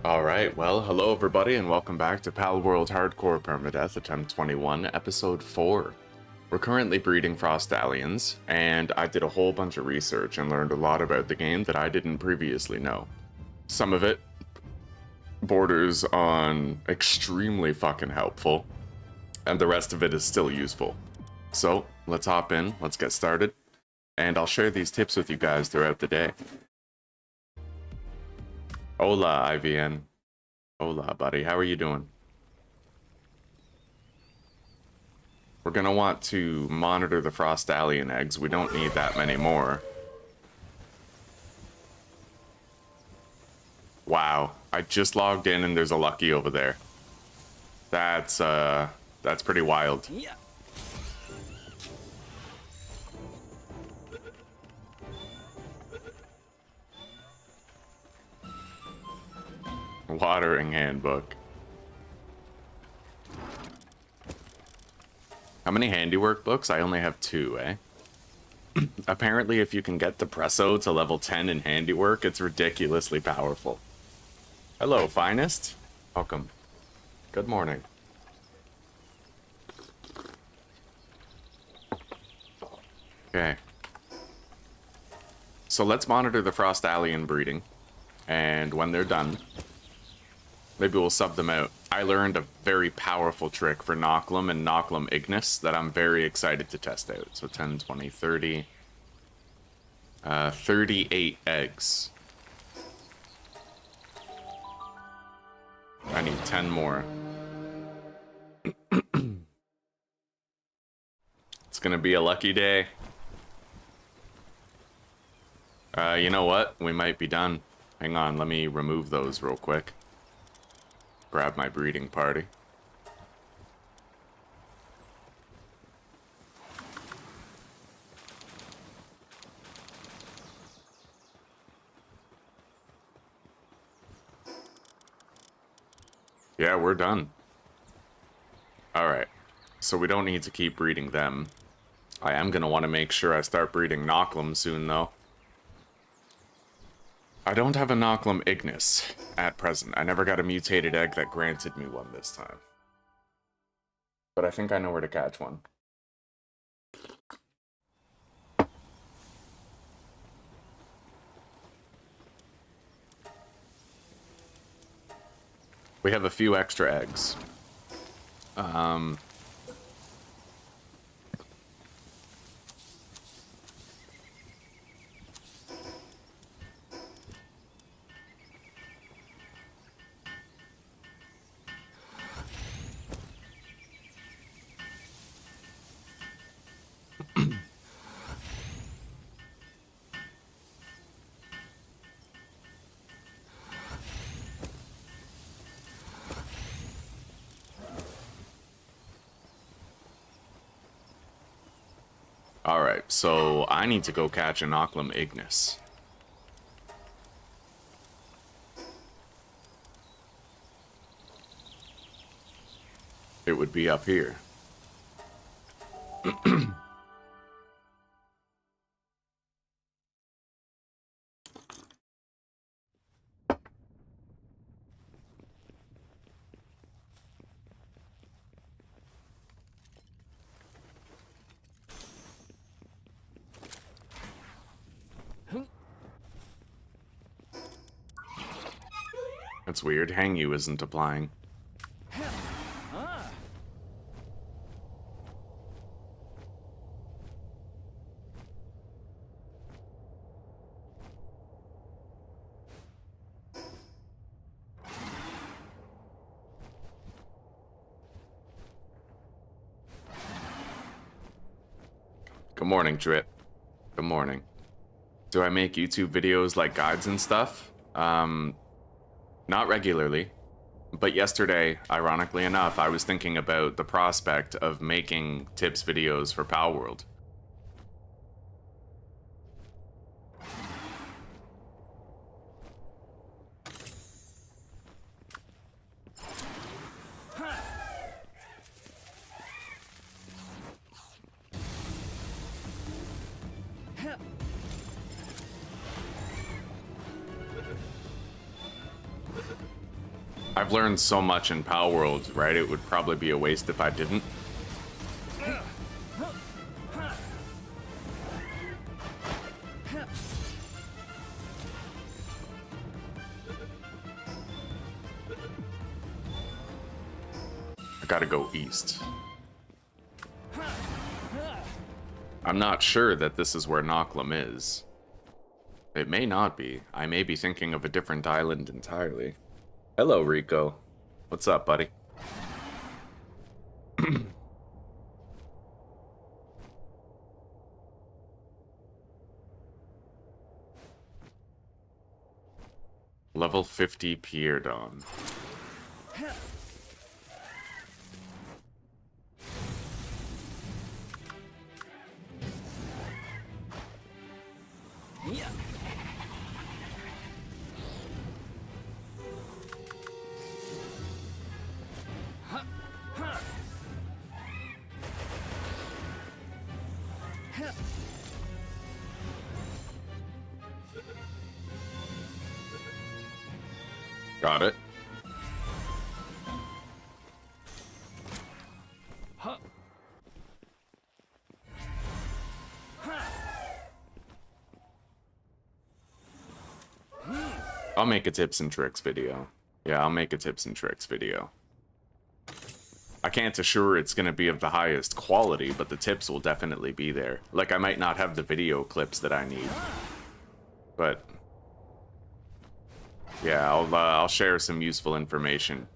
Alright, well, hello everybody and welcome back to Palworld Hardcore Permadeath, Attempt 21, Episode 4. We're currently breeding Frostallions, and I did a whole bunch of research and learned a lot about the game that I didn't previously know. Some of it borders on extremely fucking helpful, and the rest of it is still useful. So, let's hop in, let's get started, and I'll share these tips with you guys throughout the day. Hola, IVN. Hola, buddy. How are you doing? We're gonna want to monitor the Frostallion eggs. We don't need that many more. Wow. I just logged in and there's a Lucky over there. That's pretty wild. Yeah. Watering handbook. How many handiwork books? I only have 2, eh? Apparently, if you can get Depresso to level 10 in handiwork, it's ridiculously powerful. Hello, Finest. Welcome. Good morning. Okay. So let's monitor the Frostallion breeding. And when they're done, maybe we'll sub them out. I learned a very powerful trick for Noclum and Noclum Ignis that I'm very excited to test out. So 10, 20, 30. 38 eggs. I need 10 more. It's gonna be a lucky day. You know what? We might be done. Hang on, let me remove those real quick. Grab my breeding party. Yeah, we're done. Alright, so we don't need to keep breeding them. I am going to want to make sure I start breeding Noclum soon, though. I don't have a Noclum Ignis at present. I never got a mutated egg that granted me one this time. But I think I know where to catch one. We have a few extra eggs. Alright, so I need to go catch an Noclum Ignis. It would be up here. That's weird. Hang You isn't applying. Good morning, Drip. Good morning. Do I make YouTube videos like guides and stuff? Not regularly, but yesterday, ironically enough, I was thinking about the prospect of making tips videos for Palworld. I've learned so much in Palworld, right? It would probably be a waste if I didn't. I gotta go east. I'm not sure that this is where Nochlum is. It may not be. I may be thinking of a different island entirely. Hello, Rico. What's up, buddy? Level 50 Pierdon. Yeah. Got it. I'll make a tips and tricks video. Yeah, I'll make a tips and tricks video. I can't assure it's going to be of the highest quality, but the tips will definitely be there. Like, I might not have the video clips that I need. But yeah, I'll share some useful information.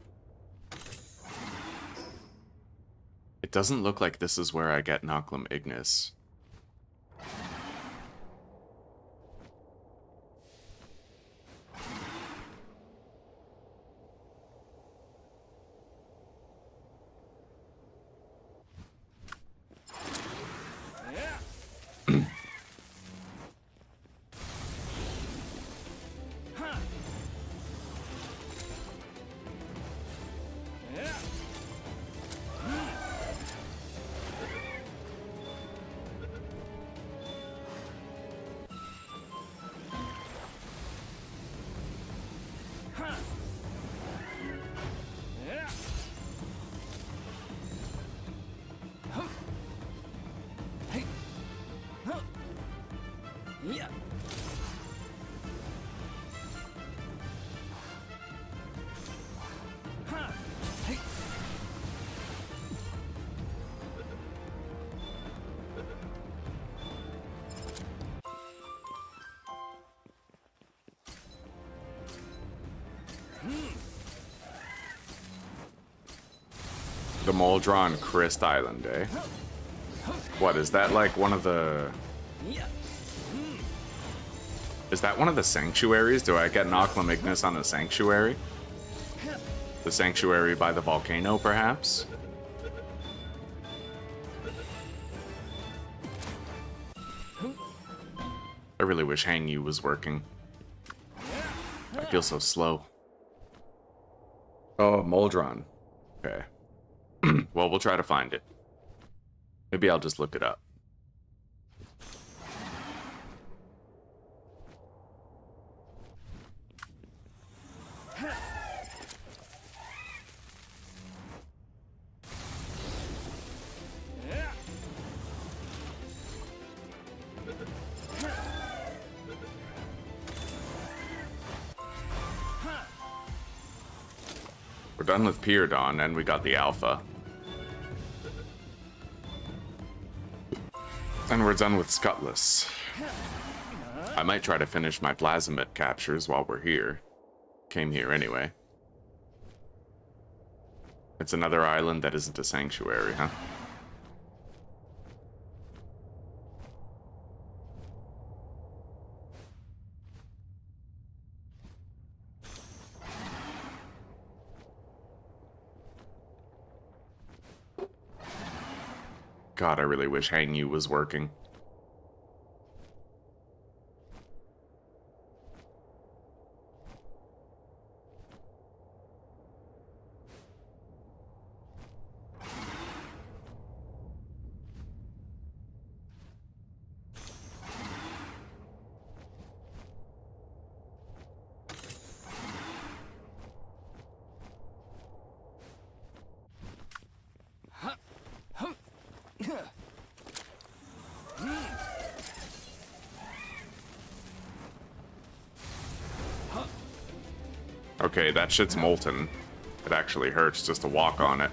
It doesn't look like this is where I get Nochlum Ignis. Yeah. The Moldron Christ Island, eh? What, is that like one of the... Is that one of the sanctuaries? Do I get Nochlum Ignis on the sanctuary? The sanctuary by the volcano, perhaps? I really wish Hang You was working. I feel so slow. Oh, Moldron. Okay. Well, we'll try to find it. Maybe I'll just look it up. We're done with Pierdon, and we got the Alpha. And we're done with Scutless. I might try to finish my Plasmid captures while we're here. Came here anyway. It's another island that isn't a sanctuary, huh? God, I really wish Hang You was working. Okay, that shit's molten. It actually hurts just to walk on it.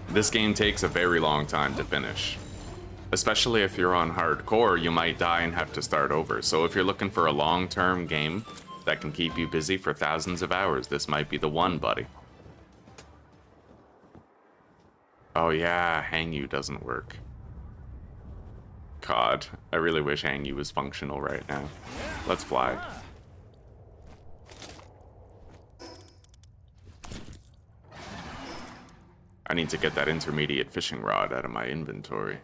This game takes a very long time to finish. Especially if you're on hardcore, you might die and have to start over. So if you're looking for a long-term game that can keep you busy for thousands of hours, this might be the one, buddy. Oh yeah, Hang You doesn't work. God, I really wish Hang You was functional right now. Let's fly. I need to get that intermediate fishing rod out of my inventory.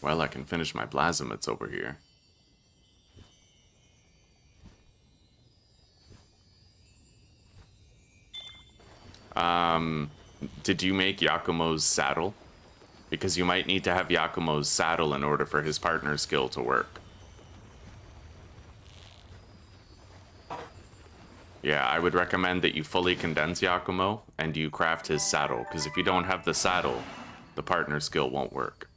Well, I can finish my plasmids over here. Did you make Yakumo's saddle? Because you might need to have Yakumo's saddle in order for his partner skill to work. Yeah, I would recommend that you fully condense Yakumo and you craft his saddle, because if you don't have the saddle, the partner skill won't work.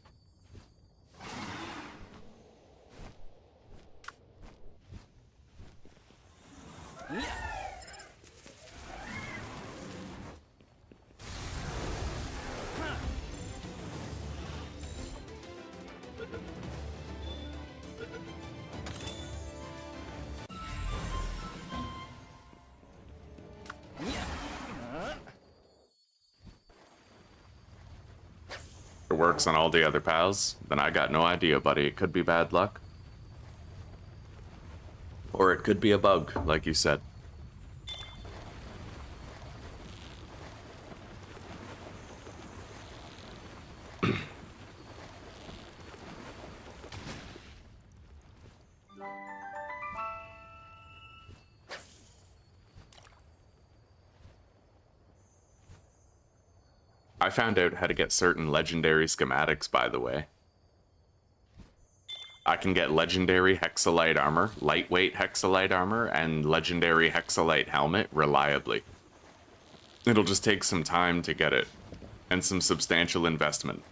It works on all the other pals, then I got no idea, buddy. It could be bad luck. Or it could be a bug, like you said. I found out how to get certain legendary schematics, by the way. I can get legendary hexalite armor, lightweight hexalite armor, and legendary hexalite helmet reliably. It'll just take some time to get it, and some substantial investment.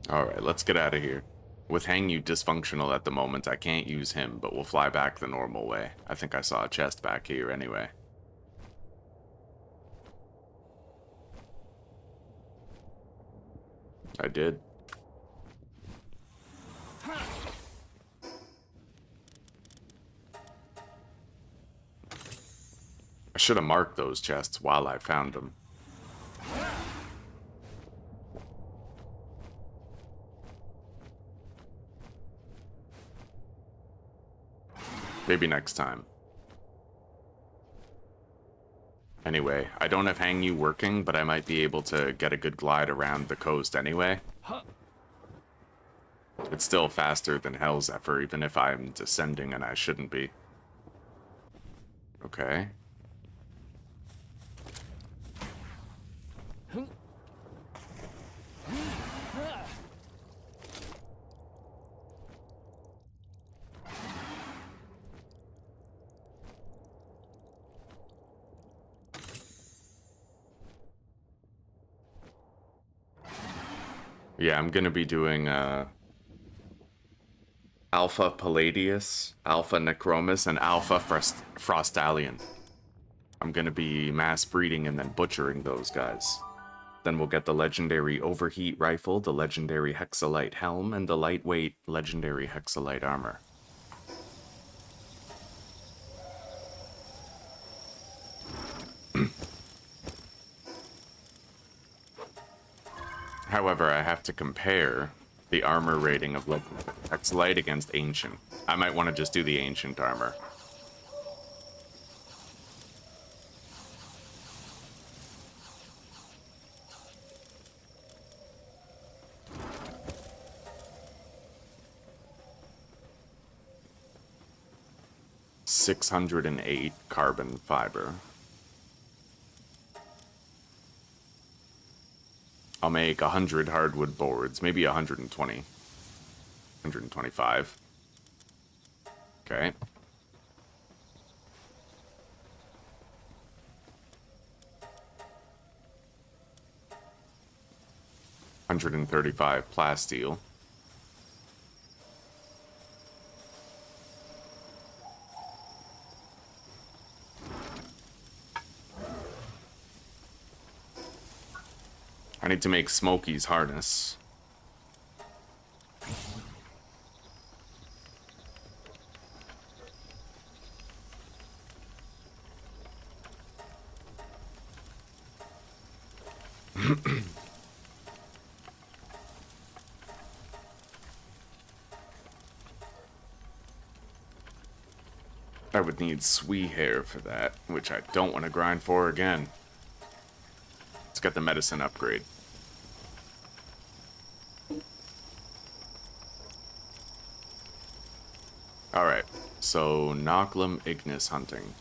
Alright, let's get out of here. With Hang You dysfunctional at the moment, I can't use him, but we'll fly back the normal way. I think I saw a chest back here anyway. I did. I should have marked those chests while I found them. Maybe next time. Anyway, I don't have Hang You working, but I might be able to get a good glide around the coast anyway. It's still faster than Hell Zephyr, even if I'm descending and I shouldn't be. Okay. Yeah, I'm gonna be doing Alpha Palladius, Alpha Necromus, and Alpha Frostalion. I'm gonna be mass breeding and then butchering those guys. Then we'll get the legendary Overheat Rifle, the legendary Hexalite Helm, and the lightweight legendary Hexalite Armor. However, I have to compare the armor rating of Hexalite against Ancient. I might want to just do the Ancient armor. 608 carbon fiber. I'll make 100 hardwood boards, maybe 120. 125. Okay. $135 plasteel. I need to make Smokey's harness. I would need Sweet hair for that, which I don't want to grind for again. Let's get the medicine upgrade. Alright, so Nocklum Ignis hunting.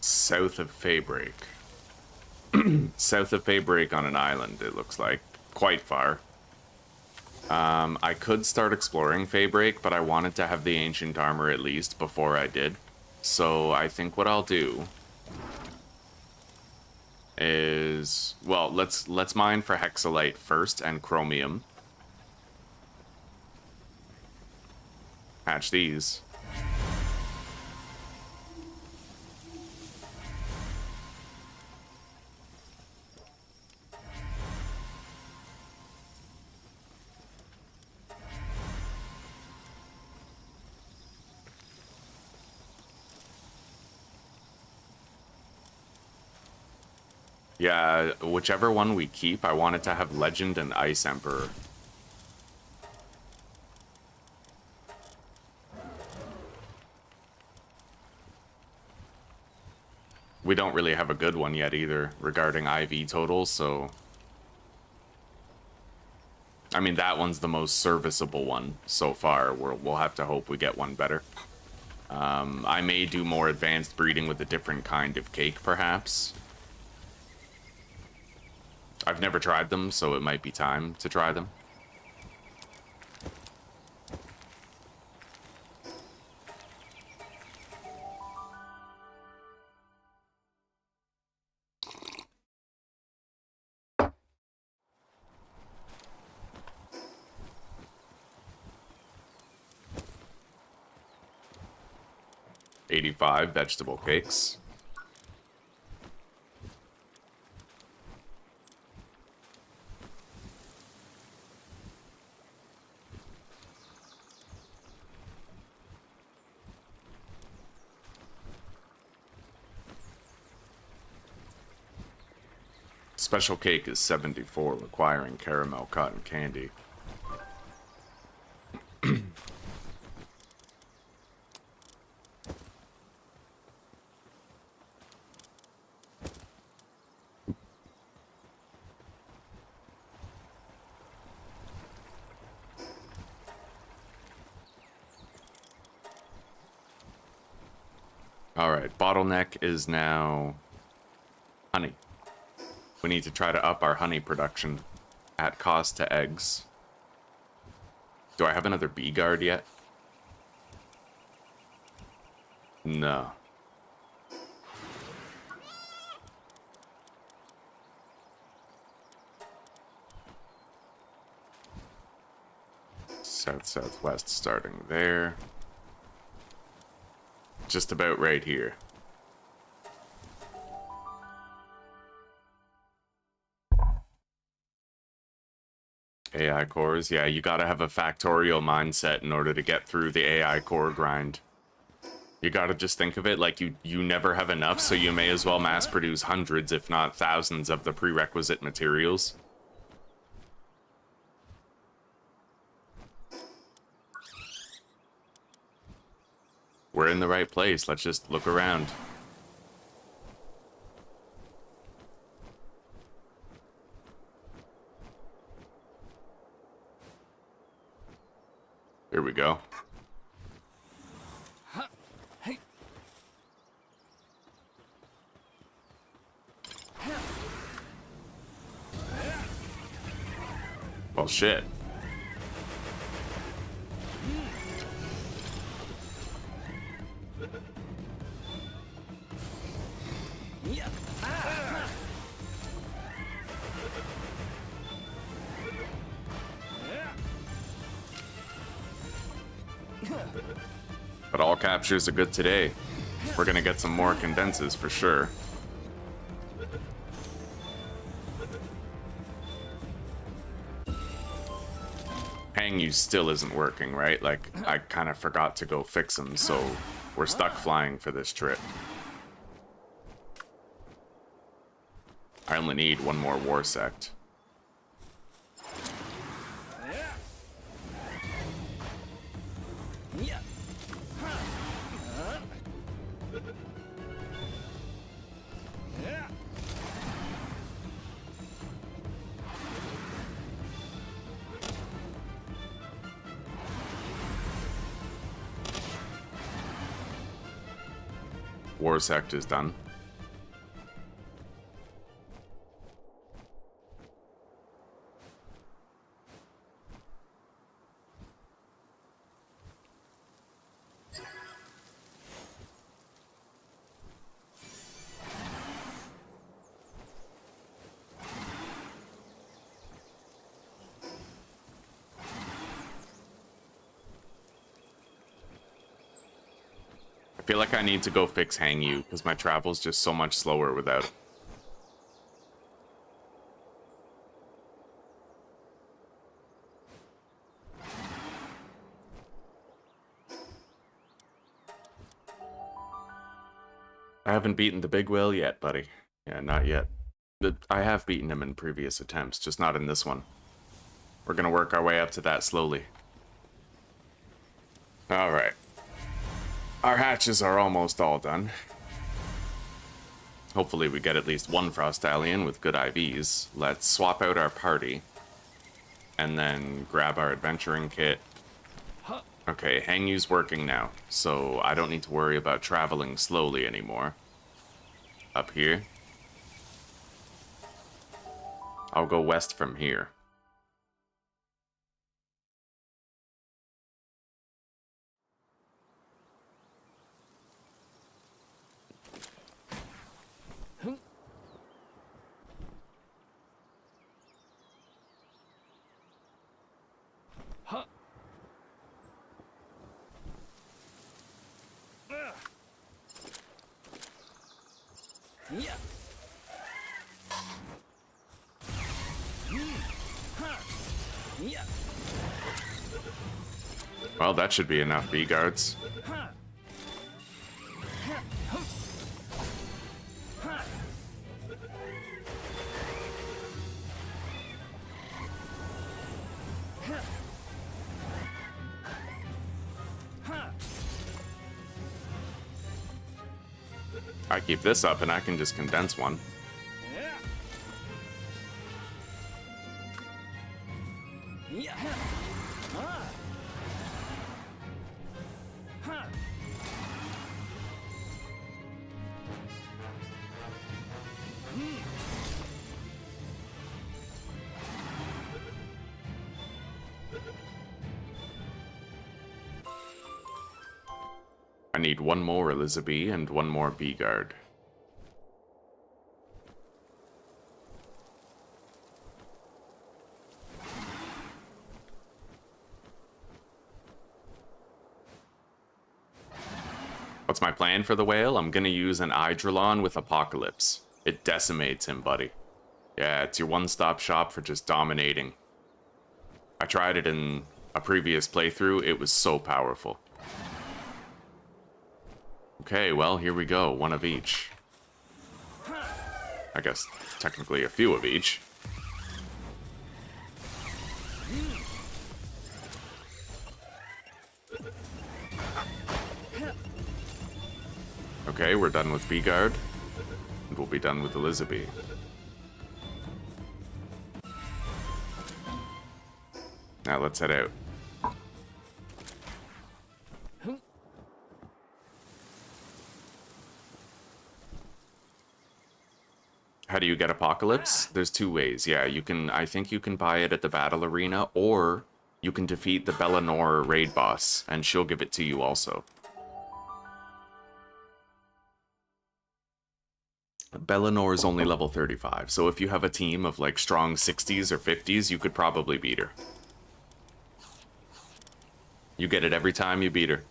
South of Faybreak. South of Faybreak on an island, it looks like. Quite far. I could start exploring Faybreak, but I wanted to have the ancient armor at least before I did. So I think what I'll do is, well, let's mine for hexalite first and chromium. Hatch these. Yeah, whichever one we keep, I want it to have Legend and Ice Emperor. We don't really have a good one yet either regarding IV totals, so... I mean, that one's the most serviceable one so far. We'll have to hope we get one better. I may do more advanced breeding with a different kind of cake, perhaps. I've never tried them, so it might be time to try them. $85 vegetable cakes. Special cake is 74, requiring caramel cotton candy. Alright, bottleneck is now honey. We need to try to up our honey production at cost to eggs. Do I have another bee guard yet? No. South-southwest starting there. Just about right here. AI cores, yeah, you gotta have a factorial mindset in order to get through the AI core grind. You gotta just think of it like you never have enough, so you may as well mass produce hundreds, if not thousands, of the prerequisite materials. We're in the right place, let's just look around. Here we go. Well, shit. But all captures are good today. We're gonna get some more condenses for sure. Hang you still isn't working, right? Like, I kind of forgot to go fix them, so we're stuck flying for this trip. I only need one more war sect. War sect is done. I feel like I need to go fix Hang You, because my travel's just so much slower without it. I haven't beaten the big whale yet, buddy. Yeah, not yet. I have beaten him in previous attempts, just not in this one. We're gonna work our way up to that slowly. Alright. Our hatches are almost all done. Hopefully we get at least one Frost Alien with good IVs. Let's swap out our party. And then grab our adventuring kit. Okay, Hang You's working now, so I don't need to worry about traveling slowly anymore. Up here. I'll go west from here. Well, that should be enough B-guards. I keep this up and I can just condense one. I need one more Elizabeth and one more B-guard. What's my plan for the whale? I'm gonna use an Hydrolon with Apocalypse. It decimates him, buddy. Yeah, it's your one-stop shop for just dominating. I tried it in a previous playthrough. It was so powerful. Okay, well, here we go. One of each. I guess technically a few of each. Okay, we're done with V-Guard. And we'll be done with Elizabeth. Now let's head out. How do you get Apocalypse? There's two ways. Yeah, you can. I think you can buy it at the battle arena, or you can defeat the Bellanor raid boss, and she'll give it to you also. Bellanor is only level 35, so if you have a team of like strong 60s or 50s, you could probably beat her. You get it every time you beat her.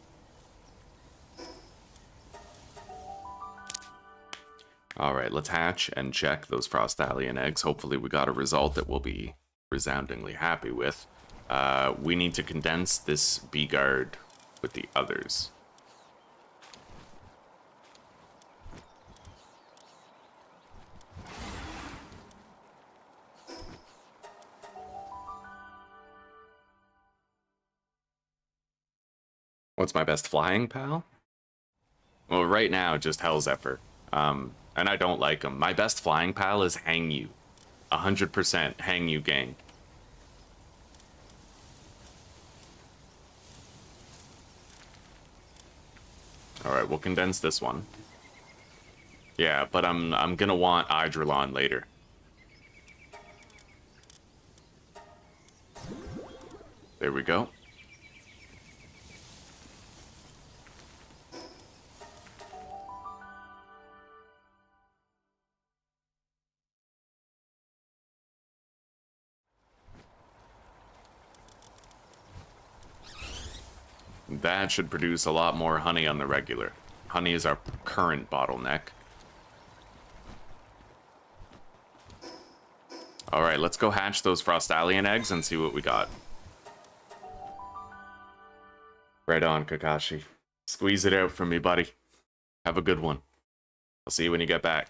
Alright, let's hatch and check those Frost Alien eggs. Hopefully we got a result that we'll be resoundingly happy with. We need to condense this B-Guard with the others. What's my best flying pal? Well, right now, just Hell's Effort. And I don't like him. My best flying pal is Hang You. 100% Hang You gang. Alright, we'll condense this one. Yeah, but I'm gonna want Eidrelon later. There we go. That should produce a lot more honey on the regular. Honey is our current bottleneck. Alright, let's go hatch those Frostallion eggs and see what we got. Right on, Kakashi. Squeeze it out for me, buddy. Have a good one. I'll see you when you get back.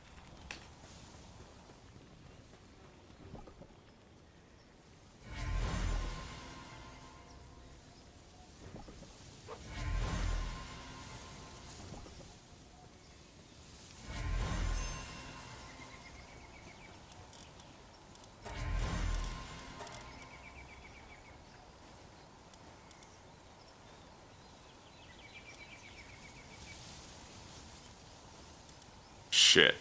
Shit.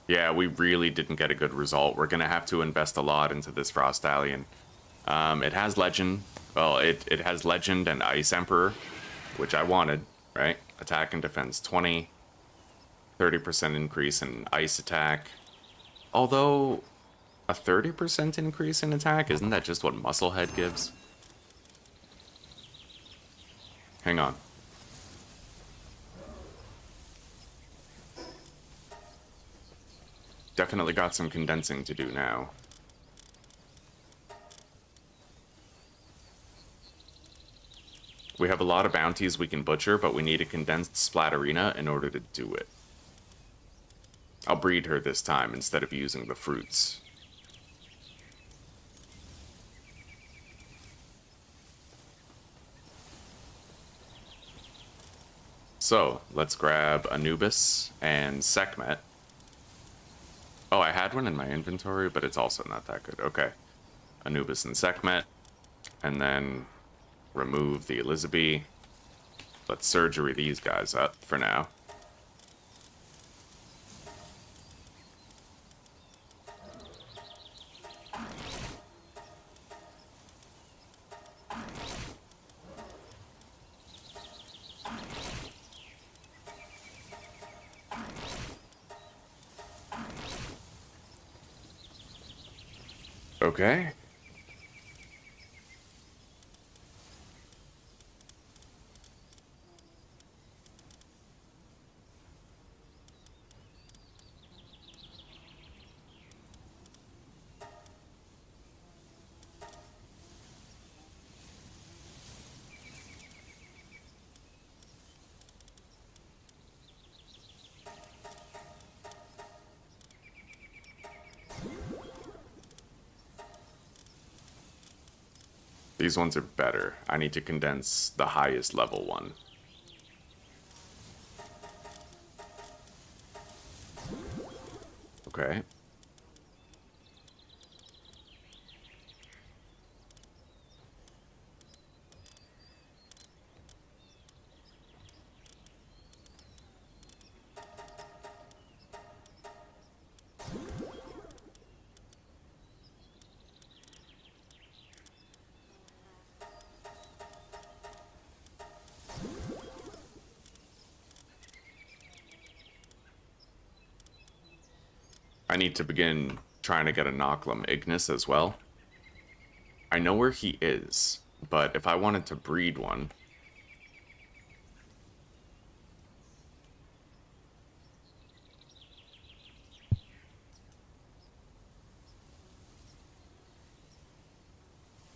Yeah, we really didn't get a good result. We're gonna have to invest a lot into this Frostallion. It has Legend. Well, it has Legend and Ice Emperor, which I wanted, right? Attack and defense 20. 30% increase in ice attack. Although, a 30% increase in attack? Isn't that just what Musclehead gives? Hang on. Definitely got some condensing to do now. We have a lot of bounties we can butcher, but we need a condensed Splatterina in order to do it. I'll breed her this time instead of using the fruits. So, let's grab Anubis and Sekhmet. Oh, I had one in my inventory, but it's also not that good. Okay. Anubis and Sekhmet. And then remove the Elizabeth. Let's surgery these guys up for now. Okay. These ones are better. I need to condense the highest level one. Okay. I need to begin trying to get a Noclum Ignis as well. I know where he is, but if I wanted to breed one...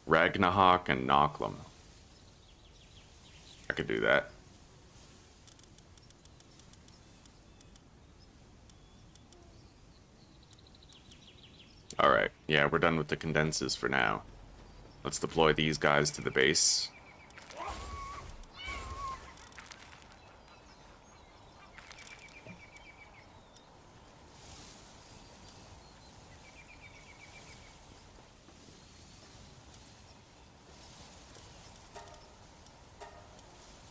Ragnahawk and Noclum. I could do that. Alright, yeah, we're done with the condenses for now. Let's deploy these guys to the base.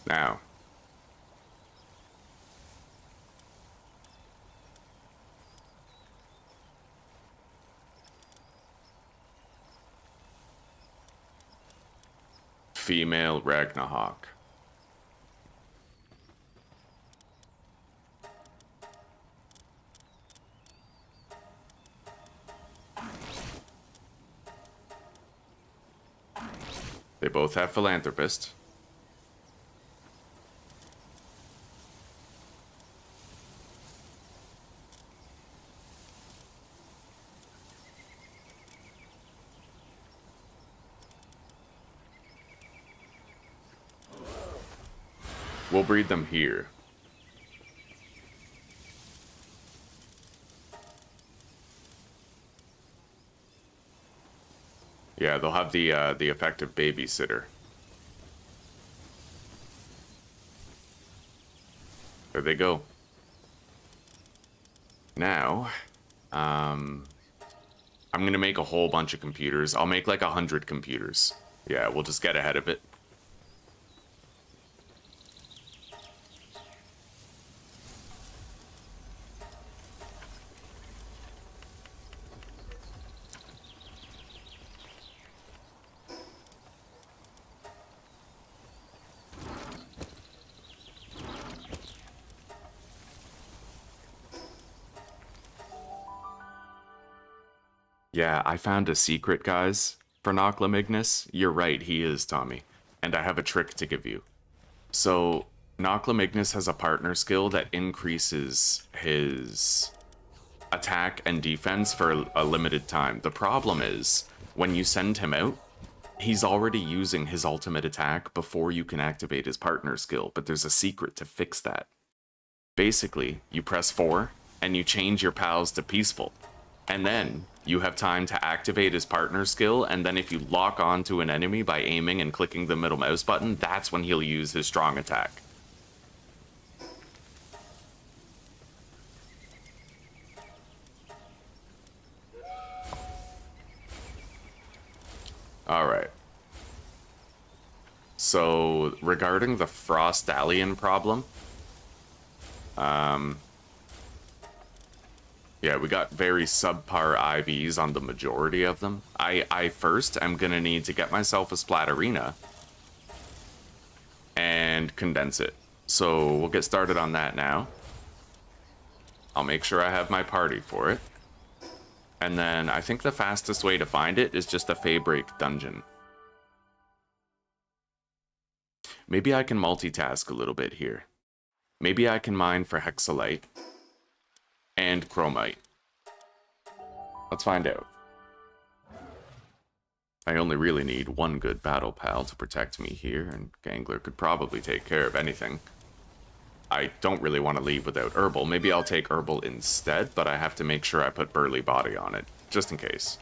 Now. Female Ragnahawk. They both have Philanthropist. We'll breed them here. Yeah, they'll have the effective babysitter. There they go. Now, I'm gonna make a whole bunch of computers. I'll make like 100 computers. Yeah, we'll just get ahead of it. Yeah, I found a secret, guys, for Noclum Ignis. You're right, he is, Tommy. And I have a trick to give you. So, Noclum Ignis has a partner skill that increases his attack and defense for a limited time. The problem is, when you send him out, he's already using his ultimate attack before you can activate his partner skill, but there's a secret to fix that. Basically, you press 4, and you change your pals to peaceful. And then you have time to activate his partner skill, and then if you lock onto an enemy by aiming and clicking the middle mouse button, that's when he'll use his strong attack. Alright. So, regarding the Frost Alien problem, yeah, we got very subpar IVs on the majority of them. I first am gonna need to get myself a Splatterina and condense it. So we'll get started on that now. I'll make sure I have my party for it. And then I think the fastest way to find it is just a Faybreak dungeon. Maybe I can multitask a little bit here. Maybe I can mine for Hexalite and Chromite. Let's find out. I only really need one good battle pal to protect me here, and Gangler could probably take care of anything. I don't really want to leave without Herbal. Maybe I'll take Herbal instead, but I have to make sure I put Burly Body on it, just in case.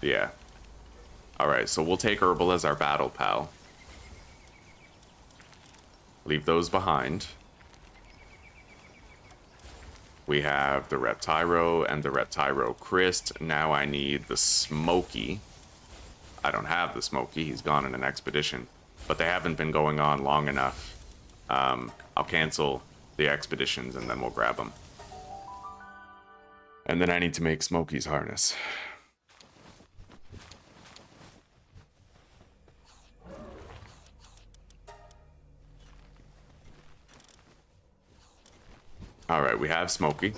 Yeah, Alright, so we'll take Herbal as our battle pal. Leave those behind. We have the Reptyro and the Reptyro Christ. Now I need the Smoky. I don't have the Smoky, he's gone in an expedition. But they haven't been going on long enough. I'll cancel the expeditions and then we'll grab them. And then I need to make Smoky's harness. Alright, we have Smoky.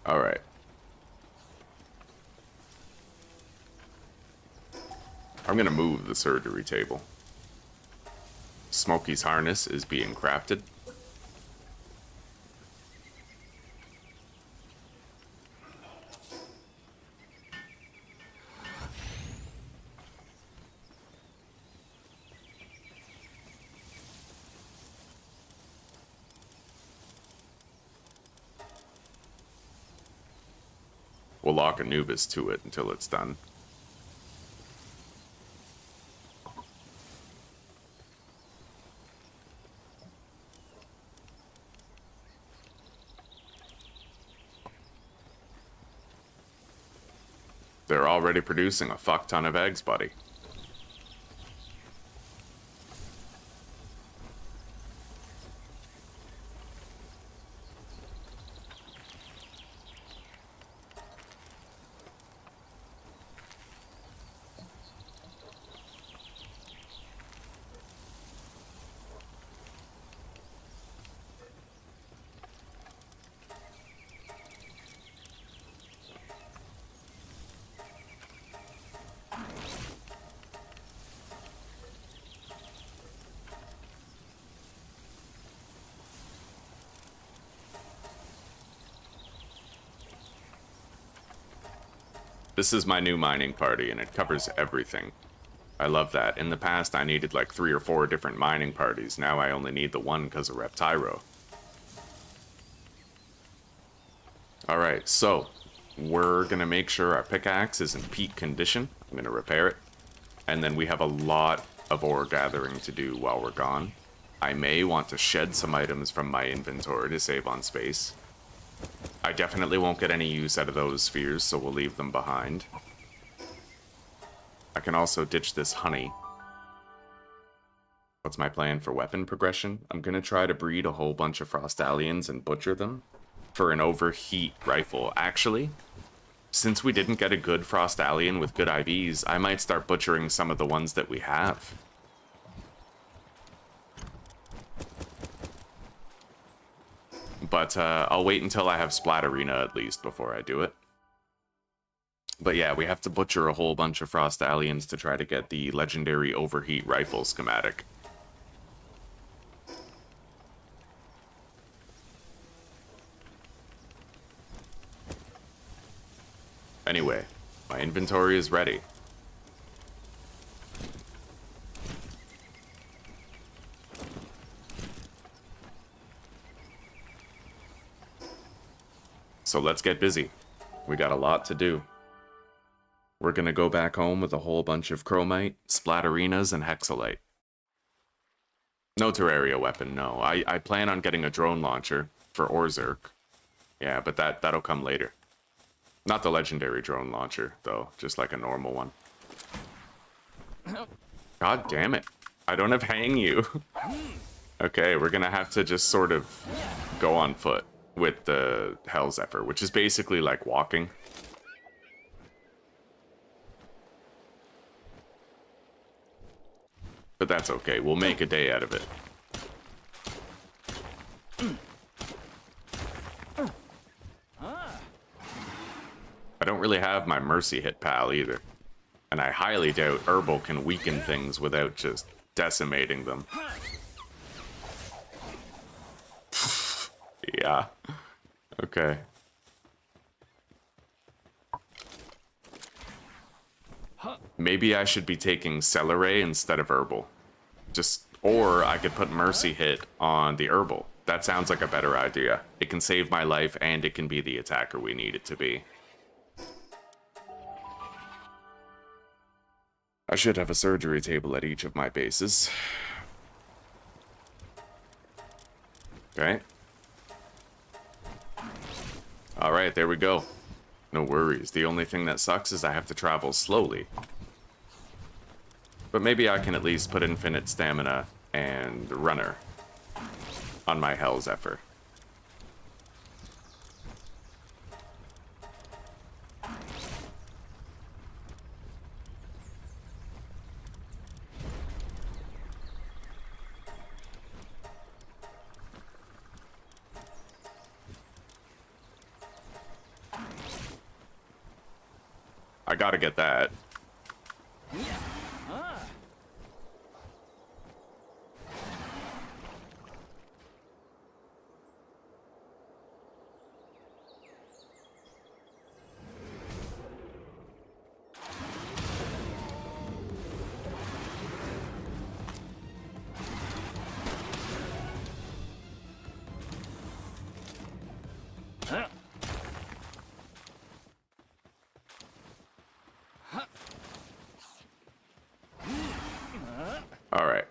Alright. I'm gonna move the surgery table. Smoky's harness is being crafted. We'll lock Anubis to it until it's done. They're already producing a fuck ton of eggs, buddy. This is my new mining party, and it covers everything. I love that. In the past, I needed like 3 or 4 different mining parties. Now I only need the one because of Reptyro. Alright, so we're going to make sure our pickaxe is in peak condition. I'm going to repair it. And then we have a lot of ore gathering to do while we're gone. I may want to shed some items from my inventory to save on space. I definitely won't get any use out of those spheres, so we'll leave them behind. I can also ditch this honey. What's my plan for weapon progression? I'm going to try to breed a whole bunch of Frostallions and butcher them for an overheat rifle. Actually, since we didn't get a good Frostallion with good IVs, I might start butchering some of the ones that we have. But I'll wait until I have Splatterina at least before I do it. But yeah, we have to butcher a whole bunch of Frostallions to try to get the legendary overheat rifle schematic. Anyway, my inventory is ready. So let's get busy. We got a lot to do. We're gonna go back home with a whole bunch of Chromite, Splatterinas, and Hexalite. No Terraria weapon, no. I plan on getting a drone launcher for Orzurk. Yeah, but that'll come later. Not the legendary drone launcher, though. Just like a normal one. God damn it. I don't have hang you. Okay, we're gonna have to just sort of go on foot with the Hell Zephyr, which is basically like walking. But that's okay, we'll make a day out of it. I don't really have my Mercy hit pal either. And I highly doubt Herbal can weaken things without just decimating them. Yeah. Okay. Maybe I should be taking Celeray instead of Herbal. Or I could put Mercy Hit on the Herbal. That sounds like a better idea. It can save my life and it can be the attacker we need it to be. I should have a surgery table at each of my bases. Okay. Alright, there we go. No worries. The only thing that sucks is I have to travel slowly. But maybe I can at least put infinite stamina and runner on my Hell Zephyr. I gotta get that. Alright.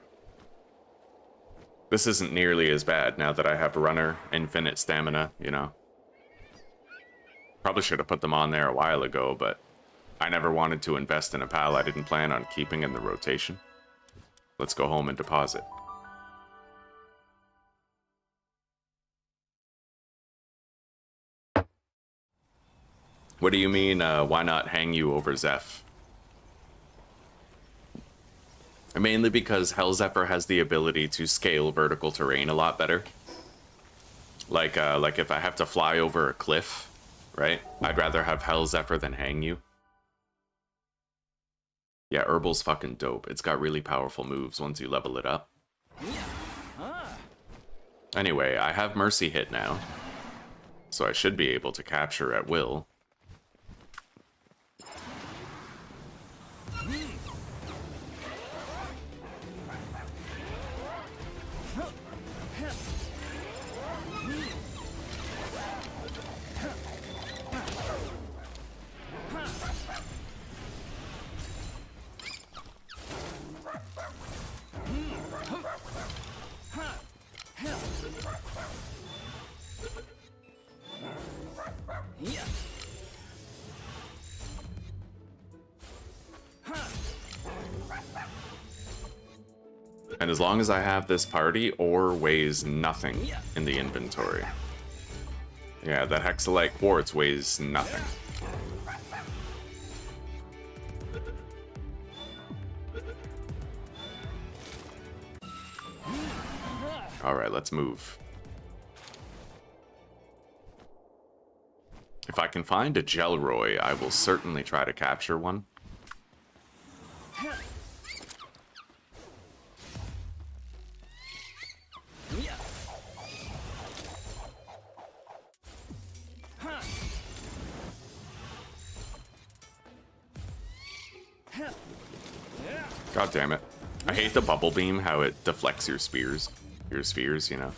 This isn't nearly as bad now that I have runner, infinite stamina, you know. Probably should have put them on there a while ago, but I never wanted to invest in a pal I didn't plan on keeping in the rotation. Let's go home and deposit. What do you mean, why not hang you over Zeph? Mainly because Hell Zephyr has the ability to scale vertical terrain a lot better. Like if I have to fly over a cliff, right? I'd rather have Hell Zephyr than hang you. Yeah, Herbal's fucking dope. It's got really powerful moves once you level it up. Anyway, I have Mercy Hit now, so I should be able to capture at will. And as long as I have this party, ore weighs nothing in the inventory. Yeah, that Hexalite Quartz weighs nothing. Alright, let's move. If I can find a Gelroy, I will certainly try to capture one. God damn it. I hate the bubble beam, how it deflects your spears. Your spheres, you know.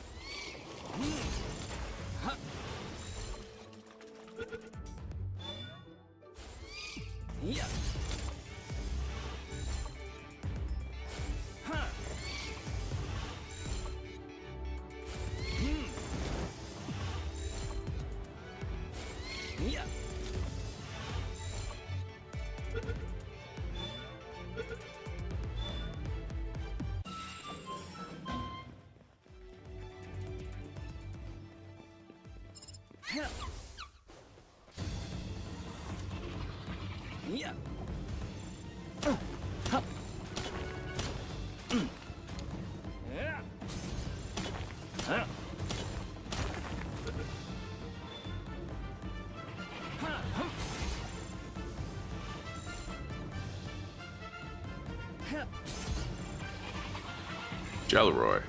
Gelroy.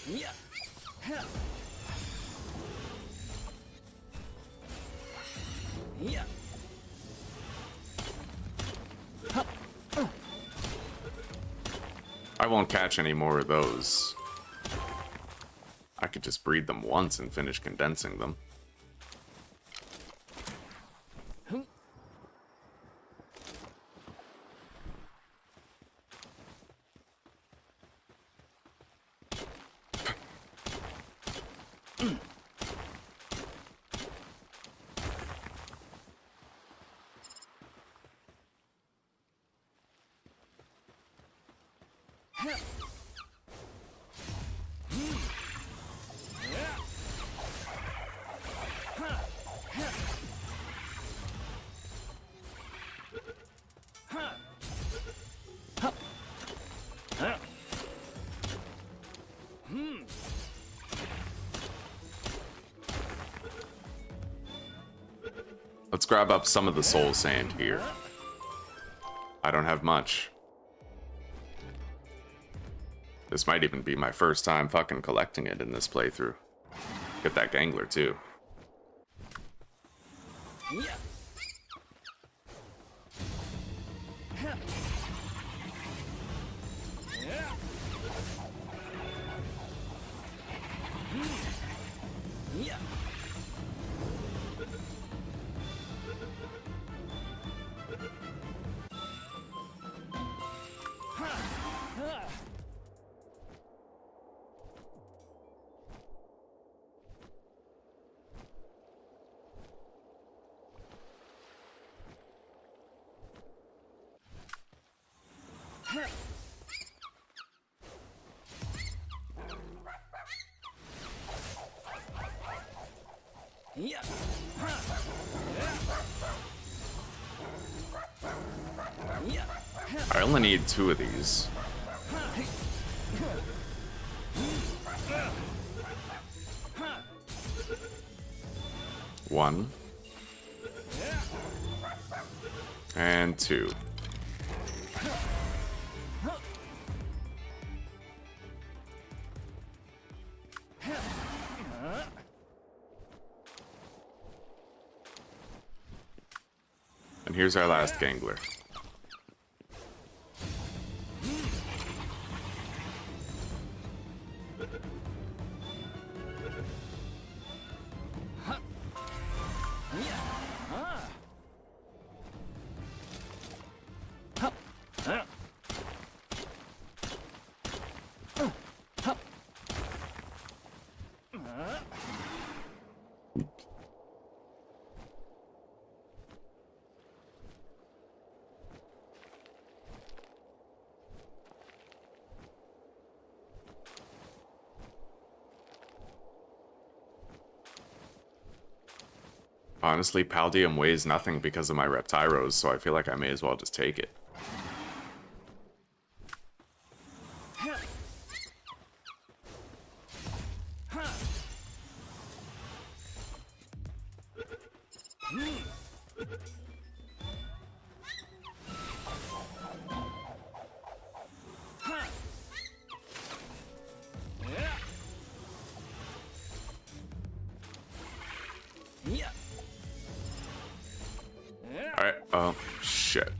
Yeah. Ha. Yeah. I won't catch any more of those. I could just breed them once and finish condensing them. Let's grab up some of the soul sand here. I don't have much. This might even be my first time fucking collecting it in this playthrough. Get that gangler too. Yeah. Ha. Yeah. Yeah. Yeah. Yeah. I only need 2 of these. One. And 2. And here's our last gangler. Honestly, Paldium weighs nothing because of my Reptyros, so I feel like I may as well just take it. Alright, oh, shit.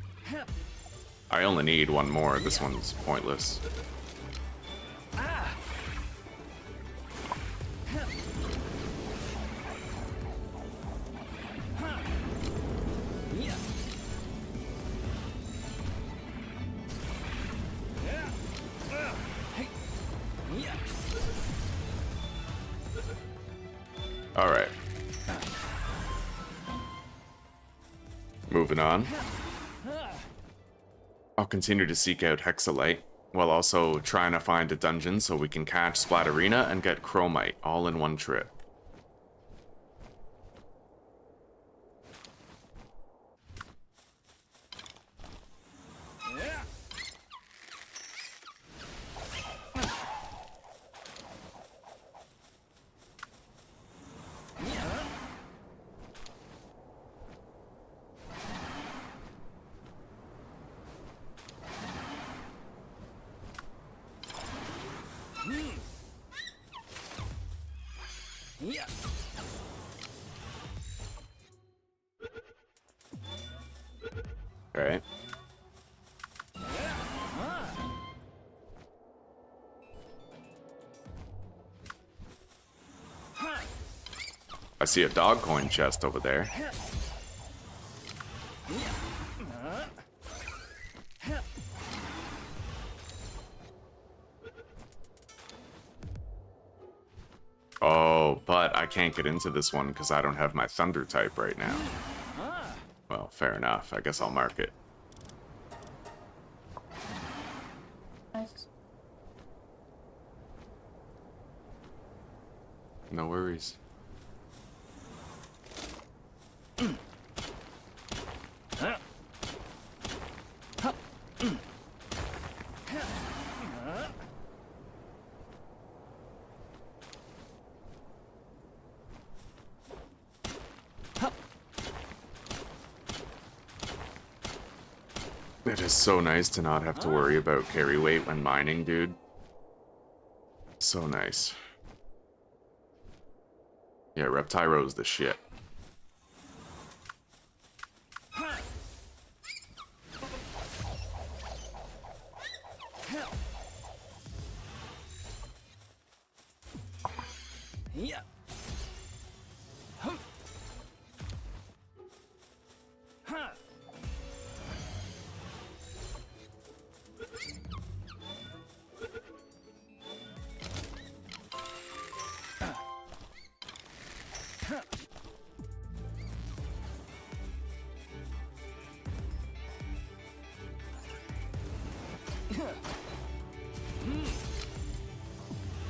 I only need 1 more. This one's pointless. Alright. Moving on. I'll continue to seek out Hexalite, while also trying to find a dungeon so we can catch Splatterina and get Chromite all in one trip. Yeah. Alright. I see a dog coin chest over there. Oh, but I can't get into this one because I don't have my thunder type right now. Well, fair enough. I guess I'll mark it. Nice. No worries. It is so nice to not have to worry about carry weight when mining, dude. So nice. Yeah, Reptyro's the shit. Yeah. Huh.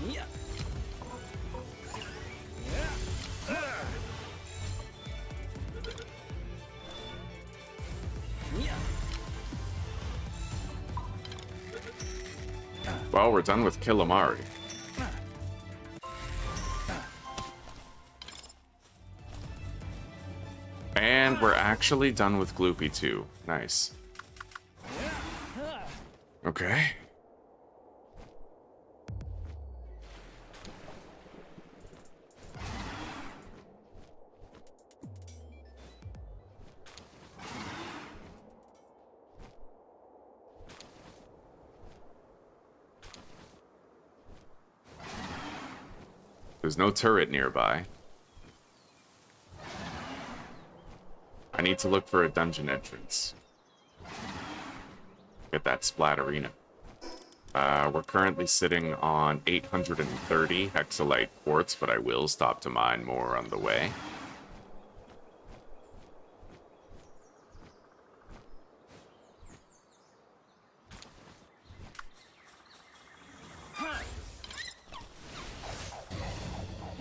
Yeah. Yeah. Well, we're done with Killamari. And we're actually done with Gloopy too. Nice. Okay. There's no turret nearby. I need to look for a dungeon entrance. Get that splat arena. We're currently sitting on 830 hexalite quartz, but I will stop to mine more on the way.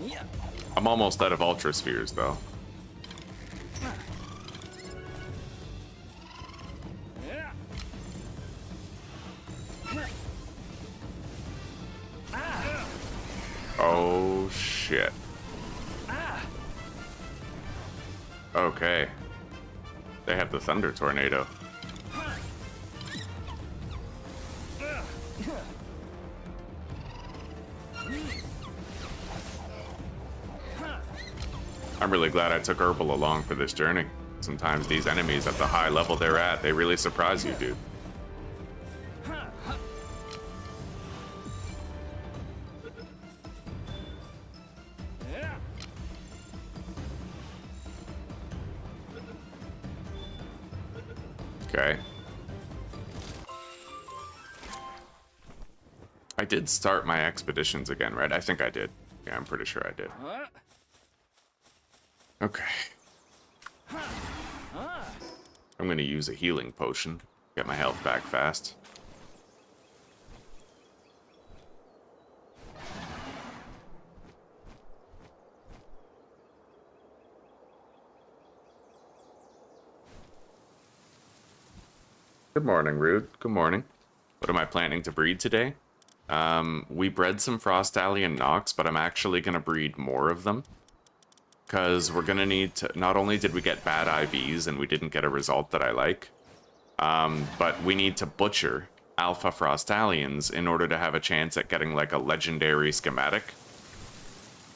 Yeah. I'm almost out of Ultra Spheres, though. Yeah. Oh, shit. Okay. They have the Thunder Tornado. I'm really glad I took Herbal along for this journey. Sometimes these enemies at the high level they're at, they really surprise you, dude. Okay. I did start my expeditions again, right? I think I did. Yeah, I'm pretty sure I did. Okay. I'm gonna use a healing potion. Get my health back fast. Good morning, Rude. Good morning. What am I planning to breed today? We bred some Frost Alien Nox, but I'm actually gonna breed more of them. Because we're gonna need to, not only did we get bad IVs and we didn't get a result that I like, but we need to butcher Alpha Frostalians in order to have a chance at getting like a legendary schematic.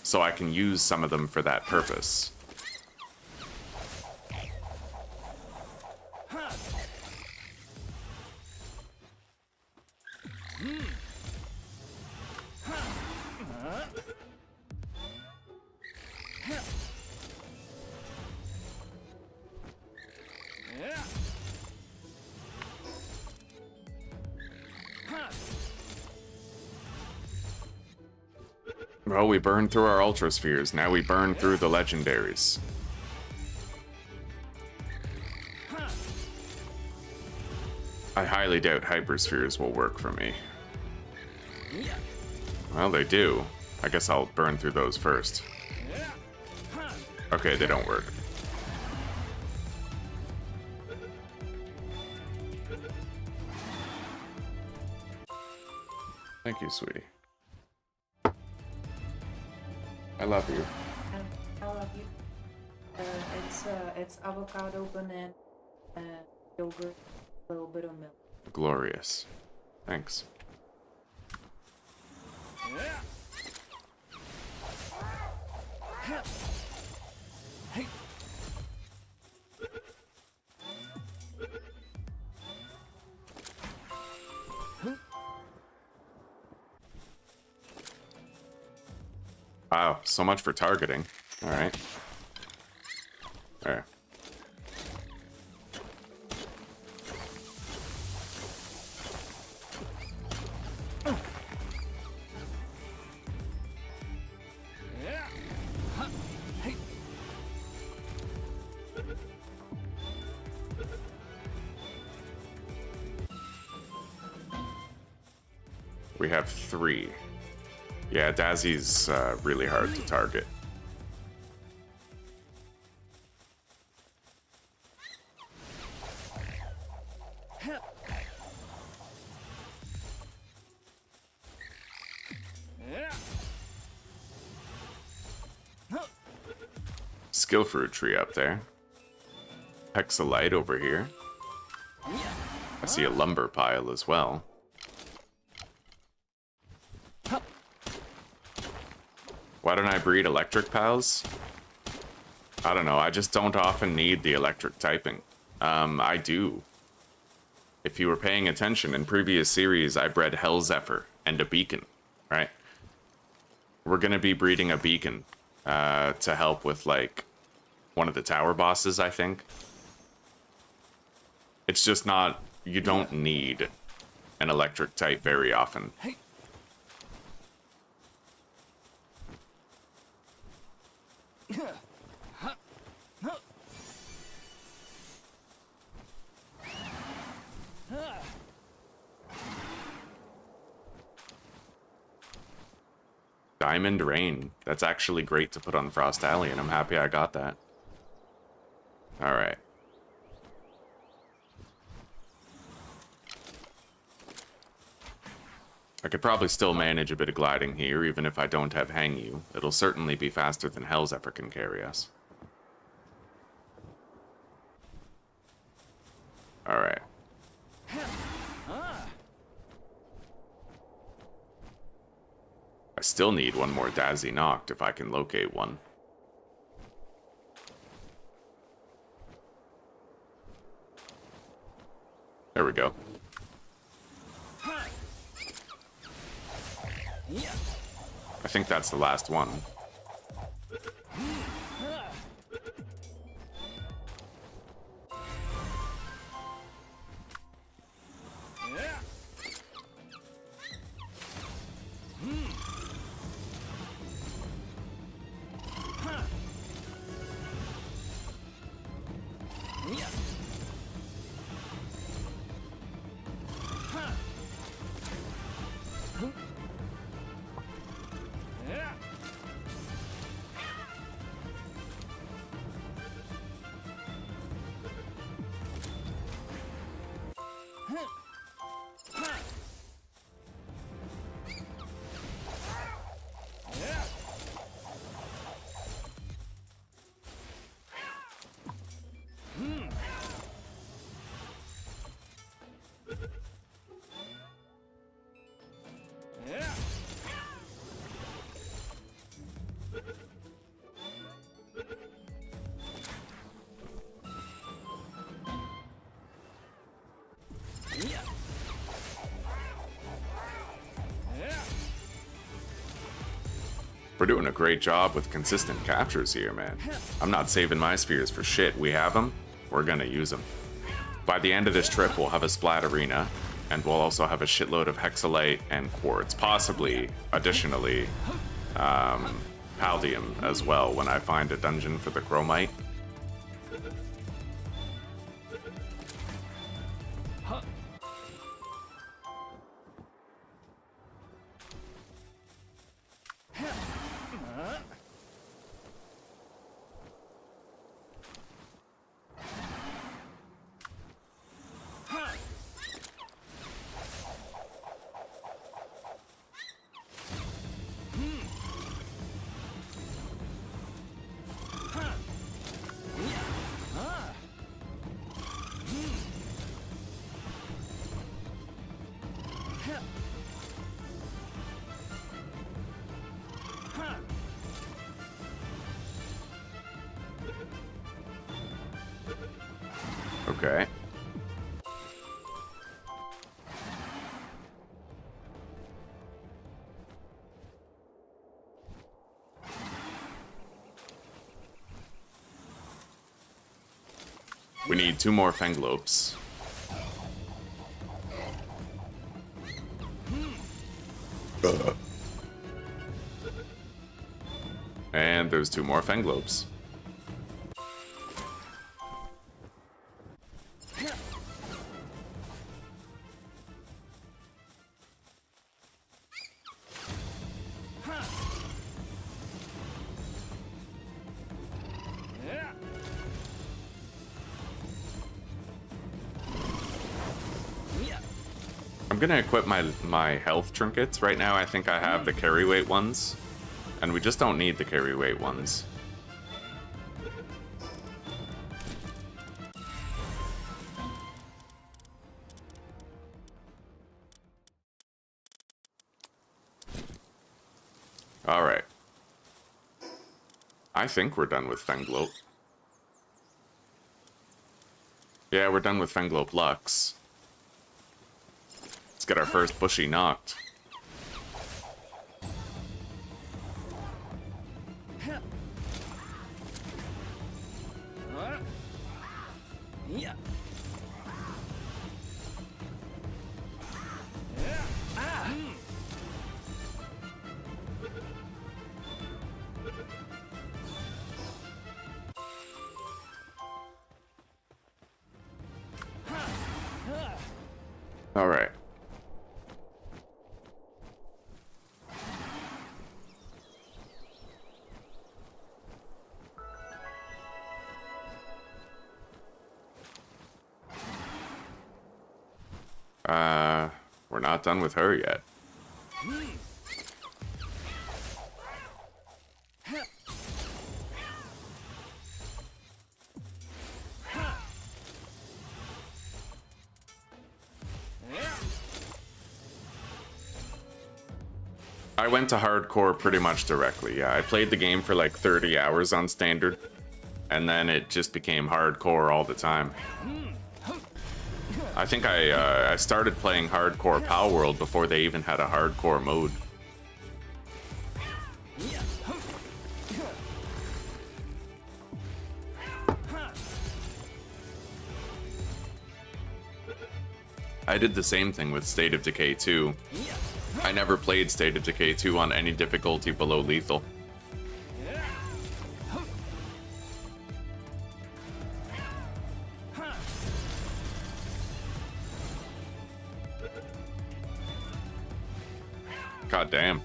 so I can use some of them for that purpose. Well, we burned through our Ultra Spheres. Now we burn through the legendaries. I highly doubt Hyperspheres will work for me. Well, they do. I guess I'll burn through those first. Okay, they don't work. Thank you, sweetie. I love you. I love you. It's avocado, banana, yogurt, a little bit of milk. Glorious. Thanks. Wow, so much for targeting. Alright. There. We have 3. Yeah, Dazzy's really hard to target. Skill fruit tree up there. Hexalite over here. I see a lumber pile as well. Why don't I breed electric pals? I don't know, I just don't often need the electric typing. I do. If you were paying attention, in previous series, I bred Hell Zephyr and a beacon, right? We're gonna be breeding a beacon to help with, like, one of the tower bosses, I think. It's just not, you don't need an electric type very often. Diamond Rain. That's actually great to put on Frost Alley, and I'm happy I got that. Alright. I could probably still manage a bit of gliding here, even if I don't have Hang You. It'll certainly be faster than Hell Zephyr can carry us. Alright. I still need one more Dazzy Noct if I can locate one. There we go. I think that's the last one. We're doing a great job with consistent captures here, man. I'm not saving my spheres for shit. We have them, we're gonna use them. By the end of this trip, we'll have a Splat Arena, and we'll also have a shitload of Hexalite and Quartz, possibly, additionally, Paldium as well when I find a dungeon for the Chromite. Okay. We need 2 more Fenglopes. And there's 2 more Fenglopes. I'm gonna equip my health trinkets. Right now I think I have the carry weight ones, and we just don't need the carry weight ones. Alright. I think we're done with Fenglope. Yeah, we're done with Fenglope Lux. Let's get our first bushy knocked. All right. We're not done with her yet. I went to hardcore pretty much directly. Yeah, I played the game for like 30 hours on standard, and then it just became hardcore all the time. I think I started playing hardcore Palworld before they even had a hardcore mode. I did the same thing with State of Decay 2. I never played State of Decay 2 on any difficulty below lethal. God damn.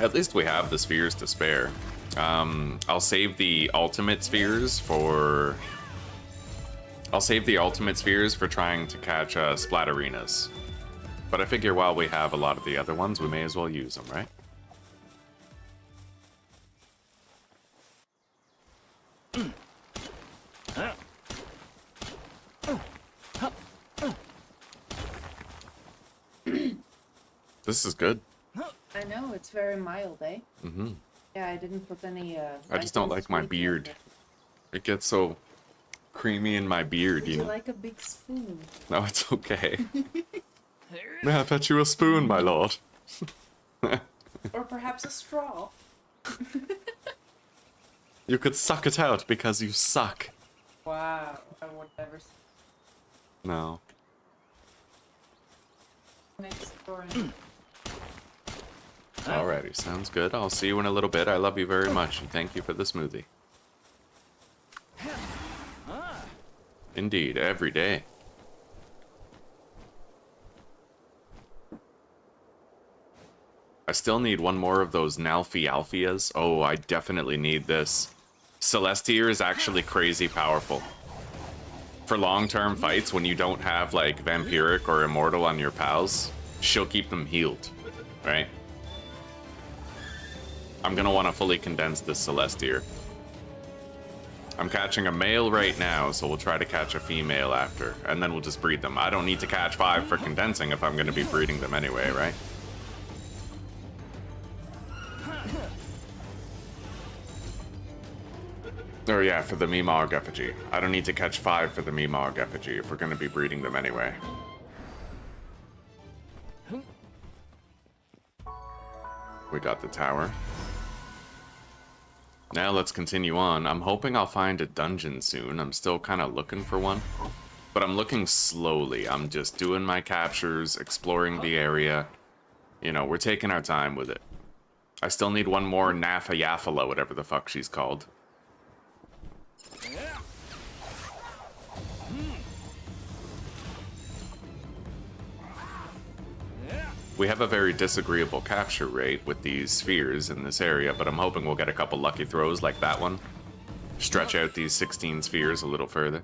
At least we have the spheres to spare. I'll save the ultimate spheres for... I'll save the ultimate spheres for trying to catch Splat Arenas. But I figure while we have a lot of the other ones, we may as well use them, right? This is good. I know, it's very mild, eh? Mm-hmm. Yeah, I didn't put any, I just don't like my beard. It gets so creamy in my beard, Would you you know? like a big spoon? No, it's okay. May I fetch you a spoon, my lord? Or perhaps a straw. You could suck it out because you suck. Wow, I would never say No. next door. And Alrighty, sounds good. I'll see you in a little bit. I love you very much, and thank you for the smoothie. Indeed, every day. I still need one more of those Nalfi Alphias. Oh, I definitely need this. Celestia is actually crazy powerful. For long-term fights, when you don't have, like, Vampiric or Immortal on your pals, she'll keep them healed, right? I'm gonna want to fully condense this Celestia. I'm catching a male right now, so we'll try to catch a female after, and then we'll just breed them. I don't need to catch 5 for condensing if I'm gonna be breeding them anyway, right? Or yeah, for the Mimog effigy. I don't need to catch 5 for the Mimog effigy if we're gonna be breeding them anyway. We got the tower. Now let's continue on. I'm hoping I'll find a dungeon soon. I'm still kind of looking for one. But I'm looking slowly. I'm just doing my captures, exploring the area. You know, we're taking our time with it. I still need one more Nafa Yaffala, whatever the fuck she's called. We have a very disagreeable capture rate with these spheres in this area, but I'm hoping we'll get a couple lucky throws like that one. Stretch out these 16 spheres a little further.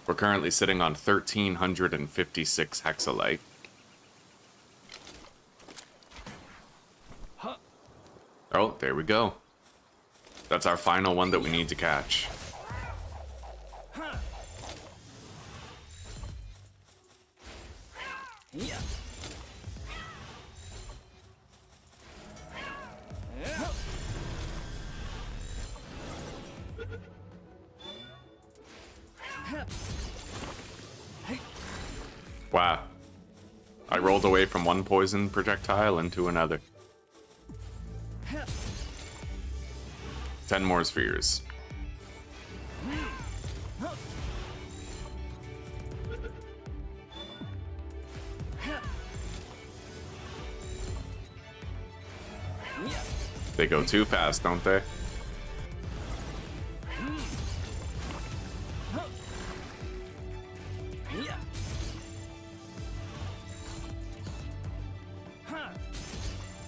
We're currently sitting on 1,356 hexalite. Oh, there we go. That's our final one that we need to catch. Wow. I rolled away from one poison projectile into another. 10 more spheres. They go too fast, don't they?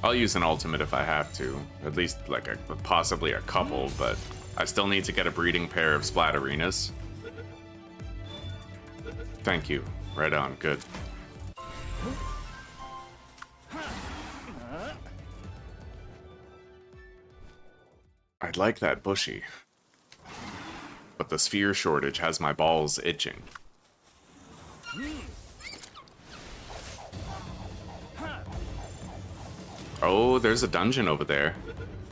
I'll use an ultimate if I have to. At least, like, possibly a couple, but I still need to get a breeding pair of Splatterinas. Thank you. Right on. Good. I'd like that bushy. But the sphere shortage has my balls itching. Oh, there's a dungeon over there.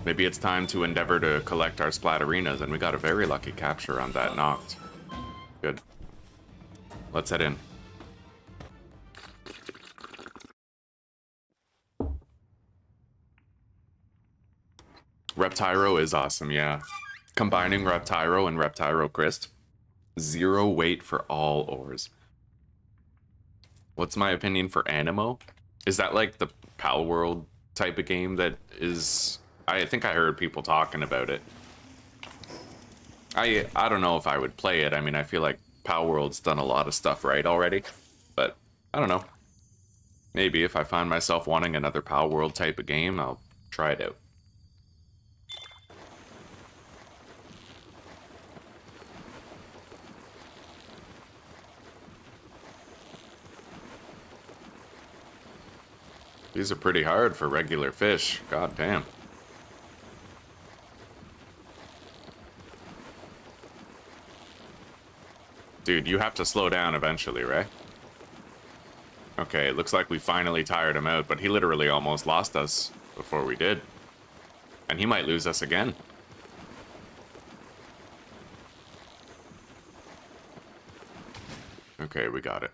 Maybe it's time to endeavor to collect our Splatterinas, and we got a very lucky capture on that Noct. Good. Let's head in. Reptyro is awesome, yeah. Combining Reptyro and Reptyro Crest. 0 weight for all ores. What's my opinion for Animo? Is that like the Palworld type of game that is... I think I heard people talking about it. I don't know if I would play it. I mean, I feel like Palworld's done a lot of stuff right already. But, I don't know. Maybe if I find myself wanting another Palworld type of game, I'll try it out. These are pretty hard for regular fish. God damn. Dude, you have to slow down eventually, right? Okay, it looks like we finally tired him out, but he literally almost lost us. before we did. And he might lose us again. Okay, we got it.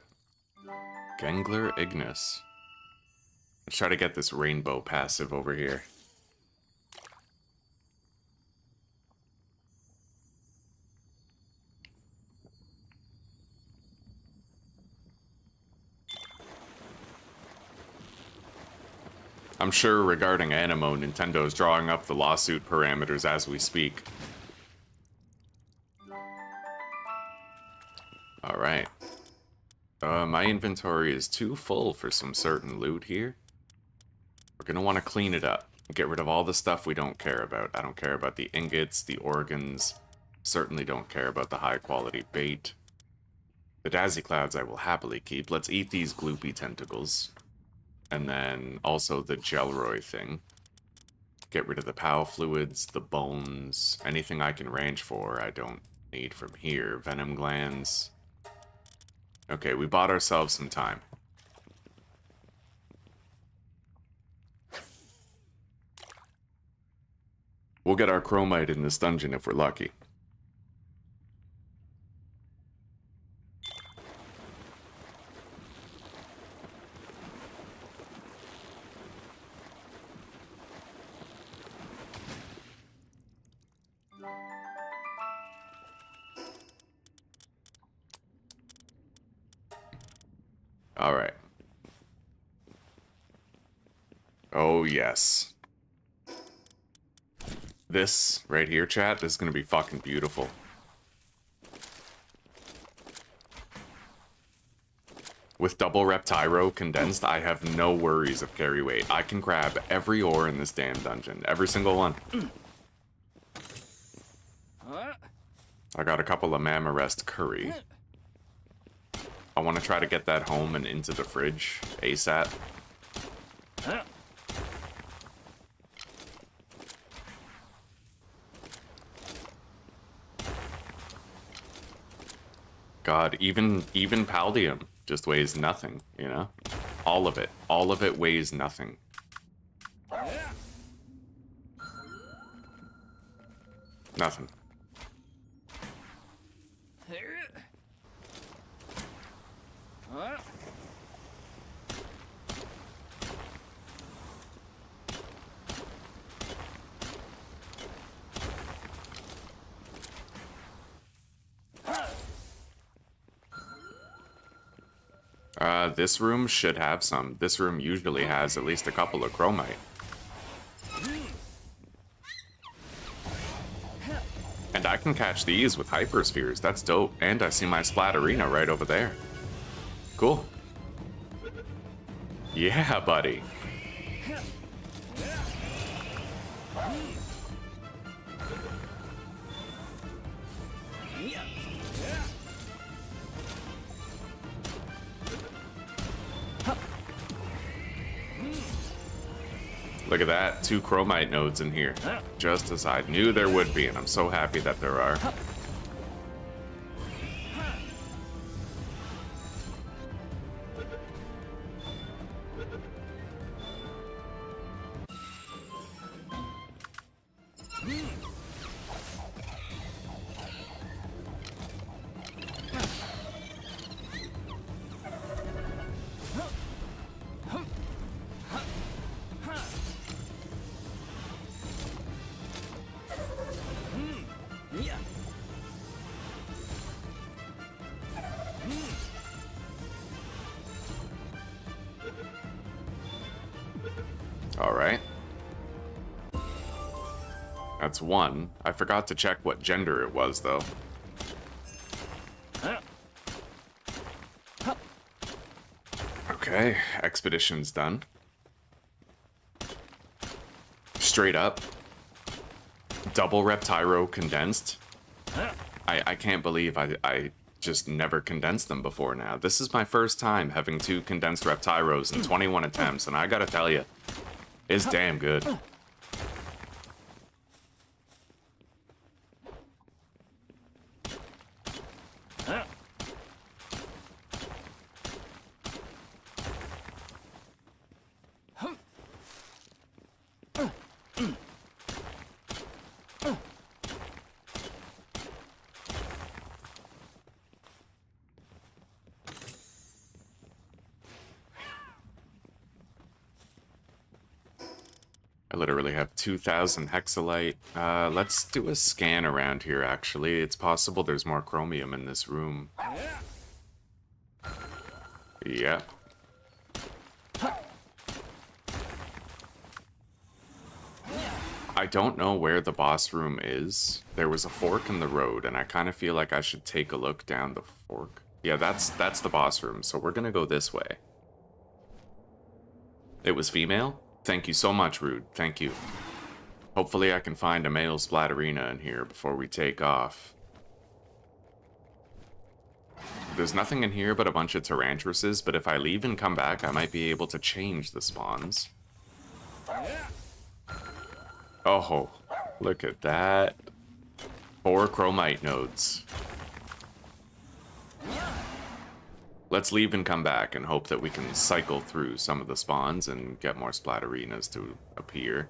Gangler Ignis. Let's try to get this rainbow passive over here. I'm sure regarding Animo, Nintendo's drawing up the lawsuit parameters as we speak. Alright. My inventory is too full for some certain loot here. We're gonna want to clean it up. Get rid of all the stuff we don't care about. I don't care about the ingots, the organs. Certainly don't care about the high quality bait. The Daisy Clouds I will happily keep. Let's eat these gloopy tentacles. And then also the Gelroy thing. Get rid of the POW fluids, the bones, anything I can range for I don't need from here. Venom glands. Okay, we bought ourselves some time. We'll get our chromite in this dungeon if we're lucky. All right. Oh, yes. This right here, chat, is going to be fucking beautiful. With double Reptyro condensed, I have no worries of carry weight. I can grab every ore in this damn dungeon. Every single one. I got a couple of Mamarest curry. I want to try to get that home and into the fridge ASAP. God, even Paldium just weighs nothing, you know? All of it weighs nothing. Nothing. This room should have some. This room usually has at least a couple of chromite. And I can catch these with hyperspheres. That's dope. And I see my Splatterina right over there. Cool. Yeah, buddy. Look at that, 2 chromite nodes in here. Just as I knew there would be, and I'm so happy that there are. Alright. That's 1. I forgot to check what gender it was, though. Okay, expedition's done. Straight up. Double Reptyro condensed. I can't believe I just never condensed them before now. This is my first time having 2 condensed Reptyros in 21 attempts, and I gotta tell you, it's damn good. I literally have 2,000 hexalite. Let's do a scan around here, actually. It's possible there's more chromium in this room. Yeah. I don't know where the boss room is. There was a fork in the road, and I kind of feel like I should take a look down the fork. Yeah, that's the boss room, so we're gonna go this way. It was female? Thank you so much, Rude. Thank you. Hopefully I can find a male Splatterina in here before we take off. There's nothing in here but a bunch of Tarantruses, but if I leave and come back, I might be able to change the spawns. Oh, look at that. 4 chromite nodes. Let's leave and come back and hope that we can cycle through some of the spawns and get more Splatterinas to appear.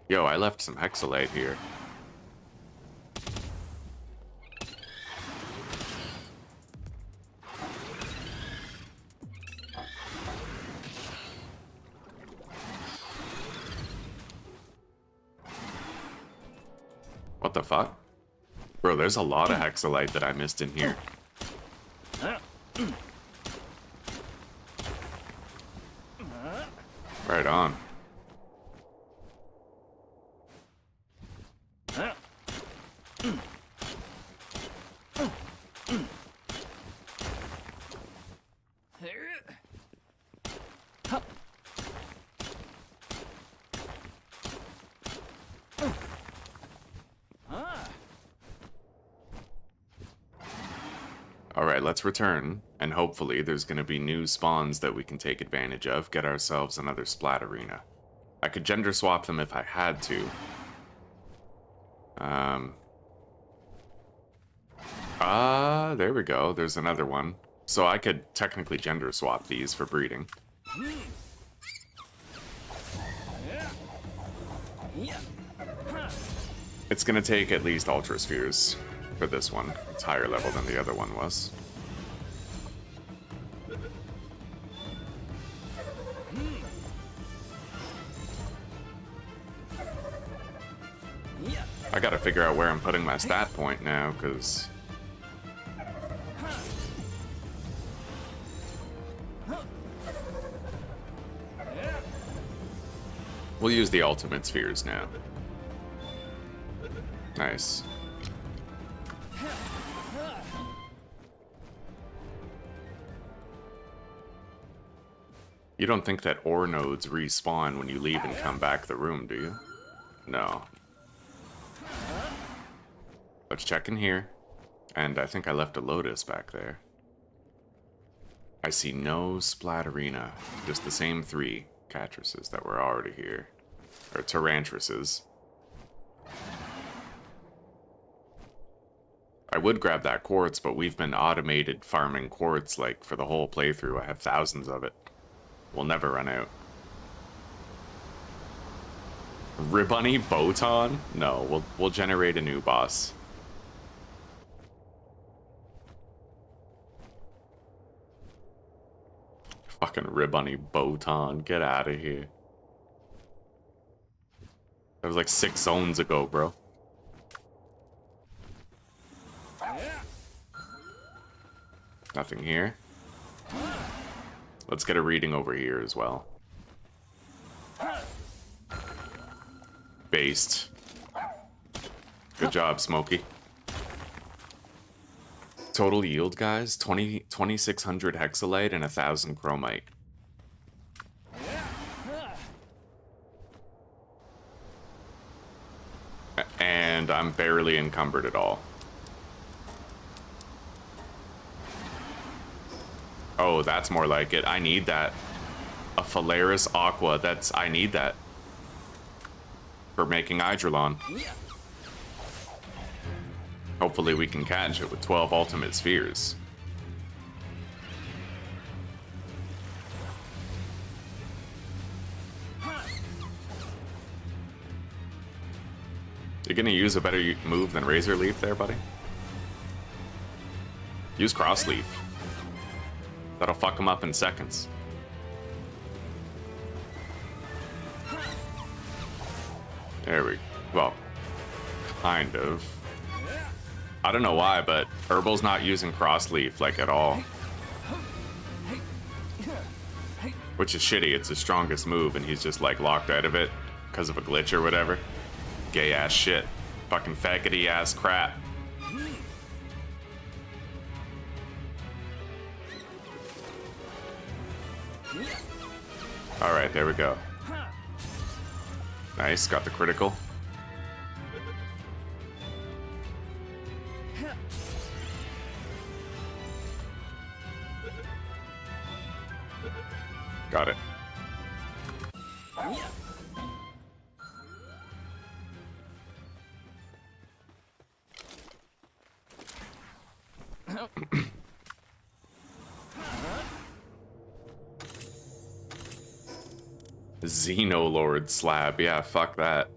Yo, I left some hexalite here. What the fuck? Bro, there's a lot of hexalite that I missed in here. Right on. Alright, let's return, and hopefully there's going to be new spawns that we can take advantage of, get ourselves another Splatterina. I could gender swap them if I had to. There we go, there's another one. So I could technically gender swap these for breeding. It's going to take at least Ultra Spheres for this one. It's higher level than the other one was. I gotta figure out where I'm putting my stat point now, because... we'll use the ultimate spheres now. Nice. You don't think that ore nodes respawn when you leave and come back the room, do you? No. Let's check in here. And I think I left a Lotus back there. I see no Splatterina. Just the same 3 Catresses that were already here. Or Tarantruses. I would grab that quartz, but we've been automated farming quartz like for the whole playthrough. I have thousands of it. We'll never run out. Ribbunny Botan? No, we'll generate a new boss. Fucking Ribbunny Botan, get out of here. That was like 6 zones ago, bro. Nothing here. Let's get a reading over here as well. Based. Good job, Smokey. Total yield, guys, 2,600 hexalite and 1,000 chromite. And I'm barely encumbered at all. Oh, that's more like it. I need that. A Phalaris Aqua, I need that. For making Hydrolon. Hopefully we can catch it with 12 ultimate spheres. You're gonna use a better move than Razor Leaf there, buddy? Use Cross Leaf. That'll fuck him up in seconds. There we... Well, kind of. I don't know why, but Herbal's not using Crossleaf, like, at all. Which is shitty. It's his strongest move, and he's just, like, locked out of it because of a glitch or whatever. Gay-ass shit. Fucking faggoty-ass crap. Alright, there we go. Nice, got the critical. Got it. Xenoloord slab. Yeah, fuck that.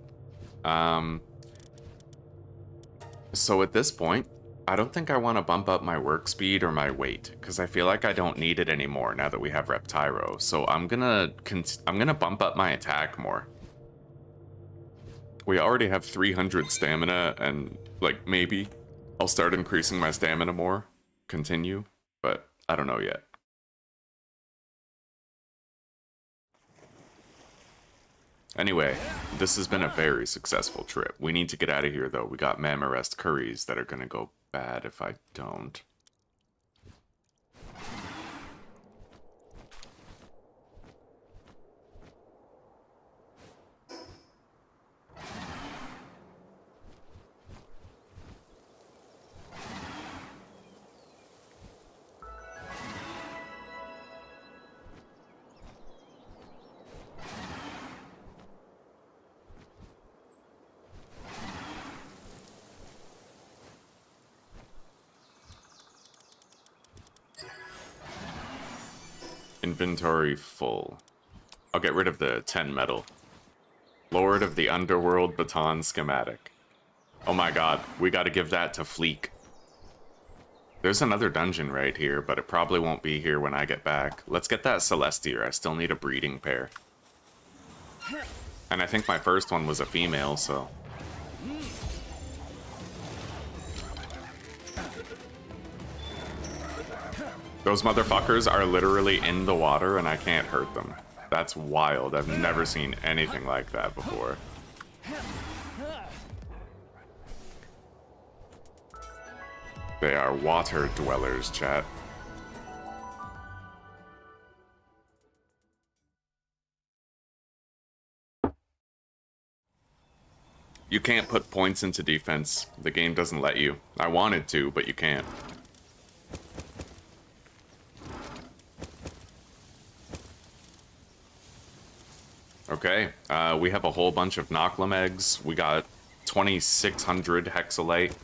So at this point, I don't think I want to bump up my work speed or my weight, because I feel like I don't need it anymore now that we have Reptyro. So I'm gonna bump up my attack more. We already have 300 stamina, and like maybe I'll start increasing my stamina more. Continue, but I don't know yet. Anyway, this has been a very successful trip. We need to get out of here, though. We got Mamarest curries that are gonna go bad if I don't. Inventory full. I'll get rid of the 10 metal. Lord of the Underworld baton schematic. Oh my god, we gotta give that to Fleek. There's another dungeon right here, but it probably won't be here when I get back. Let's get that Celestier. I still need a breeding pair. And I think my first one was a female, so... Those motherfuckers are literally in the water and I can't hurt them. That's wild. I've never seen anything like that before. They are water dwellers, chat. You can't put points into defense. The game doesn't let you. I wanted to, but you can't. Okay, we have a whole bunch of Noclum eggs. We got 2,600 hexalite.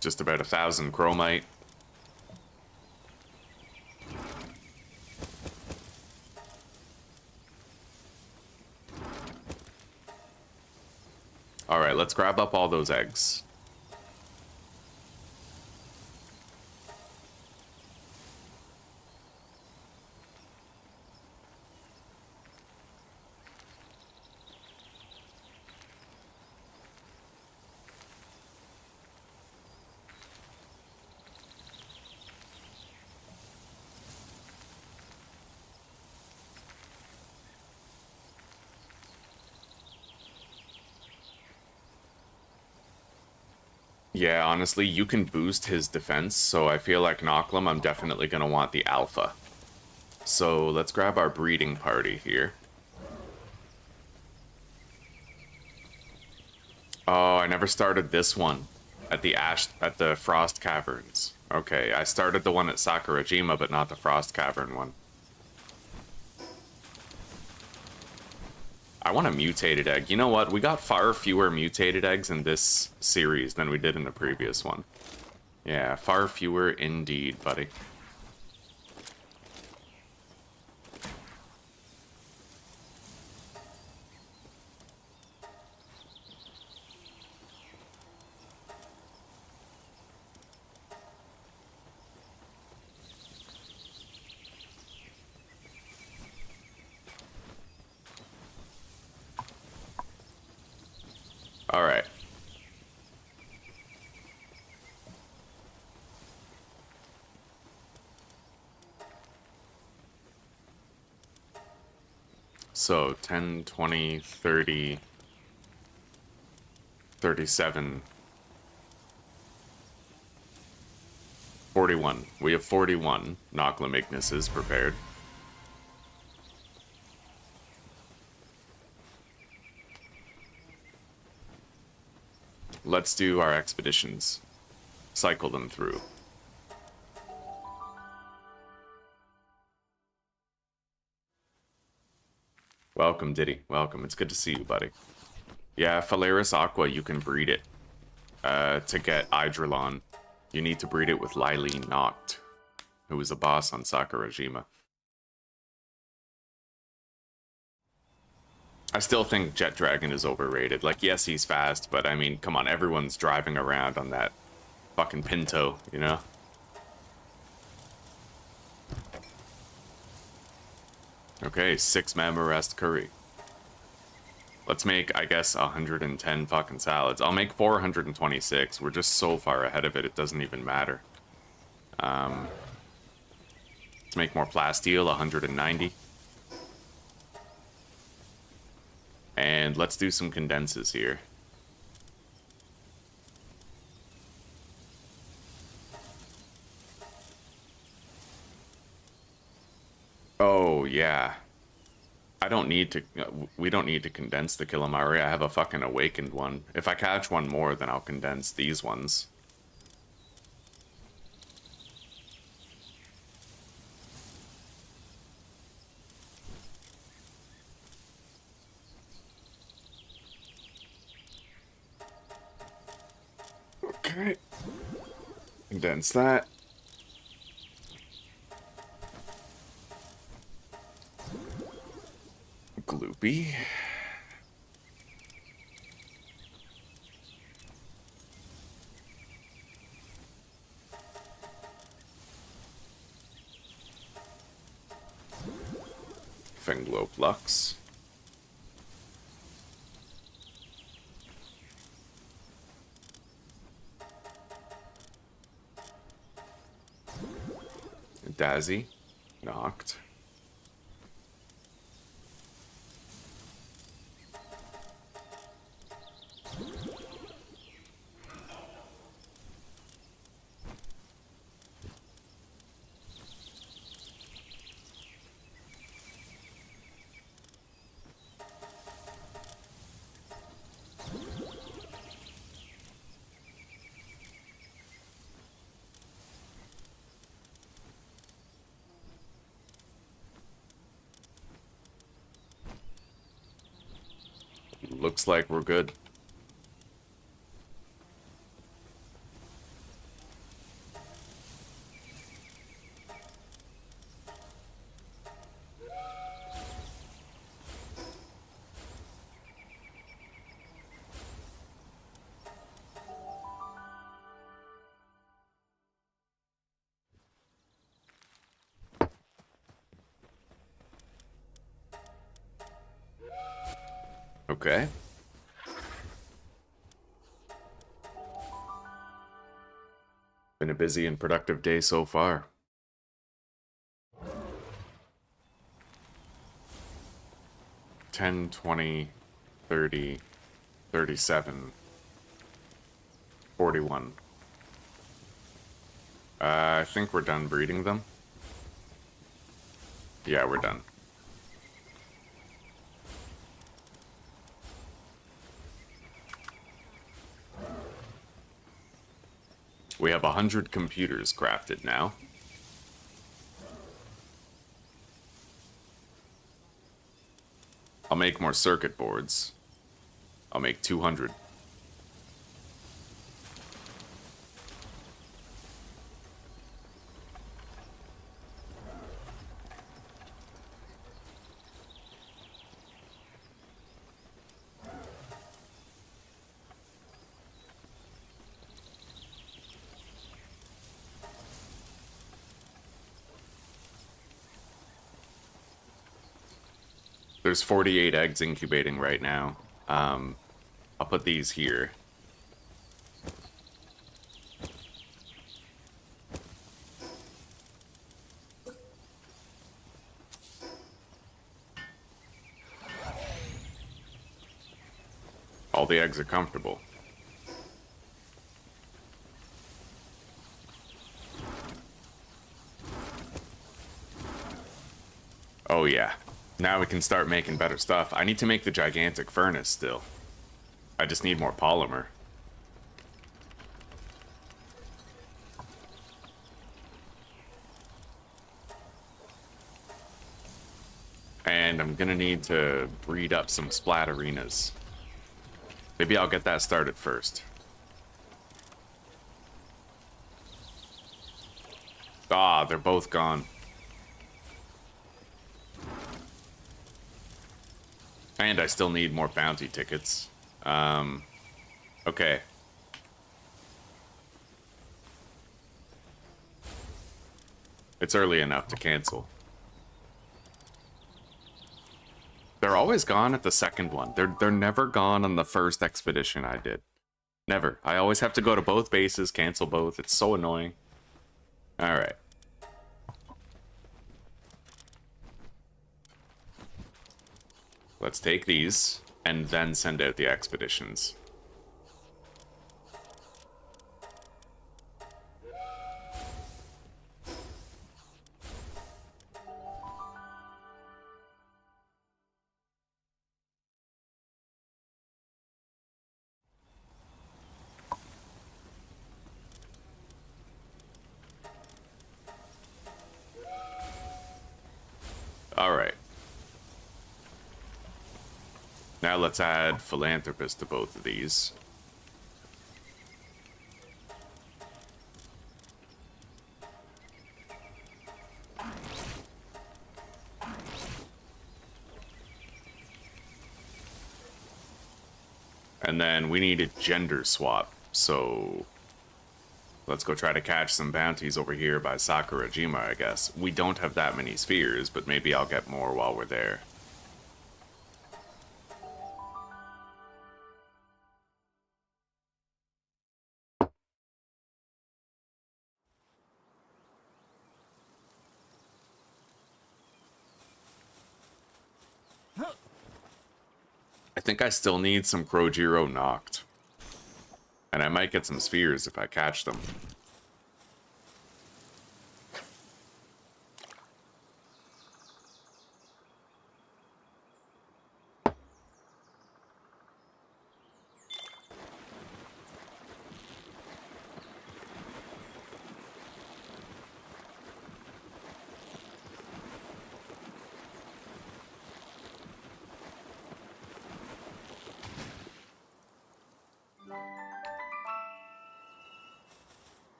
Just about 1,000 chromite. Alright, let's grab up all those eggs. Yeah, honestly, you can boost his defense, so I feel like Noclum, I'm definitely going to want the alpha. So let's grab our breeding party here. Oh, I never started this one at the Frost Caverns. Okay, I started the one at Sakurajima, but not the Frost Cavern one. I want a mutated egg. You know what? We got far fewer mutated eggs in this series than we did in the previous one. Yeah, far fewer indeed, buddy. All right. So 10, 20, 30, 37, 41. We have 41 Noclum Ignises prepared. Let's do our expeditions. Cycle them through. Welcome, Diddy. Welcome. It's good to see you, buddy. Yeah, Phalaris Aqua, you can breed it. To get Hydrolon, you need to breed it with Lylene Noct, who is a boss on Sakurajima. I still think Jet Dragon is overrated. Like, yes, he's fast, but I mean, come on, everyone's driving around on that fucking Pinto, you know? Okay, 6 Mamarest curry. Let's make, I guess, 110 fucking salads. I'll make 426. We're just so far ahead of it, it doesn't even matter. Let's make more plasteel, 190. And let's do some condenses here. Oh, yeah. I don't need to, we don't need to condense the Killamari. I have a fucking awakened one. If I catch one more, then I'll condense these ones. Okay. Condense that. Gloopy. Fenglopluxe. Dazzy. Knocked. Looks like we're good. Okay. Been a busy and productive day so far. $10, $20, $30, $37, $41. I think we're done breeding them. Yeah, we're done. We have 100 computers crafted now. I'll make more circuit boards. I'll make 200. There's 48 eggs incubating right now. I'll I'll put these here. All the eggs are comfortable. Oh yeah. Now we can start making better stuff. I need to make the gigantic furnace still. I just need more polymer. And I'm gonna need to breed up some splat arenas. Maybe I'll get that started first. Ah, they're both gone. And I still need more bounty tickets. Okay. It's early enough to cancel. They're always gone at the second one. They're never gone on the first expedition I did. Never. I always have to go to both bases, cancel both. It's so annoying. Alright. Let's take these, and then send out the expeditions. Alright. Now let's add philanthropist to both of these. And then we need a gender swap, so let's go try to catch some bounties over here by Sakurajima, I guess. We don't have that many spheres, but maybe I'll get more while we're there. I think I still need some Krojiro knocked. And I might get some spheres if I catch them.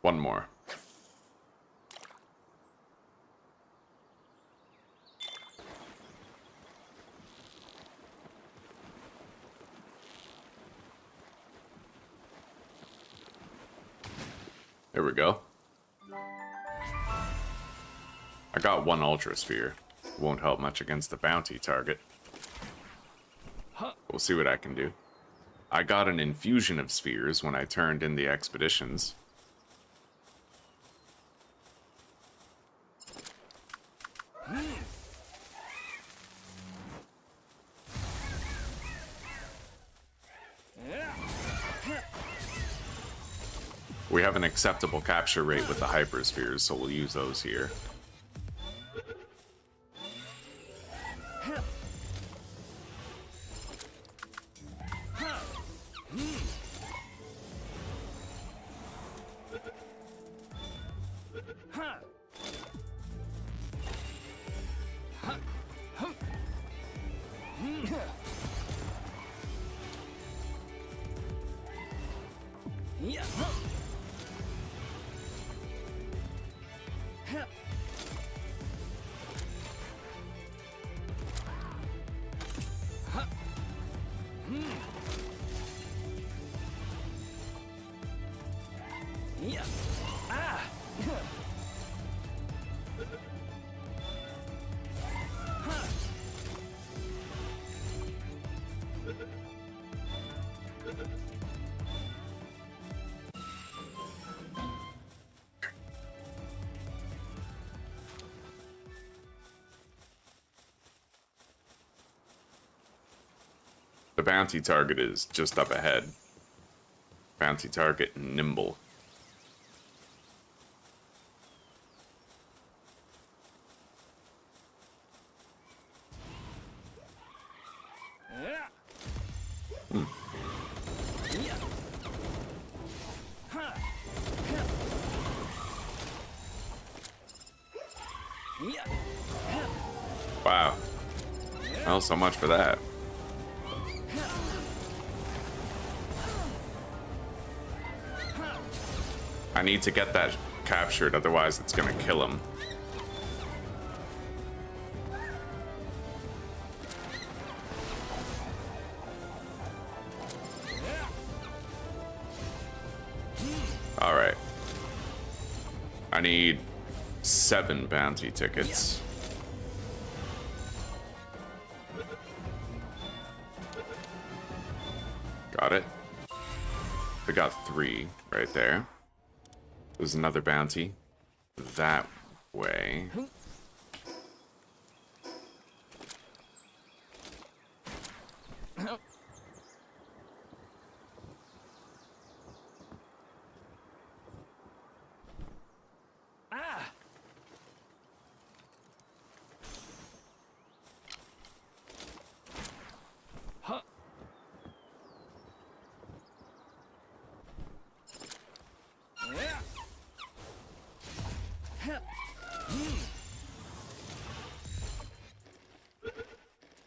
One more. There we go. I got one Ultra Sphere. Won't help much against the bounty target. We'll see what I can do. I got an infusion of spheres when I turned in the expeditions. We have an acceptable capture rate with the hyperspheres, so we'll use those here. The bounty target is just up ahead. Bounty target nimble. Wow. Well, so much for that. I need to get that captured, otherwise it's gonna kill him. Alright. I need 7 bounty tickets. Got it. We got 3 right there. There's another bounty that way.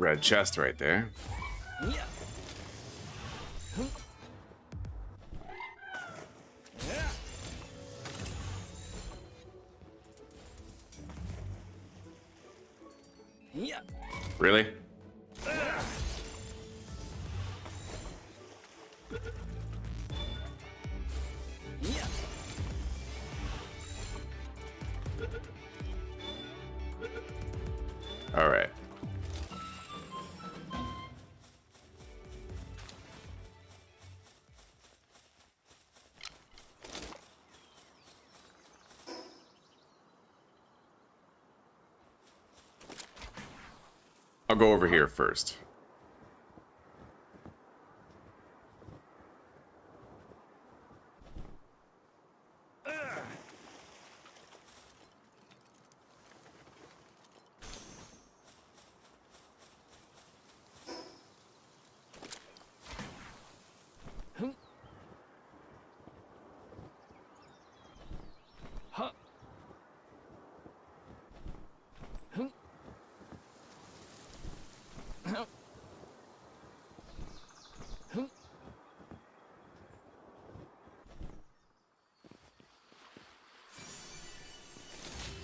Red chest right there. Really? All right. I'll go over here first.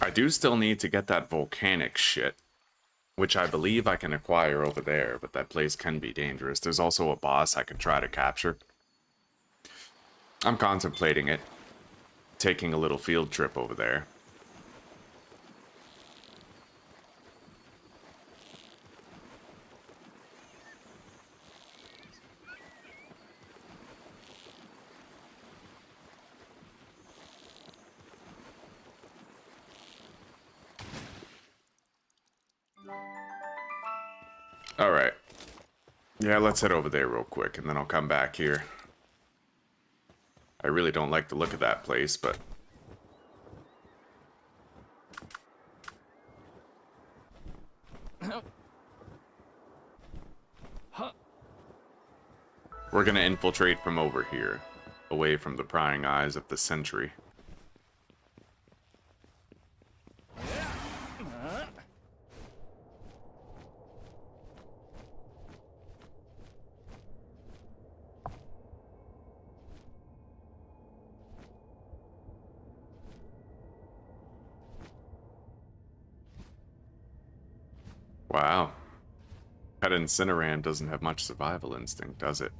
I do still need to get that volcanic shit, which I believe I can acquire over there, but that place can be dangerous. There's also a boss I can try to capture. I'm contemplating it, taking a little field trip over there. Alright. Yeah, let's head over there real quick, and then I'll come back here. I really don't like the look of that place, but... we're gonna infiltrate from over here, away from the prying eyes of the sentry. Wow. Pet Incineran doesn't have much survival instinct, does it?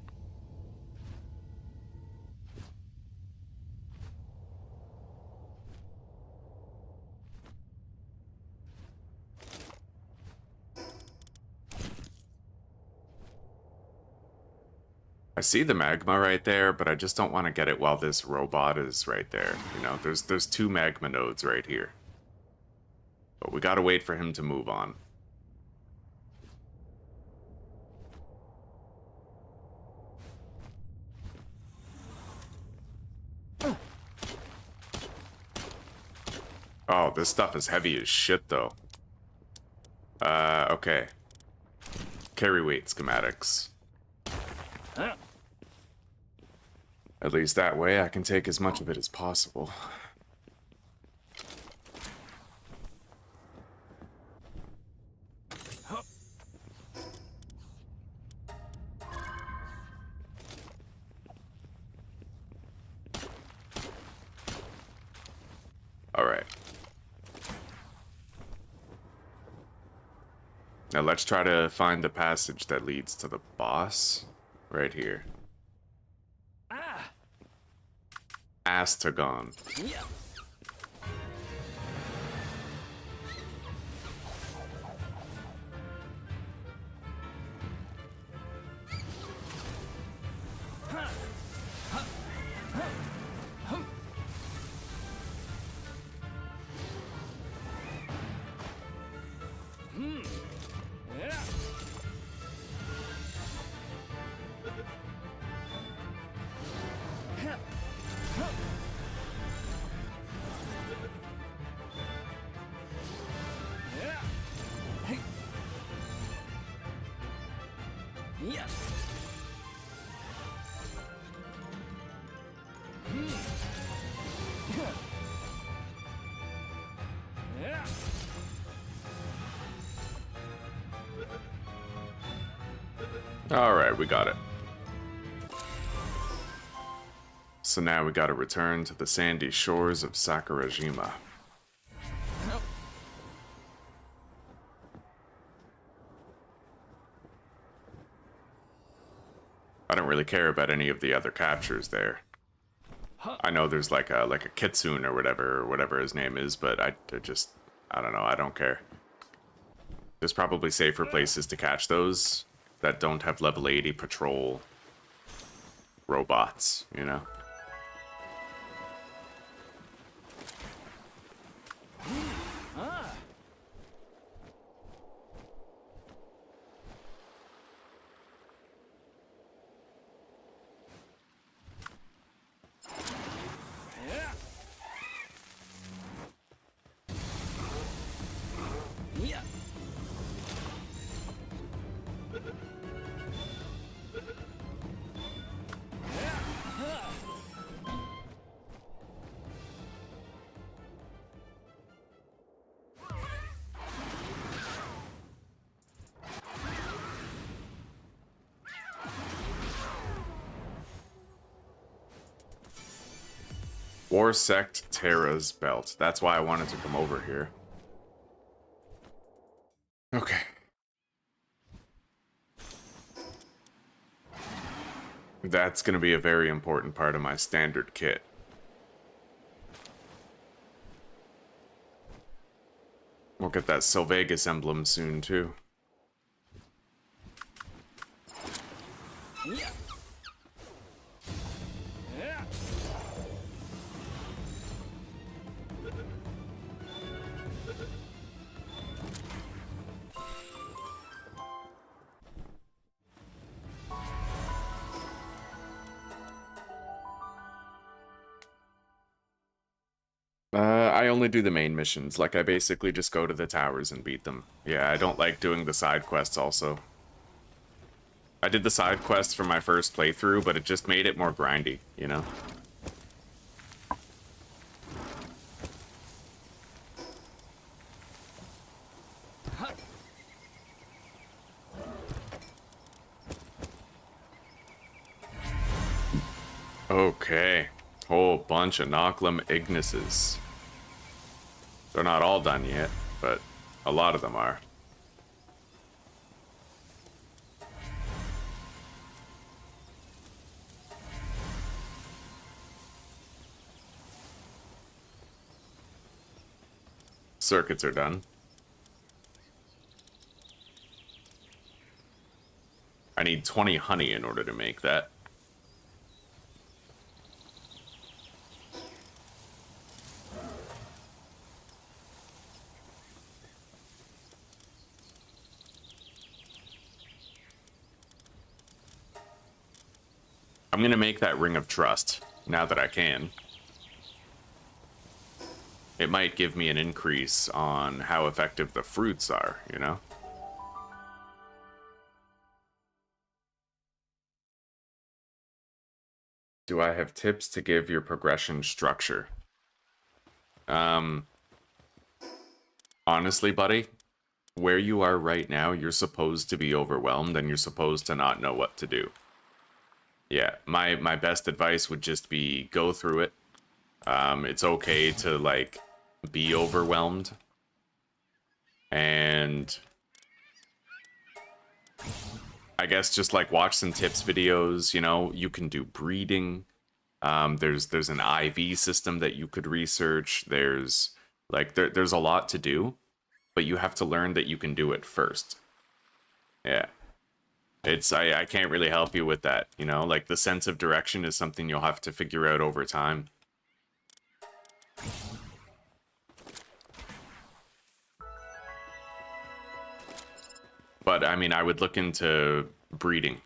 I see the magma right there, but I just don't want to get it while this robot is right there. You know, there's 2 magma nodes right here. But we gotta wait for him to move on. Oh, this stuff is heavy as shit, though. Okay. Carry weight schematics. Huh? At least that way I can take as much of it as possible. Alright. Now let's try to find the passage that leads to the boss. Right here. Ah! Astagon. Yeah. Yeah. Yeah. Hey. Yeah. Yeah. Alright, we got it. So now we gotta return to the sandy shores of Sakurajima. I don't really care about any of the other captures there. I know there's like a Kitsune or whatever his name is, but I don't know, I don't care. There's probably safer places to catch those that don't have level 80 patrol robots, you know? Ah. Yeah. Yeah. War Sect Terra's Belt. That's why I wanted to come over here. Okay. That's gonna be a very important part of my standard kit. We'll get that Sylvegas emblem soon, too. Yeah. Yeah. I only do the main missions. Like, I basically just go to the towers and beat them. Yeah, I don't like doing the side quests also. I did the side quests for my first playthrough, but it just made it more grindy, you know? Okay. Whole bunch of Noclum Ignises. They're not all done yet, but a lot of them are. Circuits are done. I need 20 honey in order to make that. I'm gonna make that Ring of Trust, now that I can. it might give me an increase on how effective the fruits are, you know? Do I have tips to give your progression structure? Honestly, buddy, where you are right now, you're supposed to be overwhelmed and you're supposed to not know what to do. Yeah, my best advice would just be go through it. It's okay to, like, be overwhelmed. And I guess just, like, watch some tips videos, you know? You can do breeding. There's an IV system that you could research. There's, like, there's a lot to do, but you have to learn that you can do it first. Yeah. I can't really help you with that, you know? Like, the sense of direction is something you'll have to figure out over time. But, I mean, I would look into breeding.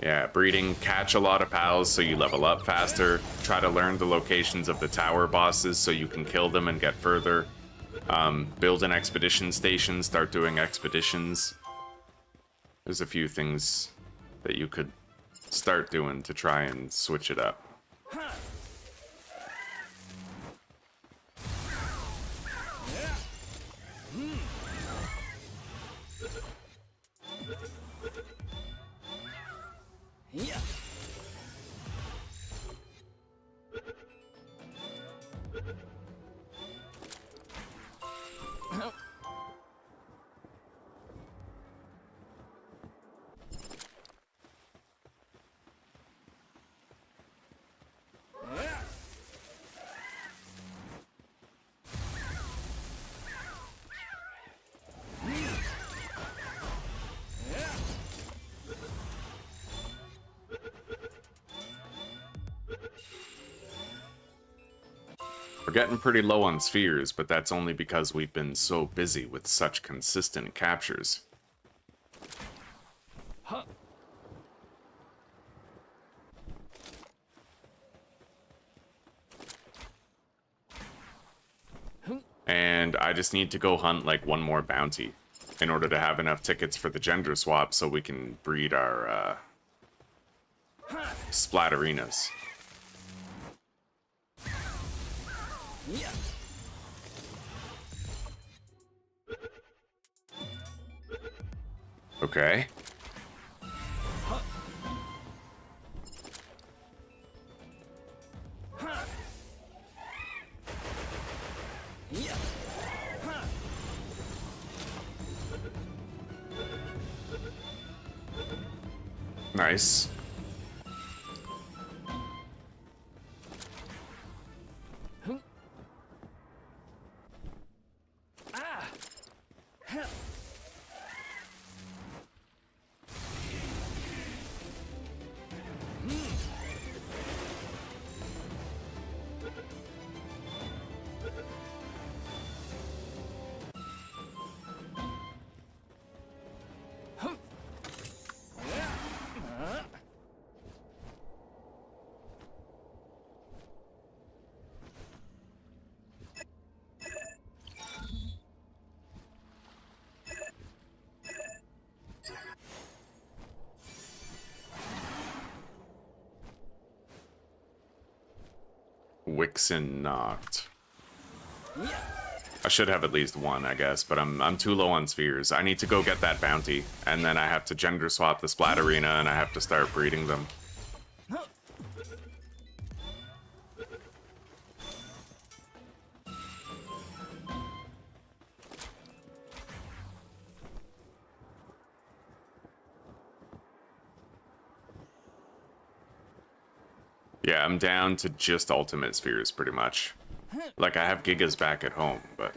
Yeah, breeding, catch a lot of pals so you level up faster. Try to learn the locations of the tower bosses so you can kill them and get further. Build an expedition station, start doing expeditions. There's a few things that you could start doing to try and switch it up. Yeah. We're getting pretty low on spheres, but that's only because we've been so busy with such consistent captures. Huh. And I just need to go hunt like one more bounty in order to have enough tickets for the gender swap so we can breed our splatterinas. Yeah. Okay. Yeah. Nice. Ah. Wixen knocked. Yeah. I should have at least one, I guess, but I'm too low on spheres. I need to go get that bounty, and then I have to gender swap the splatterina, and I have to start breeding them. Yeah, I'm down to just ultimate spheres, pretty much. Like, I have Gigas back at home, but...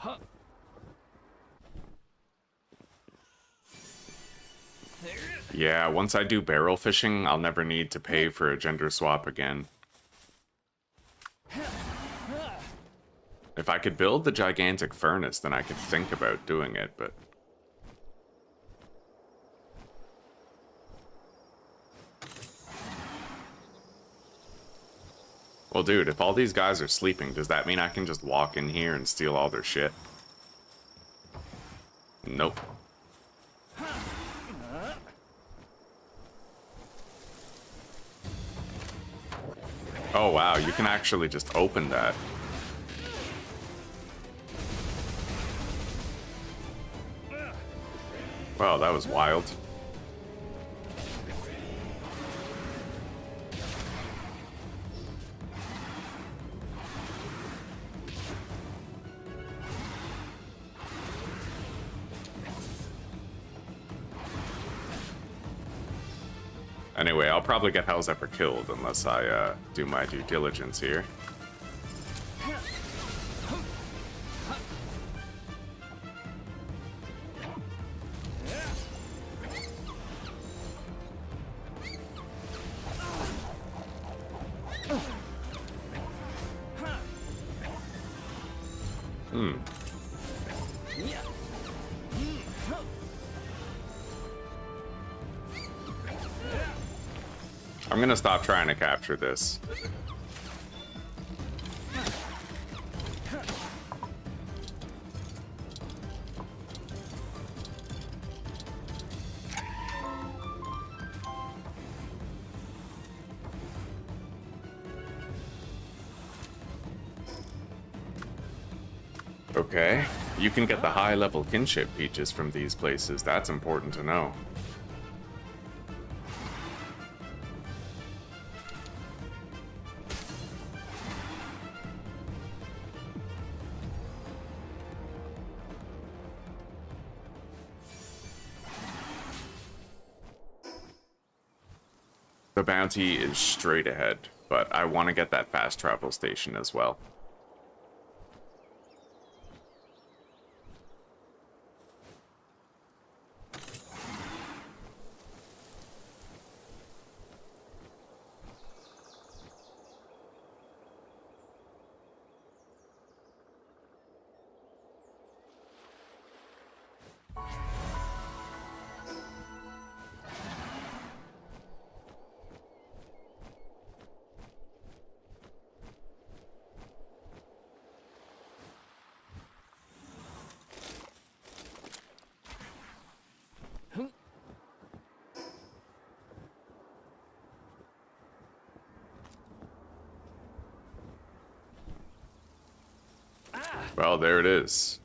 Huh. Yeah, once I do barrel fishing, I'll never need to pay for a gender swap again. If I could build the gigantic furnace, then I could think about doing it, but... Well, dude, if all these guys are sleeping, does that mean I can just walk in here and steal all their shit? Nope. Oh, wow, you can actually just open that. Wow, that was wild. Anyway, I'll probably get Hell's Ever killed unless I do my due diligence here. I'm gonna stop trying to capture this. Okay, you can get the high-level kinship peaches from these places. That's important to know. The bounty is straight ahead, but I want to get that fast travel station as well. Well, there it is.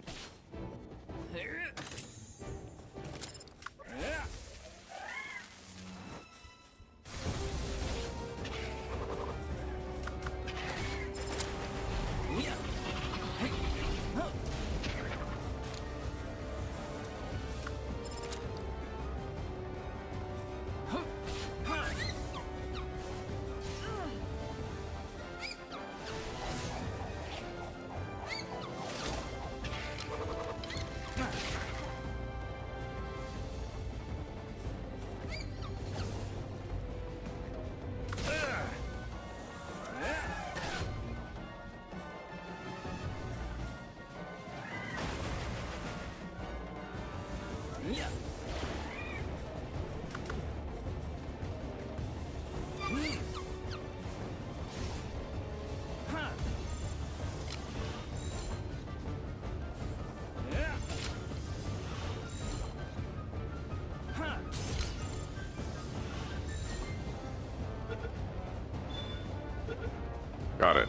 Got it.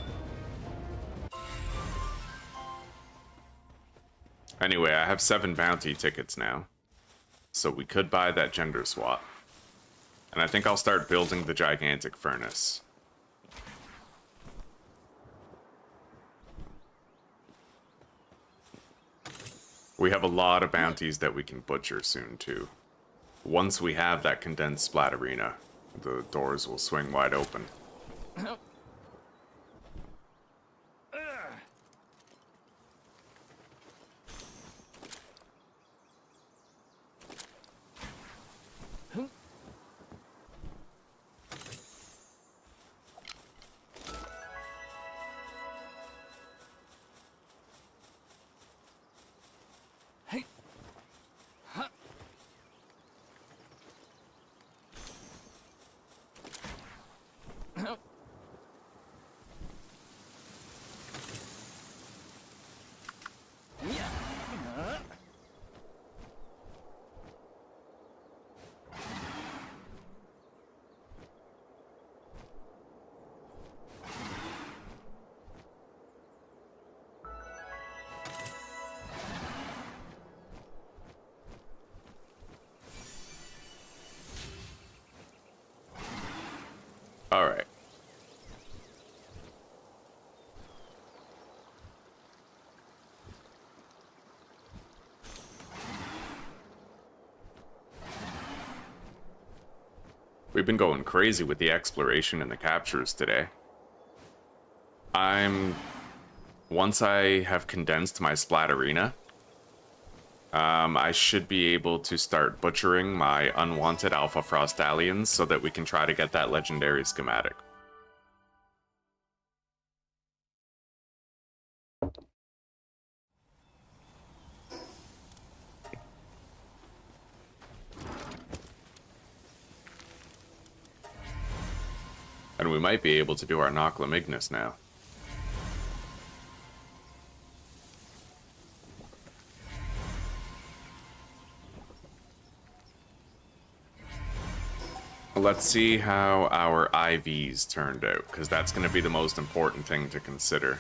Anyway, I have 7 bounty tickets now, so we could buy that gender swap. And I think I'll start building the gigantic furnace. We have a lot of bounties that we can butcher soon, too. Once we have that condensed splat arena, the doors will swing wide open. We've been going crazy with the exploration and the captures today. Once I have condensed my Splatterina, I should be able to start butchering my unwanted Alpha Frostallions so that we can try to get that legendary schematic. And we might be able to do our Noclum Ignis now. Let's see how our IVs turned out, because that's going to be the most important thing to consider.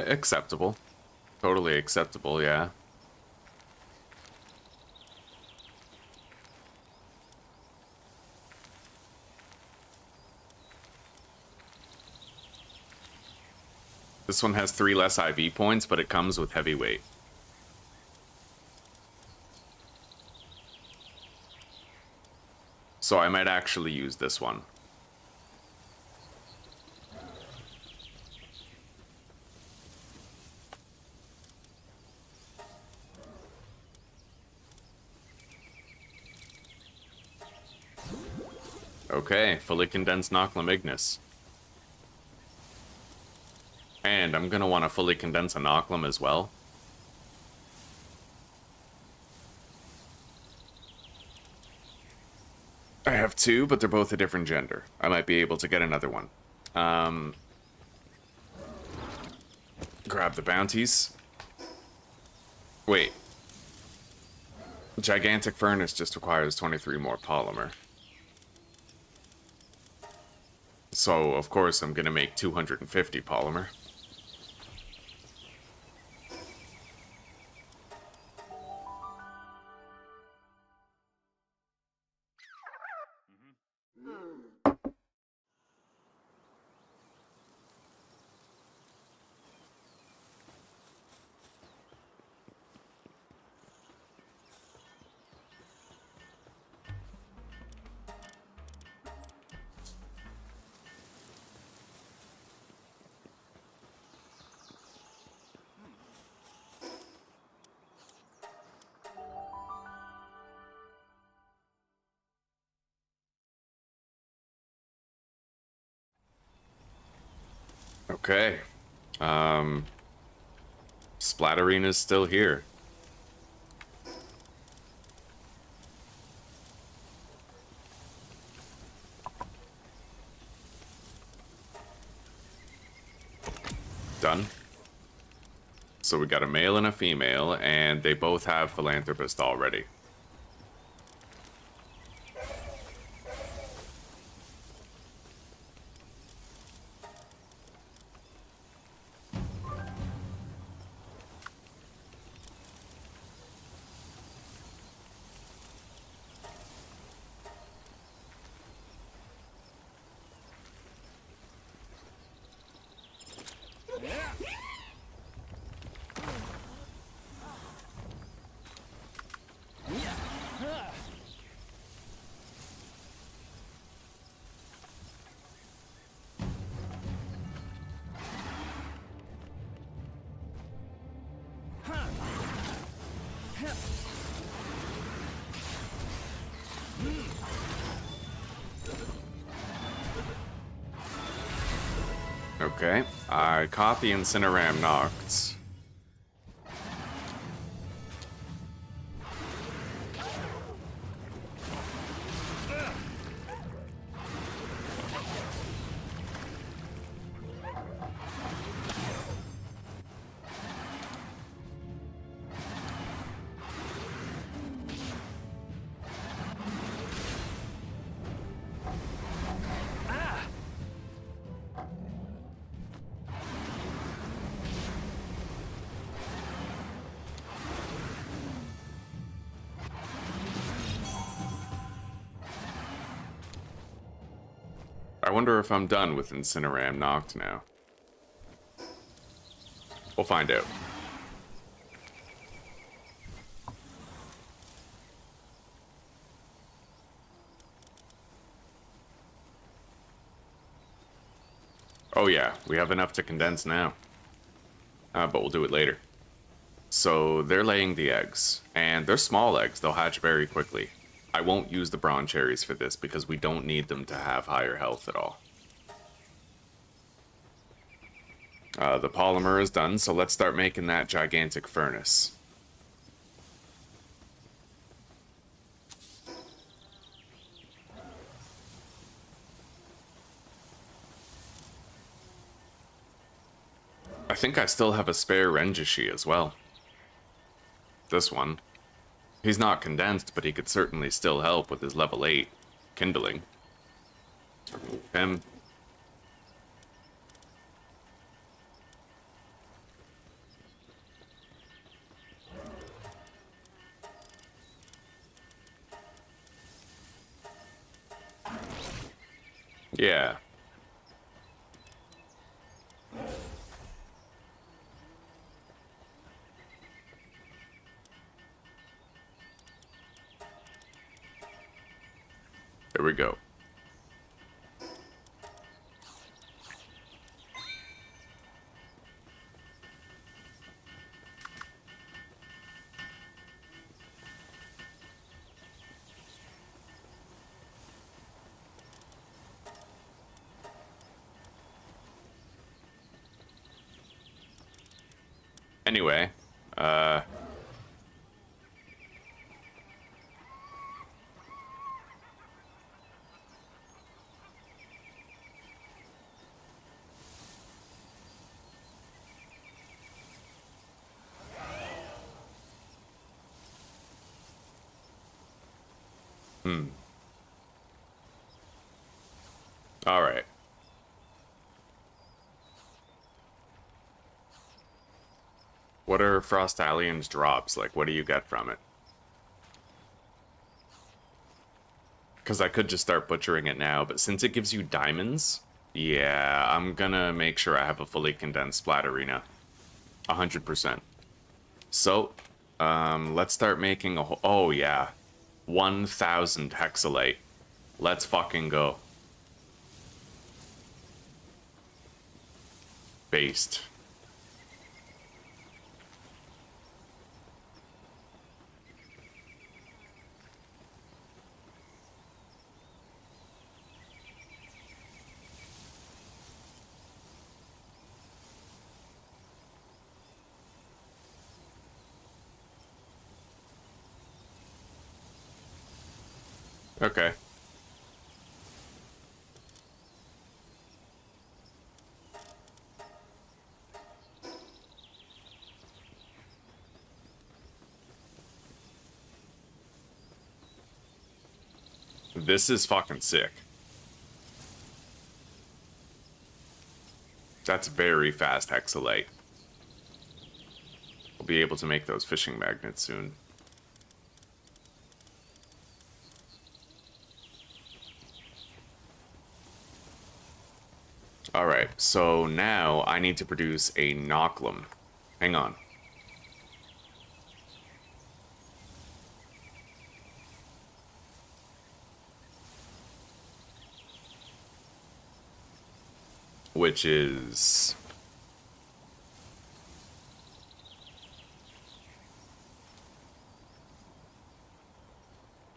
Acceptable. Totally acceptable, yeah. This one has 3 less IV points, but it comes with heavyweight. So I might actually use this one. Okay, fully condensed Noclum Ignis. And I'm gonna want to fully condense a Noclum as well. I have 2, but they're both a different gender. I might be able to get another one. Grab the bounties. Wait. Gigantic Furnace just requires 23 more polymer. So, of course, I'm gonna make 250 polymer. Okay. Splatterina's still here. Done. So we got a male and a female, and they both have Philanthropist already. Okay, I caught the Incineram Nocts. I wonder if I'm done with Incineram Noct now. We'll find out. Oh yeah, we have enough to condense now. But we'll do it later. So they're laying the eggs, and they're small eggs. They'll hatch very quickly. I won't use the bronze cherries for this because we don't need them to have higher health at all. The polymer is done, so let's start making that gigantic furnace. I think I still have a spare Renjishi as well. This one. He's not condensed, but he could certainly still help with his level 8 kindling. Remove him. Yeah. There we go. Anyway, all right. What are Frost Allion's drops? Like, what do you get from it? Because I could just start butchering it now, but since it gives you diamonds, yeah, I'm gonna make sure I have a fully condensed Splat Arena. 100%. So, let's start making a whole... Oh, yeah. 1,000 hexalite. Let's fucking go. Based. Okay. This is fucking sick. That's very fast hexalite. We'll be able to make those fishing magnets soon. Alright, so now I need to produce a Nocklum. Hang on. Which is...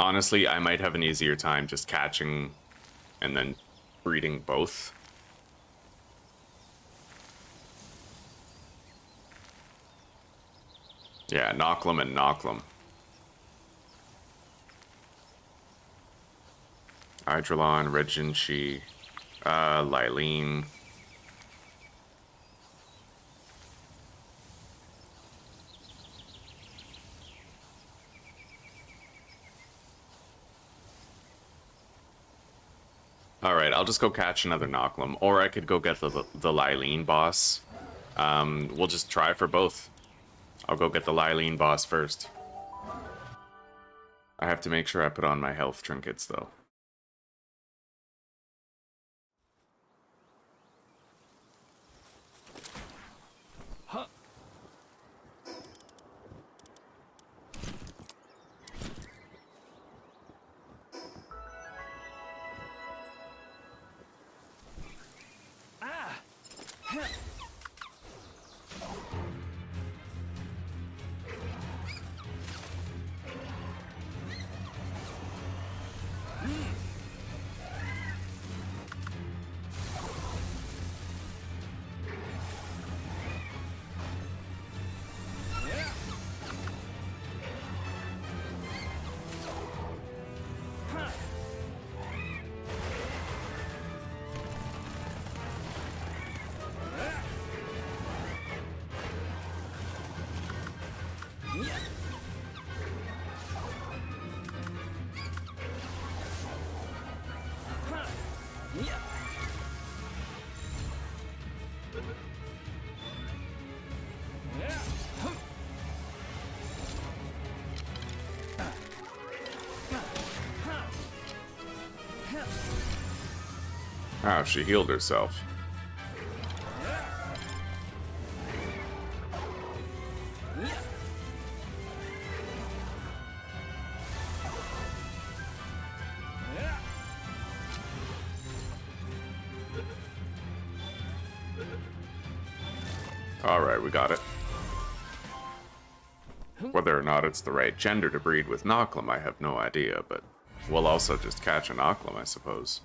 Honestly, I might have an easier time just catching and then breeding both. Yeah, Nocklum and Nocklum. Hydrolon, Regency, Lylene. Alright, I'll just go catch another Nocklum, or I could go get the Lylene boss. We'll just try for both. I'll go get the Lylene boss first. I have to make sure I put on my health trinkets, though. Yeah. Huh. Yeah. Yeah. Hum. Oh, she healed herself. Yeah. Yeah. Alright, we got it. Whether or not it's the right gender to breed with Nocklum, I have no idea, but we'll also just catch a Nocklum, I suppose.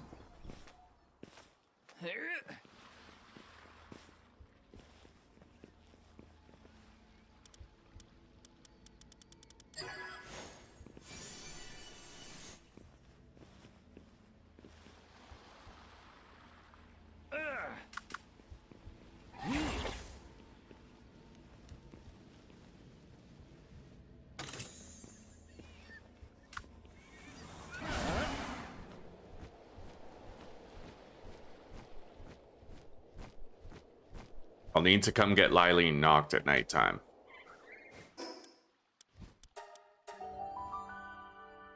I'll need to come get Lylene knocked at nighttime.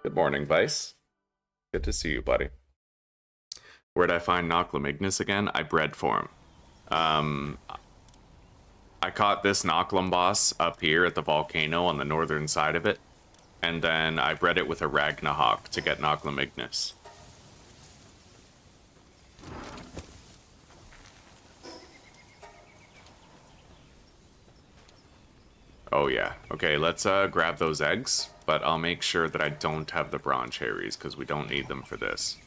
Good morning, Vice. Good to see you, buddy. Where'd I find Nocklum Ignis again? I bred for him. I caught this Nocklum boss up here at the volcano on the northern side of it, and then I bred it with a Ragnahawk to get Nocklum Ignis. Oh yeah. Okay, let's grab those eggs, but I'll make sure that I don't have the bronze cherries, because we don't need them for this.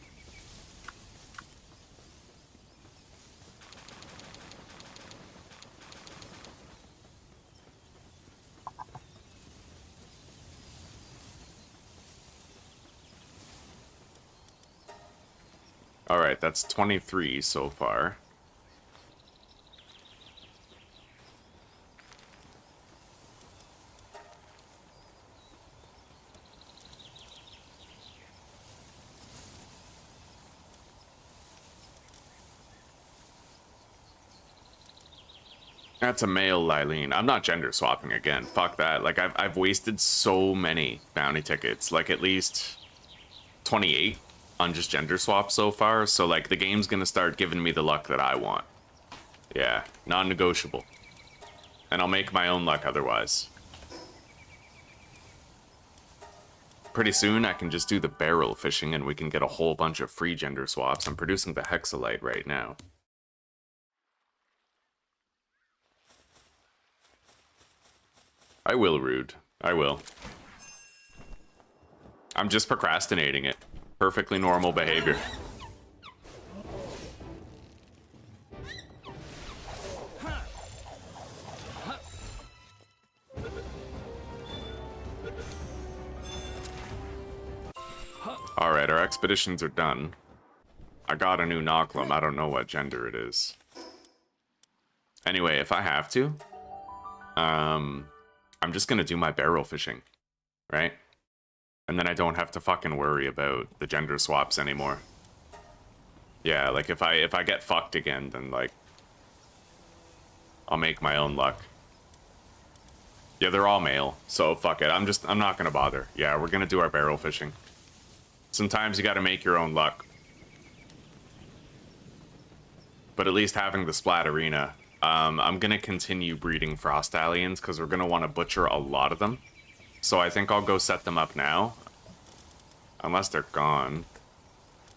Alright, that's 23 so far. That's a male Lylene. I'm not gender swapping again. Fuck that. Like, I've wasted so many bounty tickets. Like, at least 28 on just gender swaps so far. So, like, the game's gonna start giving me the luck that I want. Yeah, non-negotiable. And I'll make my own luck otherwise. Pretty soon, I can just do the barrel fishing and we can get a whole bunch of free gender swaps. I'm producing the Hexalite right now. I will, Rude. I will. I'm just procrastinating it. Perfectly normal behavior. Alright, our expeditions are done. I got a new Nocklum. I don't know what gender it is. Anyway, if I have to, I'm just gonna do my barrel fishing, right? And then I don't have to fucking worry about the gender swaps anymore. Yeah, like if I get fucked again, then like I'll make my own luck. Yeah, they're all male, so fuck it. I'm not gonna bother. Yeah, we're gonna do our barrel fishing. Sometimes you gotta make your own luck. But at least having the Splat Arena, I'm gonna continue breeding Frost Allians because we're gonna want to butcher a lot of them. So I think I'll go set them up now. Unless they're gone.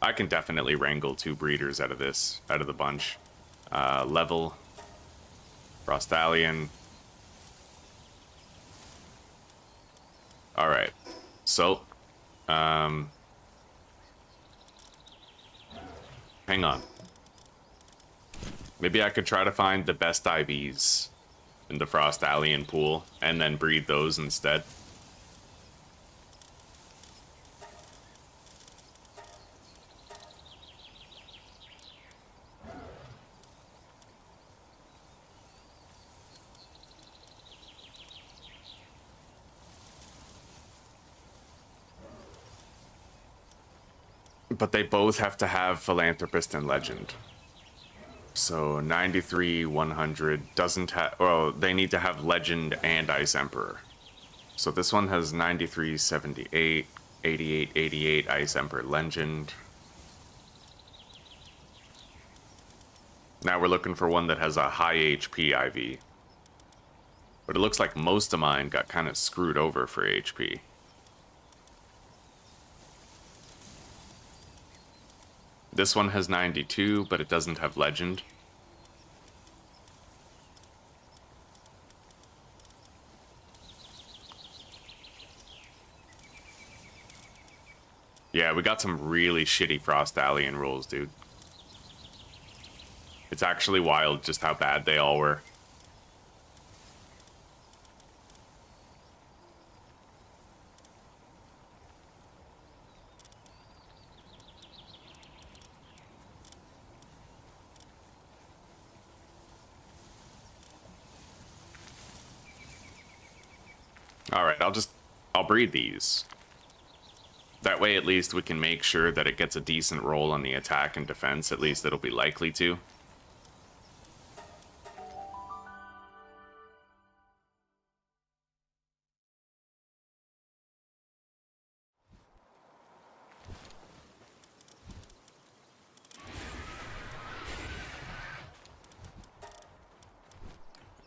I can definitely wrangle 2 breeders out of the bunch. Level. Frostallion. Alright. So, hang on. Maybe I could try to find the best IVs in the Frostallion pool and then breed those instead. but they both have to have Philanthropist and Legend. So 93, 100 doesn't have... Well, they need to have Legend and Ice Emperor. So this one has 93, 78, 88, 88, Ice Emperor, Legend. Now we're looking for one that has a high HP IV. But it looks like most of mine got kind of screwed over for HP. This one has 92, but it doesn't have Legend. Yeah, we got some really shitty Frost Alien rolls, dude. It's actually wild just how bad they all were. Alright, I'll breed these. That way at least we can make sure that it gets a decent roll on the attack and defense, at least it'll be likely to.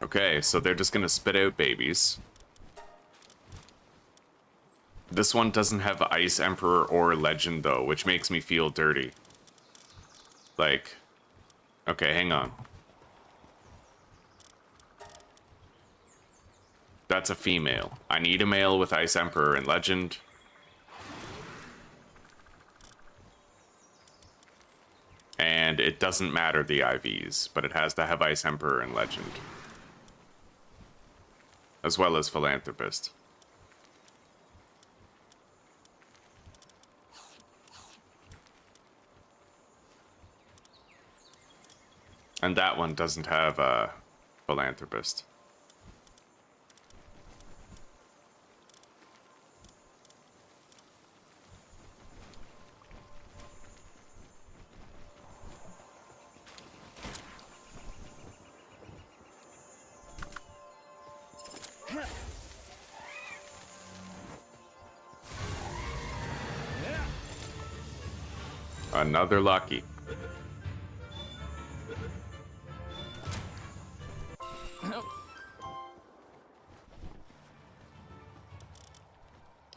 Okay, so they're just gonna spit out babies. This one doesn't have Ice Emperor or Legend, though, which makes me feel dirty. Like... Okay, hang on. That's a female. I need a male with Ice Emperor and Legend. And it doesn't matter the IVs, but it has to have Ice Emperor and Legend. As well as Philanthropist. And that one doesn't have a Philanthropist. Another lucky.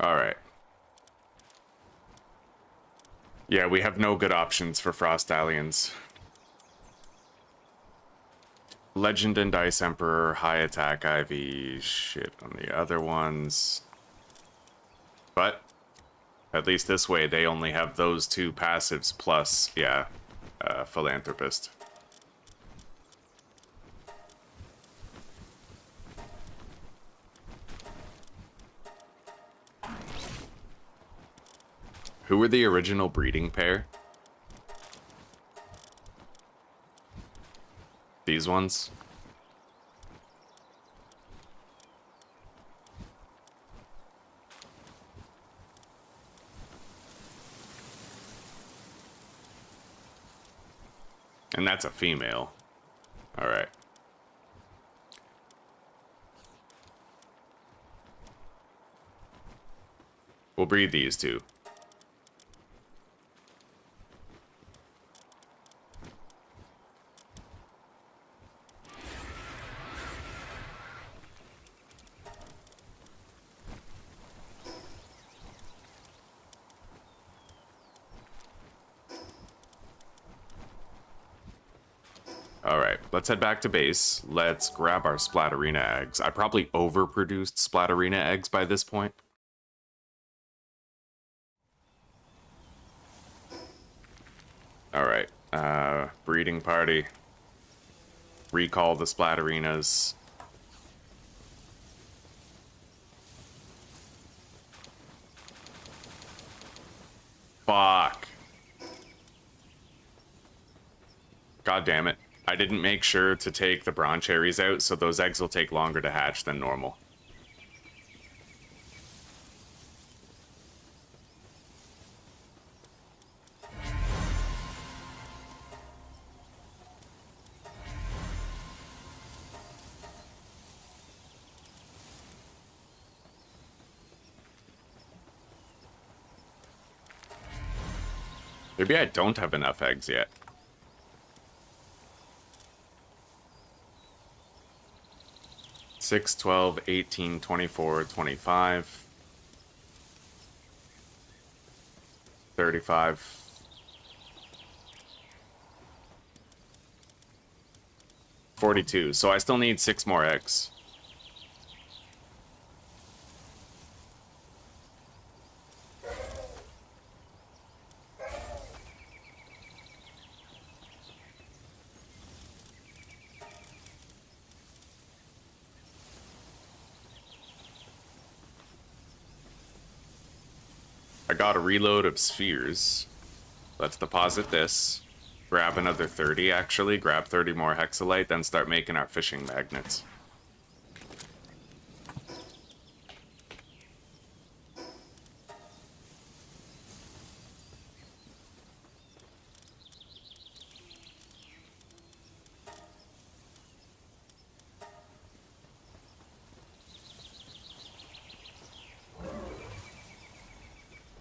Alright. Yeah, we have no good options for Frost Aliens. Legend and Ice Emperor, high attack IV, shit on the other ones. But, at least this way, they only have those two passives plus, yeah, Philanthropist. Who were the original breeding pair? These ones? And that's a female. Alright. We'll breed these two. Alright, let's head back to base. Let's grab our Splatterina eggs. I probably overproduced Splatterina eggs by this point. Alright, breeding party. Recall the Splatterinas. Fuck. God damn it. I didn't make sure to take the Bronze Cherries out, so those eggs will take longer to hatch than normal. Maybe I don't have enough eggs yet. Six, 12, 18, 24, 25, 35. 42, so I still need 6 more eggs. I got a reload of spheres. Let's deposit this. Grab another 30, actually. Grab 30 more hexalite, then start making our fishing magnets.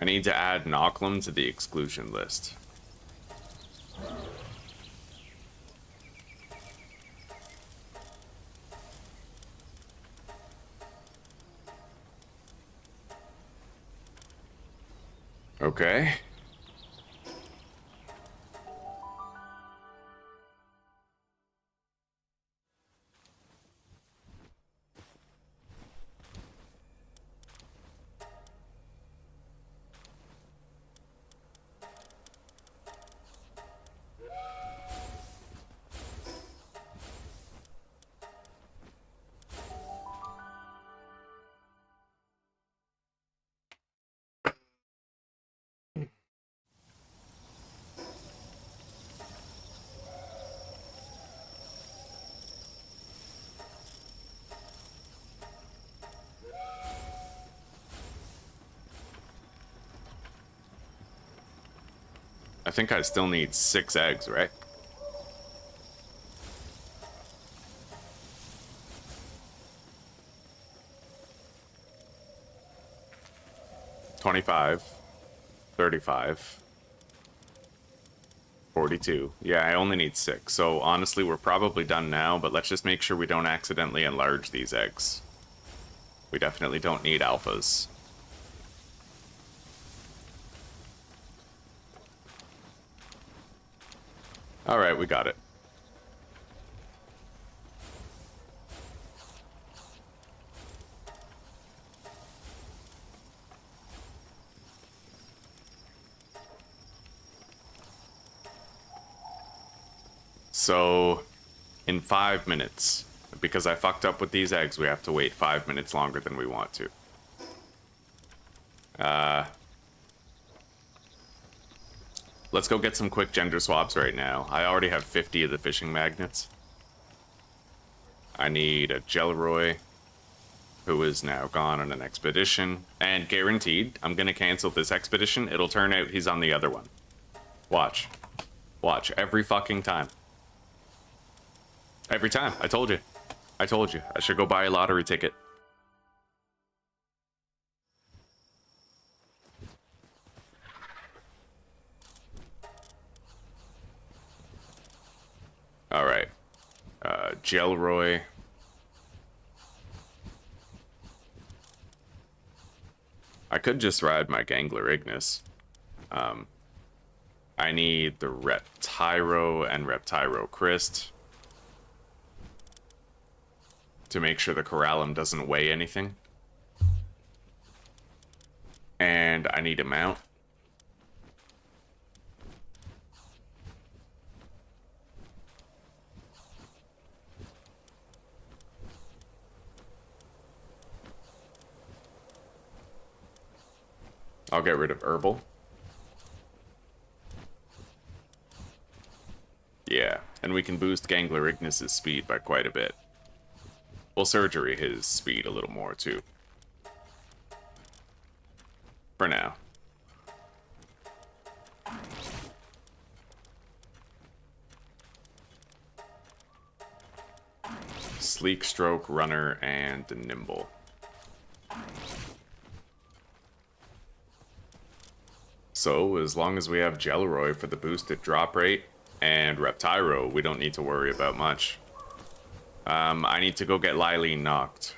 I need to add Nocklum to the exclusion list. Okay. I think I still need 6 eggs, right? $25, $35, $42. Yeah, I only need 6. So honestly, we're probably done now, but let's just make sure we don't accidentally enlarge these eggs. We definitely don't need alphas. Alright, we got it. So, in 5 minutes, because I fucked up with these eggs, we have to wait 5 minutes longer than we want to. Let's go get some quick gender swaps right now. I already have 50 of the fishing magnets. I need a Gelroy, who is now gone on an expedition. And guaranteed, I'm gonna cancel this expedition. It'll turn out he's on the other one. Watch. Watch. Every fucking time. Every time. I told you. I told you. I should go buy a lottery ticket. Alright. Gelroy. I could just ride my Gangler Ignis. I need the Reptyro and Reptyro Christ to make sure the Corallum doesn't weigh anything. And I need a mount. I'll get rid of Herbal. Yeah, and we can boost Gangler Ignis' speed by quite a bit. Well, Surgery his speed a little more, too. For now. Sleek Stroke, Runner, and Nimble. So, as long as we have Gelroy for the boosted drop rate and Reptyro, we don't need to worry about much. I need to go get Lylene knocked.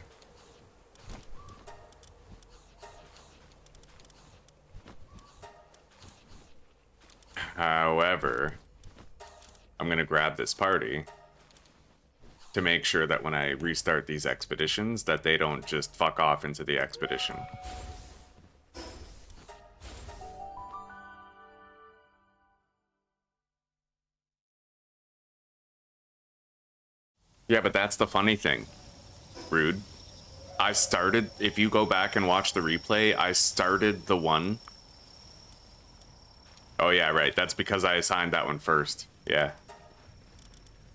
However, I'm gonna grab this party to make sure that when I restart these expeditions, that they don't just fuck off into the expedition. Yeah, but that's the funny thing, Rude. I started, if you go back and watch the replay, I started the one. Oh yeah, right, that's because I assigned that one first. Yeah.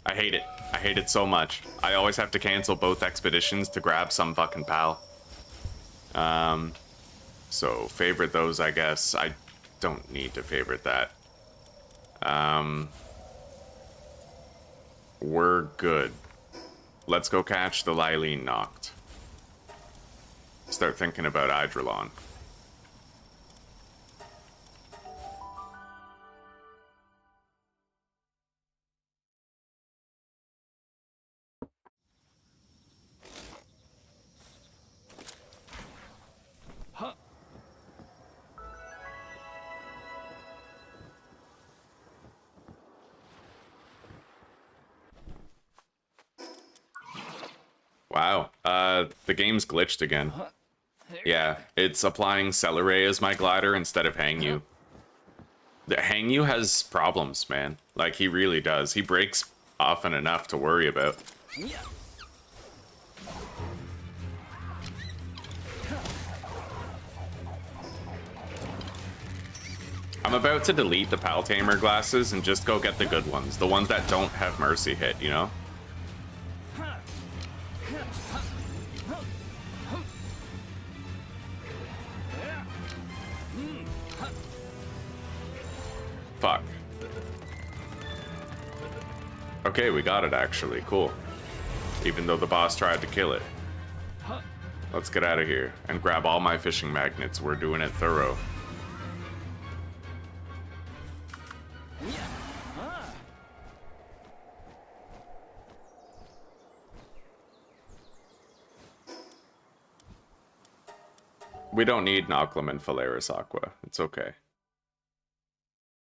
I hate it. I hate it so much. I always have to cancel both expeditions to grab some fucking pal. So favorite those, I guess. I don't need to favorite that. We're good. Let's go catch the Lylene knocked. Start thinking about Hydrolon. Wow, the game's glitched again. Yeah, it's applying Celeray as my glider instead of Hangyu. The Hangyu has problems, man. Like, he really does. He breaks often enough to worry about. I'm about to delete the Pal Tamer glasses and just go get the good ones. The ones that don't have Mercy hit, you know? Fuck. Okay, we got it actually. Cool. Even though the boss tried to kill it. Let's get out of here and grab all my fishing magnets. We're doing it thorough. We don't need Noclum and Phalaris Aqua. It's okay.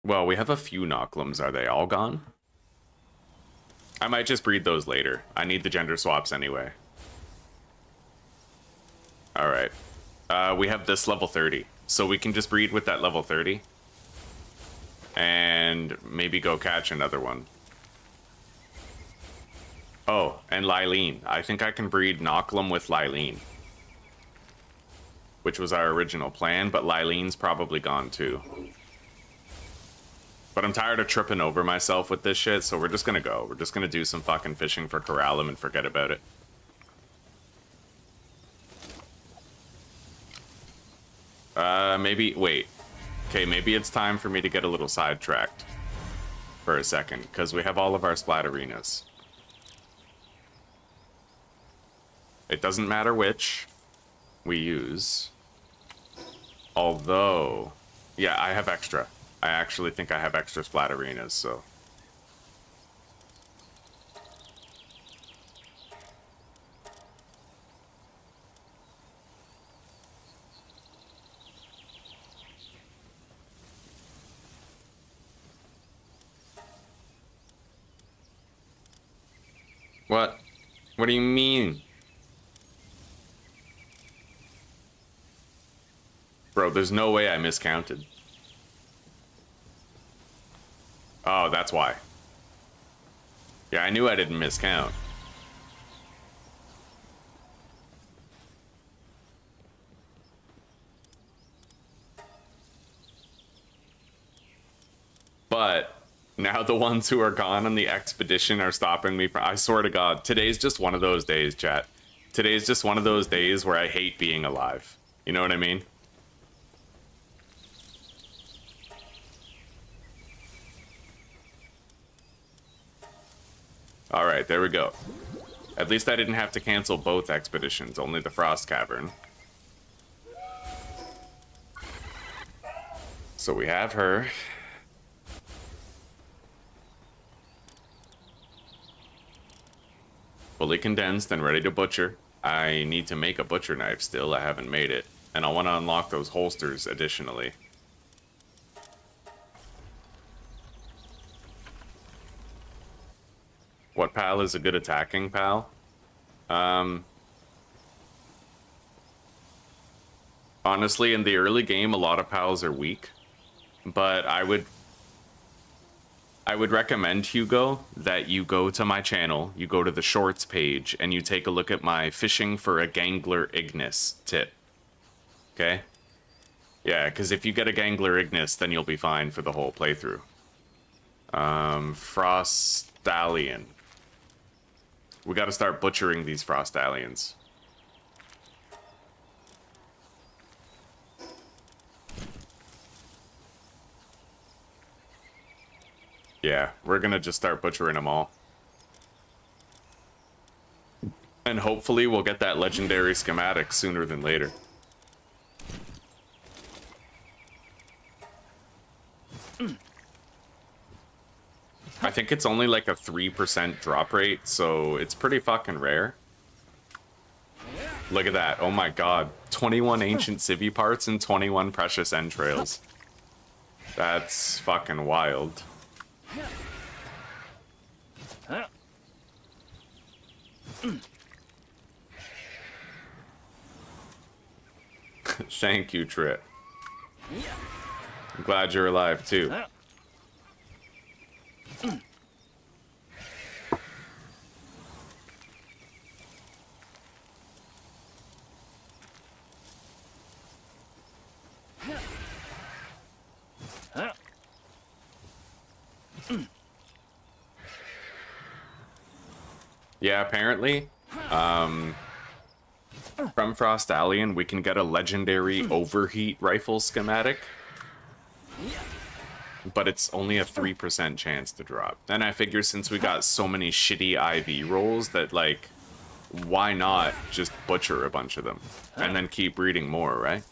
Well, we have a few Noclums. Are they all gone? I might just breed those later. I need the gender swaps anyway. Alright. We have this level 30. So we can just breed with that level 30. And maybe go catch another one. Oh, and Lylene. I think I can breed Noclum with Lylene. Which was our original plan, but Lylene's probably gone too. But I'm tired of tripping over myself with this shit, so we're just gonna go. We're just gonna do some fucking fishing for Corallum and forget about it. Maybe, wait. Okay, maybe it's time for me to get a little sidetracked for a second, because we have all of our Splatterinas. It doesn't matter which we use. Although, yeah, I have extra. I actually think I have extra Splatterinas, so. What? What do you mean? Bro, there's no way I miscounted. Oh, that's why. Yeah, I knew I didn't miscount. But now the ones who are gone on the expedition are stopping me from... I swear to God, today's just one of those days, chat. Today's just one of those days where I hate being alive. You know what I mean? Alright, there we go. At least I didn't have to cancel both expeditions, only the Frost Cavern. So we have her. Fully condensed and ready to butcher. I need to make a butcher knife still. I haven't made it. And I want to unlock those holsters additionally. What pal is a good attacking pal? Honestly, in the early game, a lot of pals are weak. But I would recommend, Hugo, that you go to my channel, you go to the shorts page, and you take a look at my fishing for a Gangler Ignis tip. Okay? Yeah, because if you get a Gangler Ignis, then you'll be fine for the whole playthrough. Frostallion. We gotta start butchering these Frostallions. Yeah, we're gonna just start butchering them all. And hopefully we'll get that legendary schematic sooner than later. I think it's only like a 3% drop rate, so it's pretty fucking rare. Look at that. Oh my god. 21 ancient civvy parts and 21 precious entrails. That's fucking wild. Thank you, Trip. I'm glad you're alive too. Yeah, apparently, from Frostallion, we can get a legendary overheat rifle schematic, but it's only a 3% chance to drop. And I figure since we got so many shitty IV rolls that, like, why not just butcher a bunch of them and then keep reading more, right?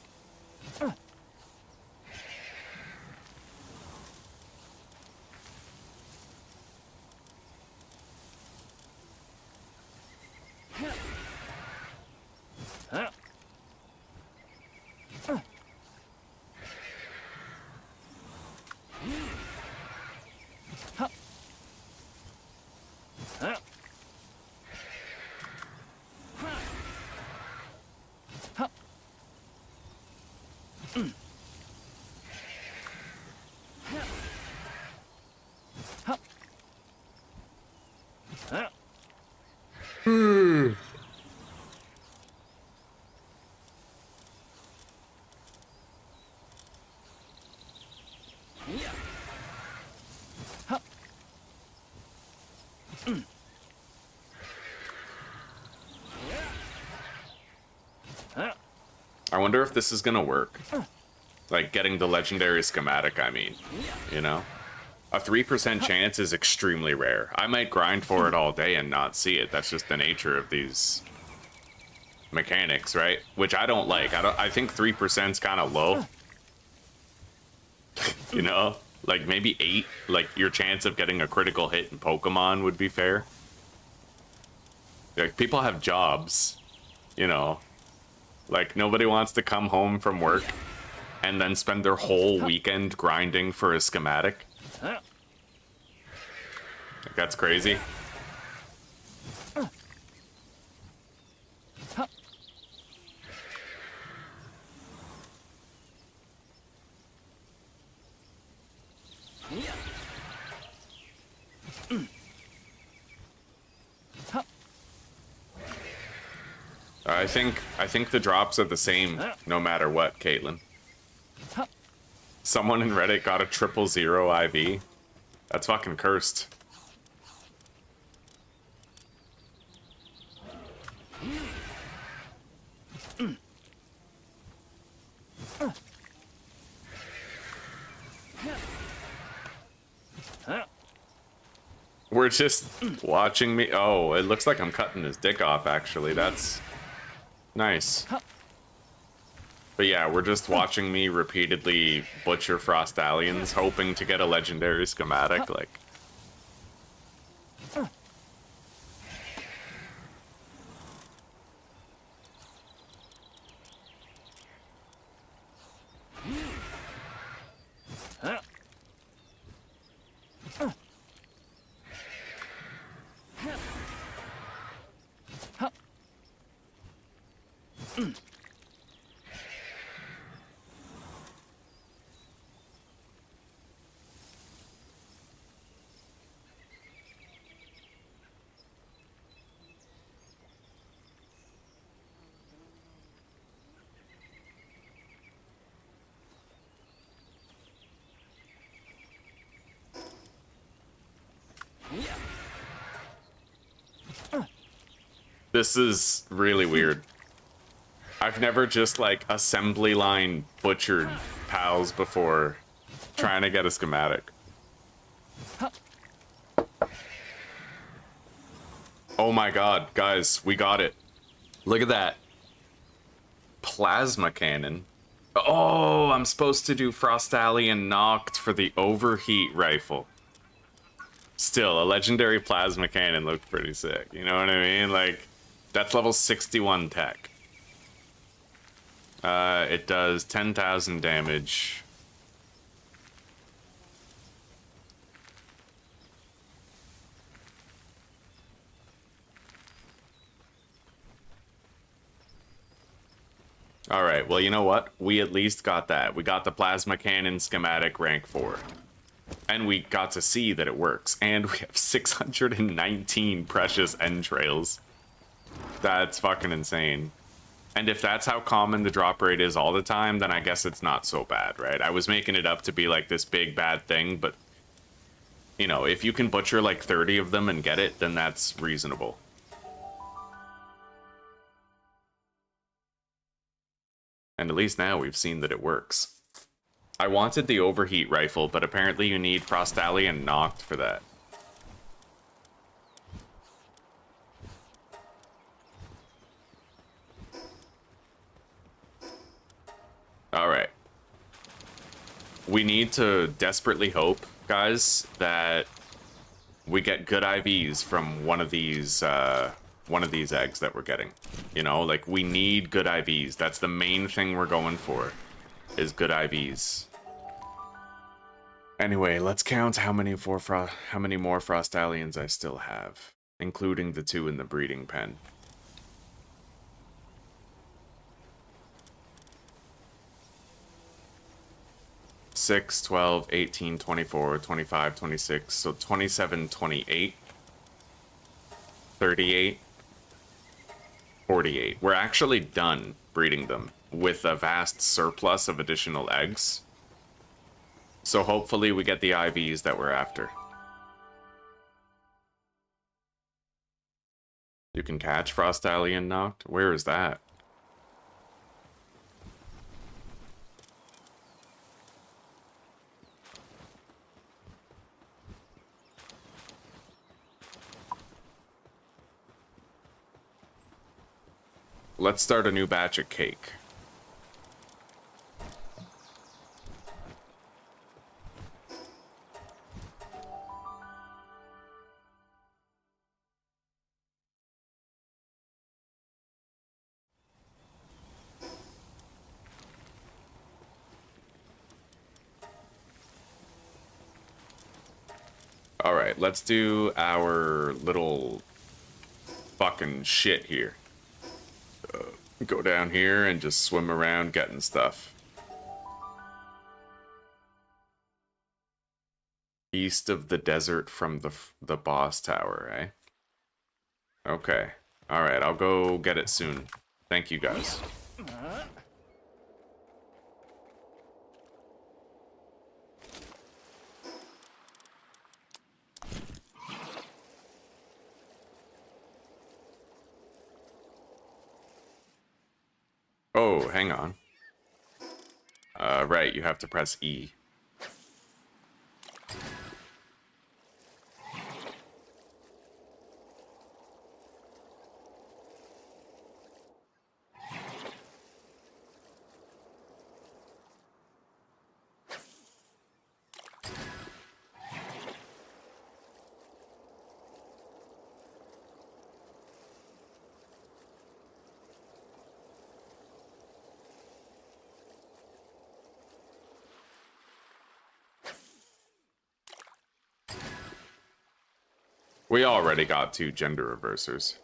I wonder if this is gonna work. Like, getting the legendary schematic, I mean. You know? A 3% chance is extremely rare. I might grind for it all day and not see it. That's just the nature of these mechanics, right? Which I don't like. I think 3% is kind of low. You know? Like, maybe 8. Like, your chance of getting a critical hit in Pokemon would be fair. Like, people have jobs, you know? Like, nobody wants to come home from work and then spend their whole weekend grinding for a schematic. Like, that's crazy. I think the drops are the same no matter what, Caitlin. Someone in Reddit got a 000 IV. That's fucking cursed. We're just watching me. Oh, it looks like I'm cutting his dick off, actually. That's nice. But yeah, we're just watching me repeatedly butcher Frostallions, hoping to get a legendary schematic, like... This is really weird. I've never just, like, assembly line butchered pals before trying to get a schematic. Oh my god, guys, we got it. Look at that. Plasma cannon. Oh, I'm supposed to do Frostallion knocked for the overheat rifle. Still, a legendary plasma cannon looked pretty sick. You know what I mean? Like, that's level 61 tech. It does 10,000 damage. Alright, well, you know what? We at least got that. We got the plasma cannon schematic rank 4. And we got to see that it works. And we have 619 precious entrails. That's fucking insane. And if that's how common the drop rate is all the time, then I guess it's not so bad, right? I was making it up to be like this big bad thing, but... You know, if you can butcher like 30 of them and get it, then that's reasonable. And at least now we've seen that it works. I wanted the overheat rifle, but apparently you need Frostallion knocked for that. Alright. We need to desperately hope, guys, that we get good IVs from one of these eggs that we're getting. You know, like, we need good IVs. That's the main thing we're going for, is good IVs. Anyway, let's count how many more Frostallions I still have, including the 2 in the breeding pen. 6, 12, 18, 24, 25, 26, so 27, 28, 38, 48. We're actually done breeding them with a vast surplus of additional eggs. So hopefully we get the IVs that we're after. You can catch Frostallion knocked? Where is that? Let's start a new batch of cake. Alright, let's do our little fucking shit here. Go down here and just swim around getting stuff. East of the desert from the boss tower, eh? Okay. Alright, I'll go get it soon. Thank you, guys. Oh, hang on. Right, you have to press E. We already got 2 gender reversers.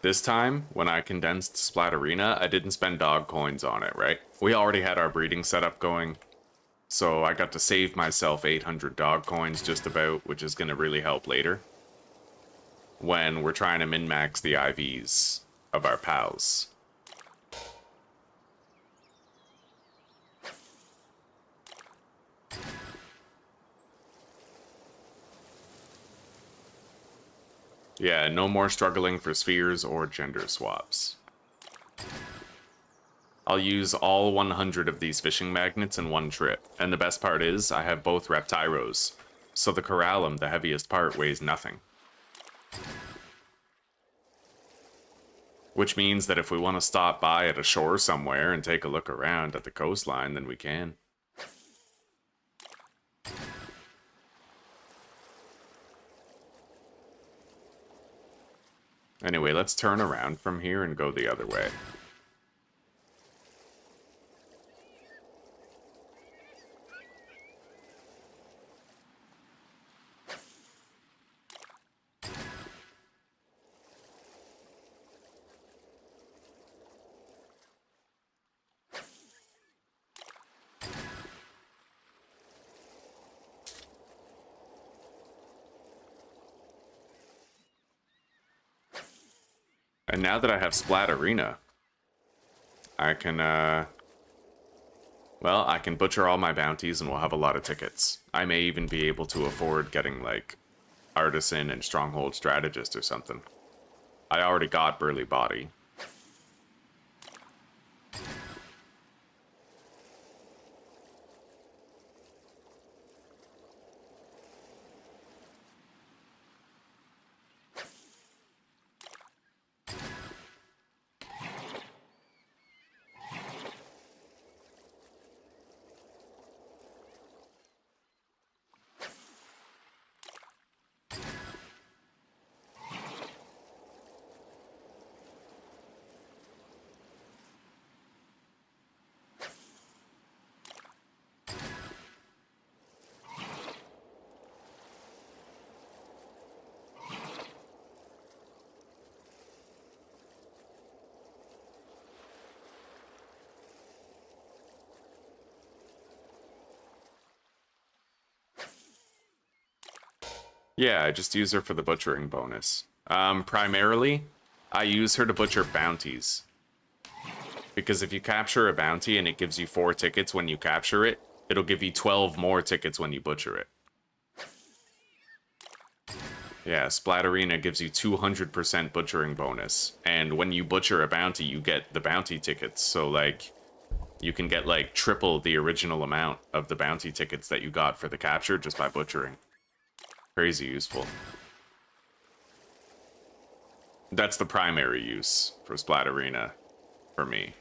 This time, when I condensed Splatterina, I didn't spend dog coins on it, right? We already had our breeding setup going, so I got to save myself 800 dog coins just about, which is going to really help later when we're trying to min-max the IVs of our pals. Yeah, no more struggling for spheres or gender swaps. I'll use all 100 of these fishing magnets in one trip, and the best part is I have both Reptyros, so the Corallum, the heaviest part, weighs nothing. Which means that if we want to stop by at a shore somewhere and take a look around at the coastline, then we can. Anyway, let's turn around from here and go the other way. And now that I have Splatterina, I can, well, I can butcher all my bounties and we'll have a lot of tickets. I may even be able to afford getting, like, Artisan and Stronghold Strategist or something. I already got Burly Body. Yeah, I just use her for the butchering bonus. Primarily, I use her to butcher bounties. Because if you capture a bounty and it gives you 4 tickets when you capture it, it'll give you 12 more tickets when you butcher it. Yeah, Splatterina gives you 200% butchering bonus. And when you butcher a bounty, you get the bounty tickets. So, like, you can get, like, triple the original amount of the bounty tickets that you got for the capture just by butchering. Crazy useful. That's the primary use for Splatterina for me.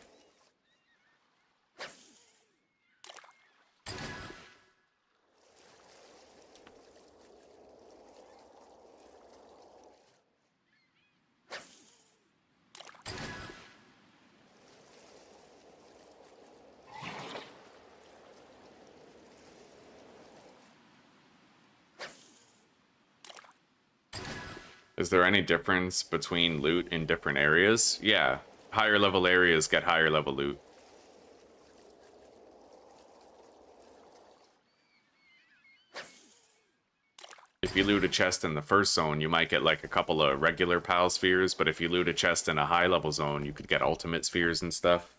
Is there any difference between loot in different areas? Yeah, higher level areas get higher level loot. If you loot a chest in the first zone, you might get like a couple of regular PAL spheres, but if you loot a chest in a high level zone, you could get ultimate spheres and stuff.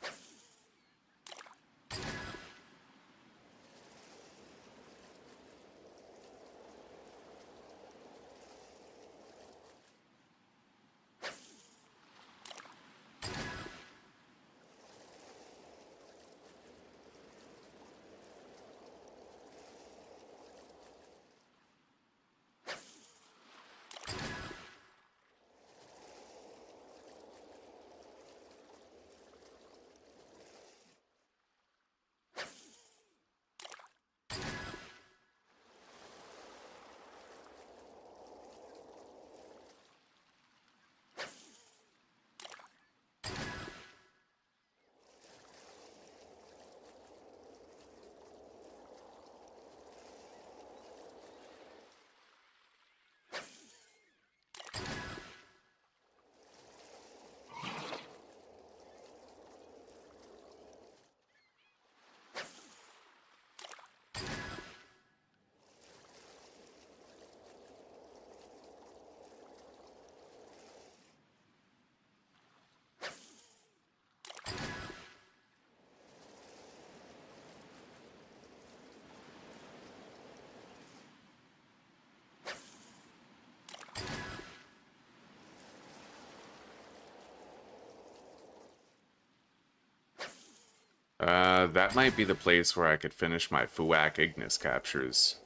that might be the place where I could finish my Fuak Ignis captures.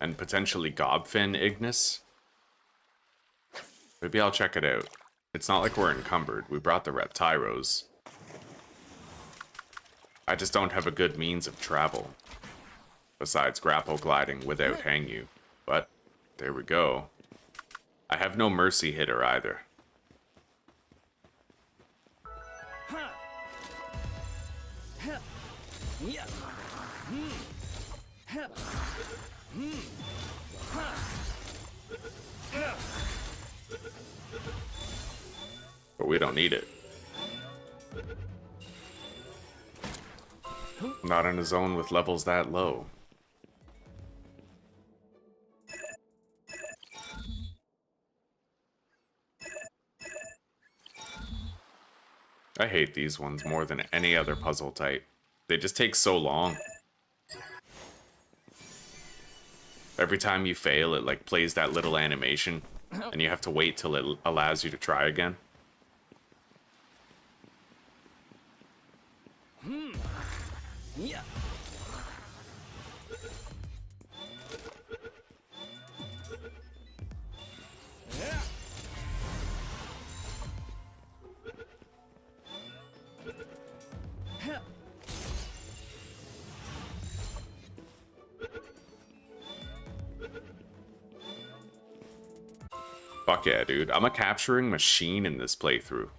And potentially Gobfin Ignis. Maybe I'll check it out. It's not like we're encumbered. We brought the Reptyros. I just don't have a good means of travel. Besides grapple gliding without Hangyu. But, there we go. I have no Mercy Hitter either. Yeah. But we don't need it. Not in a zone with levels that low. I hate these ones more than any other puzzle type. They just take so long. Every time you fail, it like plays that little animation, and you have to wait till it allows you to try again. Yeah. Fuck yeah, dude. I'm a capturing machine in this playthrough.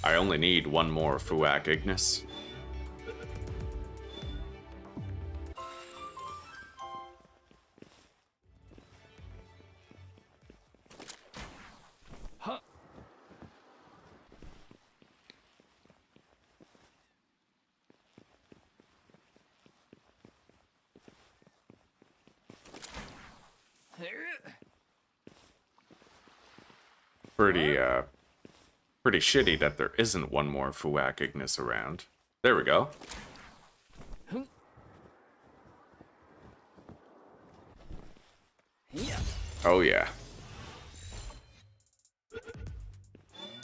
I only need one more Fuak Ignis. Huh. Pretty shitty that there isn't one more Fuak Ignis around. There we go. Yeah. Oh yeah.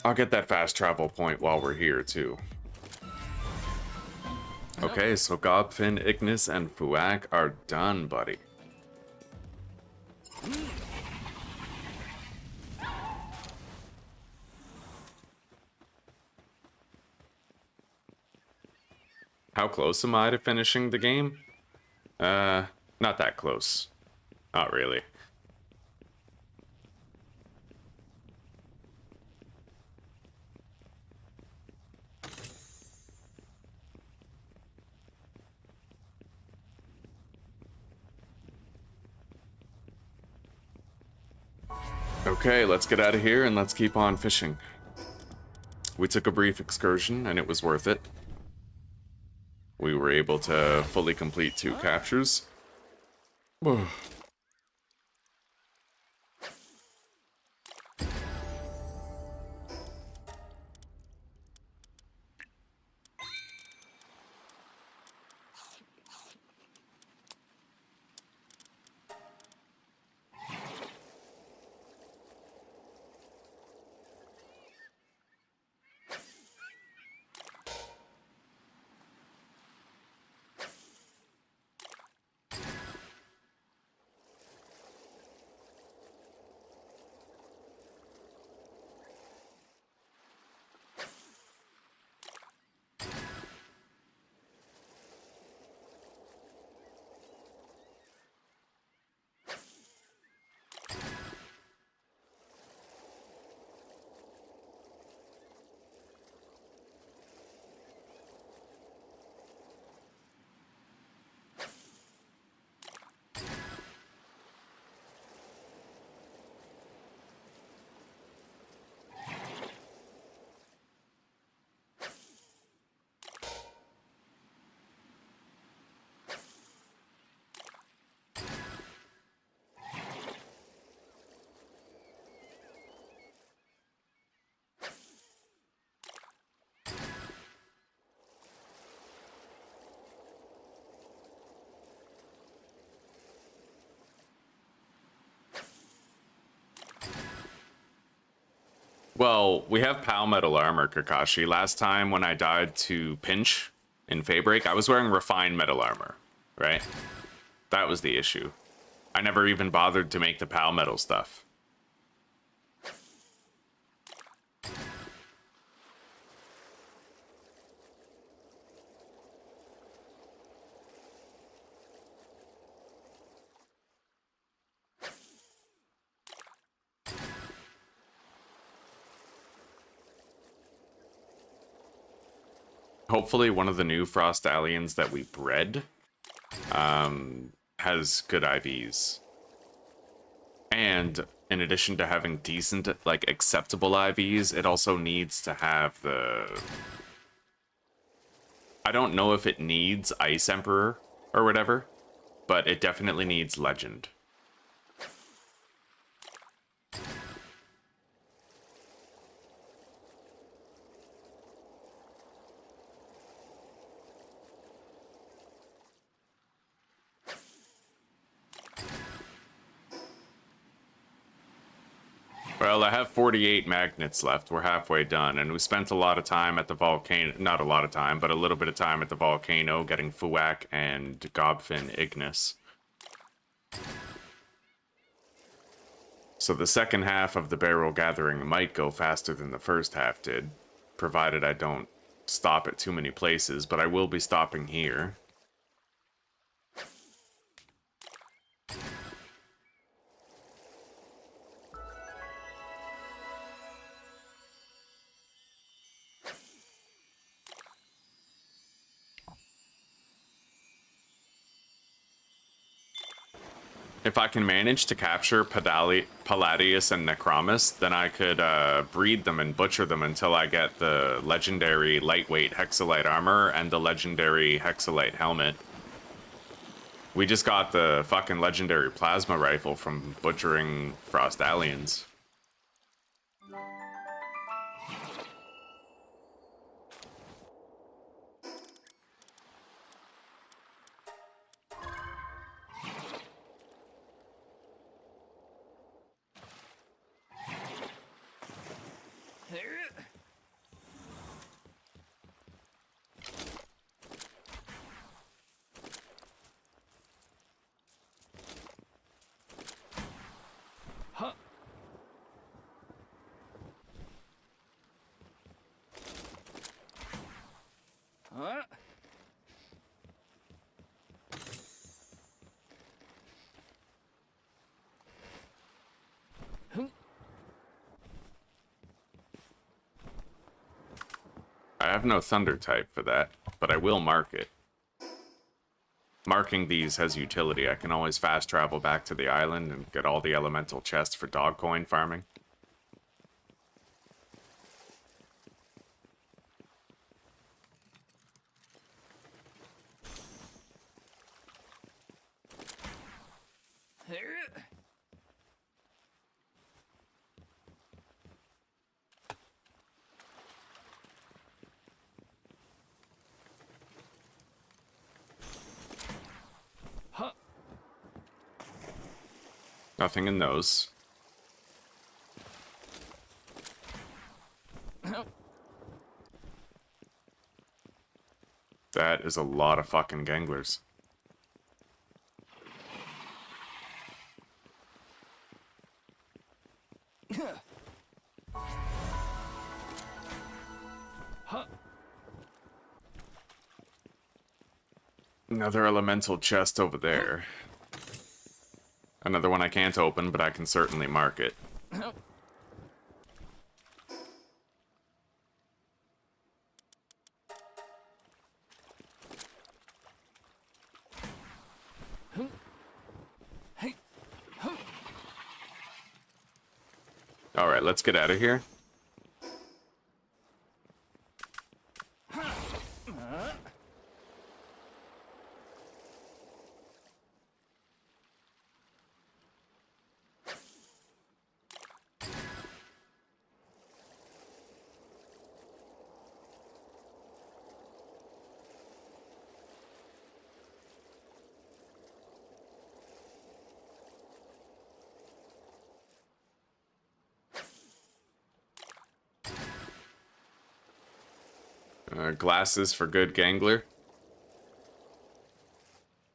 I'll get that fast travel point while we're here too. Okay, so Gobfin, Ignis, and Fuak are done, buddy. How close am I to finishing the game? Not that close. Not really. Okay, let's get out of here and let's keep on fishing. We took a brief excursion and it was worth it. We were able to fully complete 2 captures. Well, we have Pal Metal Armor, Kakashi. Last time when I died to Pinch in Faybreak, I was wearing Refined Metal Armor, right? That was the issue. I never even bothered to make the Pal Metal stuff. Hopefully one of the new Frost Aliens that we bred has good IVs. And in addition to having decent, like, acceptable IVs, it also needs to have the... I don't know if it needs Ice Emperor or whatever, but it definitely needs Legend. Well, I have 48 magnets left. We're halfway done, and we spent a lot of time at the volcano. Not a lot of time, but a little bit of time at the volcano getting Fuak and Gobfin Ignis. So the second half of the barrel gathering might go faster than the first half did, provided I don't stop at too many places, but I will be stopping here. If I can manage to capture Palladius and Necromus, then I could breed them and butcher them until I get the legendary lightweight Hexalite armor and the legendary Hexalite helmet. We just got the fucking legendary plasma rifle from butchering Frost Aliens. I have no thunder type for that, but I will mark it. Marking these has utility. I can always fast travel back to the island and get all the elemental chests for dog coin farming. Nothing in those. That is a lot of fucking ganglers. Another elemental chest over there. Another one I can't open, but I can certainly mark it. Alright, let's get out of here. Glasses for good gangler.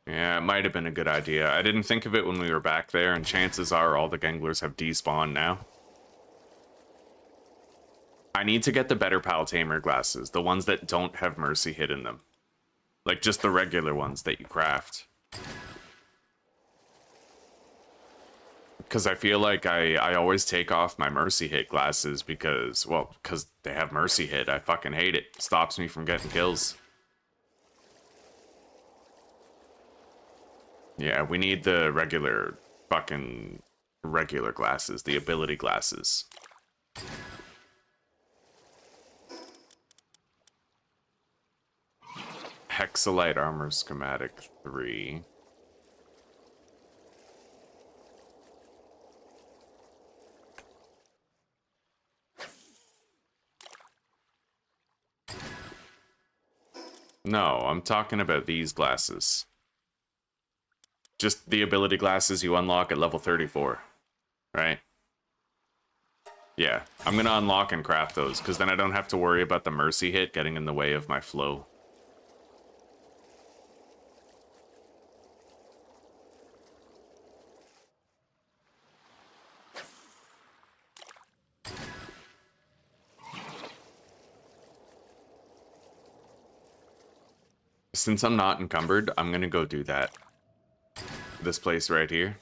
Yeah, it might have been a good idea. I didn't think of it when we were back there, and chances are all the ganglers have despawned now. I need to get the better Pal Tamer glasses, the ones that don't have Mercy hit in them. Like, just the regular ones that you craft. Because I feel like I always take off my Mercy hit glasses because, well, because they have Mercy hit. I fucking hate it. Stops me from getting kills. Yeah, we need the regular glasses, the ability glasses. Hexalite armor schematic 3. No, I'm talking about these glasses. Just the ability glasses you unlock at level 34, right? Yeah, I'm gonna unlock and craft those, because then I don't have to worry about the Mercy hit getting in the way of my flow. Since I'm not encumbered, I'm gonna go do that. This place right here.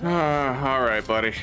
All right, buddy.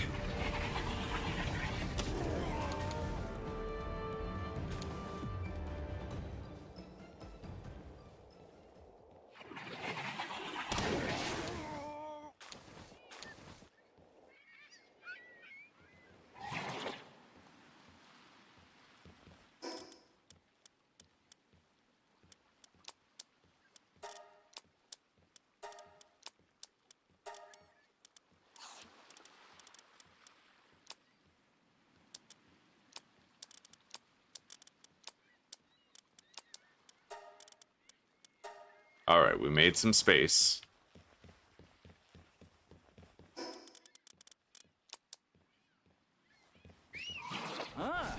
All right, we made some space. Ah.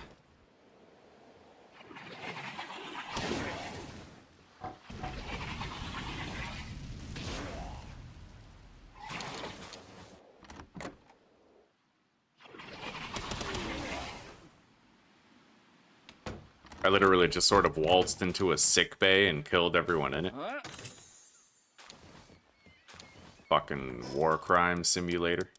I literally just sort of waltzed into a sick bay and killed everyone in it. Fucking war crime simulator.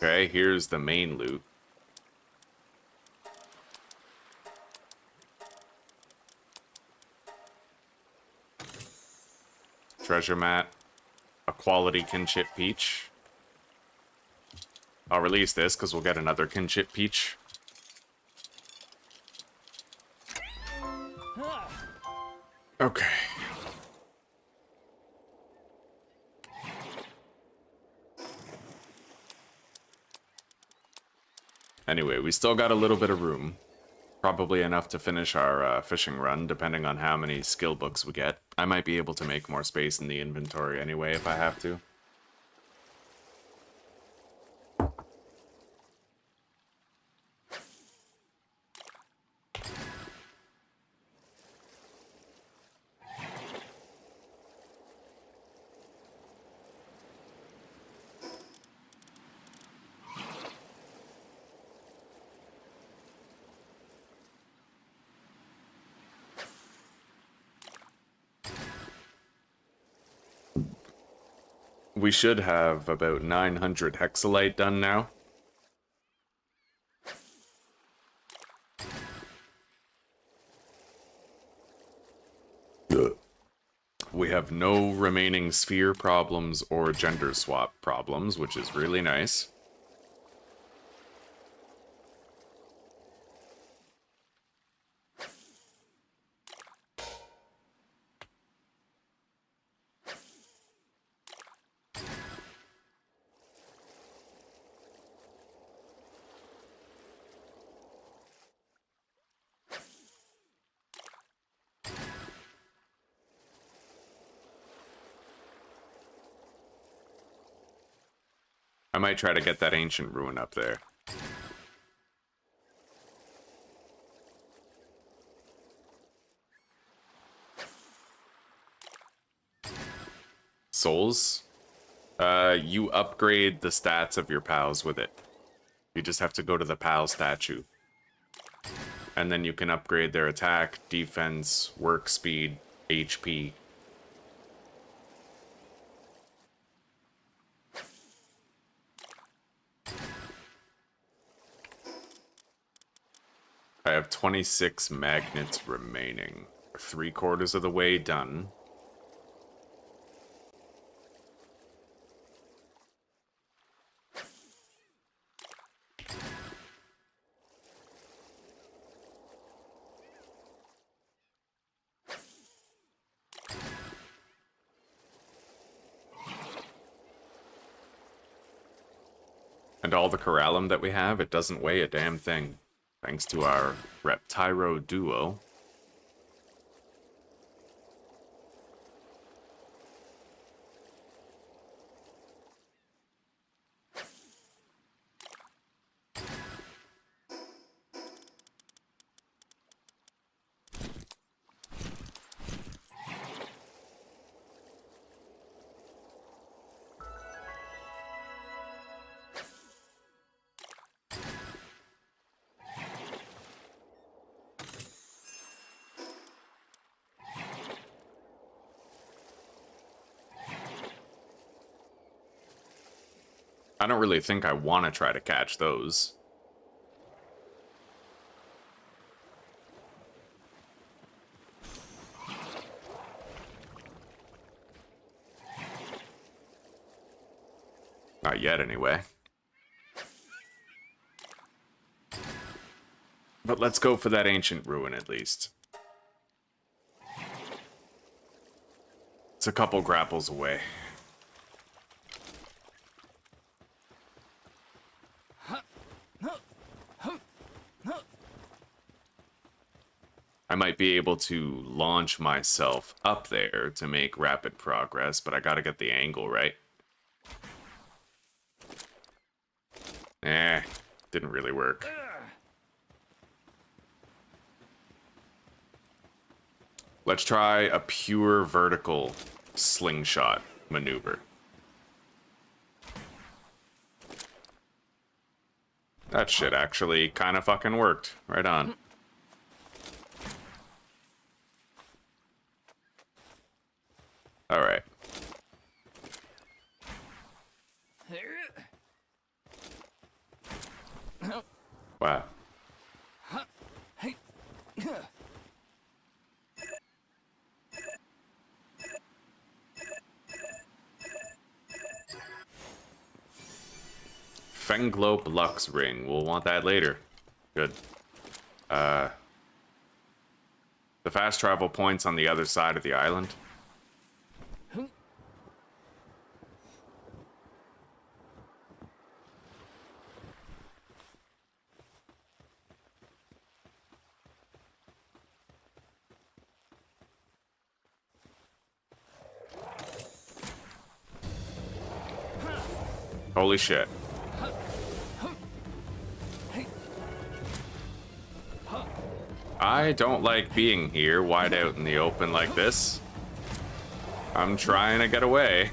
Okay, here's the main loot. Treasure mat. A quality kinship peach. I'll release this because we'll get another kinship peach. Okay. Anyway, we still got a little bit of room. Probably enough to finish our fishing run, depending on how many skill books we get. I might be able to make more space in the inventory anyway if I have to. We should have about 900 hexalite done now. We have no remaining sphere problems or gender swap problems, which is really nice. I might try to get that ancient ruin up there. Souls? You upgrade the stats of your pals with it. You just have to go to the pal statue. And then you can upgrade their attack, defense, work speed, HP. I have 26 magnets remaining. 3/4 of the way done. And all the corallum that we have, it doesn't weigh a damn thing. Thanks to our Reptyro duo. I don't really think I want to try to catch those. Not yet, anyway. But let's go for that ancient ruin, at least. It's a couple grapples away. I might be able to launch myself up there to make rapid progress, but I gotta get the angle right. Didn't really work. Let's try a pure vertical slingshot maneuver. That shit actually kind of fucking worked. Right on. Alright. Wow. Fenglope Lux Ring. We'll want that later. Good. The fast travel point's on the other side of the island. Holy shit. I don't like being here wide out in the open like this. I'm trying to get away.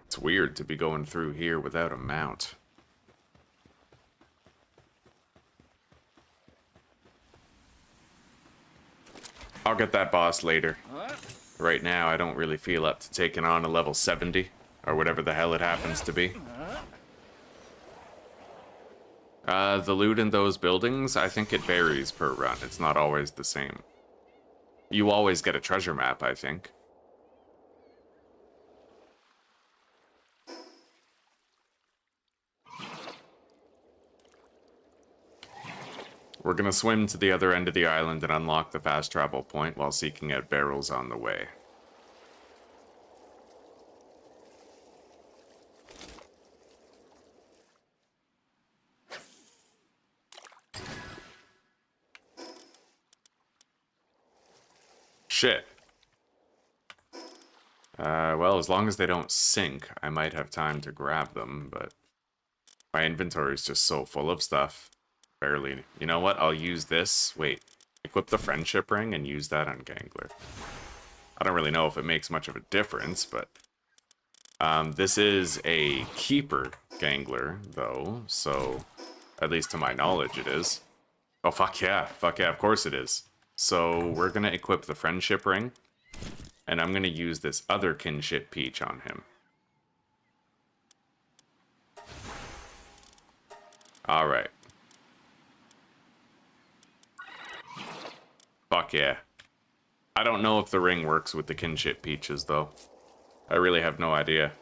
It's weird to be going through here without a mount. I'll get that boss later. Right now, I don't really feel up to taking on a level 70, or whatever the hell it happens to be. The loot in those buildings, I think it varies per run. It's not always the same. You always get a treasure map, I think. We're gonna swim to the other end of the island and unlock the fast travel point while seeking out barrels on the way. Shit. Well, as long as they don't sink, I might have time to grab them, but my inventory is just so full of stuff. Barely. You know what? I'll use this. Wait. Equip the friendship ring and use that on Gangler. I don't really know if it makes much of a difference, but this is a keeper Gangler, though, so at least to my knowledge it is. Oh, fuck yeah. Fuck yeah, of course it is. So we're going to equip the friendship ring, and I'm going to use this other kinship peach on him. Alright. Fuck yeah. I don't know if the ring works with the kinship peaches, though. I really have no idea.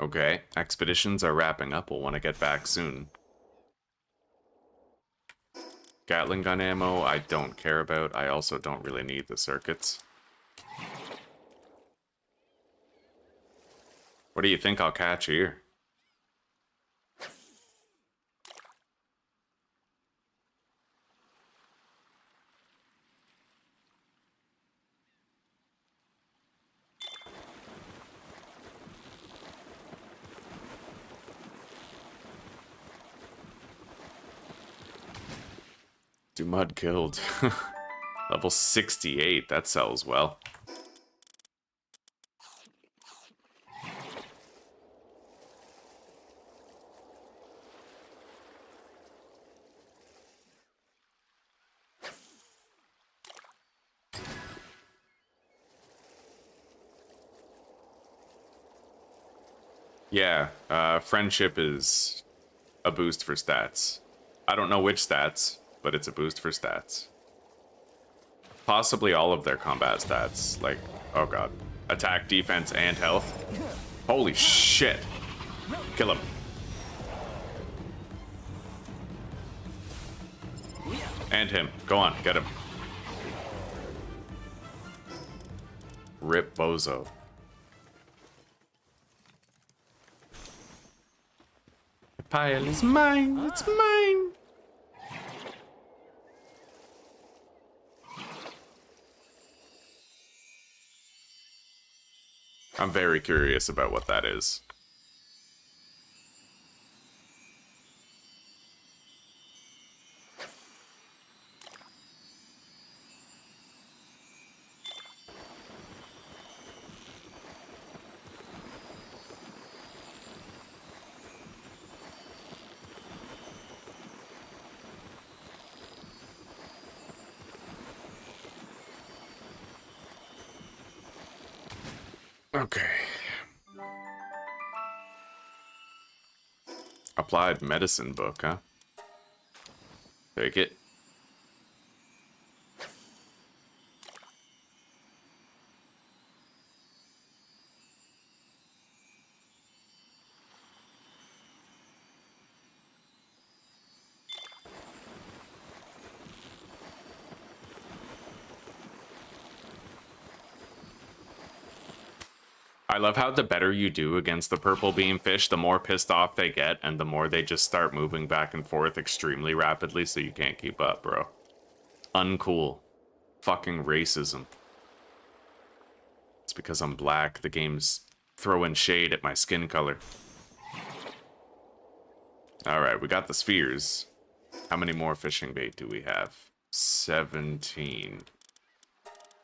Okay, expeditions are wrapping up. We'll want to get back soon. Gatling gun ammo, I don't care about. I also don't really need the circuits. What do you think I'll catch here? Dumud killed. Level 68, that sells well. Yeah, friendship is a boost for stats. I don't know which stats, but it's a boost for stats. Possibly all of their combat stats, like, oh god, attack, defense, and health. Holy shit. Kill him. And him. Go on, get him. Rip Bozo. The pile is mine, it's mine. I'm very curious about what that is. Okay. Applied medicine book, huh? Take it. I love how the better you do against the purple beam fish, the more pissed off they get, and the more they just start moving back and forth extremely rapidly so you can't keep up, bro. Uncool. Fucking racism. It's because I'm black. The game's throwing shade at my skin color. Alright, we got the spheres. How many more fishing bait do we have? 17.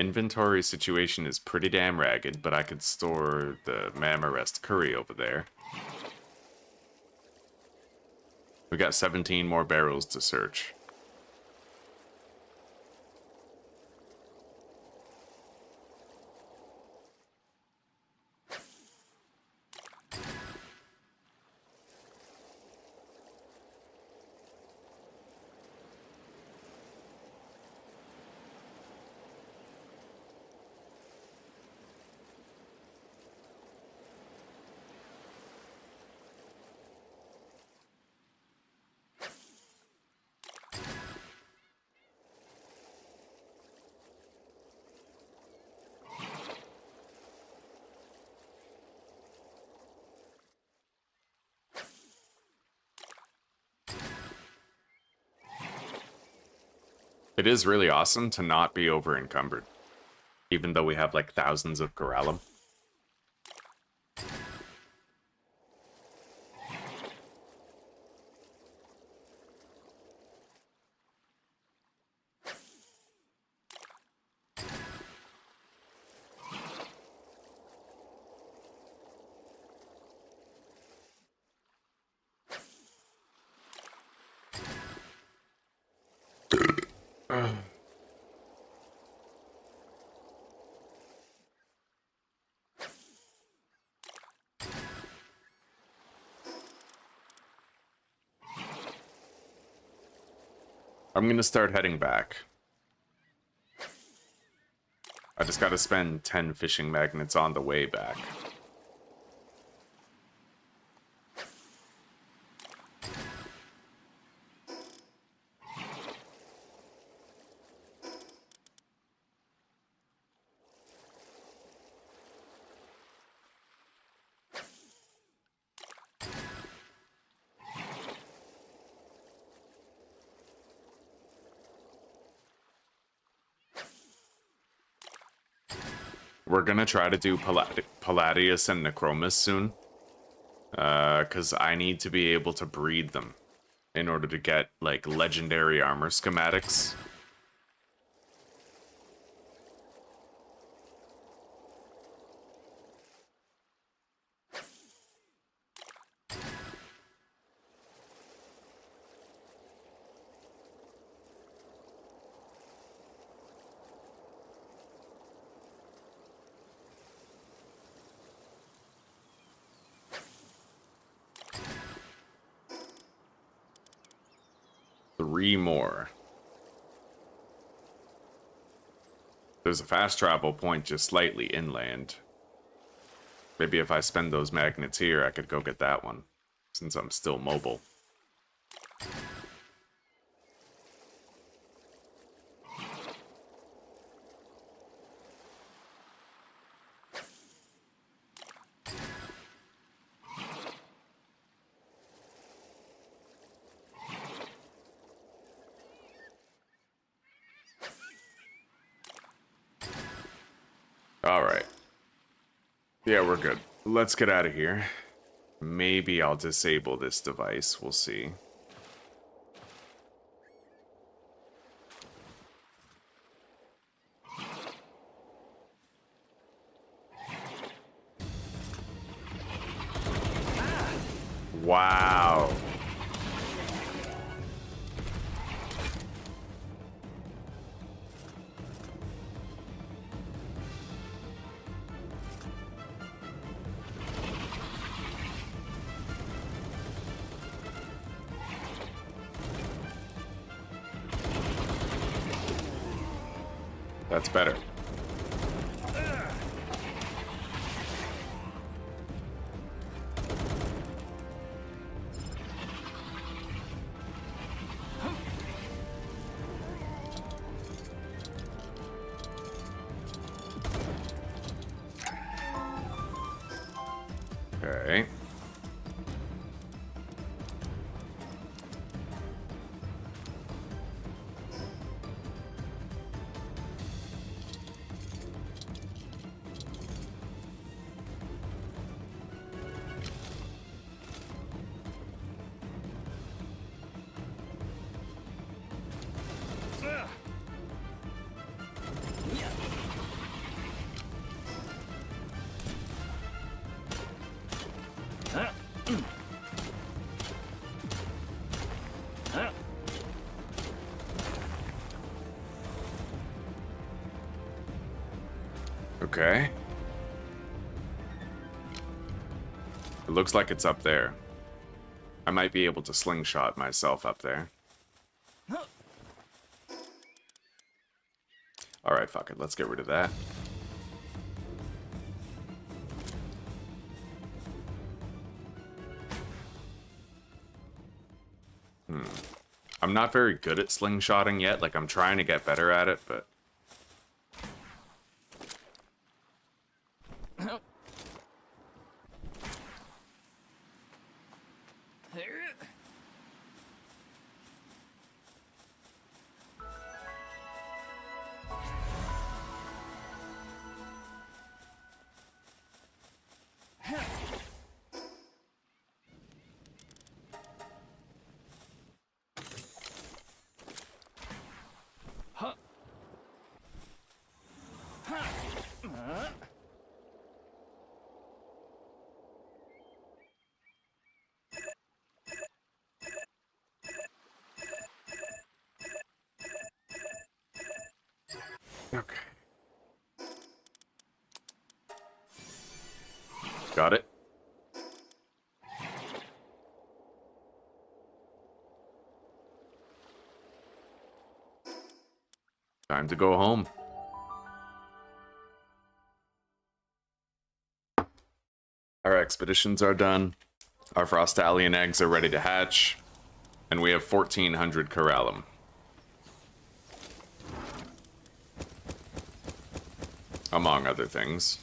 Inventory situation is pretty damn ragged, but I could store the Mamarest curry over there. We got 17 more barrels to search. It is really awesome to not be over encumbered, even though we have like thousands of Corallum. I'm gonna start heading back. I just gotta spend 10 fishing magnets on the way back. We're gonna try to do Palladius and Necromus soon. Because I need to be able to breed them in order to get, like, legendary armor schematics. Three more. There's a fast travel point just slightly inland. Maybe if I spend those magnets here, I could go get that one, since I'm still mobile. Alright. Yeah, we're good. Let's get out of here. Maybe I'll disable this device. We'll see. Wow. That's better. Okay. It looks like it's up there. I might be able to slingshot myself up there. Alright, fuck it. Let's get rid of that. I'm not very good at slingshotting yet. Like, I'm trying to get better at it, but... Okay. Got it. Time to go home. Our expeditions are done. Our Frostallion eggs are ready to hatch. And we have 1,400 corallum. Among other things.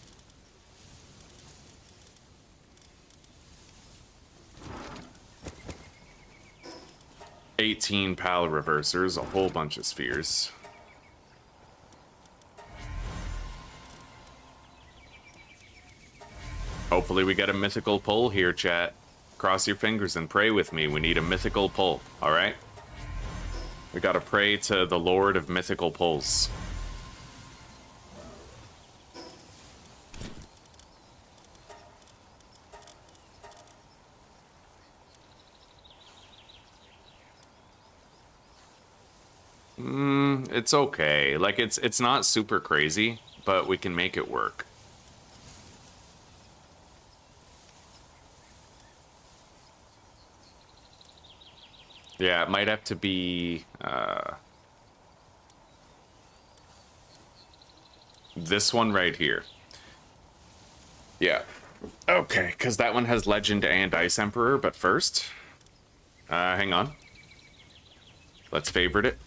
$18 PAL reversers, a whole bunch of spheres. Hopefully we get a mythical pull here, chat. Cross your fingers and pray with me. We need a mythical pull, alright? We gotta pray to the Lord of Mythical Pulls. It's okay. Like, it's not super crazy, but we can make it work. Yeah, it might have to be, this one right here. Yeah. Okay, because that one has Legend and Ice Emperor, but first... hang on. Let's favorite it.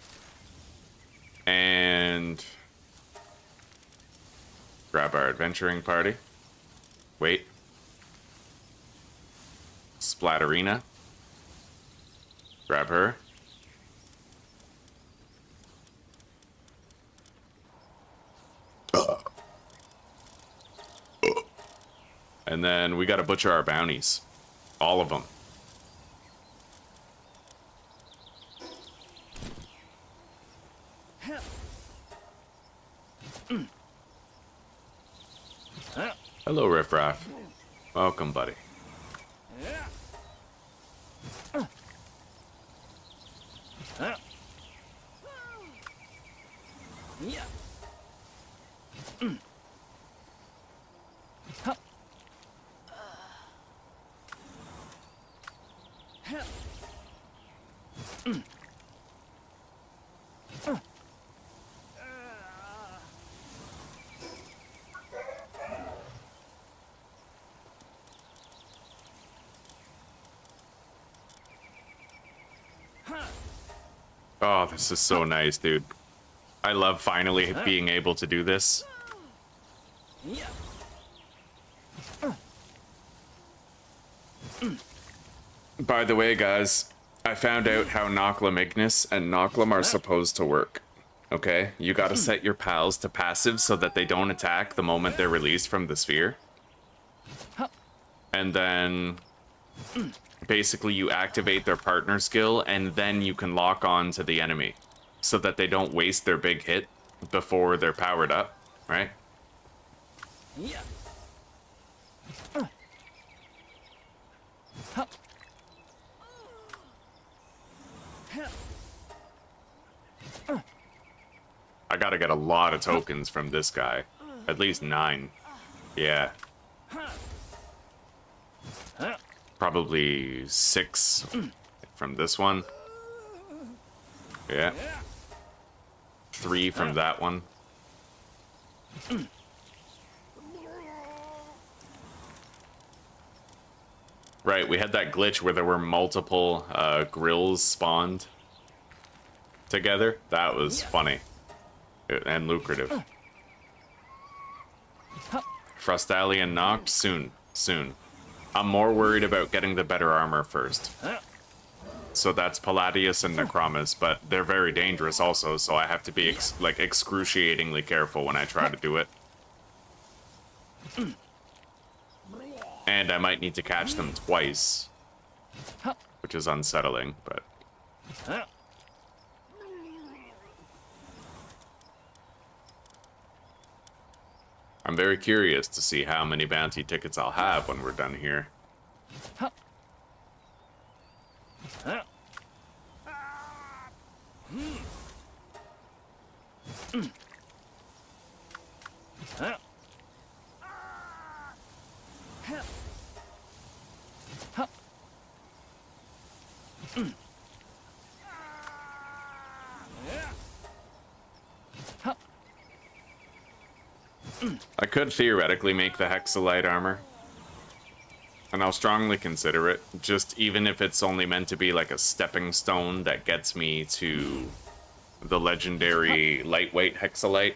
And... grab our adventuring party. Wait. Splatterina. Grab her. And then we gotta butcher our bounties. All of them. Hello, Riff Raff. Welcome, buddy. Oh, this is so nice, dude. I love finally being able to do this. By the way, guys, I found out how Noclum Ignis and Noclum are supposed to work. Okay? You gotta set your pals to passive so that they don't attack the moment they're released from the sphere. And then... basically, you activate their partner skill, and then you can lock on to the enemy, so that they don't waste their big hit before they're powered up, right? I gotta get a lot of tokens from this guy. At least 9. Yeah. Probably 6 from this one. Yeah. 3 from that one. Right, we had that glitch where there were multiple grills spawned together. That was funny and lucrative. Frostallion knocked? Soon. I'm more worried about getting the better armor first. So that's Palladius and Necromus, but they're very dangerous also, so I have to be excruciatingly careful when I try to do it. And I might need to catch them twice, which is unsettling, but... I'm very curious to see how many bounty tickets I'll have when we're done here. I could theoretically make the Hexalite armor. And I'll strongly consider it, just even if it's only meant to be like a stepping stone that gets me to the legendary lightweight Hexalite.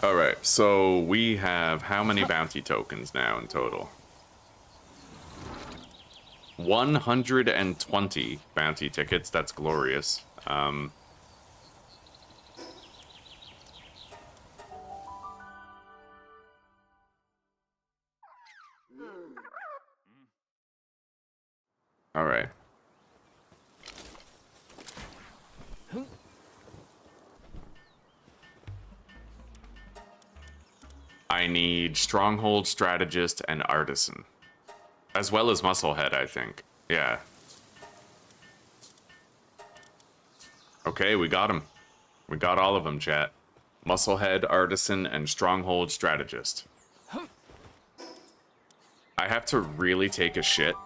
Alright, so we have how many bounty tokens now in total? 120 bounty tickets, that's glorious. Alright. I need Stronghold, Strategist, and Artisan. As well as Musclehead, I think. Yeah. Okay, we got them. We got all of them, chat. Musclehead, Artisan, and Stronghold, Strategist. I have to really take a shit.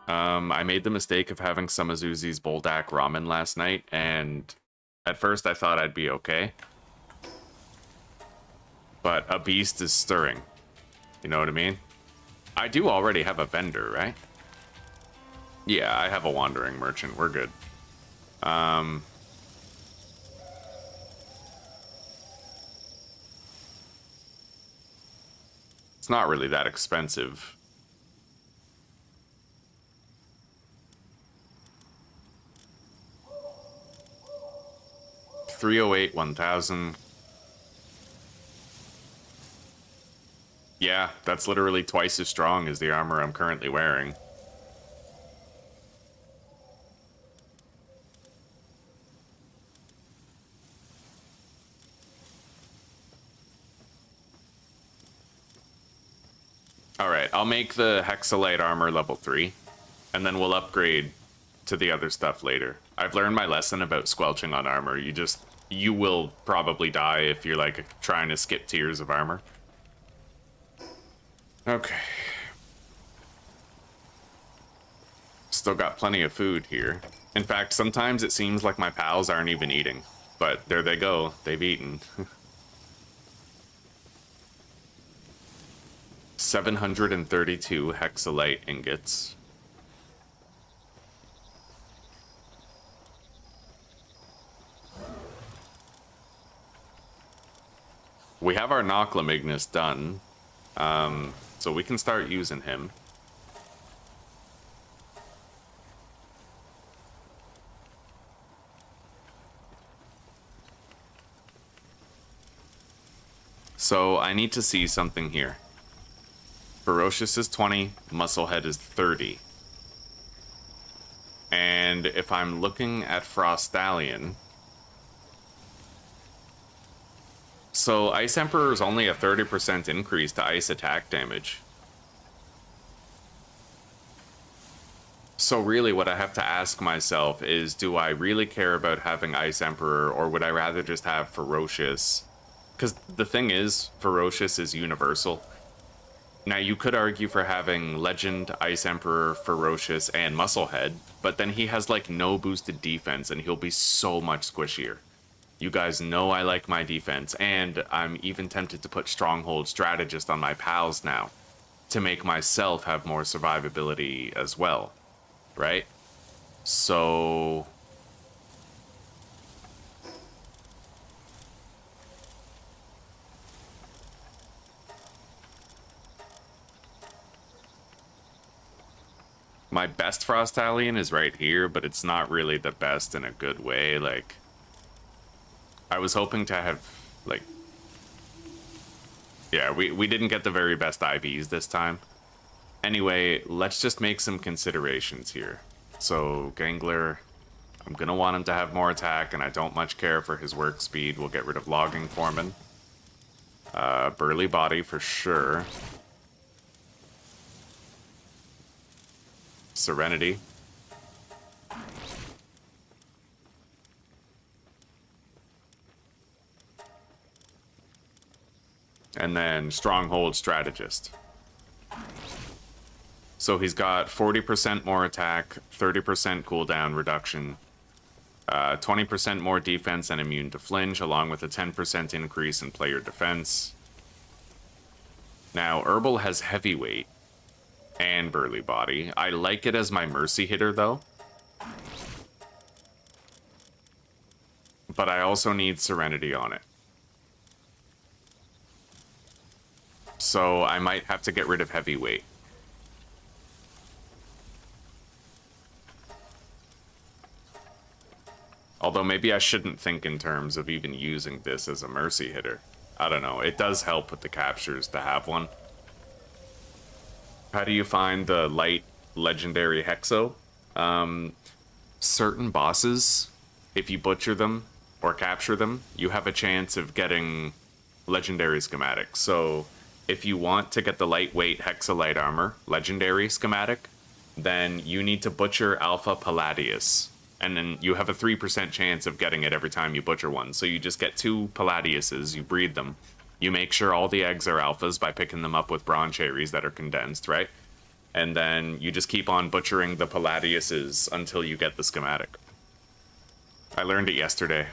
I made the mistake of having some Azuzi's Boldak ramen last night, and at first I thought I'd be okay. But a beast is stirring. You know what I mean? I do already have a vendor, right? Yeah, I have a wandering merchant. We're good. It's not really that expensive. $308, 1,000. Yeah, that's literally twice as strong as the armor I'm currently wearing. Alright, I'll make the Hexalite armor level 3, and then we'll upgrade to the other stuff later. I've learned my lesson about squelching on armor. You will probably die if you're like trying to skip tiers of armor. Okay. Still got plenty of food here. In fact, sometimes it seems like my pals aren't even eating. But there they go. They've eaten. 732 Hexalite ingots. We have our Noclamignus done. So we can start using him. So I need to see something here. Ferocious is 20, Musclehead is 30. And if I'm looking at Frostallion, So Ice Emperor is only a 30% increase to ice attack damage. So really what I have to ask myself is, do I really care about having Ice Emperor, or would I rather just have Ferocious? Because the thing is, Ferocious is universal. Now, you could argue for having Legend, Ice Emperor, Ferocious, and Musclehead, but then he has, like, no boosted defense, and he'll be so much squishier. You guys know I like my defense, and I'm even tempted to put Stronghold Strategist on my pals now, to make myself have more survivability as well, right? So... my best Frost Alien is right here, but it's not really the best in a good way. Like, I was hoping to have, like... yeah, we didn't get the very best IVs this time. Anyway, let's just make some considerations here. So, Gangler, I'm gonna want him to have more attack, and I don't much care for his work speed. We'll get rid of Logging Foreman. Burly Body for sure. Serenity. And then Stronghold Strategist. So he's got 40% more attack, 30% cooldown reduction, 20% more defense and immune to flinch, along with a 10% increase in player defense. Now, Herbal has heavyweight and burly body. I like it as my mercy hitter, though. But I also need Serenity on it. So I might have to get rid of heavyweight. Although maybe I shouldn't think in terms of even using this as a mercy hitter. I don't know. It does help with the captures to have one. How do you find the light legendary Hexo? Certain bosses, if you butcher them or capture them, you have a chance of getting legendary schematic. So if you want to get the lightweight Hexalite armor legendary schematic, then you need to butcher Alpha Palladius. And then you have a 3% chance of getting it every time you butcher one. So you just get 2 Palladiuses, you breed them. You make sure all the eggs are alphas by picking them up with bronze cherries that are condensed, right? And then you just keep on butchering the Palladiuses until you get the schematic. I learned it yesterday.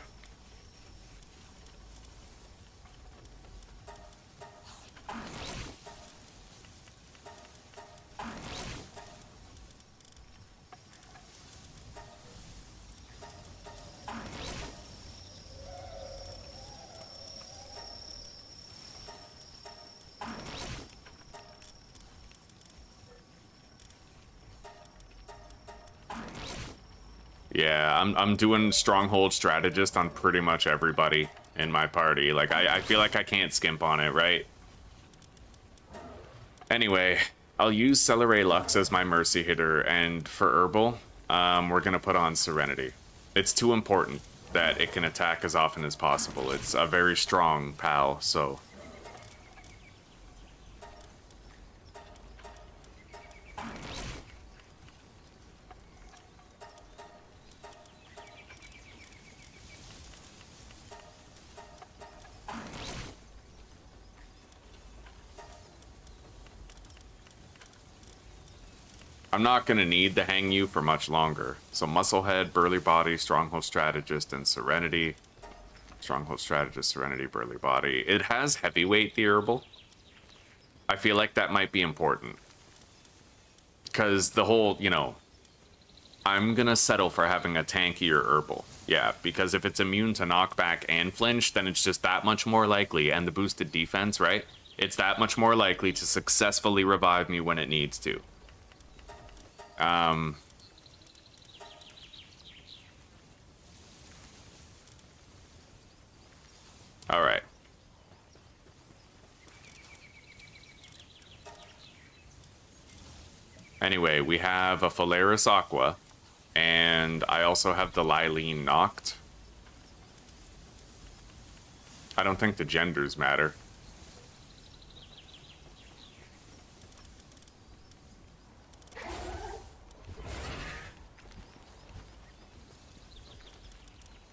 Yeah, I'm doing Stronghold Strategist on pretty much everybody in my party. Like, I feel like I can't skimp on it, right? Anyway, I'll use Celeray Lux as my mercy hitter, and for Herbal, we're gonna put on Serenity. It's too important that it can attack as often as possible. It's a very strong pal, so... I'm not going to need to hang you for much longer. So Musclehead, Burly Body, Stronghold Strategist, and Serenity. Stronghold Strategist, Serenity, Burly Body. It has Heavyweight, the Herbal. I feel like that might be important. Because the whole, you know... I'm going to settle for having a tankier Herbal. Yeah, because if it's immune to knockback and flinch, then it's just that much more likely, and the boosted defense, right? It's that much more likely to successfully revive me when it needs to. Alright. Anyway, we have a Phalaris Aqua, and I also have the Lylene Noct. I don't think the genders matter.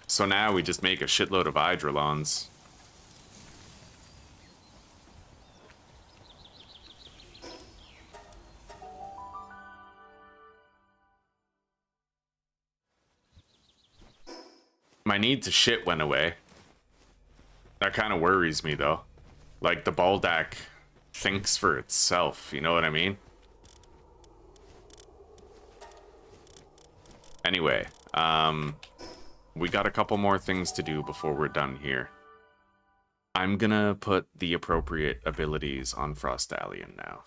So now we just make a shitload of Hydrolons. My need to shit went away. That kind of worries me, though. Like, the Baldak thinks for itself, you know what I mean? Anyway, we got a couple more things to do before we're done here. I'm gonna put the appropriate abilities on Frostallion now.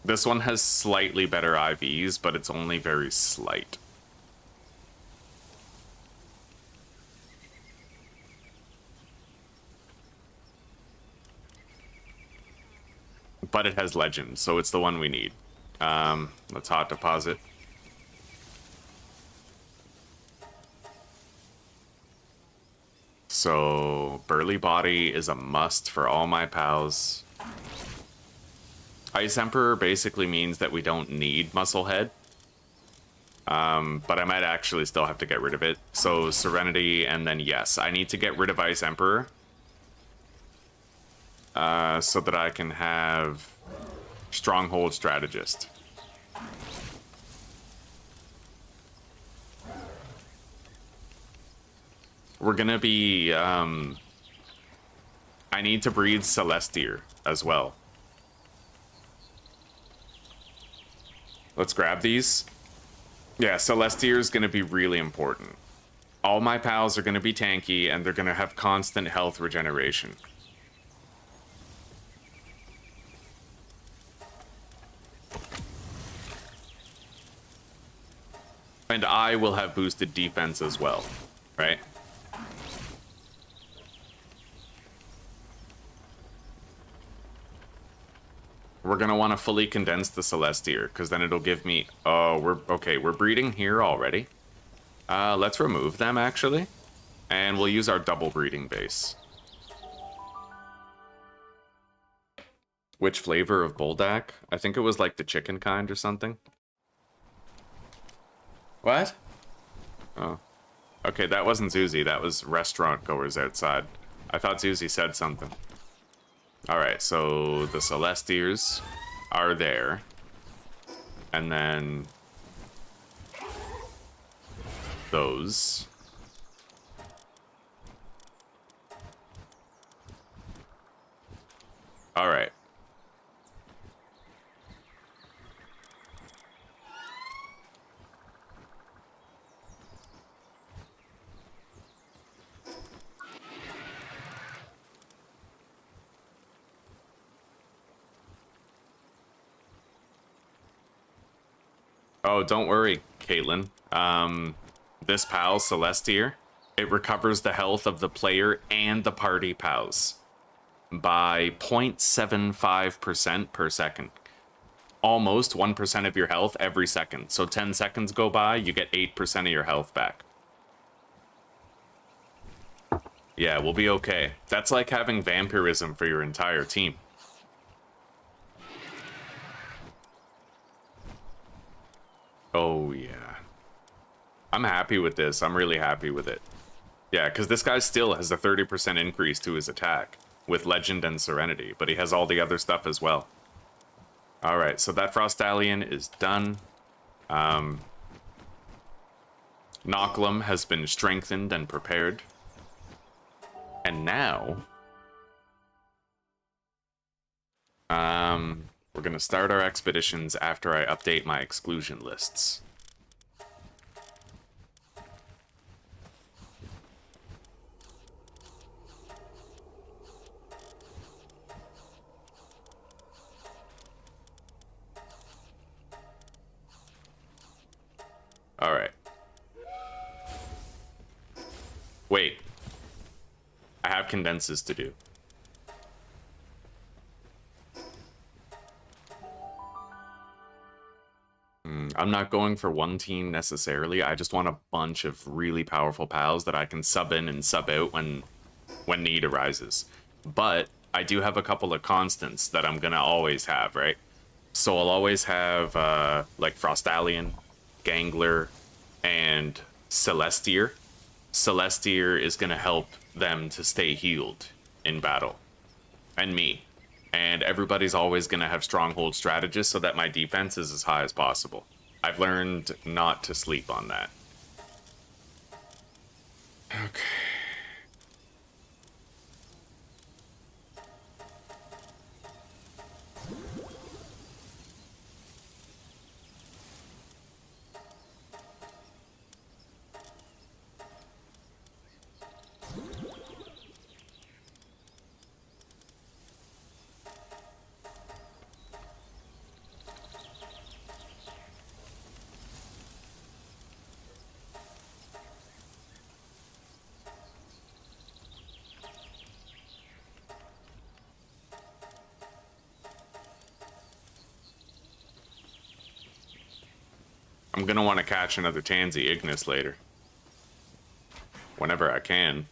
This one has slightly better IVs, but it's only very slight. But it has legend, so it's the one we need. Let's hot deposit. So, Burly Body is a must for all my pals. Ice Emperor basically means that we don't need Musclehead. But I might actually still have to get rid of it. So, Serenity, and then yes, I need to get rid of Ice Emperor. So that I can have Stronghold Strategist. We're gonna be, I need to breed Celestier as well. Let's grab these. Yeah, Celestier is gonna be really important. All my pals are gonna be tanky, and they're gonna have constant health regeneration. And I will have boosted defense as well, right? We're gonna want to fully condense the Celestier, because then it'll give me... Oh, we're breeding here already. Let's remove them, actually. And we'll use our double breeding base. Which flavor of Buldak? I think it was like the chicken kind or something. What? Oh. Okay, that wasn't Zuzi. That was restaurant goers outside. I thought Zuzi said something. Alright, so the Celestiers are there. And then... those. Alright. Oh, don't worry, Caitlin. This pal, Celestier, it recovers the health of the player and the party pals by 0.75% per second. Almost 1% of your health every second. So 10 seconds go by, you get 8% of your health back. Yeah, we'll be okay. That's like having vampirism for your entire team. Oh, yeah. I'm happy with this. I'm really happy with it. Yeah, because this guy still has a 30% increase to his attack with Legend and Serenity, but he has all the other stuff as well. Alright, so that Frostallion is done. Nocklum has been strengthened and prepared. And now... we're going to start our expeditions after I update my exclusion lists. Alright. Wait. I have condenses to do. I'm not going for one team necessarily. I just want a bunch of really powerful pals that I can sub in and sub out when need arises. But I do have a couple of constants that I'm gonna always have, right? So I'll always have like Frostallion, Gangler, and Celestier. Celestier is gonna help them to stay healed in battle, and me. And everybody's always gonna have Stronghold Strategist so that my defense is as high as possible. I've learned not to sleep on that. Okay. I'm gonna want to catch another Tansy Ignis later. Whenever I can.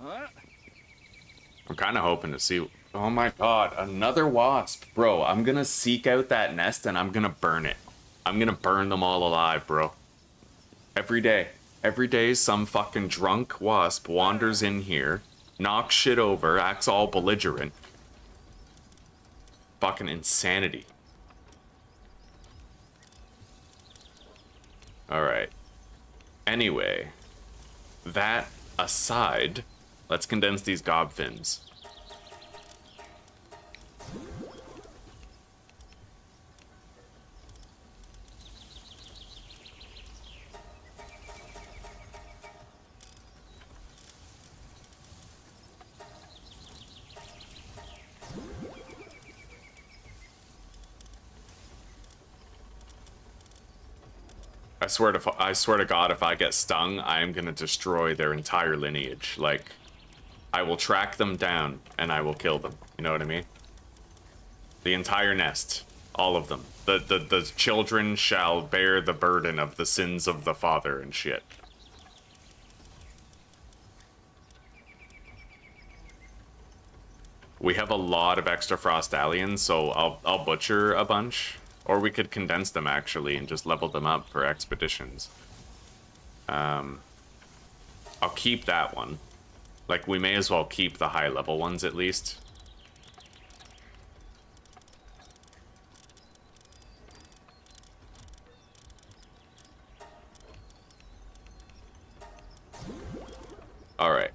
I'm kind of hoping to see... Oh my god, another wasp. Bro, I'm gonna seek out that nest and I'm gonna burn it. I'm gonna burn them all alive, bro. Every day. Every day some fucking drunk wasp wanders in here, knocks shit over, acts all belligerent. Fucking insanity. Alright. Anyway, that aside, let's condense these gobfins. I swear to God, if I get stung, I am gonna destroy their entire lineage. Like, I will track them down and I will kill them. You know what I mean? The entire nest, all of them. The children shall bear the burden of the sins of the father and shit. We have a lot of extra Frostallions, so I'll butcher a bunch. Or we could condense them, actually, and just level them up for expeditions. I'll keep that one. Like, we may as well keep the high-level ones, at least. Alright.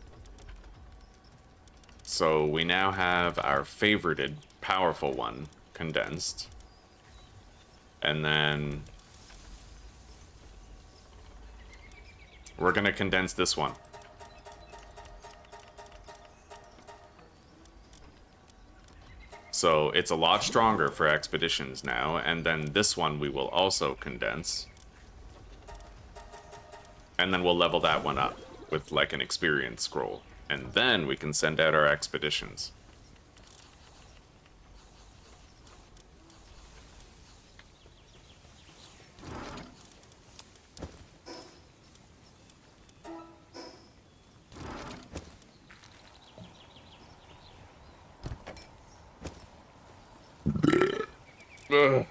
So, we now have our favorited, powerful one condensed. And then we're gonna condense this one. So it's a lot stronger for expeditions now, and then this one we will also condense. And then we'll level that one up with like an experience scroll. And then we can send out our expeditions. Ugh.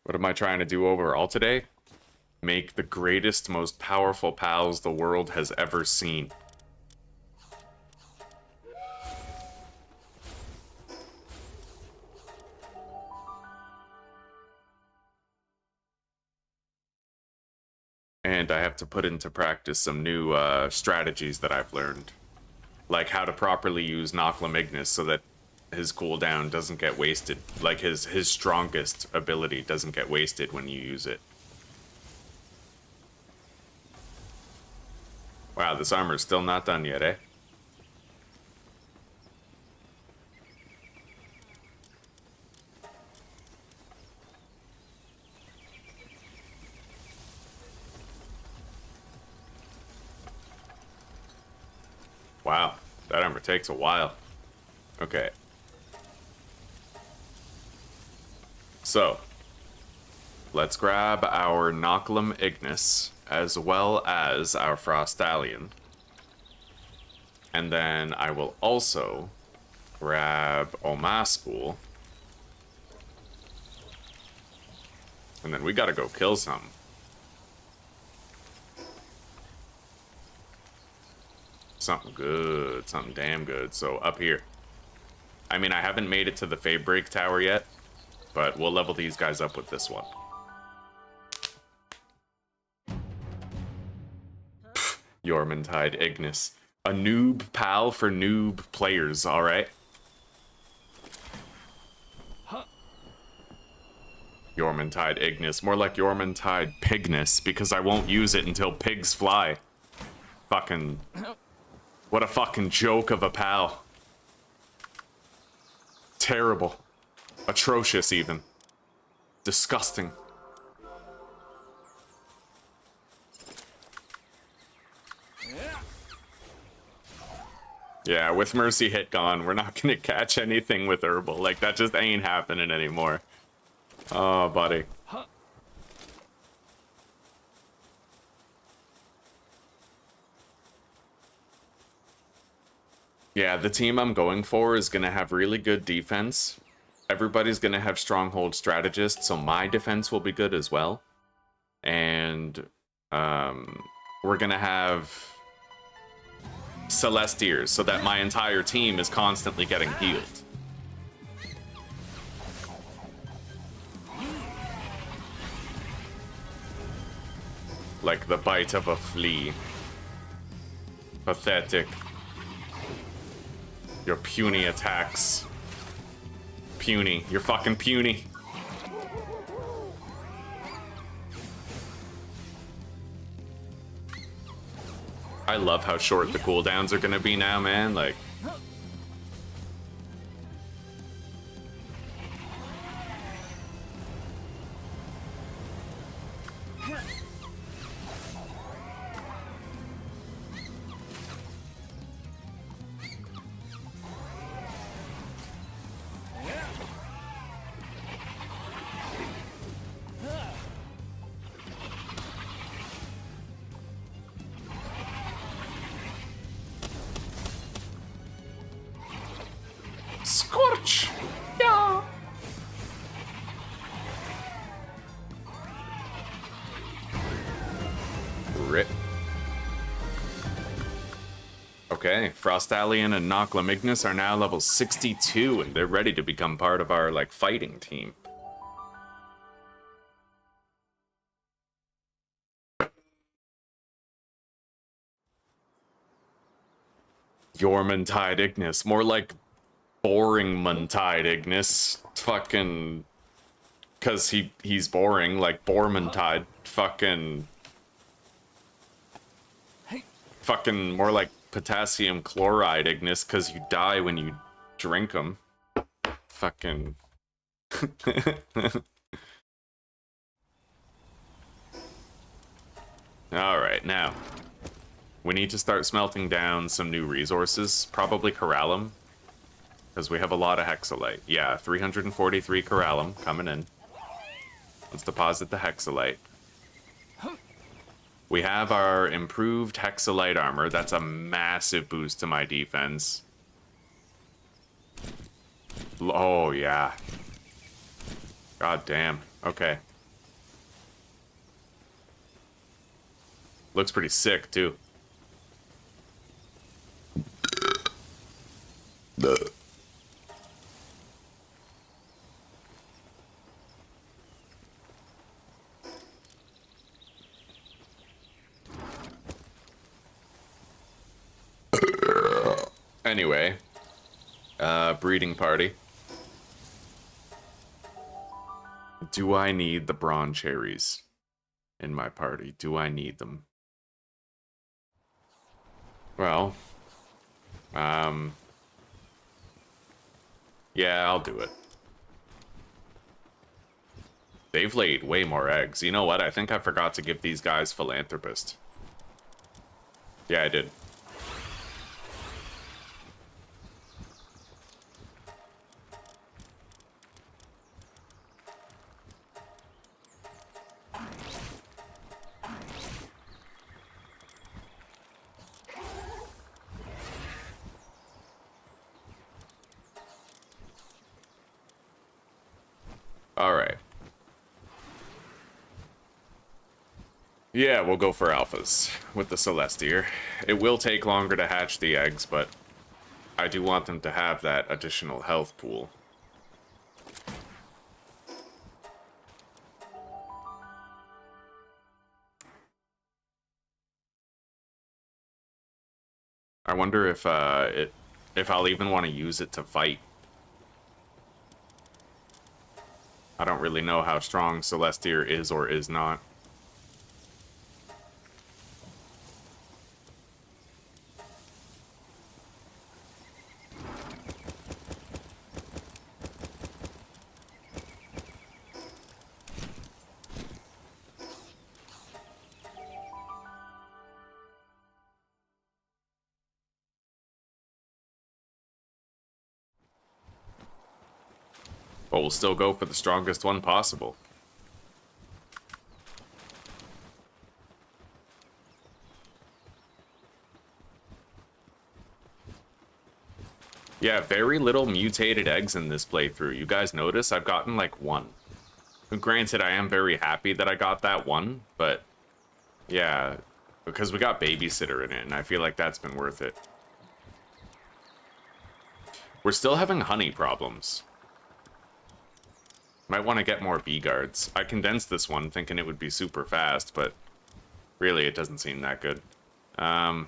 What am I trying to do overall today? Make the greatest, most powerful pals the world has ever seen. And I have to put into practice some new strategies that I've learned. Like how to properly use Noclum Ignis so that his cooldown doesn't get wasted. Like his strongest ability doesn't get wasted when you use it. Wow, this armor's still not done yet, eh? Wow, that armor takes a while. Okay. So, let's grab our Noclum Ignis, as well as our Frostallion. And then I will also grab Omascool. And then we gotta go kill some. Something good, something damn good. So up here. I mean, I haven't made it to the Faebreak Tower yet, but we'll level these guys up with this one. Yormantide Ignis. A noob pal for noob players, alright? Yormantide Ignis. More like Yormantide Pignus, because I won't use it until pigs fly. Fucking... What a fucking joke of a pal. Terrible. Atrocious, even. Disgusting. Yeah, with Mercy hit gone, we're not gonna catch anything with Herbal. Like, that just ain't happening anymore. Oh, buddy. Yeah, the team I'm going for is gonna have really good defense. Everybody's gonna have stronghold strategists, so my defense will be good as well. And we're gonna have Celestiers, so that my entire team is constantly getting healed. Like the bite of a flea. Pathetic. Your puny attacks. Puny. You're fucking puny. I love how short the cooldowns are gonna be now, man. Like... Scorch! Yeah! Rip. Okay, Frostallion and Noclum Ignis are now level 62, and they're ready to become part of our, like, fighting team. Yormantide Ignis, more like boring Mantide Ignis. Fucking... Cause he's boring, like Bormantide. Fucking... Fucking more like potassium chloride Ignis, cause you die when you drink them. Fucking... Alright, now. We need to start smelting down some new resources. Probably Corallum. Because we have a lot of Hexalite. Yeah, 343 Corallum coming in. Let's deposit the Hexalite. We have our improved Hexalite armor. That's a massive boost to my defense. Oh, yeah. God damn. Okay. Looks pretty sick, too. Anyway, breeding party. Do I need the Brawn Cherries in my party? Do I need them? Well, yeah, I'll do it. They've laid way more eggs. You know what? I think I forgot to give these guys Philanthropist. Yeah, I did. Alright. Yeah, we'll go for alphas with the Celestier. It will take longer to hatch the eggs, but I do want them to have that additional health pool. I wonder if I'll even want to use it to fight. I don't really know how strong Celestier is or is not. But we'll still go for the strongest one possible. Yeah, very little mutated eggs in this playthrough. You guys notice I've gotten like one. Granted, I am very happy that I got that one, but yeah, because we got Babysitter in it, and I feel like that's been worth it. We're still having honey problems. Might want to get more bee guards. I condensed this one thinking it would be super fast, but really it doesn't seem that good. I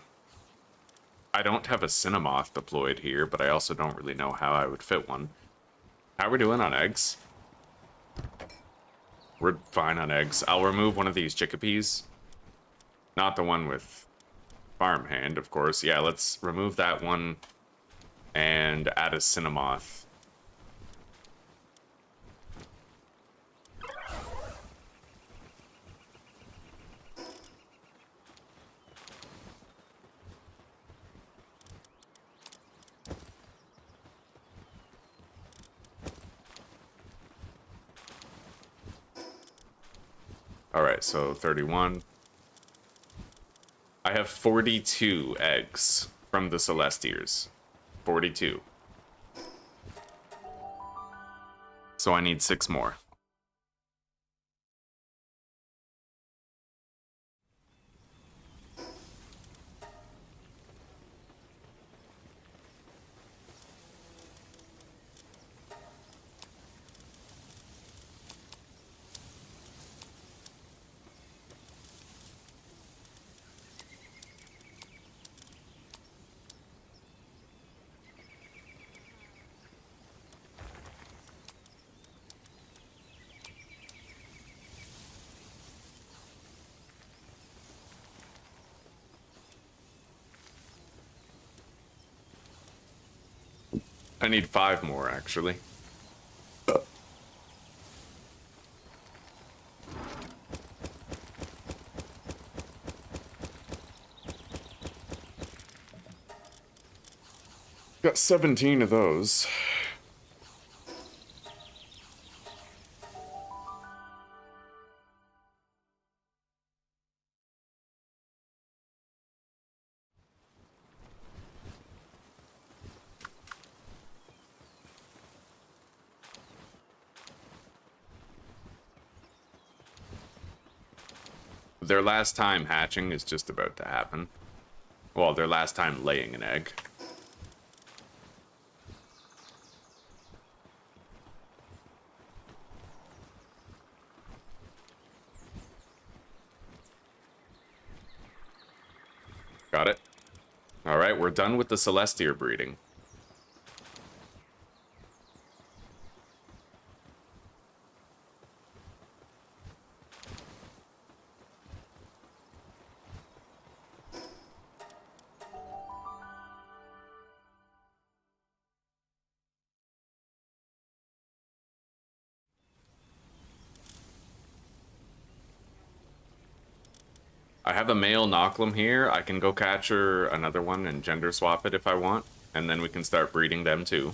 don't have a Cinnamoth deployed here, but I also don't really know how I would fit one. How are we doing on eggs? We're fine on eggs. I'll remove one of these chickapees. Not the one with farmhand, of course. Yeah, let's remove that one and add a Cinnamoth. Alright, so 31. I have 42 eggs from the Celestiers. 42. So I need 6 more. I need 5 more, actually. Got 17 of those. Their last time hatching is just about to happen. Well, their last time laying an egg. Got it. Alright, we're done with the Celestier breeding. I have a male Knocklim here. I can go capture another one and gender swap it if I want, and then we can start breeding them too.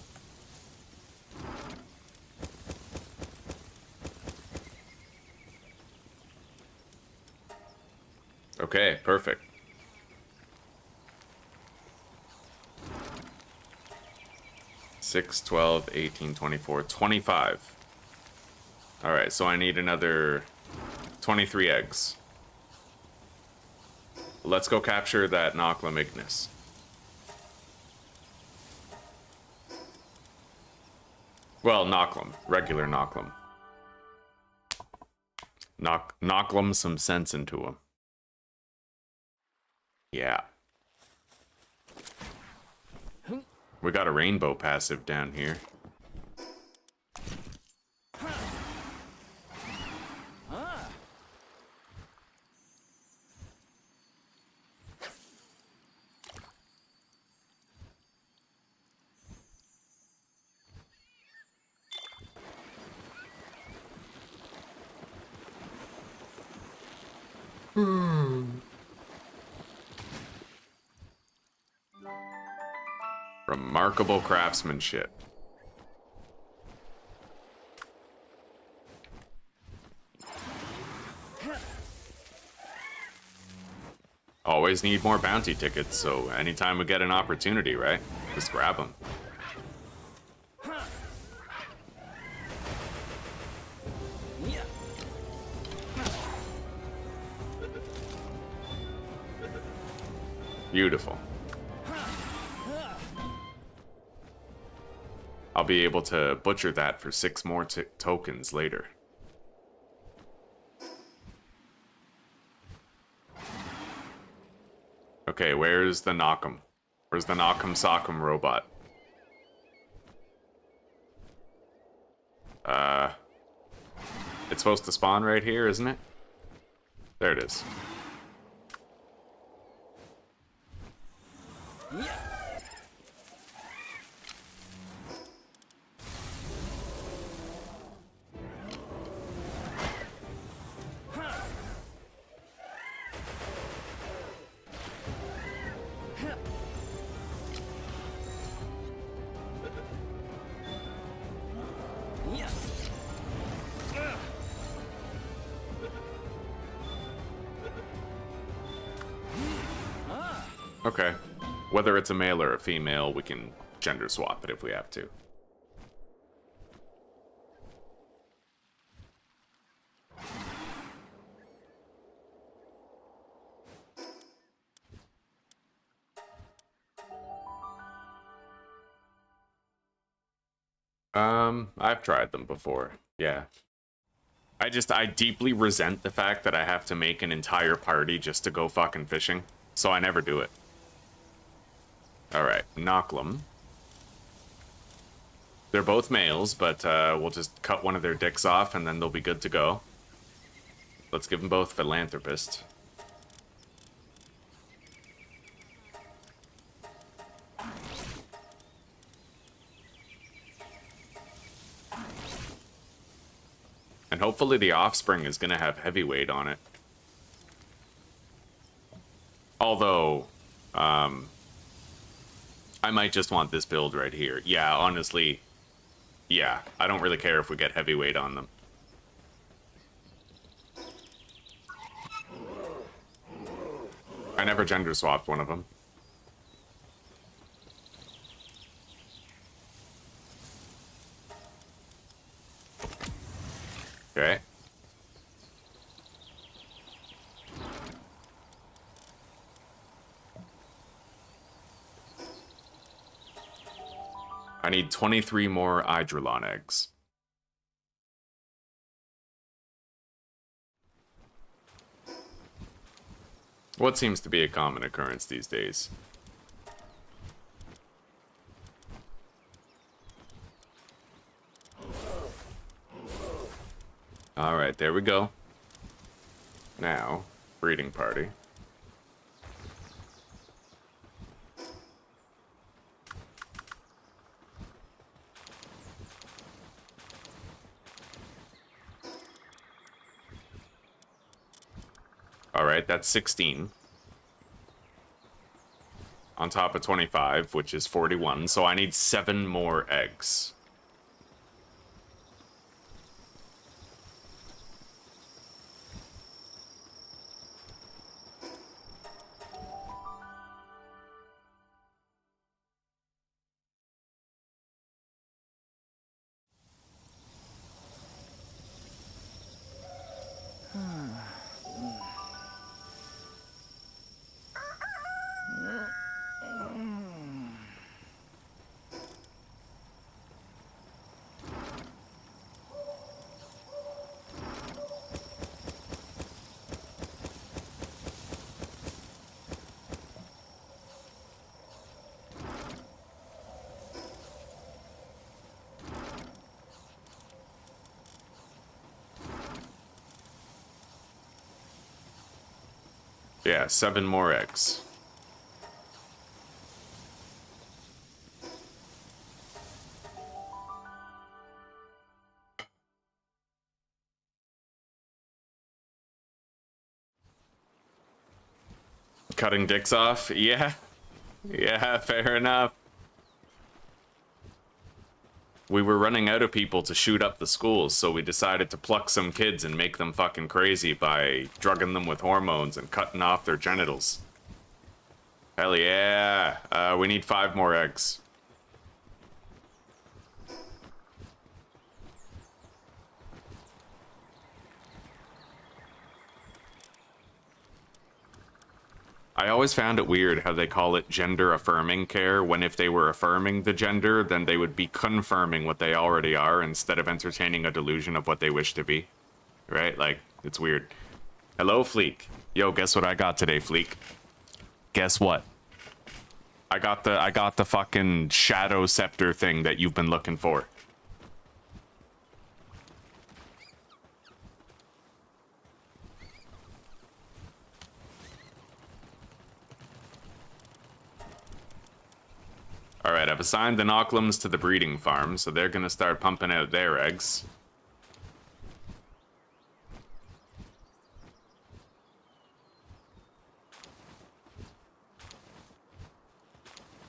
Okay, perfect. 6, 12, 18, 24, 25. Alright, so I need another 23 eggs. Let's go capture that Noclum Ignis. Well, Noclum. Regular Noclum. Noclum some sense into him. Yeah. We got a rainbow passive down here. Remarkable craftsmanship. Always need more bounty tickets, so anytime we get an opportunity, right? Just grab them. Beautiful. I'll be able to butcher that for 6 more tokens later. Okay, where's the Knock'em? Where's the Knock'em Sock'em robot? It's supposed to spawn right here, isn't it? There it is. Okay. Whether it's a male or a female, we can gender swap it if we have to. I've tried them before. Yeah. I deeply resent the fact that I have to make an entire party just to go fucking fishing, so I never do it. Alright, Noclum. They're both males, but we'll just cut one of their dicks off and then they'll be good to go. Let's give them both Philanthropist. And hopefully the offspring is going to have heavyweight on it. Although, I might just want this build right here. Yeah, honestly, yeah, I don't really care if we get heavyweight on them. I never gender swapped one of them. Okay. I need 23 more Hydrolon eggs. What seems to be a common occurrence these days. Alright, there we go. Now, breeding party. Alright, that's 16. On top of 25, which is 41, so I need 7 more eggs. Yeah, 7 more eggs. Cutting dicks off? Yeah. Yeah, fair enough. We were running out of people to shoot up the schools, so we decided to pluck some kids and make them fucking crazy by drugging them with hormones and cutting off their genitals. Hell yeah. We need 5 more eggs. I always found it weird how they call it gender affirming care, when if they were affirming the gender, then they would be confirming what they already are instead of entertaining a delusion of what they wish to be. Right? Like, it's weird. Hello, Fleek. Yo, guess what I got today, Fleek? Guess what? I got the fucking shadow scepter thing that you've been looking for. Alright, I've assigned the Nocklums to the breeding farm, so they're gonna start pumping out their eggs.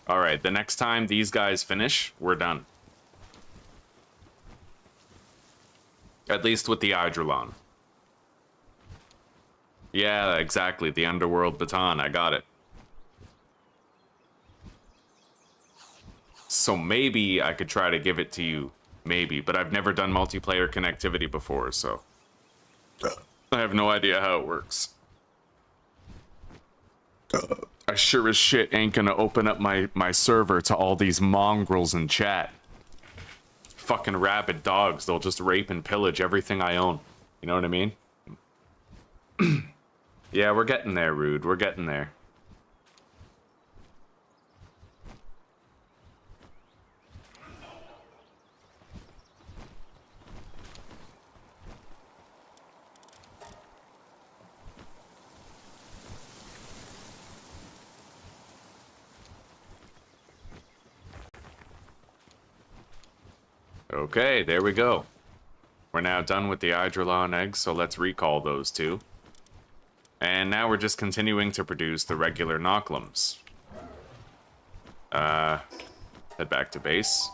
Alright, the next time these guys finish, we're done. At least with the Eidrolon. Yeah, exactly, the Underworld Baton, I got it. So maybe I could try to give it to you, maybe, but I've never done multiplayer connectivity before, so I have no idea how it works. I sure as shit ain't gonna open up my server to all these mongrels in chat. Fucking rabid dogs, they'll just rape and pillage everything I own. You know what I mean? Yeah, we're getting there, Rude, we're getting there. Okay, there we go. We're now done with the Eidrolon eggs, so let's recall those 2. And now we're just continuing to produce the regular Nocklums. Head back to base.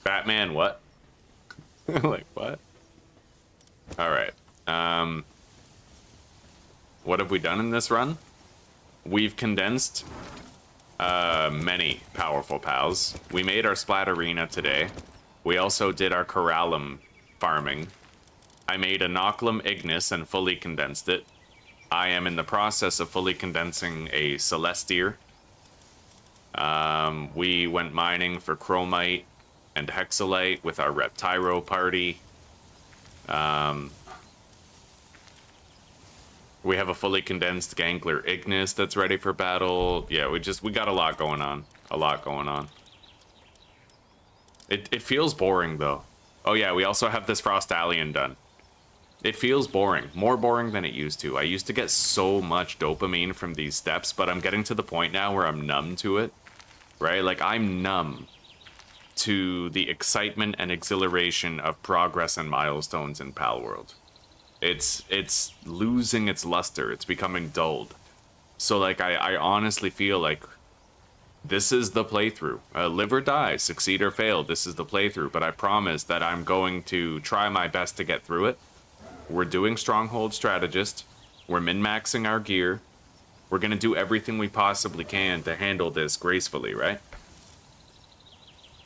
Batman, what? Like, what? Alright. What have we done in this run? We've condensed many powerful pals. We made our Splat Arena today. We also did our Corallum farming. I made a Nocklum Ignis and fully condensed it. I am in the process of fully condensing a Celestier. We went mining for Chromite and Hexalite with our Reptyro party. We have a fully condensed Gangler Ignis that's ready for battle. Yeah, we got a lot going on. A lot going on. It feels boring, though. Oh yeah, we also have this Frostallion done. It feels boring. More boring than it used to. I used to get so much dopamine from these steps, but I'm getting to the point now where I'm numb to it. Right? Like, I'm numb to the excitement and exhilaration of progress and milestones in Palworld. It's losing its luster. It's becoming dulled. So, like, I honestly feel like this is the playthrough. Live or die, succeed or fail, this is the playthrough. But I promise that I'm going to try my best to get through it. We're doing Stronghold Strategist. We're min-maxing our gear. We're going to do everything we possibly can to handle this gracefully, right?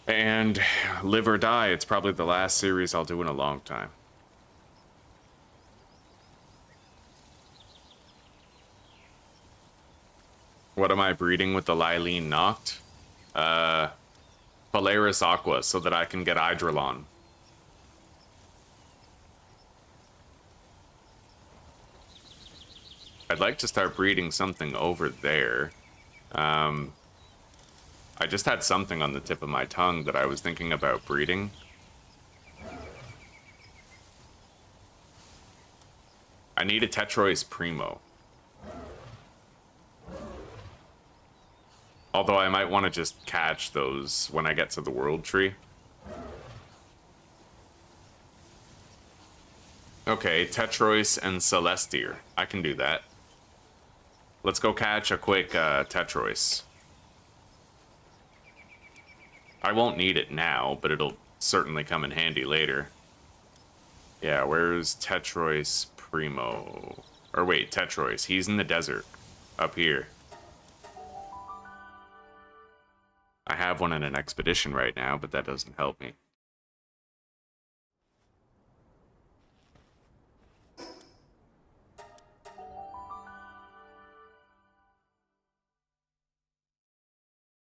And live or die, it's probably the last series I'll do in a long time. What am I breeding with the Lylene Noct? Polaris Aqua, so that I can get Eidrolon. I'd like to start breeding something over there. I just had something on the tip of my tongue that I was thinking about breeding. I need a Tetrois Primo. Although I might want to just catch those when I get to the world tree. Okay, Tetrois and Celestier. I can do that. Let's go catch a quick Tetrois. I won't need it now, but it'll certainly come in handy later. Yeah, where's Tetrois Primo? Or wait, Tetrois. He's in the desert. Up here. I have one in an expedition right now, but that doesn't help me.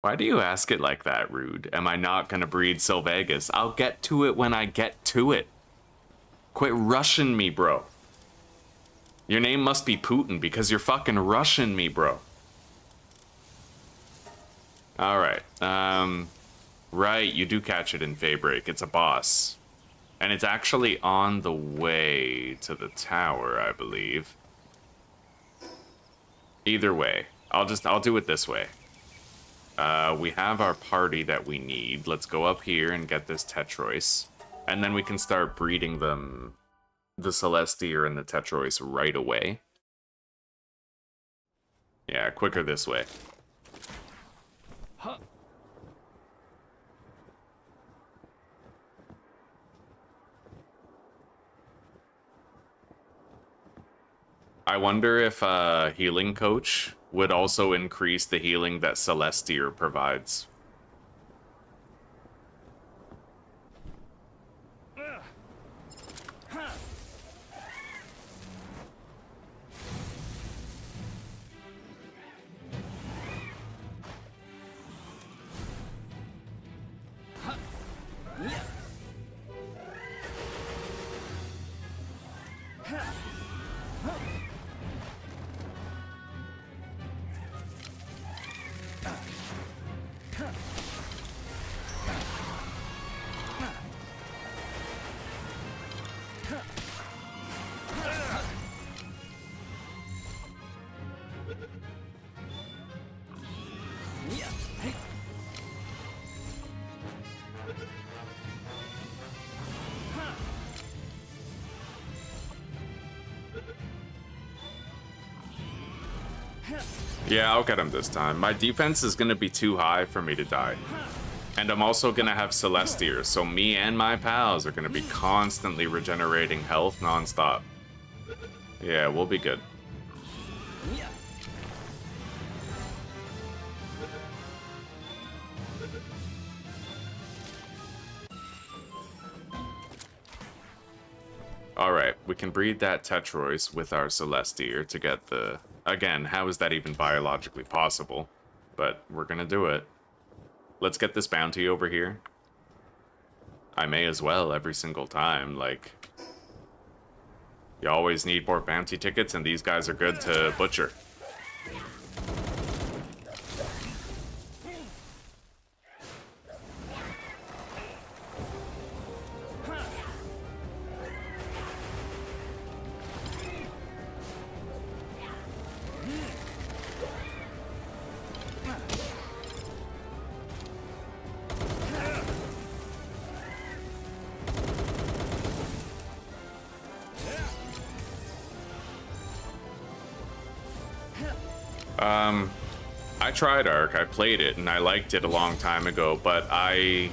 Why do you ask it like that, Rude? Am I not gonna breed Sylvagus? I'll get to it when I get to it. Quit rushing me, bro. Your name must be Putin because you're fucking rushing me, bro. Alright, right, you do catch it in Faybreak. It's a boss. And it's actually on the way to the tower, I believe. Either way, I'll do it this way. We have our party that we need. Let's go up here and get this Tetrois. And then we can start breeding them, the Celestier and the Tetrois, right away. Yeah, quicker this way. Huh. I wonder if Healing Coach would also increase the healing that Celestier provides. Yeah, I'll get him this time. My defense is gonna be too high for me to die. And I'm also gonna have Celestier, so me and my pals are gonna be constantly regenerating health non-stop. Yeah, we'll be good. Alright, we can breed that Tetrois with our Celestier to get the... Again, how is that even biologically possible? But we're gonna do it. Let's get this bounty over here. I may as well every single time, like... You always need more bounty tickets, and these guys are good to butcher. I tried Ark, I played it, and I liked it a long time ago, but I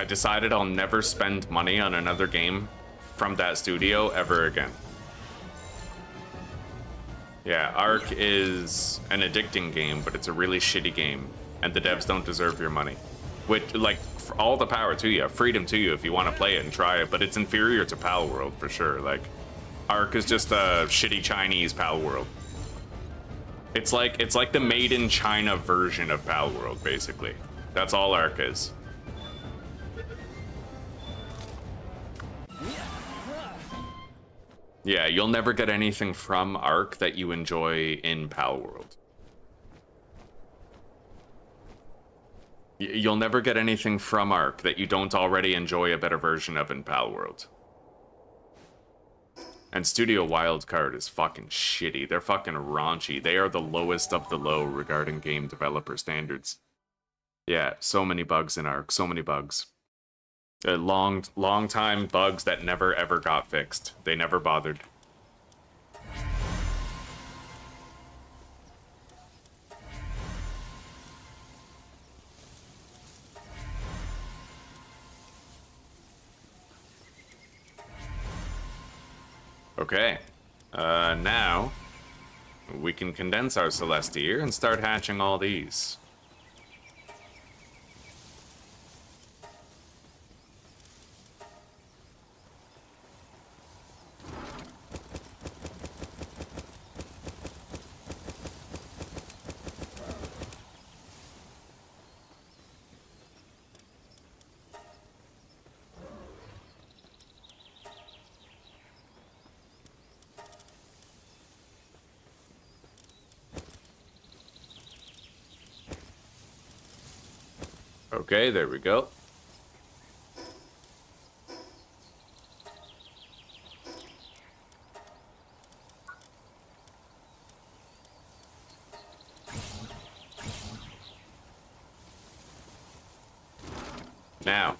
decided I'll never spend money on another game from that studio ever again. Yeah, Ark is an addicting game, but it's a really shitty game, and the devs don't deserve your money. Which, like, all the power to you, freedom to you if you want to play it and try it, but it's inferior to Palworld for sure. Like, Ark is just a shitty Chinese Palworld. It's like the made in China version of Palworld, basically. That's all Ark is. Yeah, you'll never get anything from Ark that you enjoy in Palworld. You'll never get anything from Ark that you don't already enjoy a better version of in Palworld. And Studio Wildcard is fucking shitty. They're fucking raunchy. They are the lowest of the low regarding game developer standards. Yeah, so many bugs in Ark. So many bugs. Long time bugs that never ever got fixed. They never bothered. Okay. Now we can condense our Celestia and start hatching all these. Okay, there we go. Now,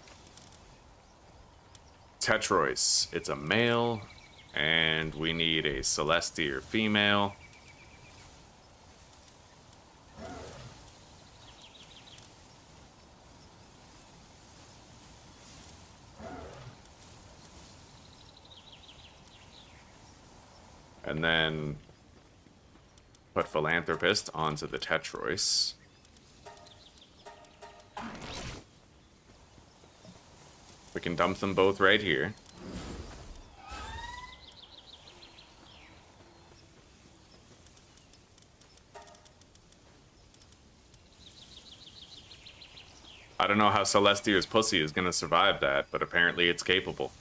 Tetrois. It's a male, and we need a Celestia female. And then put Philanthropist onto the Tetrois. We can dump them both right here. I don't know how Celestia's pussy is gonna survive that, but apparently it's capable.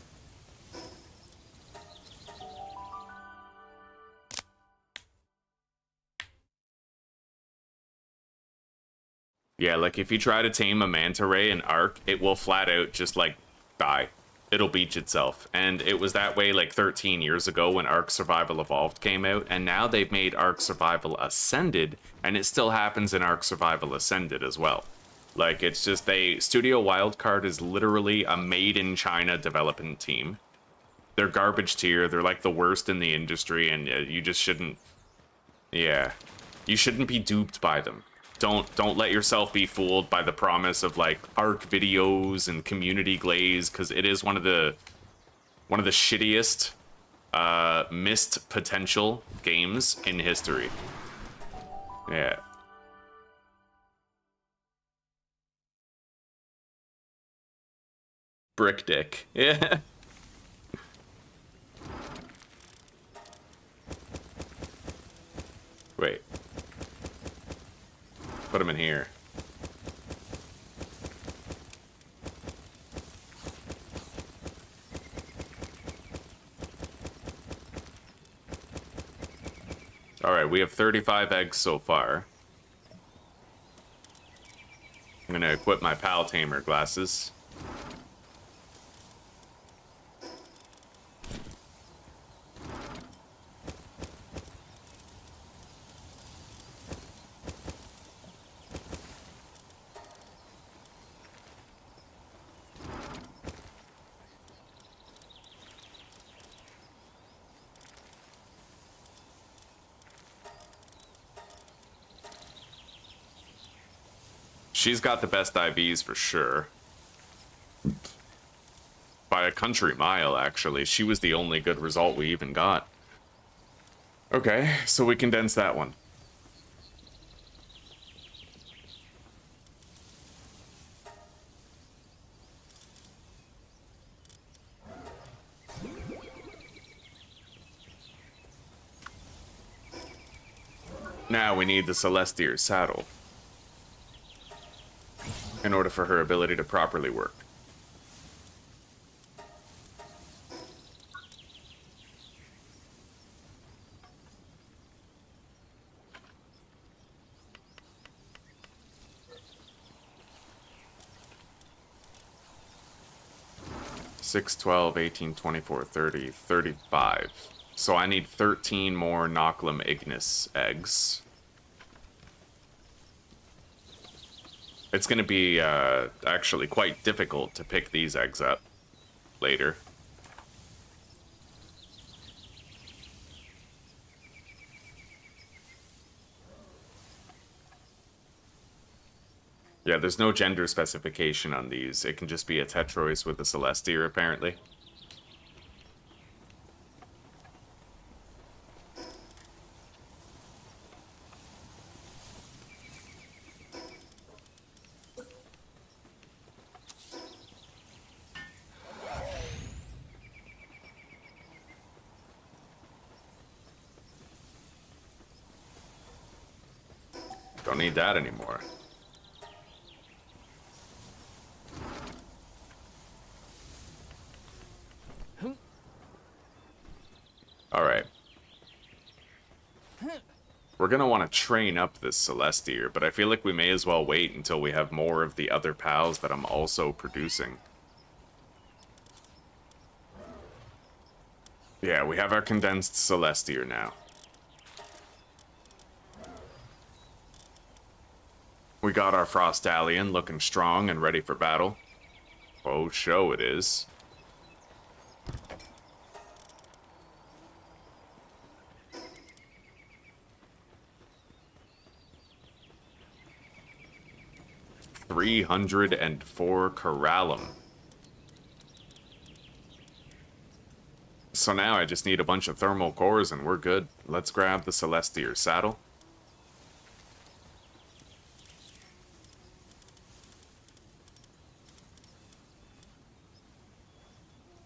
Yeah, like if you try to tame a manta ray in Ark, it will flat out just like die. It'll beach itself. And it was that way like 13 years ago when Ark Survival Evolved came out, and now they've made Ark Survival Ascended, and it still happens in Ark Survival Ascended as well. Like it's just Studio Wildcard is literally a made in China development team. They're garbage tier, they're like the worst in the industry, and you just shouldn't, yeah. You shouldn't be duped by them. Don't let yourself be fooled by the promise of like Ark videos and community glaze, because it is one of the shittiest missed potential games in history. Yeah. Brick dick. Yeah. Wait. Put him in here. Alright, we have 35 eggs so far. I'm gonna equip my Pal Tamer glasses. She's got the best IVs for sure. By a country mile, actually. She was the only good result we even got. Okay, so we condense that one. Now we need the Celestia's saddle in order for her ability to properly work. 6, 12, 18, 24, 30, 35. So I need 13 more Noclum Ignis eggs. It's going to be actually quite difficult to pick these eggs up later. Yeah, there's no gender specification on these. It can just be a Tetrois with a Celestier, apparently. Don't need that anymore. Alright. We're gonna want to train up this Celestier, but I feel like we may as well wait until we have more of the other pals that I'm also producing. Yeah, we have our condensed Celestier now. We got our Frostallion looking strong and ready for battle. Oh, show it is. $304 Corallum. So now I just need a bunch of thermal cores and we're good. Let's grab the Celestier saddle.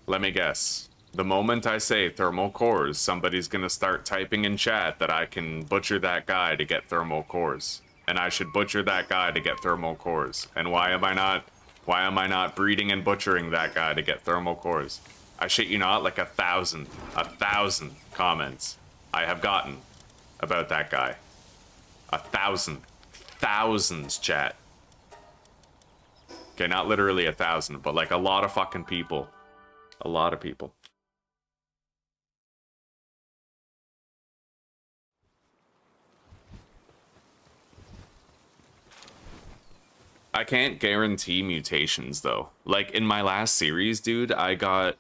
Let me guess. The moment I say thermal cores, somebody's gonna start typing in chat that I can butcher that guy to get thermal cores. And I should butcher that guy to get thermal cores. And why am I not breeding and butchering that guy to get thermal cores? I shit you not, like 1,000 comments I have gotten about that guy. 1,000. Thousands, chat. Okay, not literally 1,000, but like a lot of fucking people. A lot of people. I can't guarantee mutations, though. Like, in my last series, dude, I got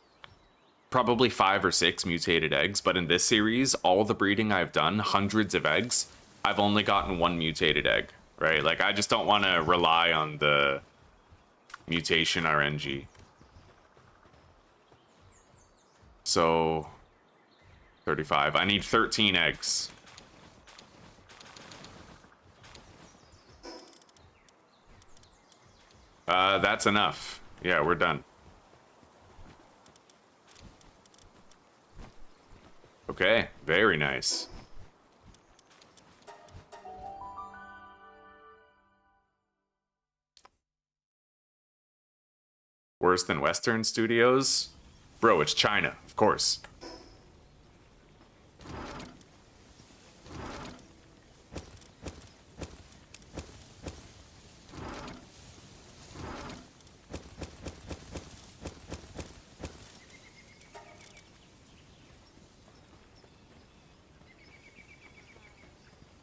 probably 5 or 6 mutated eggs, but in this series, all the breeding I've done, hundreds of eggs, I've only gotten 1 mutated egg, right? Like, I just don't want to rely on the mutation RNG. So, 35. I need 13 eggs. That's enough. Yeah, we're done. Okay, very nice. Worse than Western studios? Bro, it's China, of course.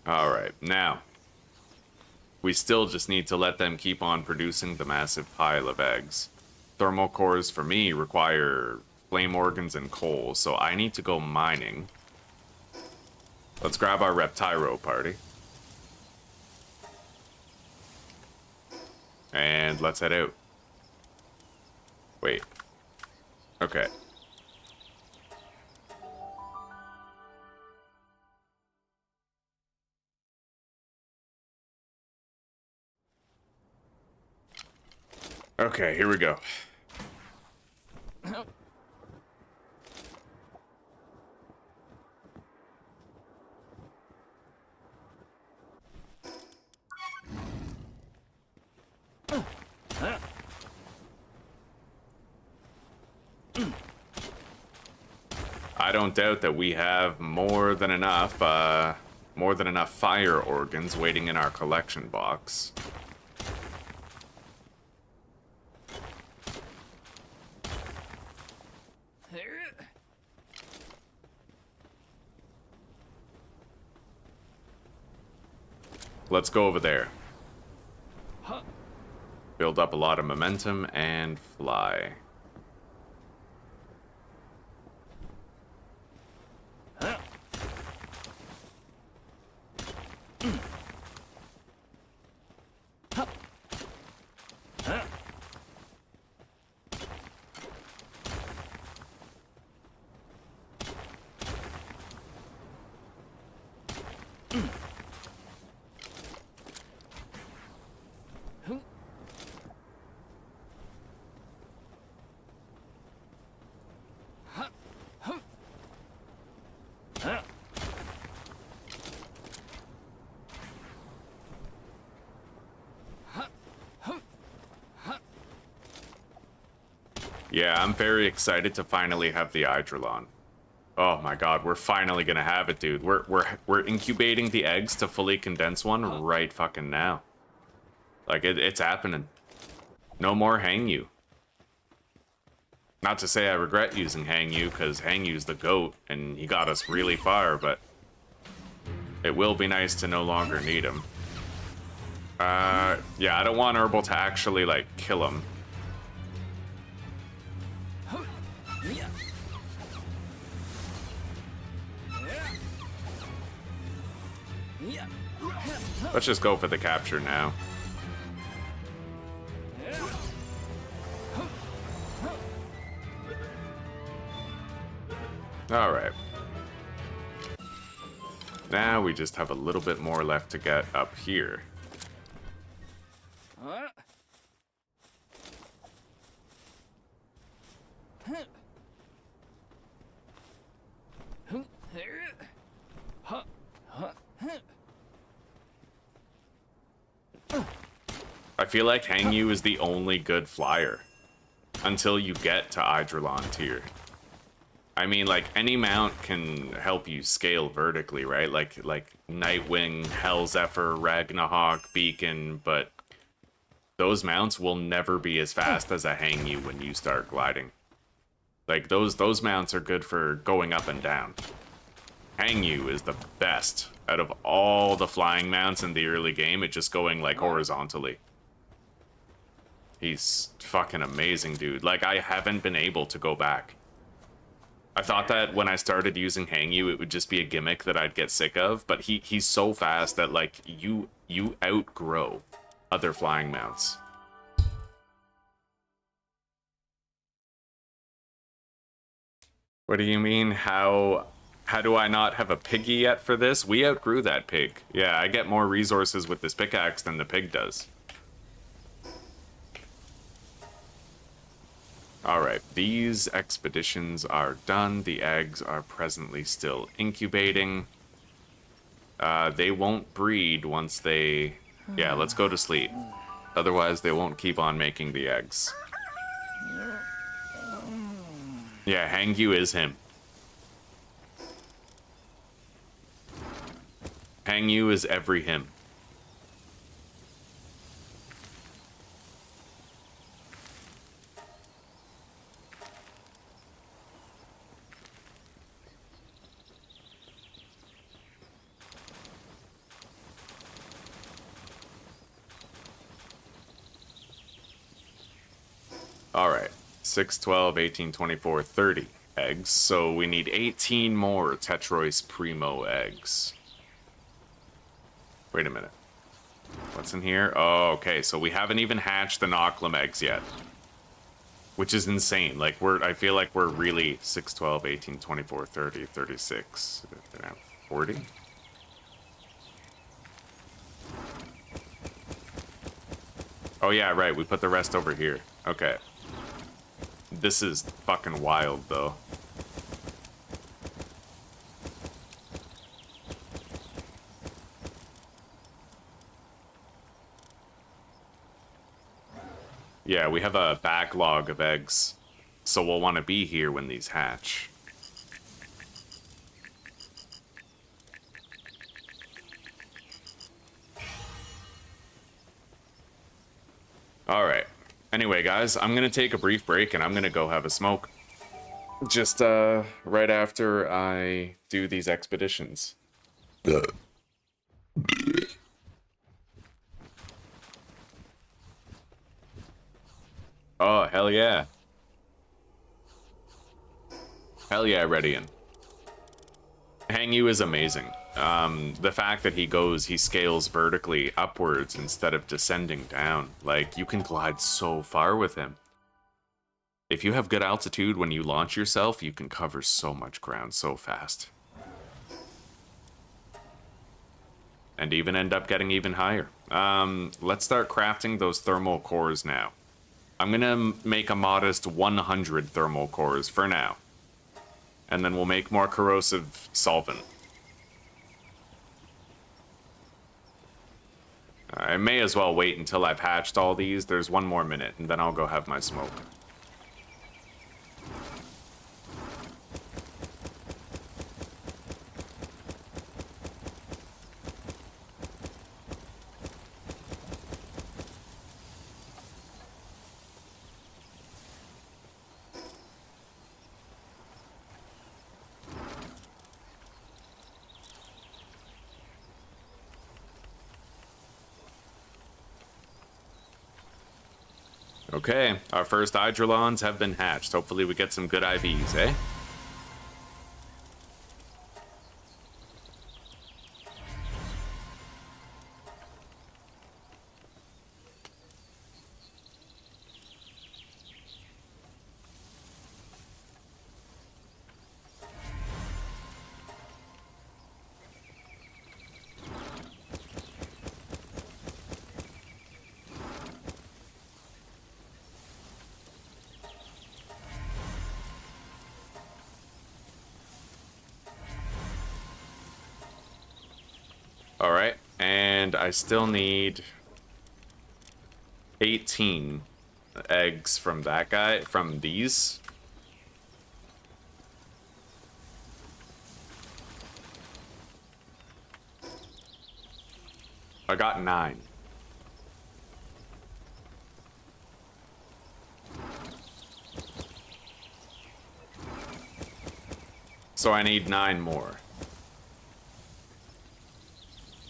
Alright, now. We still just need to let them keep on producing the massive pile of eggs. Thermal cores for me require flame organs and coal, so I need to go mining. Let's grab our Reptyro party. And let's head out. Wait. Okay. Okay, here we go. I don't doubt that we have more than enough fire organs waiting in our collection box. let's go over there. Build up a lot of momentum and fly. Yeah, I'm very excited to finally have the Hydrolon. Oh my god, we're finally gonna have it, dude. We're incubating the eggs to fully condense one right fucking now. Like, it's happening. No more Hang You. Not to say I regret using Hang You, because Hang You's the GOAT, and he got us really far, but it will be nice to no longer need him. Yeah, I don't want Herbal to actually, like, kill him. Let's just go for the capture now. Alright. Now we just have a little bit more left to get up here. I feel like Hang You is the only good flyer until you get to Hydrolon tier. I mean, like, any mount can help you scale vertically, right? Like Nightwing, Hellzephyr, Ragnarok, Beacon, but those mounts will never be as fast as a Hang You when you start gliding. Like, those mounts are good for going up and down. Hang You is the best out of all the flying mounts in the early game, it just going, like, horizontally. He's fucking amazing, dude. Like, I haven't been able to go back. I thought that when I started using Hang You, it would just be a gimmick that I'd get sick of, but he's so fast that, like, you outgrow other flying mounts. What do you mean? How do I not have a piggy yet for this? We outgrew that pig. Yeah, I get more resources with this pickaxe than the pig does. Alright, these expeditions are done. The eggs are presently still incubating. They won't breed once they... Yeah, let's go to sleep. Otherwise, they won't keep on making the eggs. Yeah, Hang You is him. Hang You is every him. Alright, 6, 12, 18, 24, 30 eggs. So we need 18 more Tetrois Primo eggs. Wait a minute. What's in here? Oh, okay, so we haven't even hatched the Noclum eggs yet. Which is insane. Like, I feel like we're really 6, 12, 18, 24, 30, 36, 40? Oh yeah, right, we put the rest over here. Okay. This is fucking wild, though. Yeah, we have a backlog of eggs, so we'll want to be here when these hatch. Alright. Anyway, guys, I'm gonna take a brief break and I'm gonna go have a smoke. Just, right after I do these expeditions. Oh, hell yeah. Hell yeah, Redian. Hang You is amazing. The fact that he scales vertically upwards instead of descending down. Like, you can glide so far with him. If you have good altitude when you launch yourself, you can cover so much ground so fast. And even end up getting even higher. Let's start crafting those thermal cores now. I'm gonna make a modest 100 thermal cores for now. And then we'll make more corrosive solvent. I may as well wait until I've hatched all these. There's one more minute, and then I'll go have my smoke. Okay, our first Hydrolons have been hatched. Hopefully we get some good IVs, eh? Alright, and I still need 18 eggs from that guy, from these. I got 9. So I need 9 more.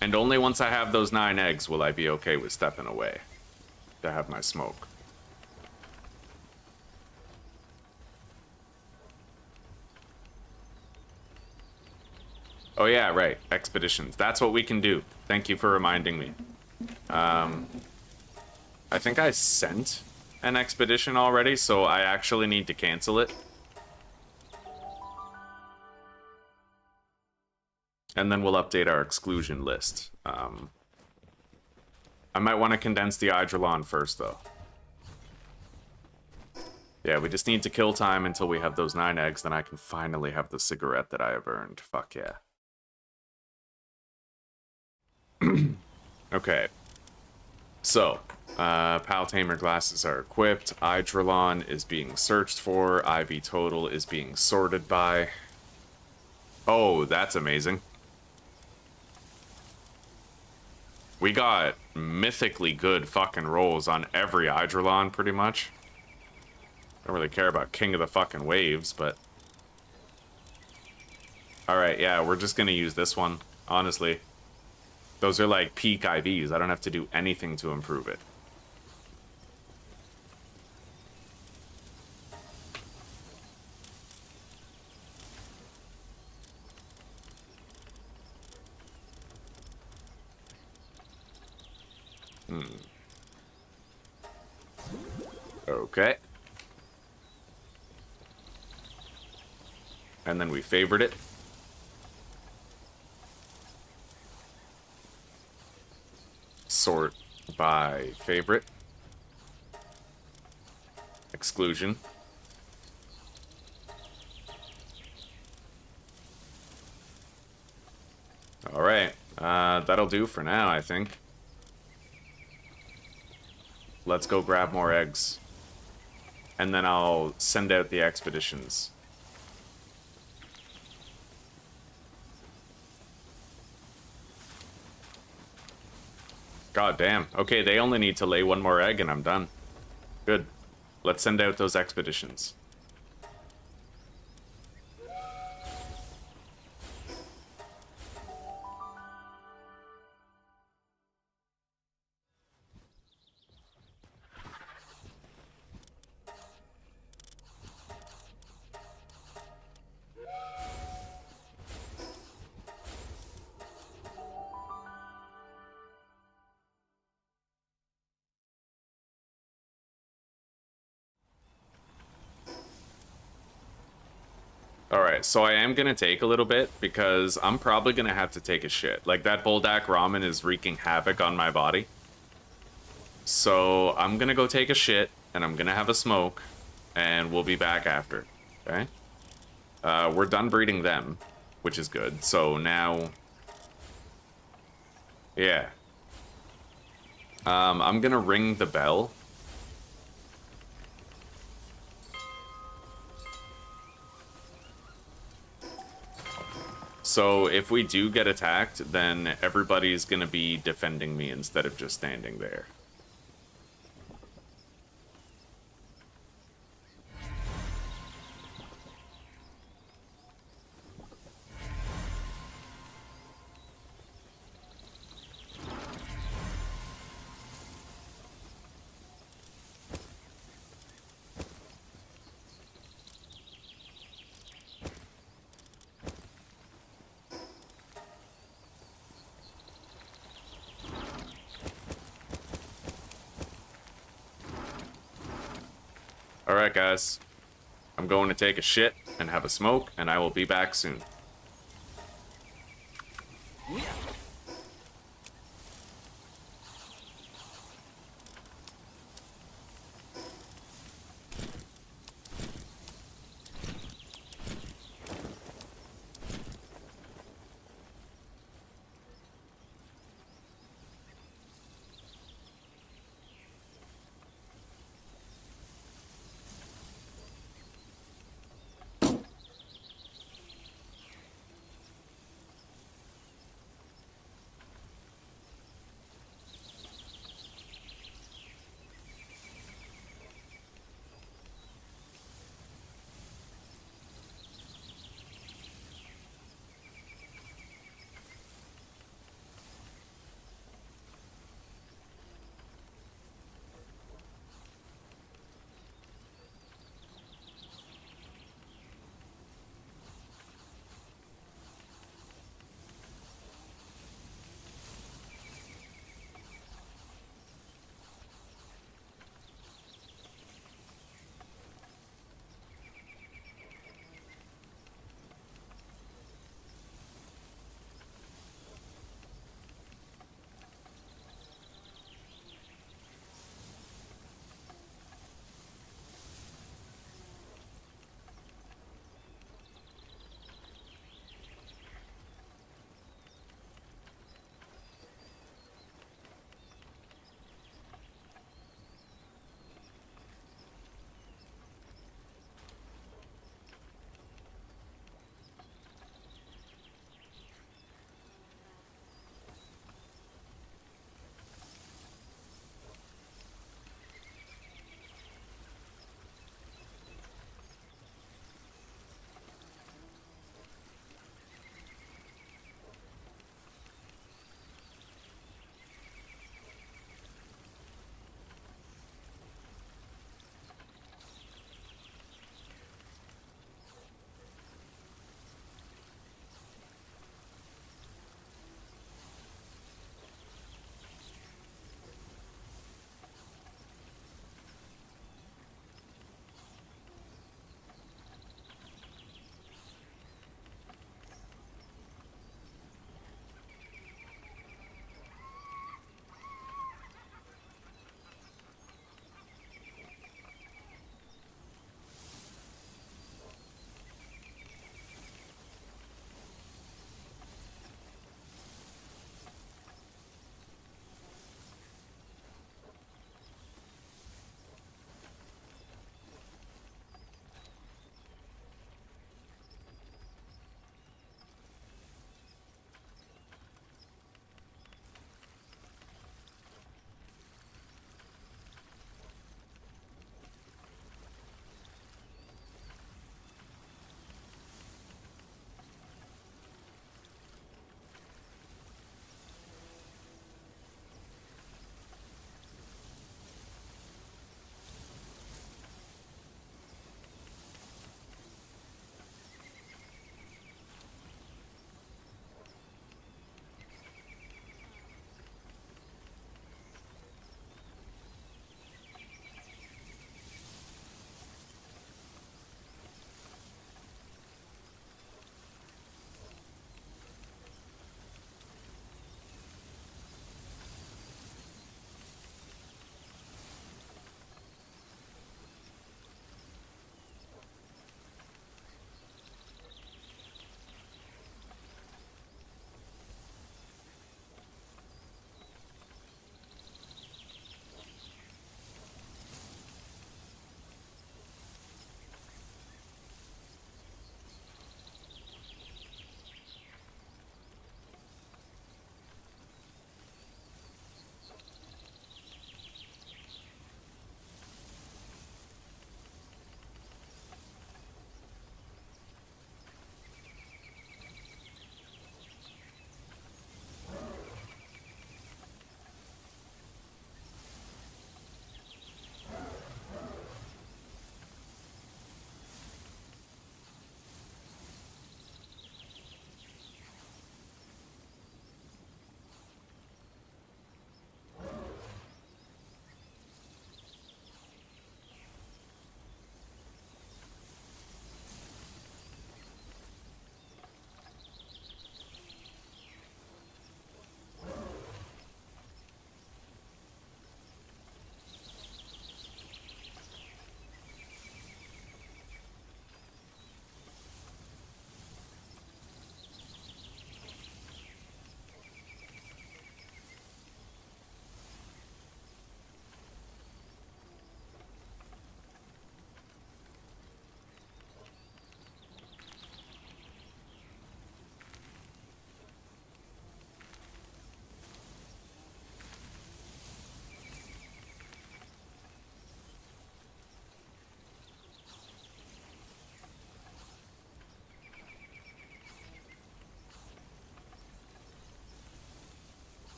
And only once I have those 9 eggs will I be okay with stepping away to have my smoke. Oh yeah, right. Expeditions. That's what we can do. Thank you for reminding me. I think I sent an expedition already, so I actually need to cancel it. And then we'll update our exclusion list. I might want to condense the Hydrolon first, though. Yeah, we just need to kill time until we have those 9 eggs, then I can finally have the cigarette that I have earned. Fuck yeah. Okay. So, Pal Tamer glasses are equipped. Hydrolon is being searched for. IV total is being sorted by. Oh, that's amazing. We got mythically good fucking rolls on every Hydrolon, pretty much. Don't really care about King of the fucking Waves, but... Alright, yeah, we're just gonna use this one, honestly. Those are like peak IVs. I don't have to do anything to improve it. Okay. And then we favorite it. Sort by favorite. Exclusion. Alright. That'll do for now, I think. Let's go grab more eggs. And then I'll send out the expeditions. God damn. Okay, they only need to lay 1 more egg and I'm done. Good. Let's send out those expeditions. Alright, so I am gonna take a little bit because I'm probably gonna have to take a shit. Like, that Buldak ramen is wreaking havoc on my body. So I'm gonna go take a shit, and I'm gonna have a smoke, and we'll be back after, okay? We're done breeding them, which is good. So now... Yeah. I'm gonna ring the bell. So if we do get attacked, then everybody's gonna be defending me instead of just standing there. Alright, guys. I'm going to take a shit and have a smoke, and I will be back soon.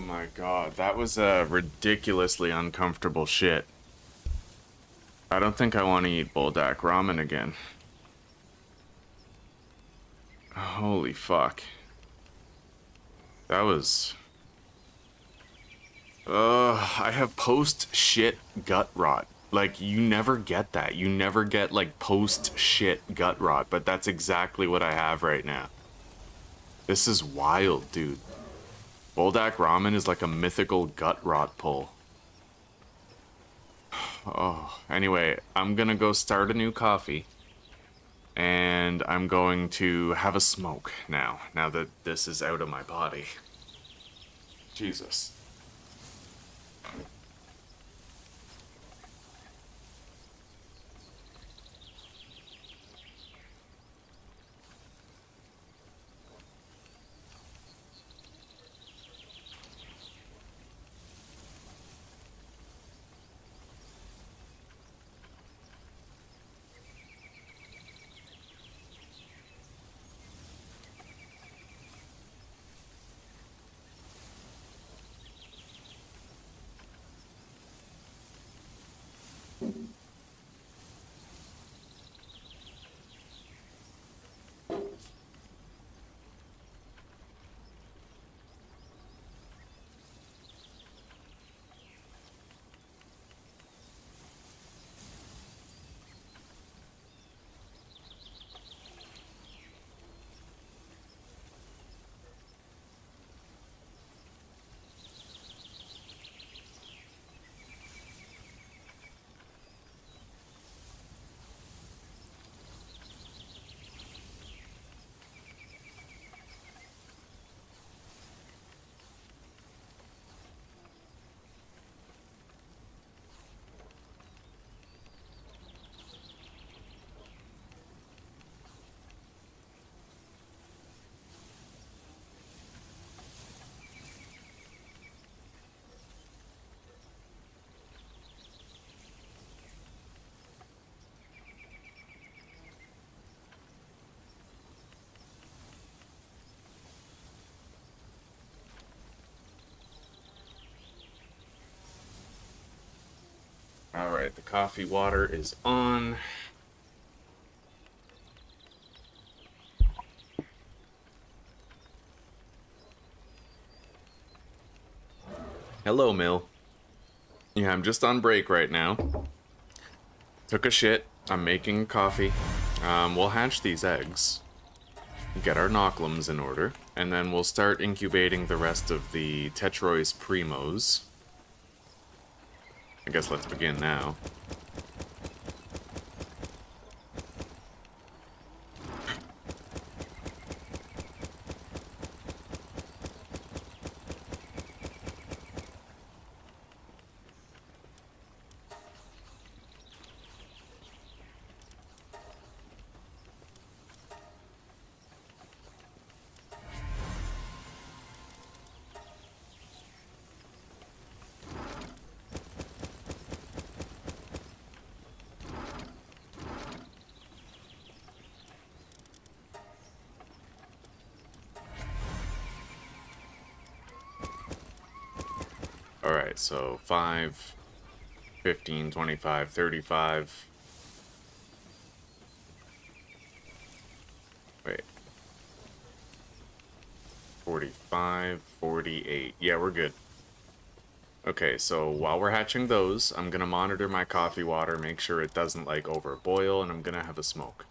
my god, that was a ridiculously uncomfortable shit. I don't think I want to eat buldak ramen again. Holy fuck. That was... I have post-shit gut rot. Like, you never get that. You never get, like, post-shit gut rot, but that's exactly what I have right now. This is wild, dude. Buldak ramen is like a mythical gut rot pull. Oh, anyway, I'm gonna go start a new coffee. And I'm going to have a smoke now that this is out of my body. Jesus. Alright, the coffee water is on. Hello, Mill. Yeah, I'm just on break right now. Took a shit. I'm making coffee. We'll hatch these eggs. Get our knocklums in order. And then we'll start incubating the rest of the Tetrois Primos. I guess let's begin now. Alright, so 5, 15, 25, 35. Wait. 45, 48. Yeah, we're good. Okay, so while we're hatching those, I'm gonna monitor my coffee water, make sure it doesn't, like, overboil, and I'm gonna have a smoke.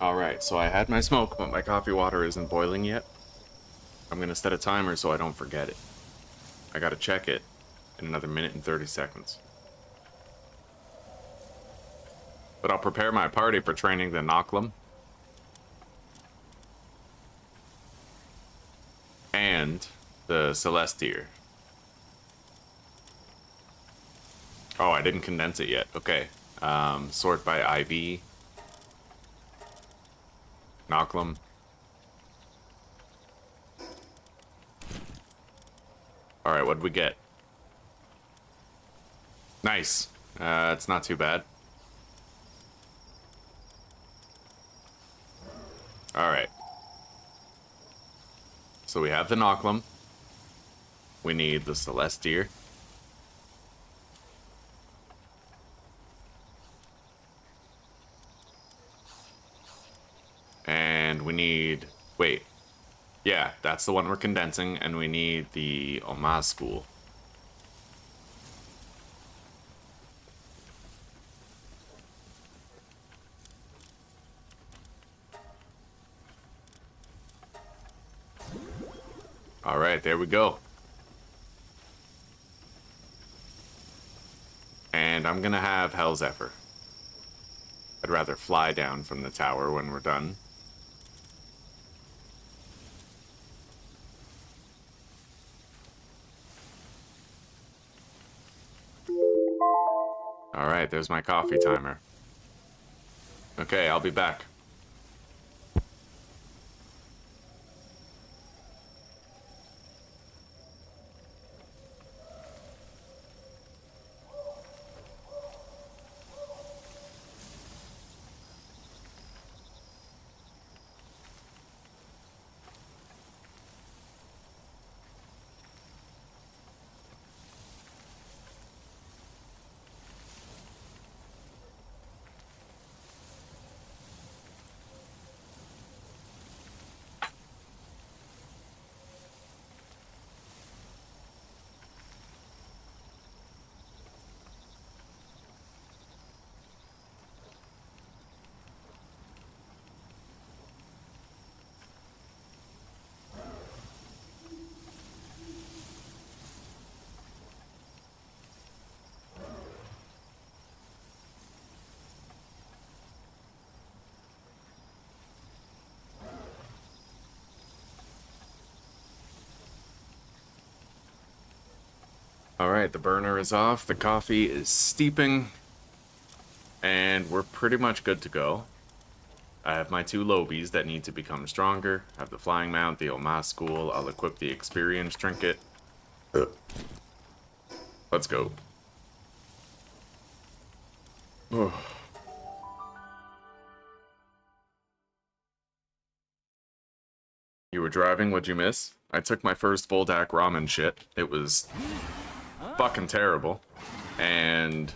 Alright, so I had my smoke, but my coffee water isn't boiling yet. I'm gonna set a timer so I don't forget it. I gotta check it in another minute and 30 seconds. But I'll prepare my party for training the Nocklum. And the Celestier. Oh, I didn't condense it yet. Okay. Sort by IV. Nocklum. Alright, what did we get? Nice. It's not too bad. Alright. So we have the Nocklum. We need the Celestier. And we need... Wait. Yeah, that's the one we're condensing, and we need the Omaschool. Alright, there we go. And I'm gonna have Hell Zephyr. I'd rather fly down from the tower when we're done. Alright, there's my coffee timer. Okay, I'll be back. Alright, the burner is off, the coffee is steeping, and we're pretty much good to go. I have my 2 Lobies that need to become stronger. I have the Flying Mount, the Omaschool. I'll equip the Experience Trinket. Let's go. You were driving, what'd you miss? I took my first Voldak ramen shit. It was fucking terrible. And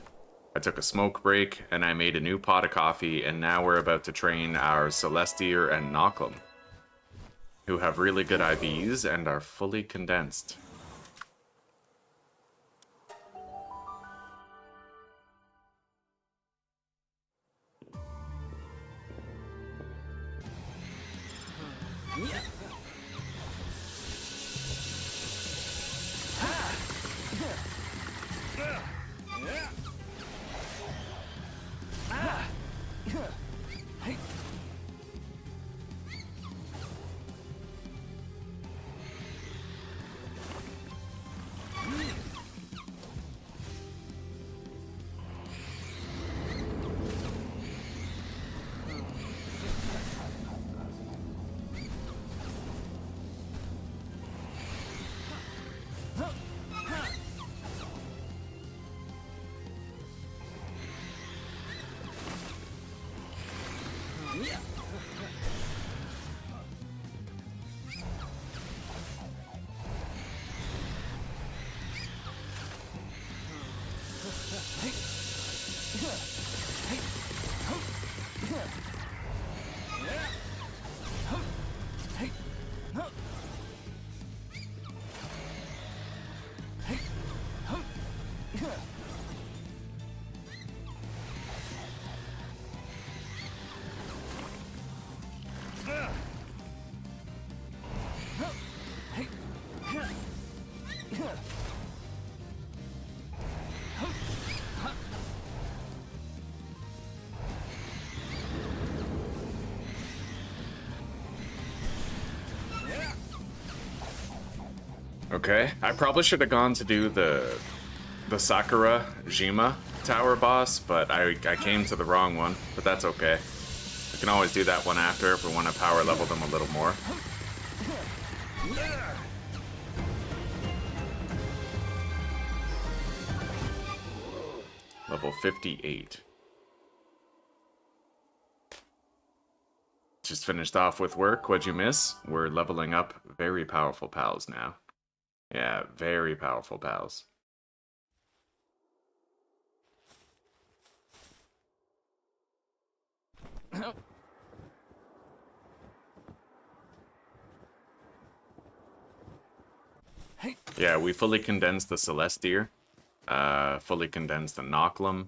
I took a smoke break, and I made a new pot of coffee, and now we're about to train our Celestier and Nocklum, who have really good IVs and are fully condensed. Okay, I probably should have gone to do the Sakura Jima tower boss, but I came to the wrong one, but that's okay. We can always do that one after if we want to power level them a little more. Level 58. Just finished off with work. What'd you miss? We're leveling up very powerful pals now. Yeah, very powerful pals. Yeah, we fully condensed the Celestier. Fully condensed the Nocklum.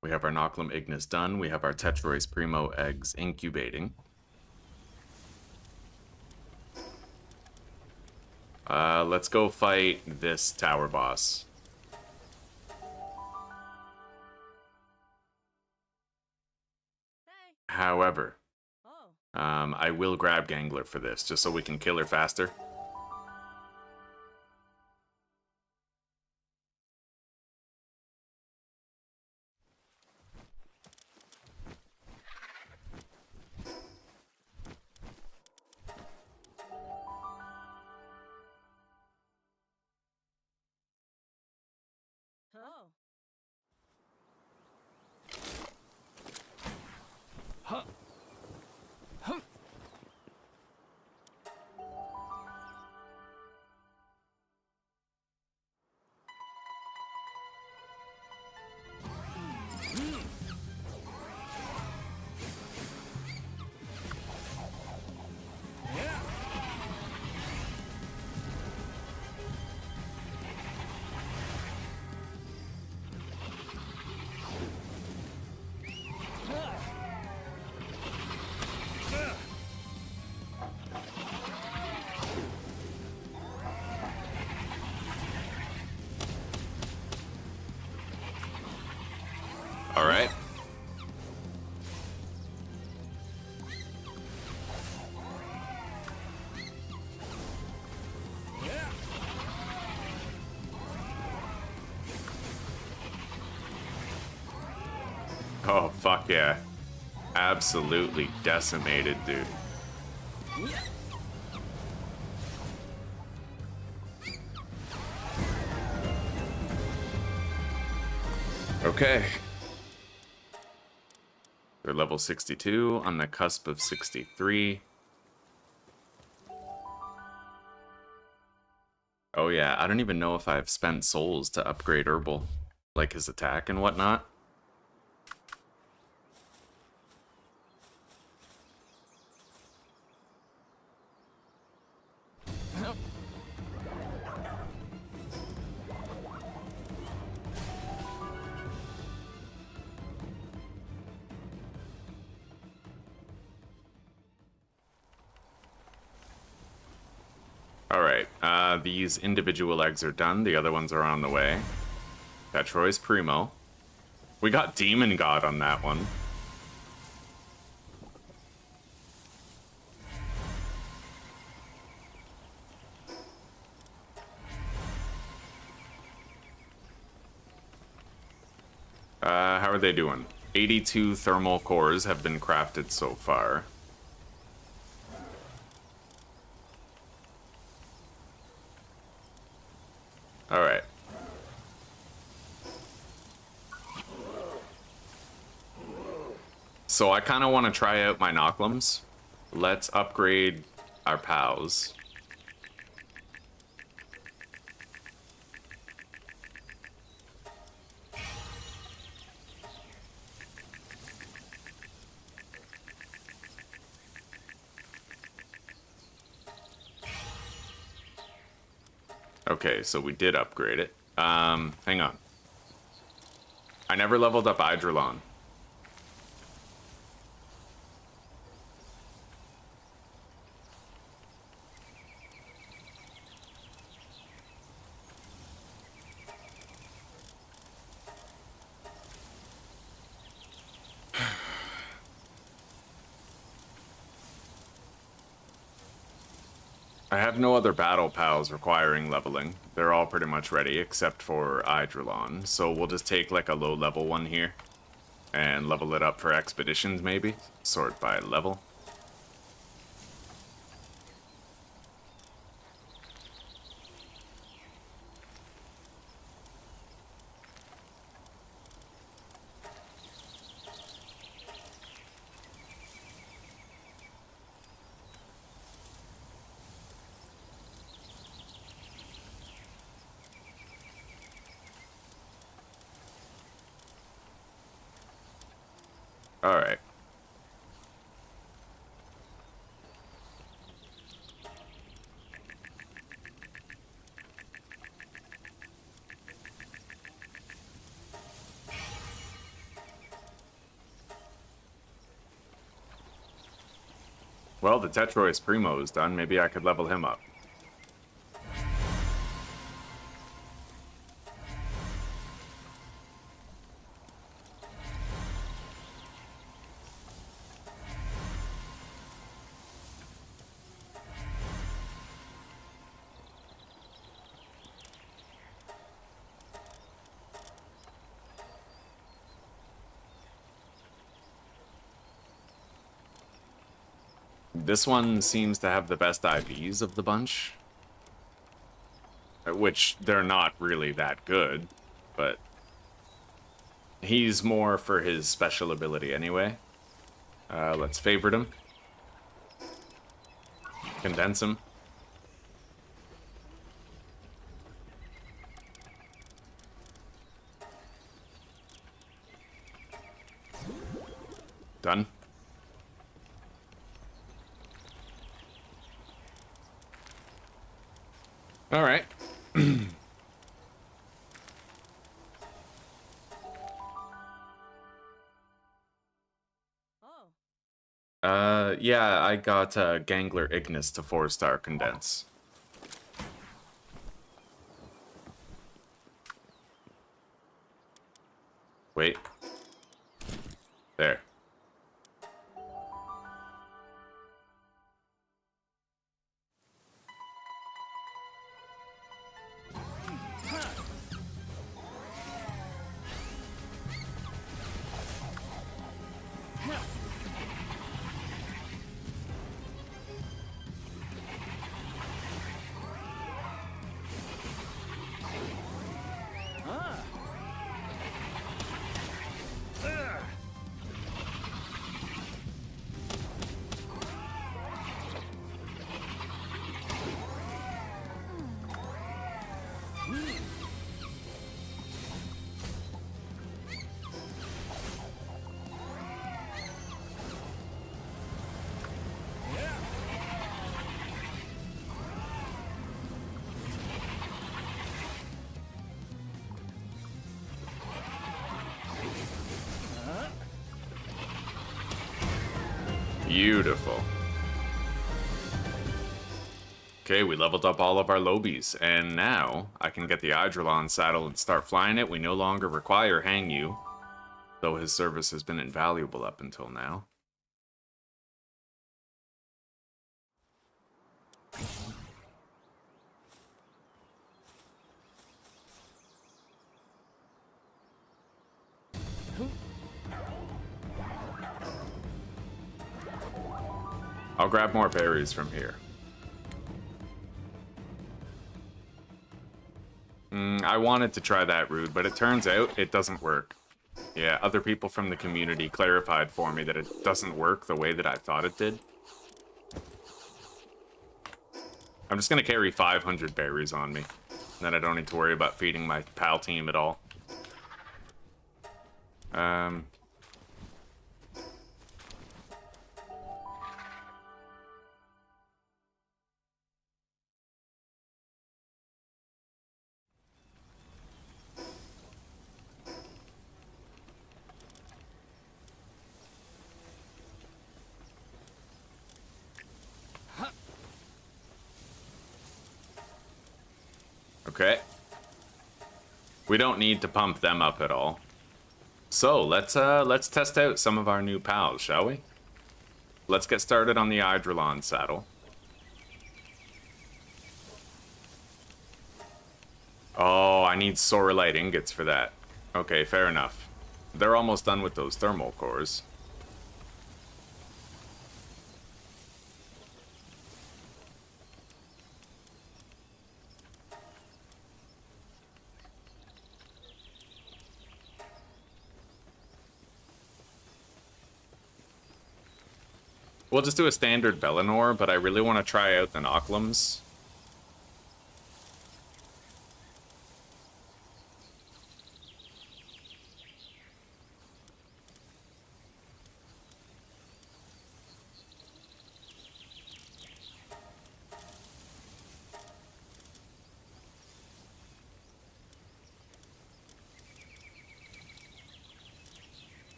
We have our Nocklum Ignis done. We have our Tetrois Primo eggs incubating. Let's go fight this tower boss. However, I will grab Gangler for this, just so we can kill her faster. All right. Oh, fuck yeah. Absolutely decimated, dude. Okay. They're level 62, on the cusp of 63. Oh yeah, I don't even know if I've spent souls to upgrade Herbal, like his attack and whatnot. Alright, these individual eggs are done. The other ones are on the way. Petroy's Primo. We got Demon God on that one. How are they doing? 82 thermal cores have been crafted so far. Alright. So I kind of want to try out my Nocklums. Let's upgrade our POWs. Okay, so we did upgrade it. Hang on. I never leveled up Eidrelon. I have no other battle pals requiring leveling. They're all pretty much ready, except for Eidrelon. So we'll just take like a low level one here and level it up for expeditions, maybe? Sort by level. All right. Well, the Tetrois Primo is done. Maybe I could level him up. This one seems to have the best IVs of the bunch. Which, they're not really that good, but he's more for his special ability anyway. Let's favorite him. Condense him. Done. All right. Yeah, I got Gangler Ignis to 4-star condense. Wait. There. Beautiful. Okay, we leveled up all of our Lobies, and now I can get the Eidrelon saddle and start flying it. We no longer require Hang You, though his service has been invaluable up until now. I'll grab more berries from here. I wanted to try that route, but it turns out it doesn't work. Yeah, other people from the community clarified for me that it doesn't work the way that I thought it did. I'm just gonna carry 500 berries on me. And then I don't need to worry about feeding my pal team at all. Okay. We don't need to pump them up at all. So let's test out some of our new pals, shall we? Let's get started on the Eidrelon saddle. Oh, I need Sorelite ingots for that. Okay, fair enough. They're almost done with those thermal cores. We'll just do a standard Bellinor, but I really want to try out the Nocklums.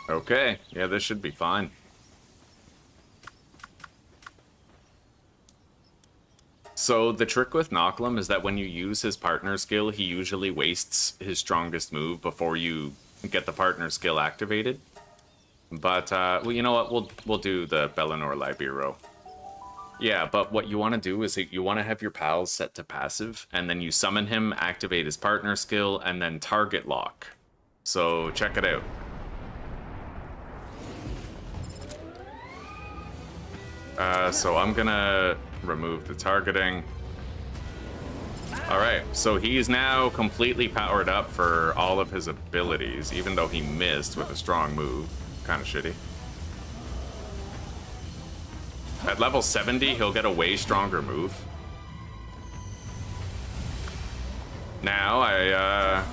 Okay, yeah, this should be fine. So the trick with Nocklum is that when you use his partner skill, he usually wastes his strongest move before you get the partner skill activated. But well, you know what? We'll do the Bellinor Libero. Yeah, but what you want to do is you want to have your pals set to passive, and then you summon him, activate his partner skill, and then target lock. So check it out. So I'm gonna remove the targeting. Alright, so he's now completely powered up for all of his abilities, even though he missed with a strong move. Kind of shitty. At level 70, he'll get a way stronger move. Now I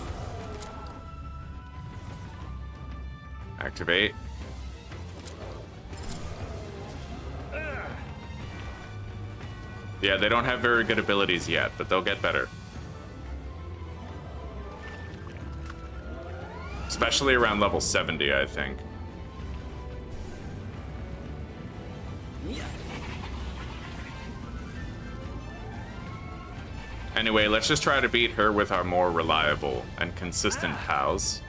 activate. Yeah, they don't have very good abilities yet, but they'll get better. Especially around level 70, I think. Anyway, let's just try to beat her with our more reliable and consistent pals.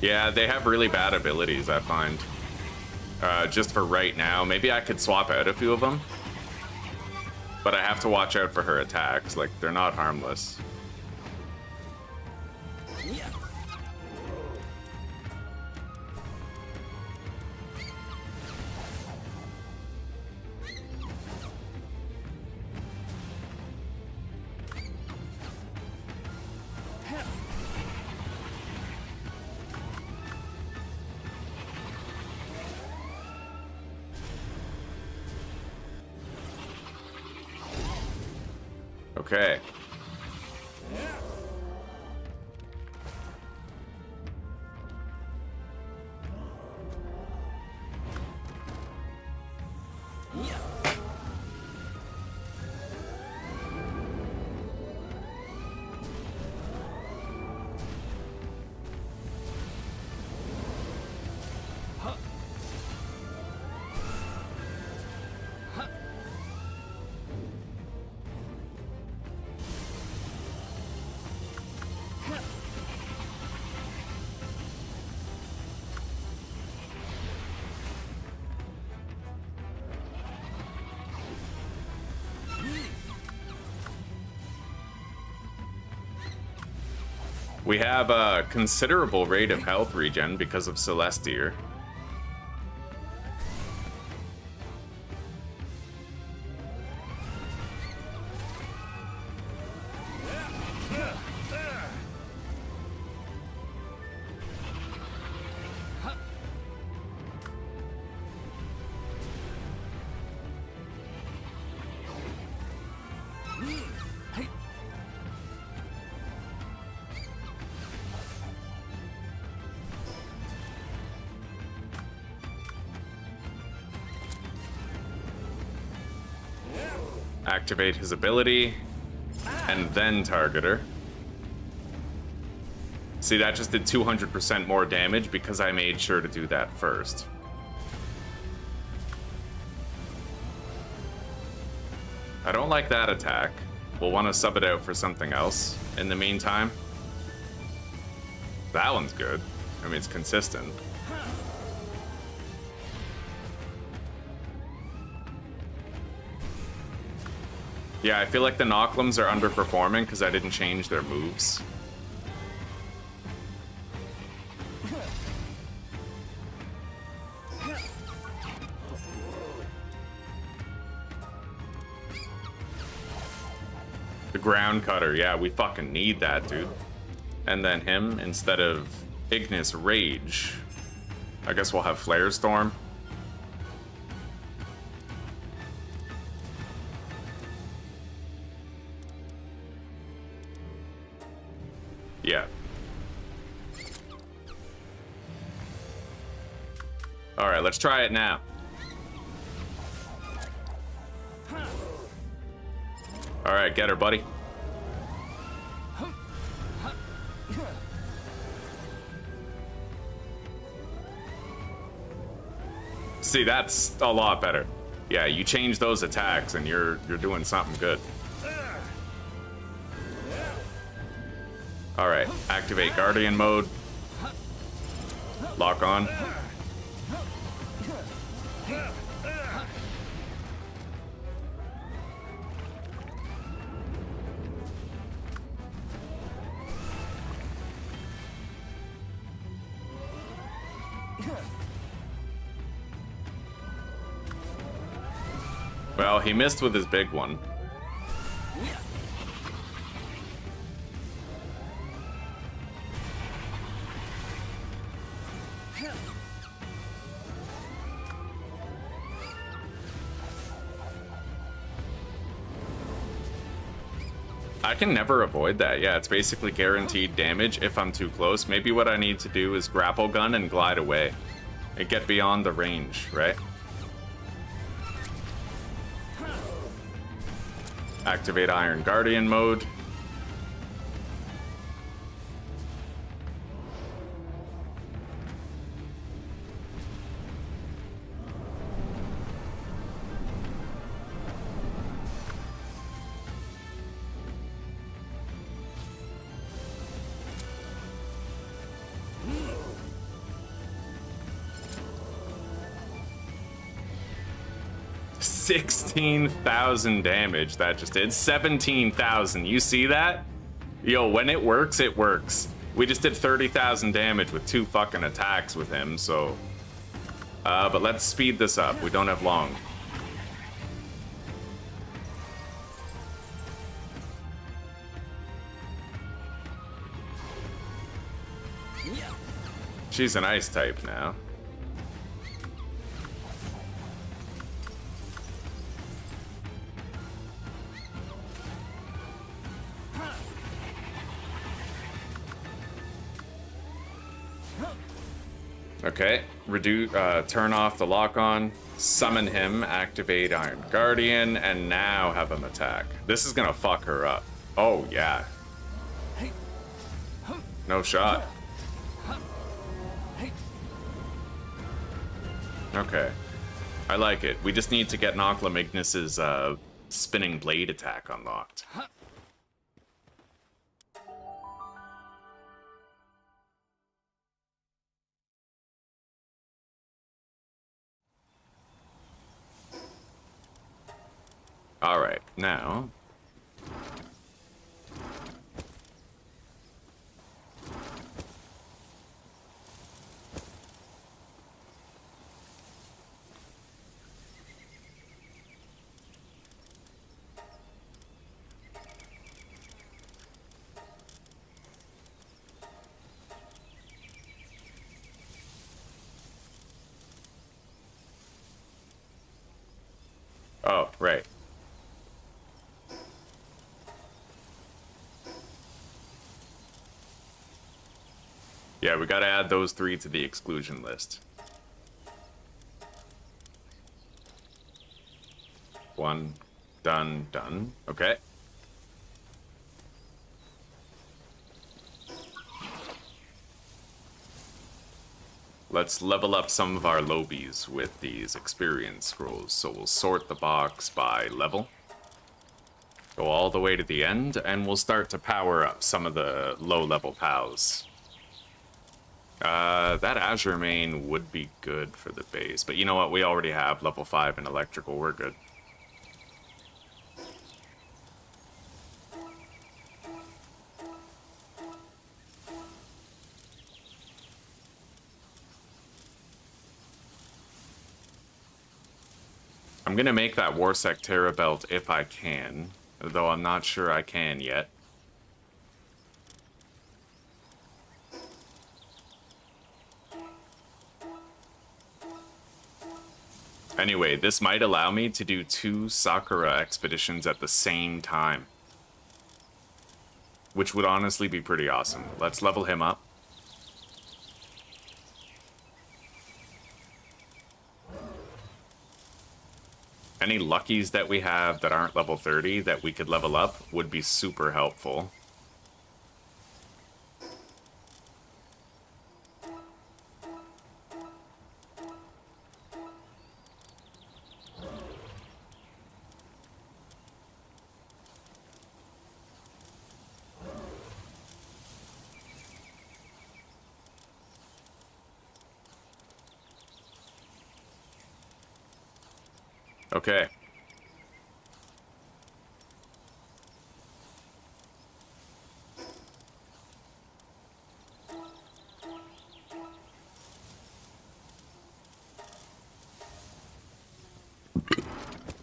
Yeah, they have really bad abilities, I find. Just for right now. Maybe I could swap out a few of them. But I have to watch out for her attacks. Like, they're not harmless. Okay. We have a considerable rate of health regen because of Celestier. activate his ability, and then target her. See, that just did 200% more damage because I made sure to do that first. I don't like that attack. We'll want to sub it out for something else in the meantime. That one's good. I mean, it's consistent. Yeah, I feel like the Noclums are underperforming because I didn't change their moves. The ground cutter, yeah, we fucking need that, dude. And then him, instead of Ignis Rage, I guess we'll have Flare Storm. Yeah. Alright, let's try it now. Alright, get her, buddy. See, that's a lot better. Yeah, you change those attacks and you're doing something good. Alright, activate Guardian mode. Lock on. Well, he missed with his big one. I can never avoid that. Yeah, it's basically guaranteed damage if I'm too close. Maybe what I need to do is grapple gun and glide away and get beyond the range, right? Activate Iron Guardian mode. $16,000 damage that just did. 17,000. You see that? Yo, when it works, it works. We just did 30,000 damage with 2 fucking attacks with him, so... but let's speed this up. We don't have long. She's an ice type now. Okay, turn off the lock-on, summon him, activate Iron Guardian, and now have him attack. This is gonna fuck her up. Oh, yeah. No shot. Okay. I like it. We just need to get Noclum Ignis's spinning blade attack unlocked. Alright, now... Oh, right. Yeah, we gotta add those 3 to the exclusion list. 1, Done, done. Okay. Let's level up some of our lobies with these experience scrolls. So we'll sort the box by level. Go all the way to the end, and we'll start to power up some of the low-level pals. That Azure main would be good for the base, but you know what? We already have level 5 in electrical. We're good. I'm gonna make that Warsec Terra belt if I can, though I'm not sure I can yet. Anyway, this might allow me to do 2 Sakura expeditions at the same time, which would honestly be pretty awesome. Let's level him up. Any luckies that we have that aren't level 30 that we could level up would be super helpful. Okay.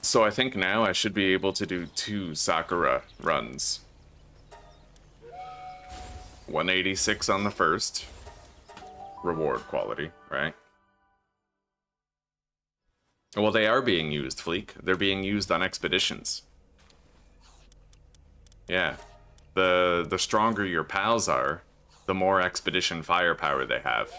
So I think now I should be able to do 2 Sakura runs. 186 on the first. Reward quality, right? Well, they are being used, Fleek. They're being used on expeditions. Yeah. The stronger your pals are, the more expedition firepower they have.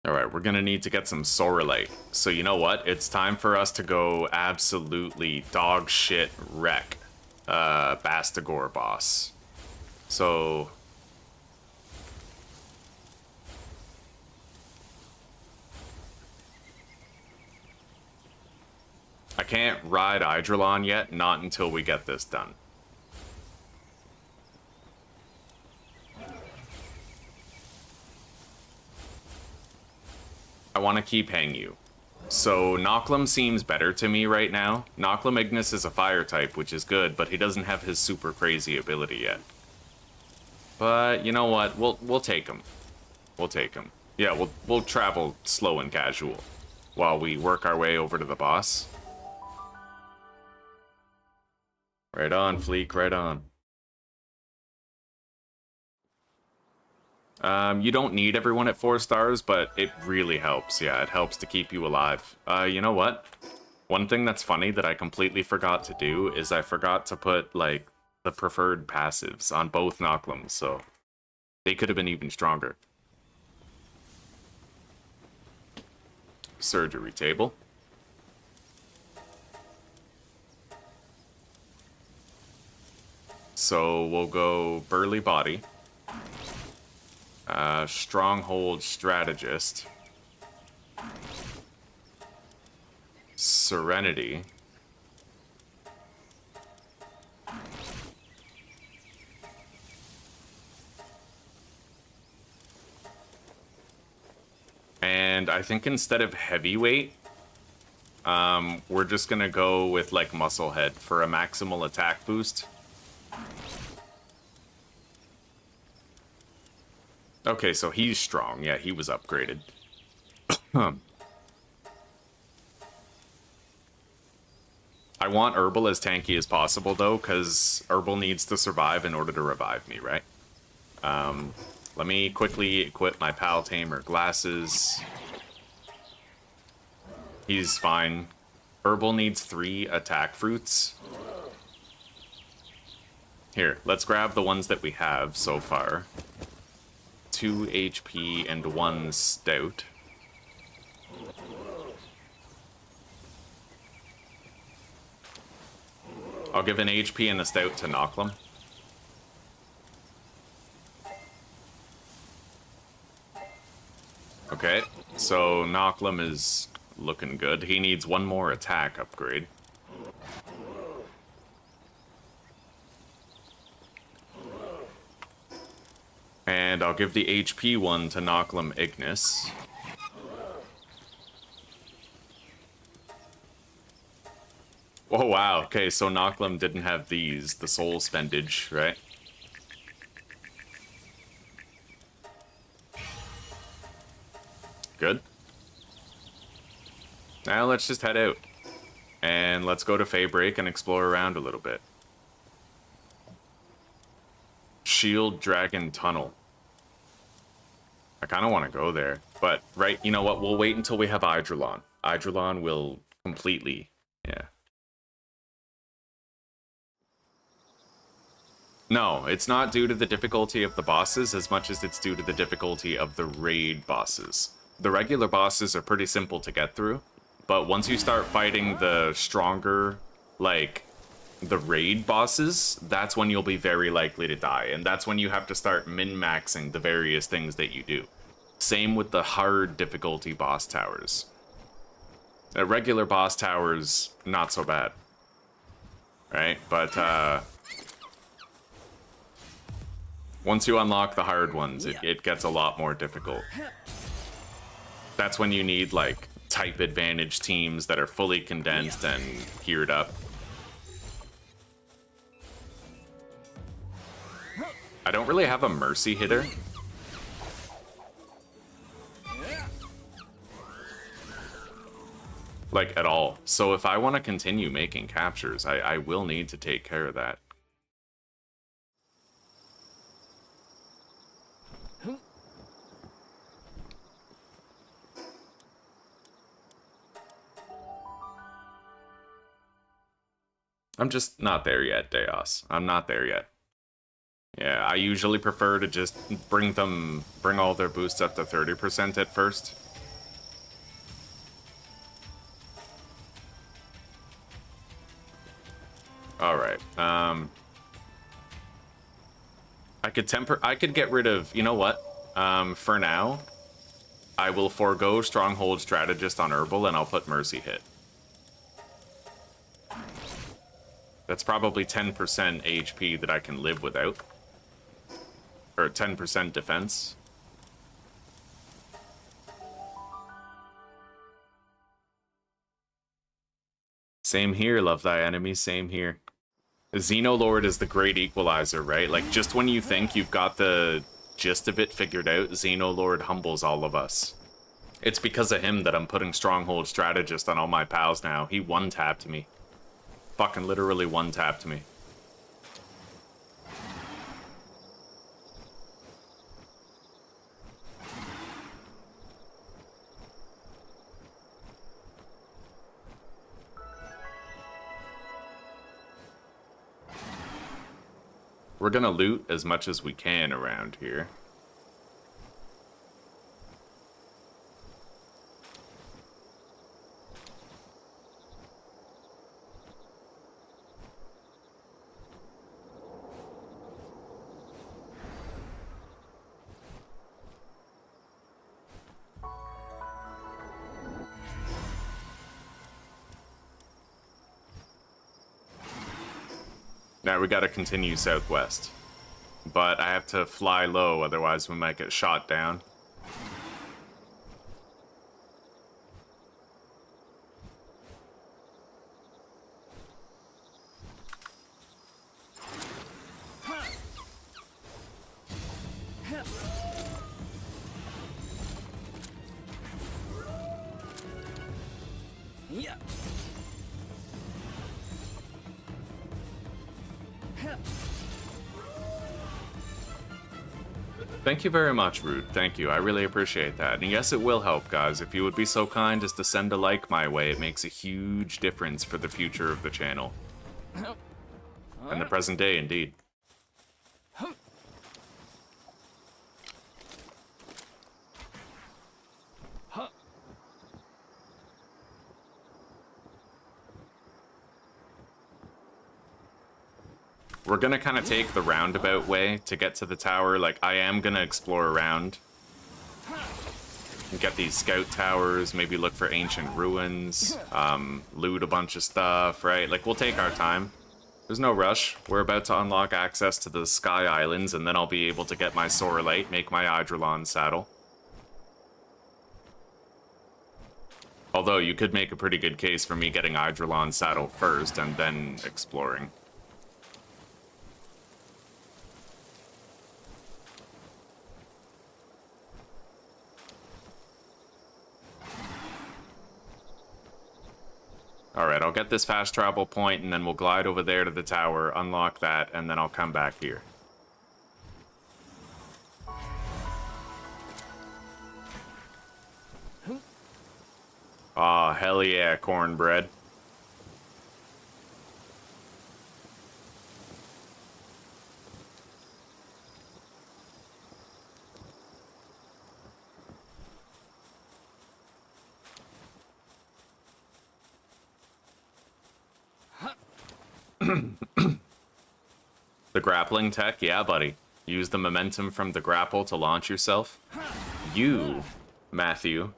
Alright, we're gonna need to get some Sorelite. So you know what? It's time for us to go absolutely dog shit wreck Bastagor boss. So I can't ride Eidrilon yet, not until we get this done. I want to keep Hangyu. So Nocklum seems better to me right now. Nocklum Ignis is a fire type, which is good, but he doesn't have his super crazy ability yet. But you know what? We'll take him. We'll take him. Yeah, we'll travel slow and casual while we work our way over to the boss. Right on, Fleek, right on. You don't need everyone at 4 stars, but it really helps. Yeah, it helps to keep you alive. You know what? One thing that's funny that I completely forgot to do is I forgot to put, like, the preferred passives on both Nocklums, so they could have been even stronger. Surgery table. So we'll go Burly Body. Stronghold Strategist. Serenity. And I think instead of Heavyweight, we're just gonna go with, like, Musclehead for a maximal attack boost. Okay, so he's strong. Yeah, he was upgraded. I want Herbal as tanky as possible, though, because Herbal needs to survive in order to revive me, right? Let me quickly equip my Pal Tamer glasses. He's fine. Herbal needs 3 attack fruits. Here, let's grab the ones that we have so far. 2 HP and 1 stout. I'll give an HP and a stout to Nocklam. Okay, so Nocklam is looking good. He needs 1 more attack upgrade. And I'll give the HP one to Nocklam Ignis. Oh wow, okay, so Nocklam didn't have these, the soul spendage, right? Good. Now let's just head out. And let's go to Faybreak and explore around a little bit. Shield Dragon Tunnel. I kind of want to go there, but right, you know what? We'll wait until we have Eidrulon. Eidrulon will completely, yeah. No, it's not due to the difficulty of the bosses as much as it's due to the difficulty of the raid bosses. The regular bosses are pretty simple to get through, but once you start fighting the stronger, like, the raid bosses, that's when you'll be very likely to die, and that's when you have to start min-maxing the various things that you do. Same with the hard difficulty boss towers. Regular boss towers, not so bad. Right? But, once you unlock the hard ones, it gets a lot more difficult. That's when you need, like, type advantage teams that are fully condensed and geared up. I don't really have a mercy hitter. Like, at all. So if I want to continue making captures, I will need to take care of that. I'm just not there yet, Deos. I'm not there yet. Yeah, I usually prefer to just bring all their boosts up to 30% at first. Alright, I could get rid of, you know what? For now, I will forego Stronghold Strategist on Herbal and I'll put Mercy Hit. That's probably 10% HP that I can live without. Or 10% defense. Same here, love thy enemy, same here. Xenolord is the great equalizer, right? Like, just when you think you've got the gist of it figured out, Xenolord humbles all of us. It's because of him that I'm putting Stronghold Strategist on all my pals now. He one-tapped me. Fucking literally one-tapped me. We're gonna loot as much as we can around here. Now we gotta continue southwest. But I have to fly low, otherwise we might get shot down. Yeah. Thank you very much, Rude. Thank you. I really appreciate that. And yes, it will help, guys. If you would be so kind as to send a like my way, it makes a huge difference for the future of the channel. And the present day, indeed. we're gonna kind of take the roundabout way to get to the tower. Like, I am gonna explore around. Get these scout towers, maybe look for ancient ruins, loot a bunch of stuff, right? Like, we'll take our time. There's no rush. We're about to unlock access to the Sky Islands, and then I'll be able to get my Sorelite, make my Eidrolon saddle. Although, you could make a pretty good case for me getting Eidrolon saddle first, and then exploring. Alright, I'll get this fast travel point, and then we'll glide over there to the tower, unlock that, and then I'll come back here. Aw, hell yeah, cornbread. The grappling tech? Yeah, buddy. Use the momentum from the grapple to launch yourself. You, Matthew,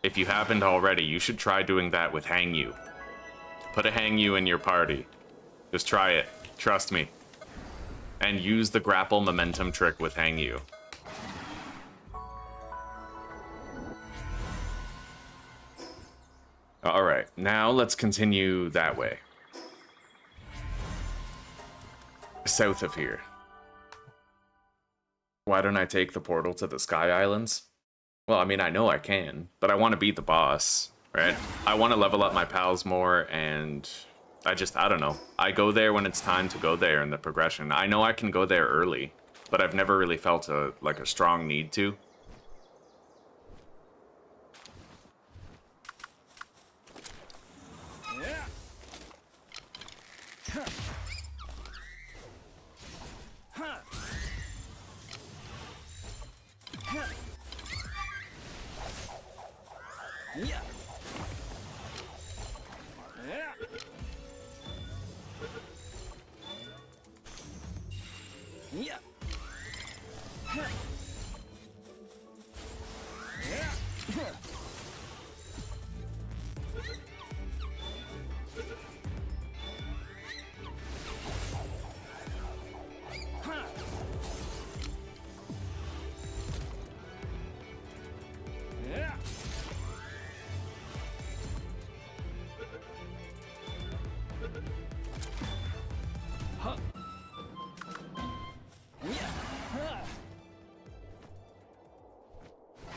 if you haven't already, you should try doing that with Hang You. Put a Hang You in your party. Just try it. Trust me. And use the grapple momentum trick with Hang You. Alright, now let's continue that way. South of here. Why don't I take the portal to the Sky Islands? Well, I mean, I know I can, but I want to beat the boss, right? I want to level up my pals more, and I don't know. I go there when it's time to go there in the progression. I know I can go there early, but I've never really felt a strong need to.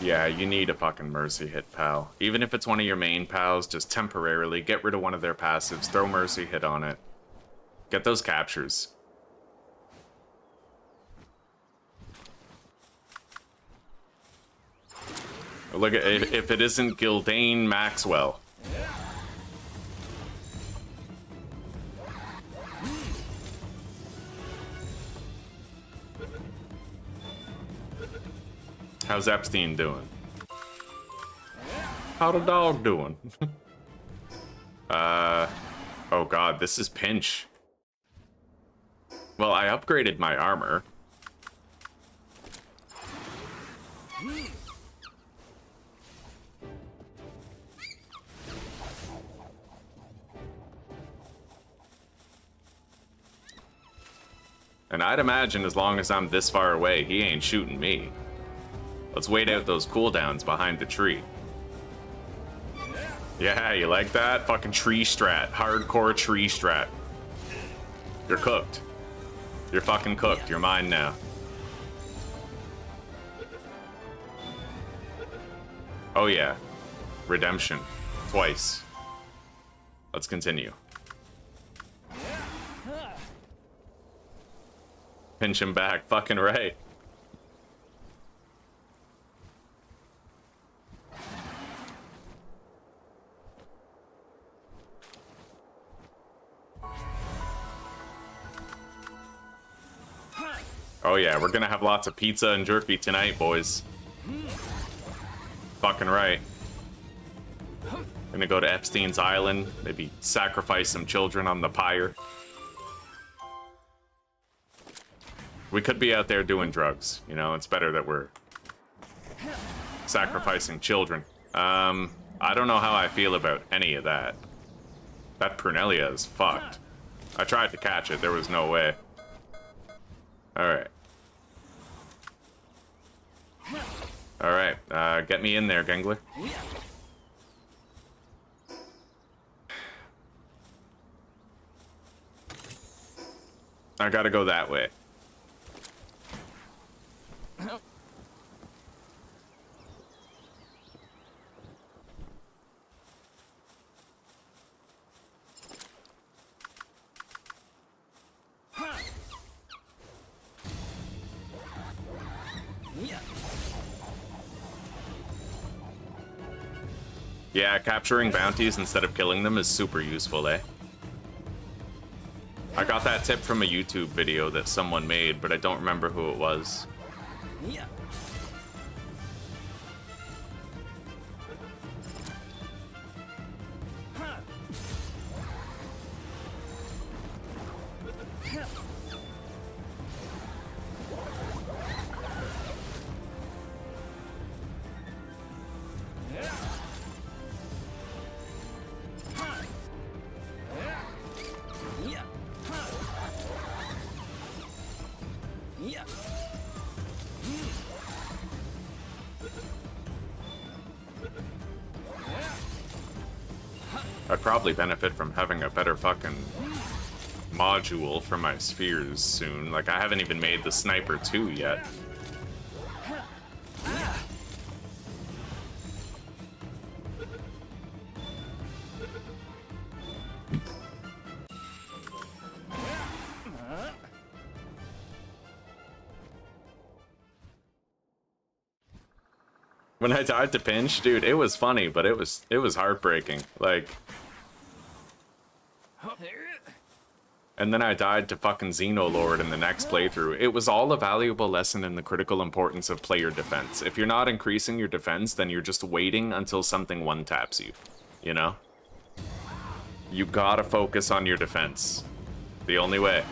Yeah, you need a fucking mercy hit, pal. Even if it's one of your main pals, just temporarily get rid of one of their passives, throw mercy hit on it. Get those captures. Look at if it isn't Gildane Maxwell. How's Epstein doing? How the dog doing? Oh god, this is Pinch. Well, I upgraded my armor. And I'd imagine as long as I'm this far away, he ain't shooting me. Let's wait out those cooldowns behind the tree. Yeah, you like that? Fucking tree strat. Hardcore tree strat. You're cooked. You're fucking cooked. You're mine now. Oh yeah. Redemption. Twice. Let's continue. Pinch him back. Fucking right. Oh yeah, we're gonna have lots of pizza and jerky tonight, boys. Fucking right. Gonna go to Epstein's Island, maybe sacrifice some children on the pyre. We could be out there doing drugs, you know? It's better that we're sacrificing children. I don't know how I feel about any of that. That Prunelia is fucked. I tried to catch it, there was no way. Alright. Alright, get me in there, Gengler. I gotta go that way. Yeah, capturing bounties instead of killing them is super useful, eh? I got that tip from a YouTube video that someone made, but I don't remember who it was. I'd probably benefit from having a better fucking module for my spheres soon. Like, I haven't even made the Sniper 2 yet. When I died to Pinch, dude, it was funny, but it was heartbreaking. Like, and then I died to fucking Xenoloord in the next playthrough. It was all a valuable lesson in the critical importance of player defense. If you're not increasing your defense, then you're just waiting until something one-taps you, you know? You gotta focus on your defense. The only way.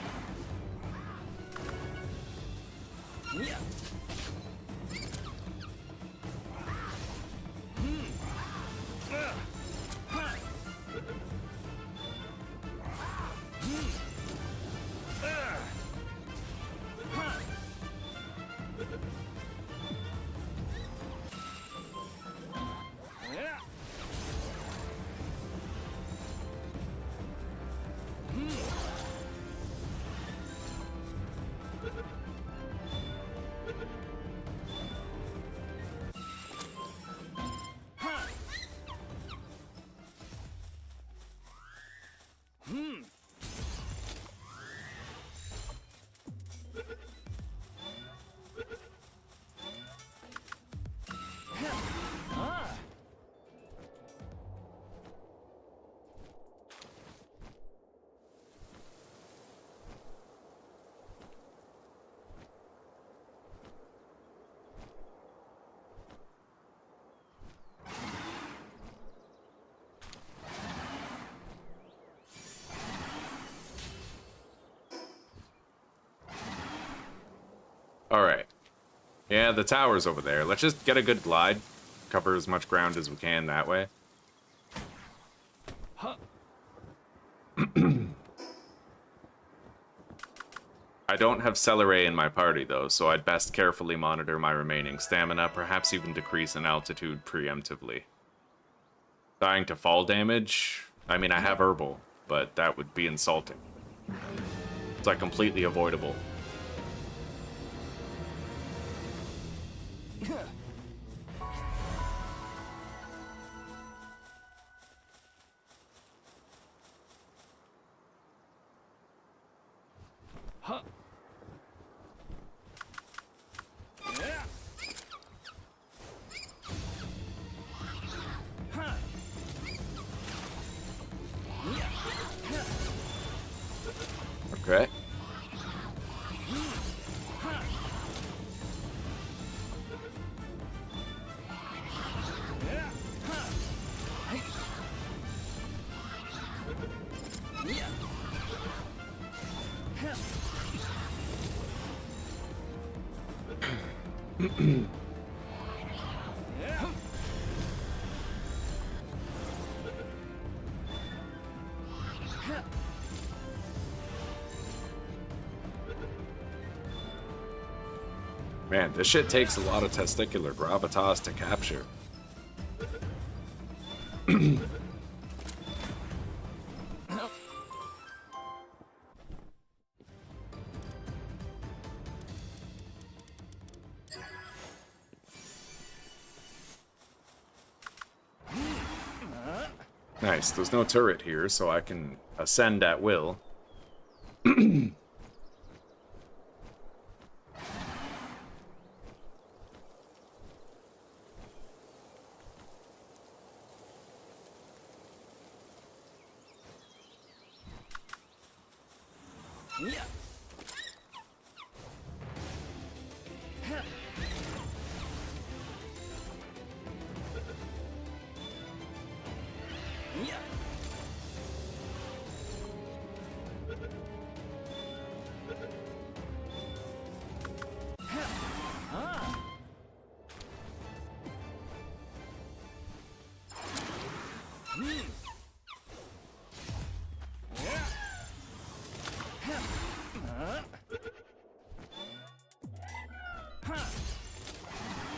Alright. Yeah, the tower's over there. Let's just get a good glide. Cover as much ground as we can that way. I don't have Celeray in my party, though, so I'd best carefully monitor my remaining stamina, perhaps even decrease in altitude preemptively. Dying to fall damage? I mean, I have Herbal, but that would be insulting. It's like completely avoidable. Okay. Man, this shit takes a lot of testicular gravitas to capture. Nice, there's no turret here, so I can ascend at will.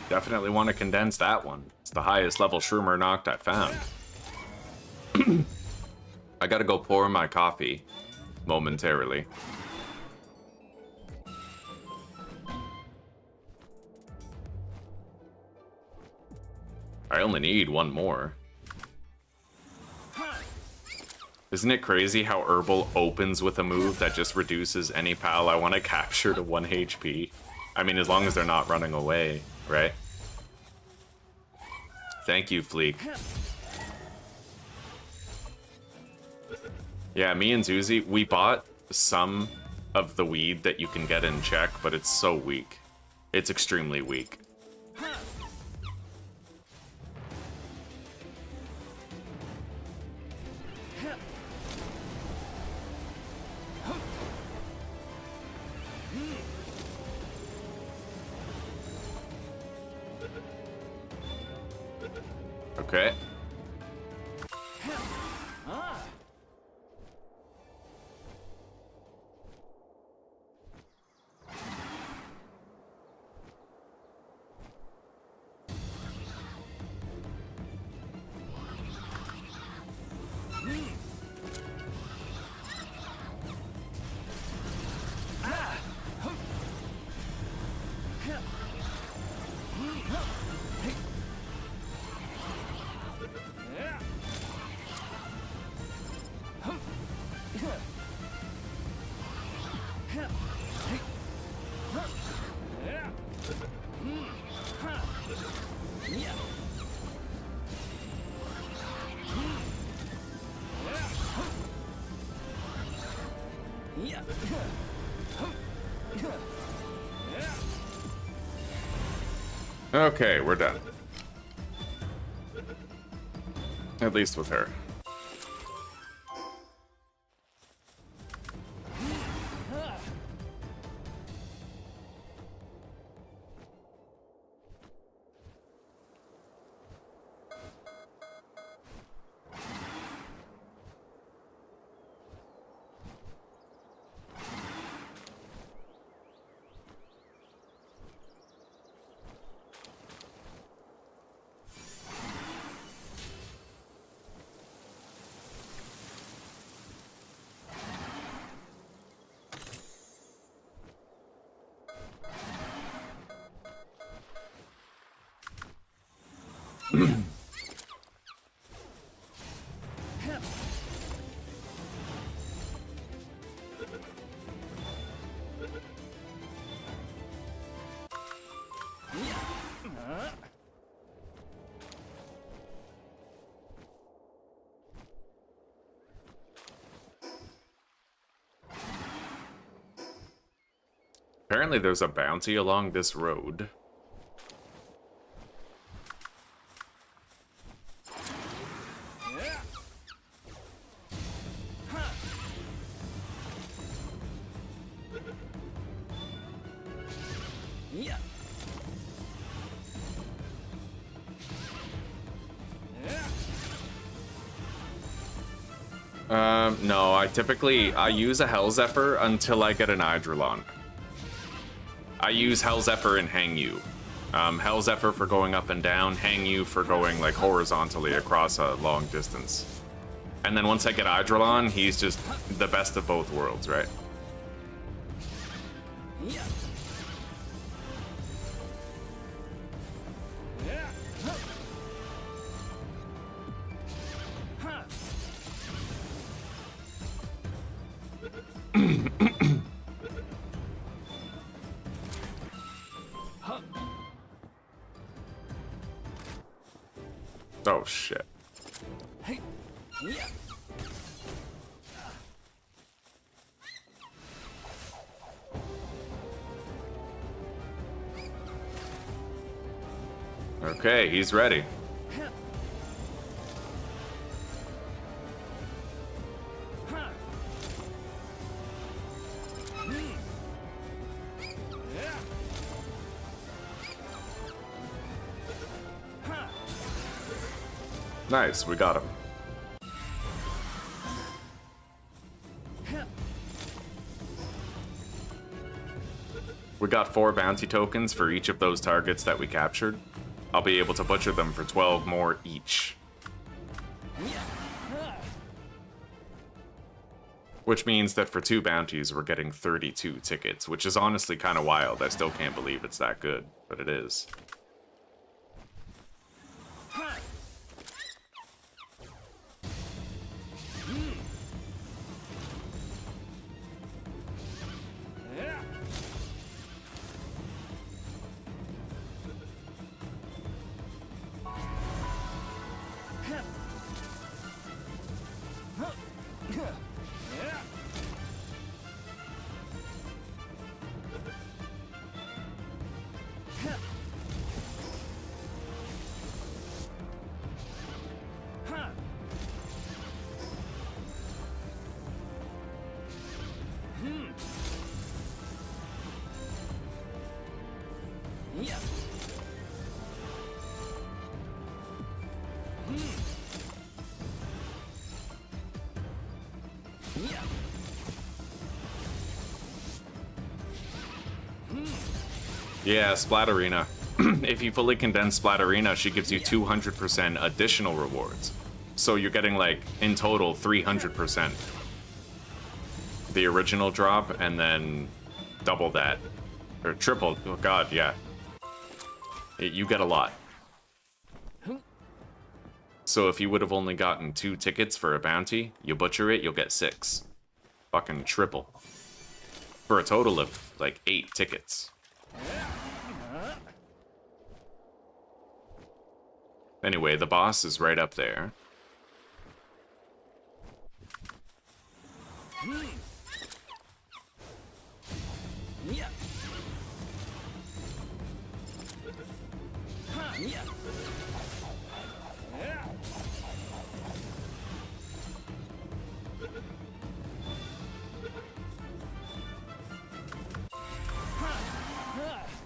Definitely want to condense that one. It's the highest level Shroomer Noct I found. I gotta go pour my coffee momentarily. I only need one more. Isn't it crazy how Herbal opens with a move that just reduces any pal I want to capture to 1 HP? I mean, as long as they're not running away, right? Thank you, Fleek. Yeah, me and Zuzi, we bought some of the weed that you can get in check, but it's so weak. It's extremely weak. Okay. Okay, we're done. At least with her. Apparently there's a bounty along this road. No, I use a Hell Zephyr until I get an Eidrolon. I use Hell Zephyr and Hang You. Hell Zephyr for going up and down, Hang You for going like horizontally across a long distance. And then once I get Eidrolon, he's just the best of both worlds, right? Yeah. Oh shit. Hey. Yeah. Okay, he's ready. Nice, we got him. We got 4 bounty tokens for each of those targets that we captured. I'll be able to butcher them for 12 more each. Which means that for 2 bounties, we're getting 32 tickets, which is honestly kind of wild. I still can't believe it's that good, but it is. Yeah, Splatterina. If you fully condense Splatterina, she gives you 200% additional rewards. So you're getting, like, in total, 300%. The original drop, and then double that. Or triple. Oh god, yeah. You get a lot. So if you would have only gotten 2 tickets for a bounty, you butcher it, you'll get 6. Fucking triple. For a total of, like, 8 tickets. Anyway, the boss is right up there.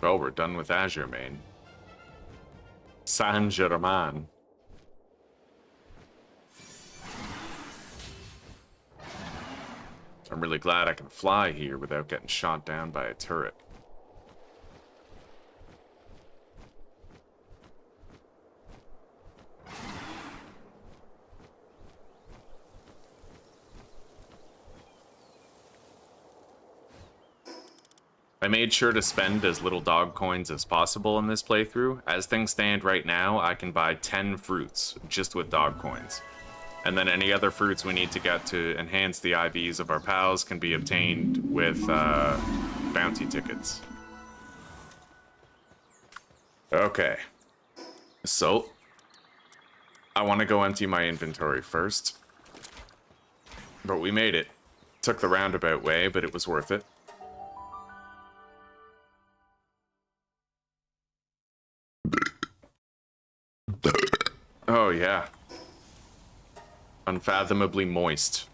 Well, we're done with Azure main. Saint Germain. I'm really glad I can fly here without getting shot down by a turret. I made sure to spend as little dog coins as possible in this playthrough. As things stand right now, I can buy 10 fruits just with dog coins. And then any other fruits we need to get to enhance the IVs of our pals can be obtained with bounty tickets. Okay. So, I want to go empty my inventory first. But we made it. Took the roundabout way, but it was worth it. Oh, yeah. Unfathomably moist.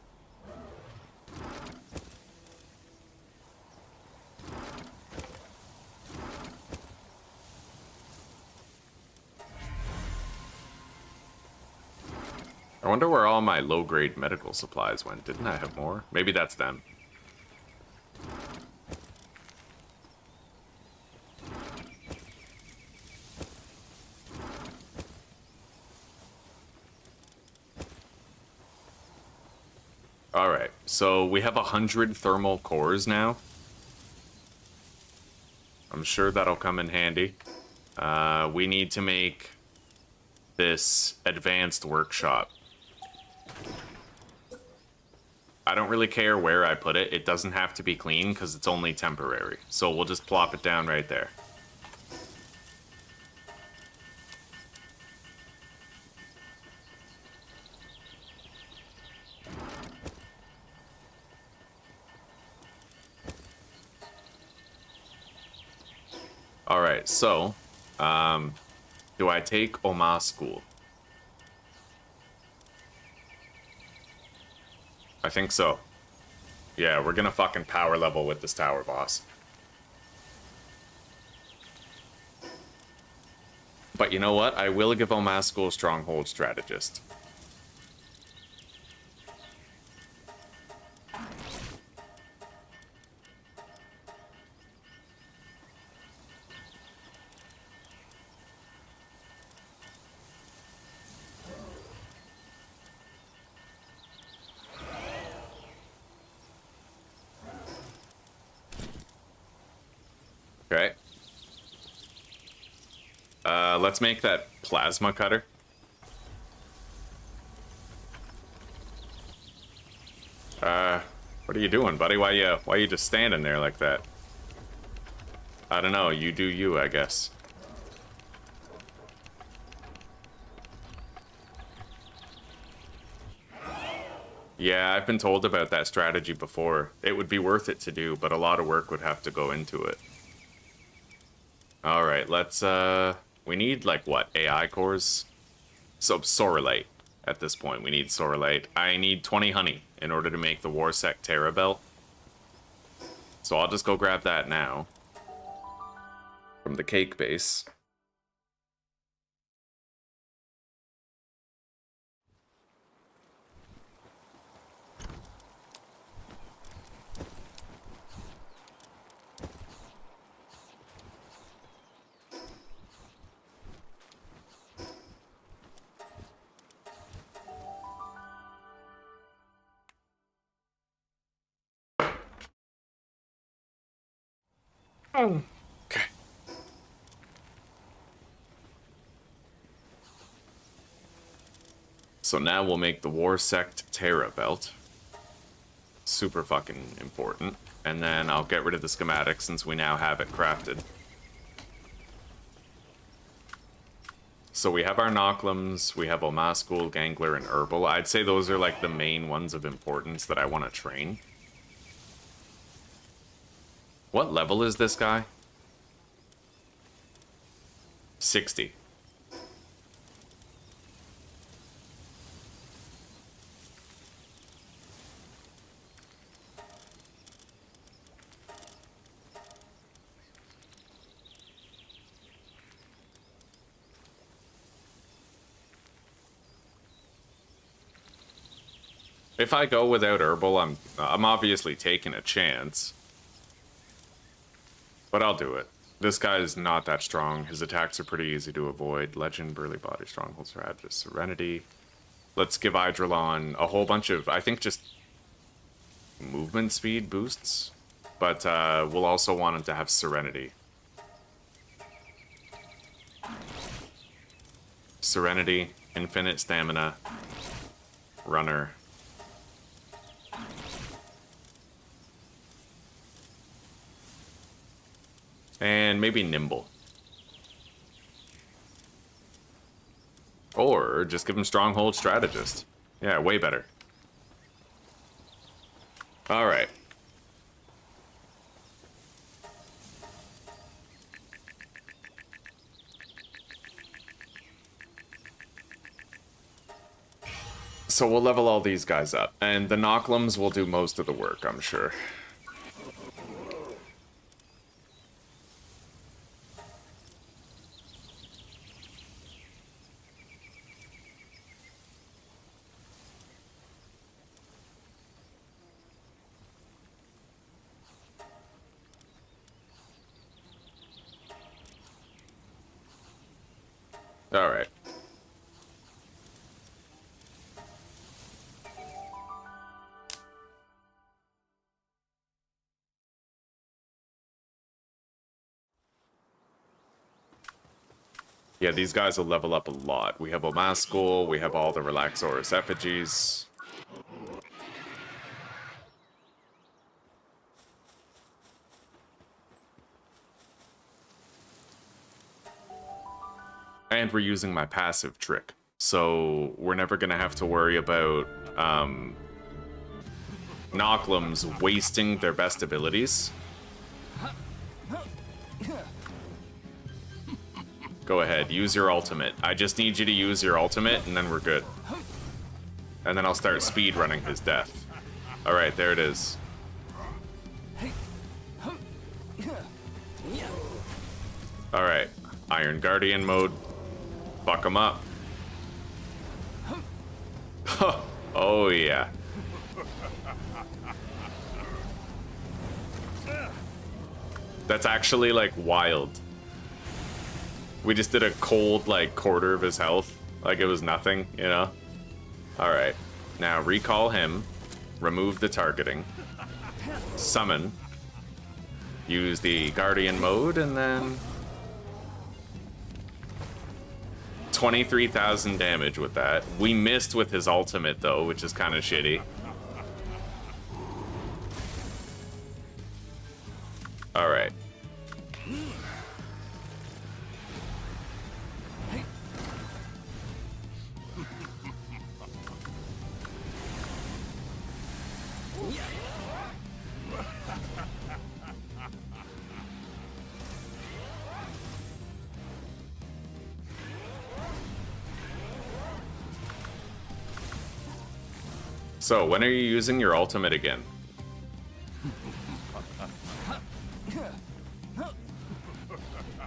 I wonder where all my low-grade medical supplies went. Didn't I have more? Maybe that's them. Alright, so we have 100 thermal cores now. I'm sure that'll come in handy. We need to make this advanced workshop. I don't really care where I put it. It doesn't have to be clean because it's only temporary. So we'll just plop it down right there. Alright, so, do I take Oma School? I think so. Yeah, we're gonna fucking power level with this tower boss. But you know what? I will give Oma School Stronghold Strategist. Okay. Let's make that plasma cutter. What are you doing, buddy? Why you just standing there like that? I don't know. You do you, I guess. Yeah, I've been told about that strategy before. It would be worth it to do, but a lot of work would have to go into it. Alright, let's, we need, like, what, AI cores? So, Sorelite, at this point. We need Sorelite. I need 20 honey in order to make the Warsec Terra Belt. So I'll just go grab that now. From the cake base. Oh. Okay. So now we'll make the Warsect Terra Belt. Super fucking important. And then I'll get rid of the schematic since we now have it crafted. So we have our Nocklums, we have Omaskul, Gangler, and Herbal. I'd say those are like the main ones of importance that I want to train. What level is this guy? 60. If I go without Herbal, I'm obviously taking a chance. But I'll do it. This guy is not that strong. His attacks are pretty easy to avoid. Legend, Burly Body, Stronghold, Strategist, Serenity. Let's give Hydralon a whole bunch of, I think, just movement speed boosts. But we'll also want him to have Serenity. Serenity, Infinite Stamina, Runner. And maybe Nimble. Or just give him Stronghold Strategist. Yeah, way better. Alright. So we'll level all these guys up. And the Nocklums will do most of the work, I'm sure. Alright. Yeah, these guys will level up a lot. We have Omascul, we have all the Relaxorus effigies. And we're using my passive trick. So we're never gonna have to worry about Noclums wasting their best abilities. Go ahead, use your ultimate. I just need you to use your ultimate, and then we're good. And then I'll start speed running his death. Alright, there it is. Alright, Iron Guardian mode. Fuck him up. Oh yeah. That's actually like wild. We just did a cold like quarter of his health. Like it was nothing, you know? Alright. Now recall him. Remove the targeting. Summon. Use the Guardian mode and then 23,000 damage with that. We missed with his ultimate though, which is kind of shitty. Alright. So, when are you using your ultimate again?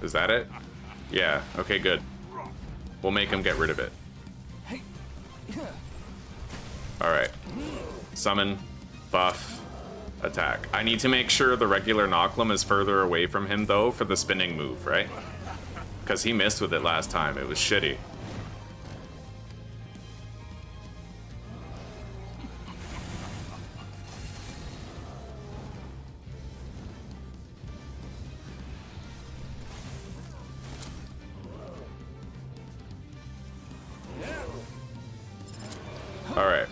Is that it? Yeah, okay, good. We'll make him get rid of it. Alright. Summon, buff, attack. I need to make sure the regular Noclum is further away from him, though, for the spinning move, right? Because he missed with it last time. It was shitty. Alright.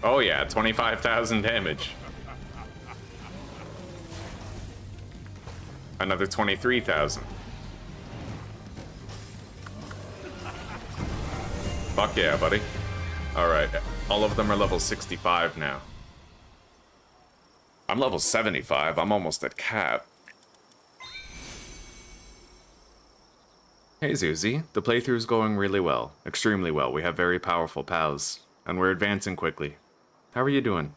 Oh yeah, 25,000 damage. Another 23,000. Fuck yeah, buddy. Alright, all of them are level 65 now. I'm level 75, I'm almost at cap. Hey Zuzi, the playthrough's going really well. Extremely well. We have very powerful pals. And we're advancing quickly. How are you doing?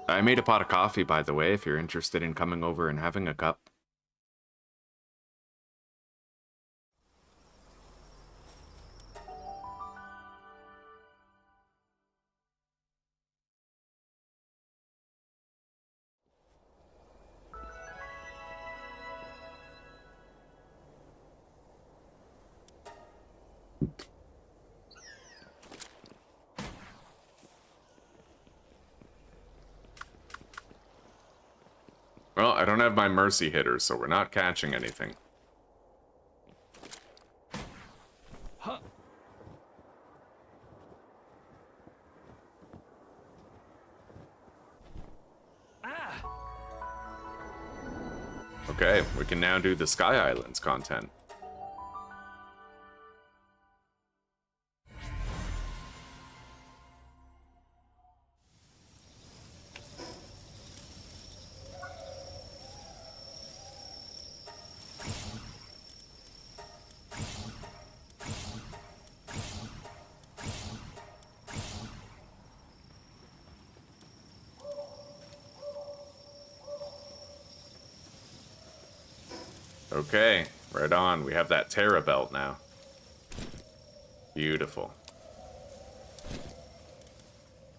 I made a pot of coffee, by the way, if you're interested in coming over and having a cup. Well, I don't have my mercy hitter, so we're not catching anything. Okay, we can now do the Sky Islands content. Okay, right on. We have that Terra belt now. Beautiful.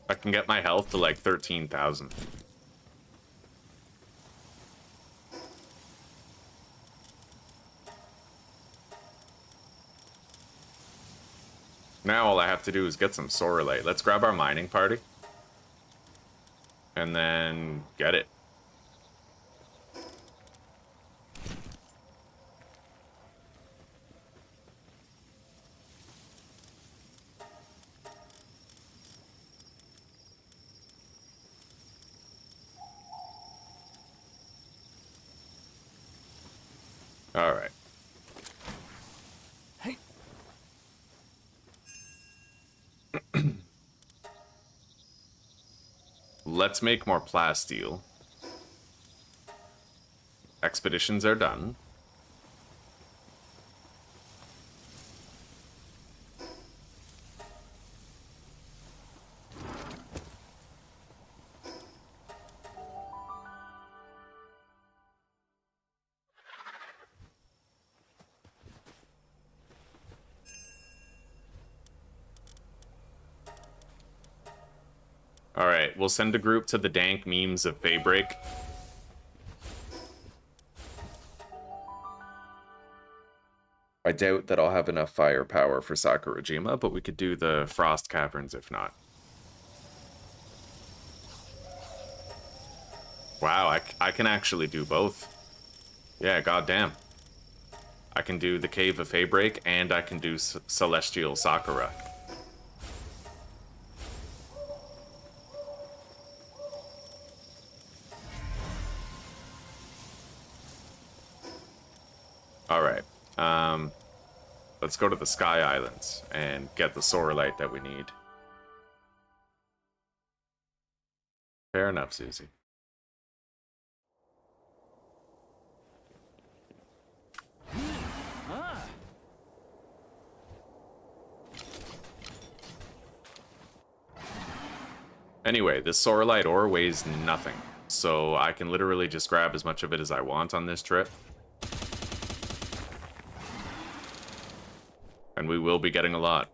I can get my health to like 13,000. Now all I have to do is get some Sorelite. Let's grab our mining party. And then get it. All right. Hey. Let's make more plasteel. Expeditions are done. Alright, we'll send a group to the dank memes of Faybreak. I doubt that I'll have enough firepower for Sakurajima, but we could do the Frost Caverns if not. Wow, I can actually do both. Yeah, goddamn. I can do the Cave of Faybreak, and I can do Celestial Sakura. Alright, let's go to the Sky Islands and get the Sorelite that we need. Fair enough, Susie. Anyway, this Sorelite ore weighs nothing, so I can literally just grab as much of it as I want on this trip. And we will be getting a lot.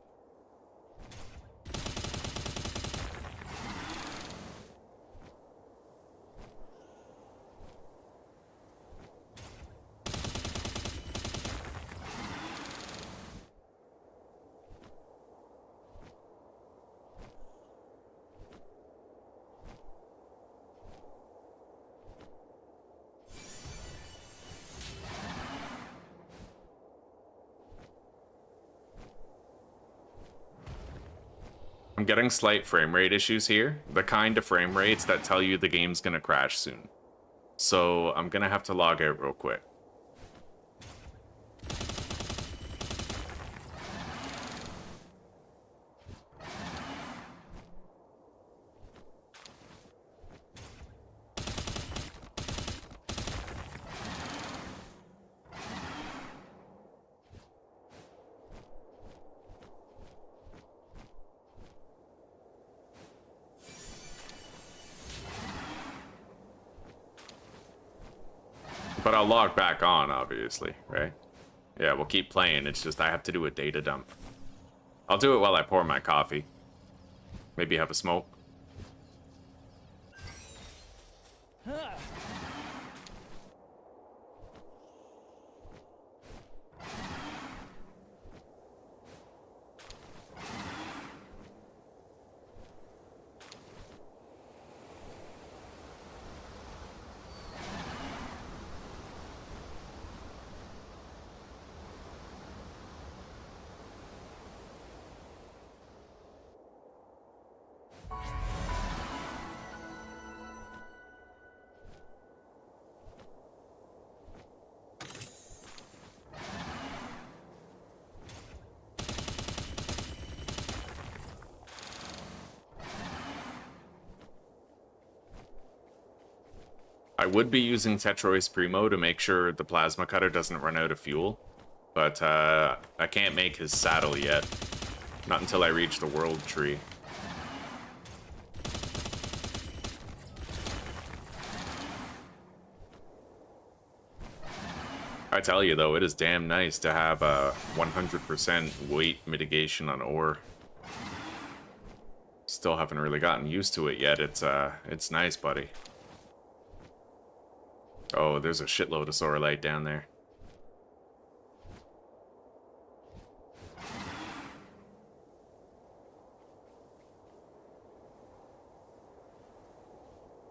I'm getting slight frame rate issues here, the kind of frame rates that tell you the game's gonna crash soon. So I'm gonna have to log out real quick. But I'll log back on, obviously, right? Yeah, we'll keep playing, it's just I have to do a data dump. I'll do it while I pour my coffee. Maybe have a smoke. I would be using Tetrois Primo to make sure the plasma cutter doesn't run out of fuel, but I can't make his saddle yet. Not until I reach the world tree. I tell you though, it is damn nice to have a 100% weight mitigation on ore. Still haven't really gotten used to it yet. It's nice, buddy. Oh, there's a shitload of Sorelite down there.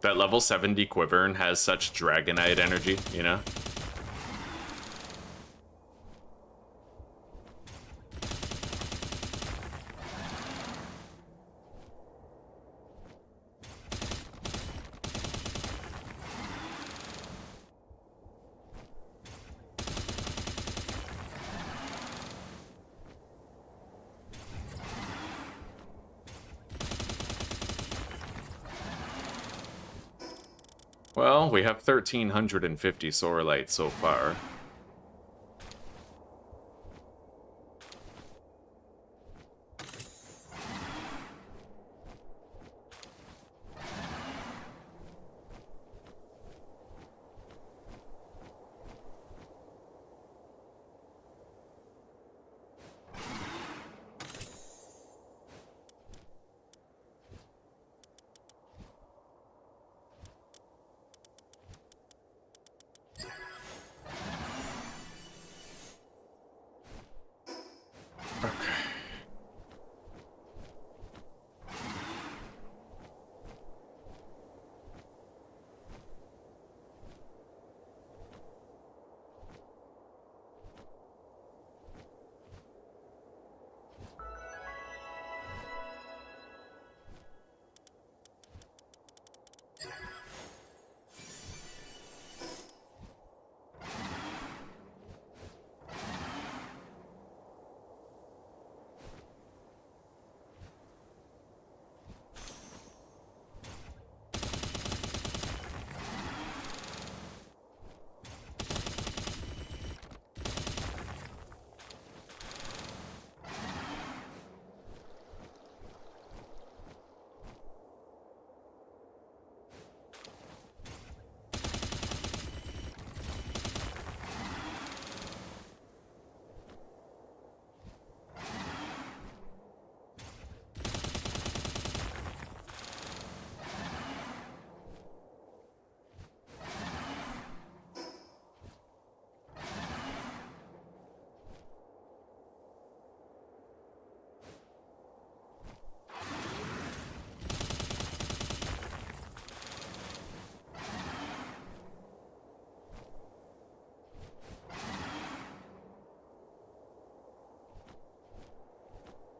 That level 70 Quivern has such Dragonite energy, you know? Well, we have 1,350 Sorelight so far.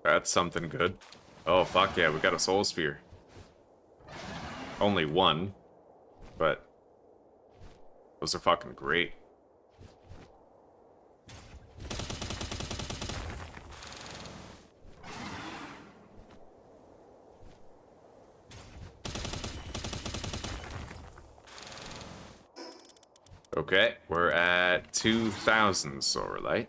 That's something good. Oh, fuck yeah, we got a Soul Sphere. Only one, but those are fucking great. Okay, we're at 2,000 Sorelight.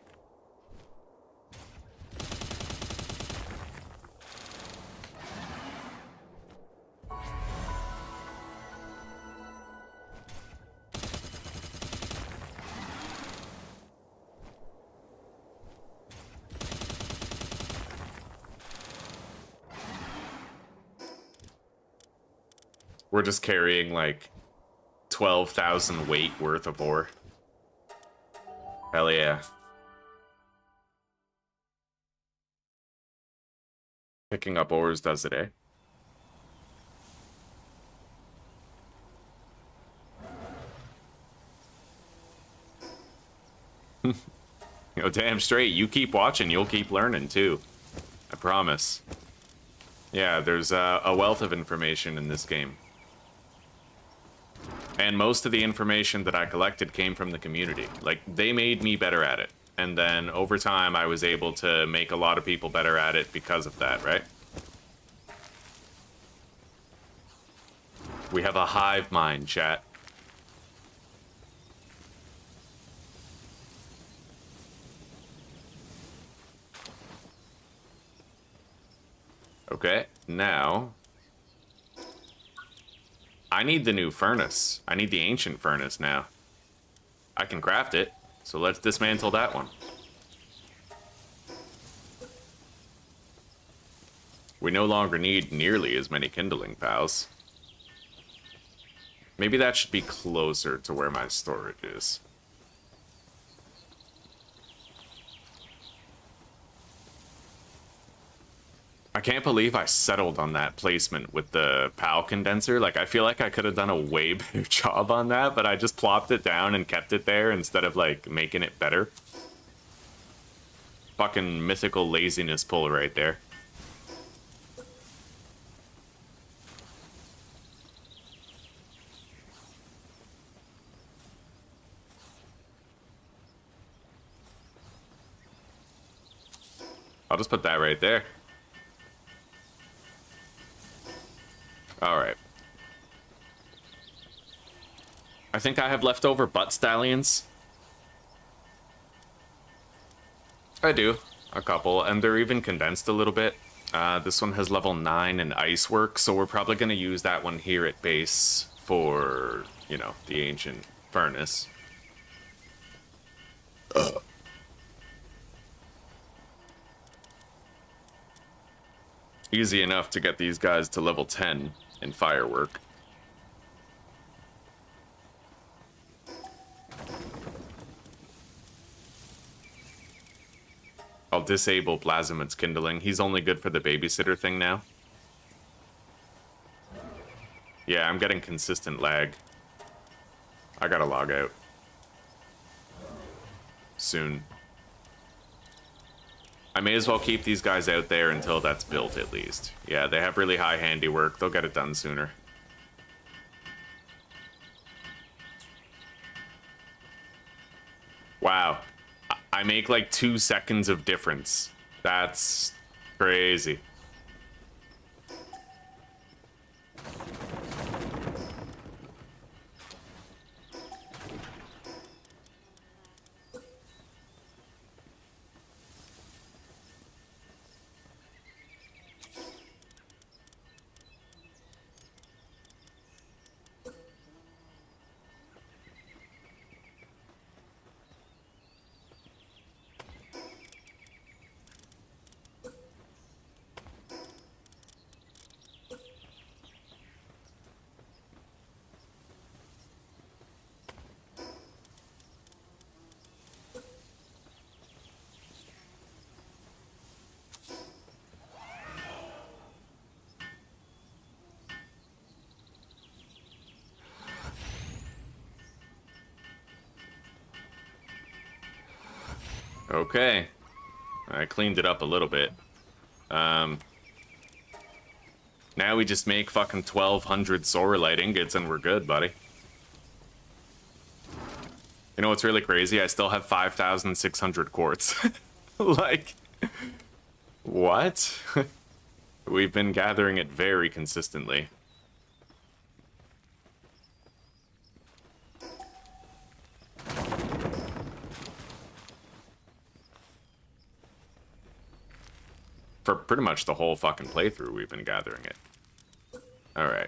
We're just carrying like 12,000 weight worth of ore. Hell yeah. Picking up ores does it, eh? Yo, damn straight. You keep watching, you'll keep learning too. I promise. Yeah, there's a wealth of information in this game. And most of the information that I collected came from the community. Like, they made me better at it. And then over time, I was able to make a lot of people better at it because of that, right? We have a hive mind, chat. Okay, now I need the new furnace. I need the ancient furnace now. I can craft it, so let's dismantle that one. We no longer need nearly as many kindling pals. Maybe that should be closer to where my storage is. I can't believe I settled on that placement with the PAL condenser. Like, I feel like I could have done a way better job on that, but I just plopped it down and kept it there instead of, like, making it better. Fucking mythical laziness pull right there. I'll just put that right there. Alright. I think I have leftover butt stallions. I do. A couple. And they're even condensed a little bit. This one has level 9 and ice work, so we're probably going to use that one here at base for, you know, the ancient furnace. Easy enough to get these guys to level 10 in firework. I'll disable Blazimit's kindling. He's only good for the babysitter thing now. Yeah, I'm getting consistent lag. I gotta log out. Soon. I may as well keep these guys out there until that's built, at least. Yeah, they have really high handiwork. They'll get it done sooner. Wow. I make like 2 seconds of difference. That's crazy. Okay. I cleaned it up a little bit. Now we just make fucking 1,200 Sorelite ingots and we're good, buddy. You know what's really crazy? I still have 5,600 quartz. Like, what? We've been gathering it very consistently. For pretty much the whole fucking playthrough, we've been gathering it. Alright,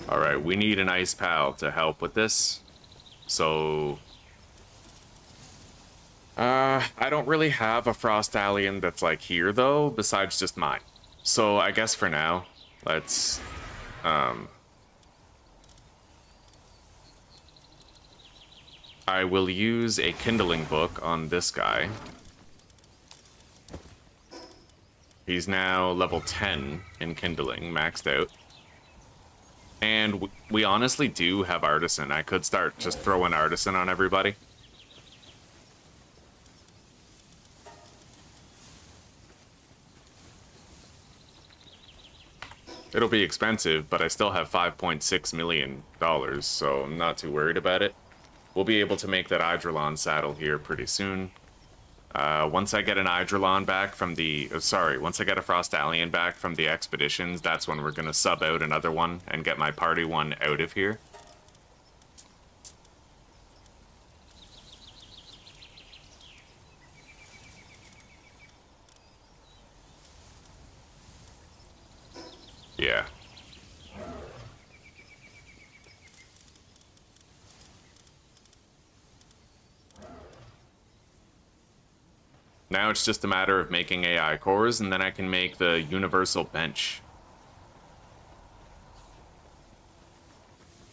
Alright, we need an ice pal to help with this. So... I don't really have a frost alien that's like here though, besides just mine. So I guess for now, let's... I will use a kindling book on this guy. He's now level 10 in kindling, maxed out. And we honestly do have artisan. I could start just throwing artisan on everybody. It'll be expensive, but I still have $5.6 million, so I'm not too worried about it. we'll be able to make that Eidrolon saddle here pretty soon. Once I get an Eidrolon back from the... once I get a Frostallion back from the expeditions, that's when we're going to sub out another one and get my party one out of here. Yeah. Now it's just a matter of making AI cores, and then I can make the universal bench.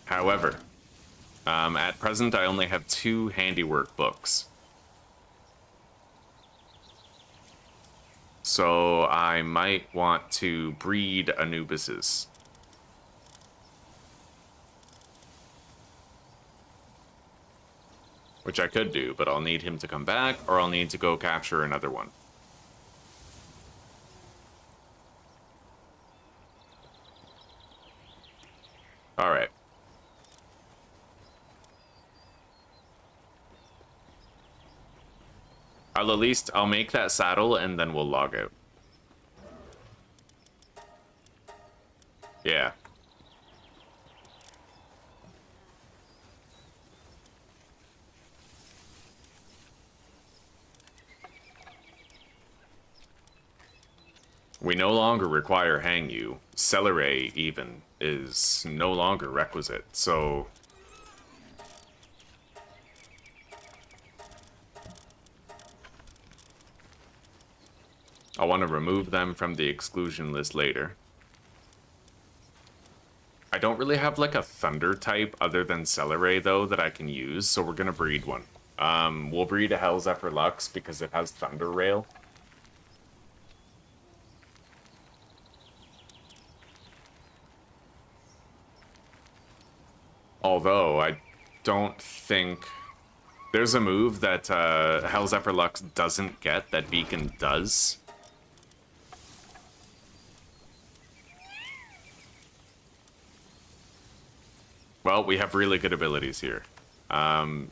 However, at present I only have 2 handiwork books. So I might want to breed Anubises. Which I could do, but I'll need him to come back, or I'll need to go capture another one. Alright. I'll make that saddle, and then we'll log out. Yeah. We no longer require Hang You. Celeray, even, is no longer requisite, so... I'll want to remove them from the exclusion list later. I don't really have, like, a thunder type other than Celeray, though, that I can use, so we're gonna breed one. We'll breed a Hellzephyr Lux because it has Thunder Rail. Although, I don't think... There's a move that Hellzephyr Lux doesn't get that Beacon does. Well, we have really good abilities here. I'll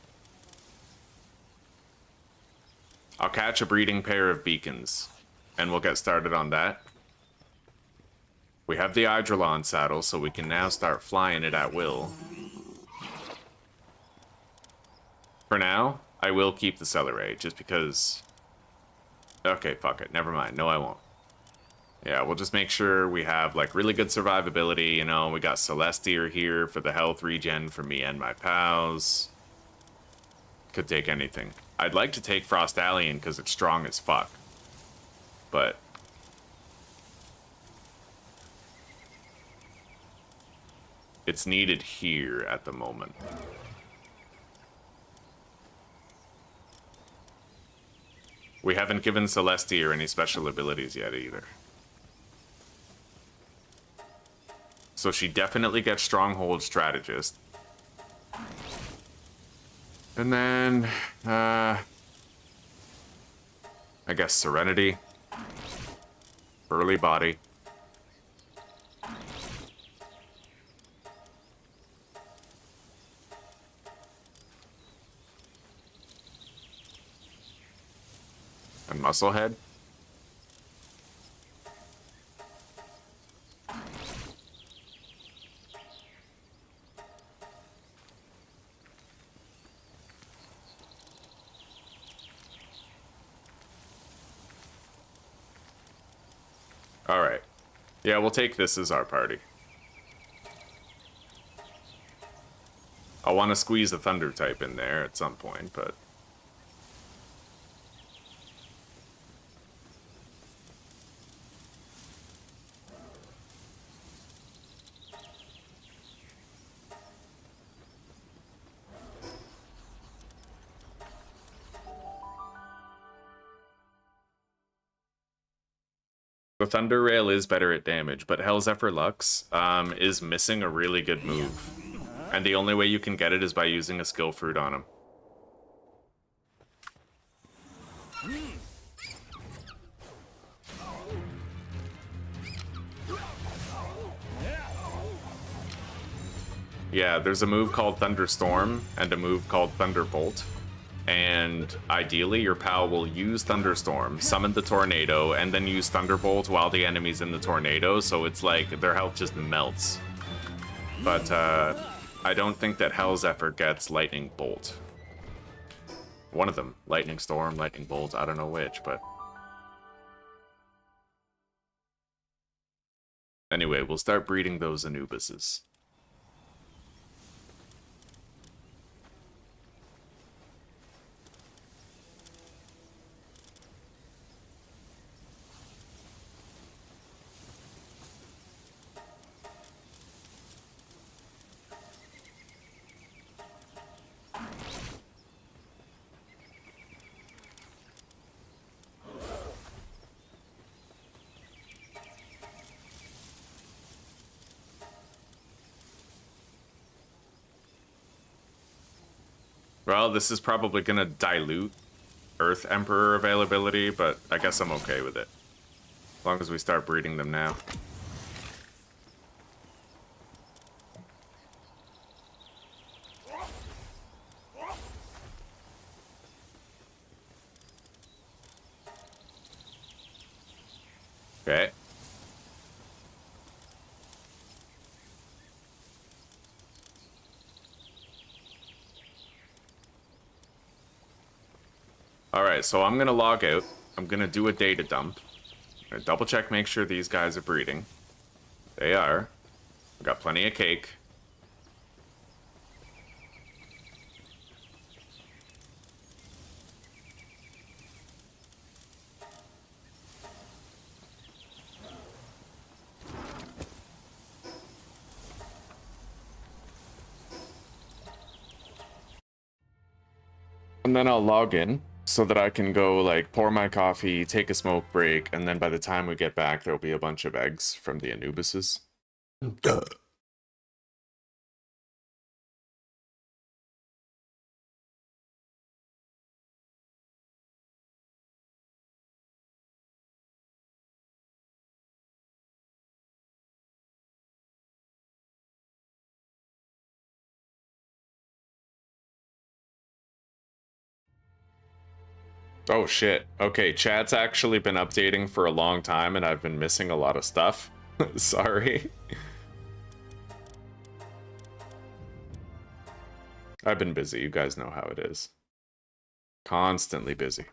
catch a breeding pair of beacons, and we'll get started on that. We have the Eidrolon saddle, so we can now start flying it at will. For now, I will keep the Celeray, just because... Okay, fuck it, never mind. No, I won't. Yeah, we'll just make sure we have, like, really good survivability, you know, we got Celestia here for the health regen for me and my pals. Could take anything. I'd like to take Frostallion because it's strong as fuck. But... it's needed here at the moment. We haven't given Celestia any special abilities yet either. So she definitely gets Stronghold Strategist. And then, I guess Serenity. Burly Body. And Musclehead. Alright. Yeah, we'll take this as our party. I'll want to squeeze a Thunder type in there at some point, but... The Thunder Rail is better at damage, but Hellzephyr Lux is missing a really good move. And the only way you can get it is by using a skill fruit on him. Yeah, there's a move called Thunderstorm and a move called Thunderbolt. And ideally, your pal will use Thunderstorm, summon the tornado, and then use Thunderbolt while the enemy's in the tornado, so it's like their health just melts. But I don't think that Hell's Effort gets Lightning Bolt. One of them. Lightning Storm, Lightning Bolt, I don't know which, but... Anyway, we'll start breeding those Anubises. Well, this is probably gonna dilute Earth Emperor availability, but I guess I'm okay with it. As long as we start breeding them now. Okay. Alright, so I'm gonna log out. I'm gonna do a data dump. I'm gonna double check, make sure these guys are breeding. They are. We got plenty of cake. And then I'll log in so that I can go like pour my coffee, take a smoke break, and then by the time we get back, there'll be a bunch of eggs from the Anubises. Oh shit. Okay, chat's actually been updating for a long time and I've been missing a lot of stuff. Sorry. I've been busy, you guys know how it is. Constantly busy.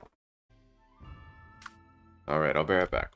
Alright, I'll be right back.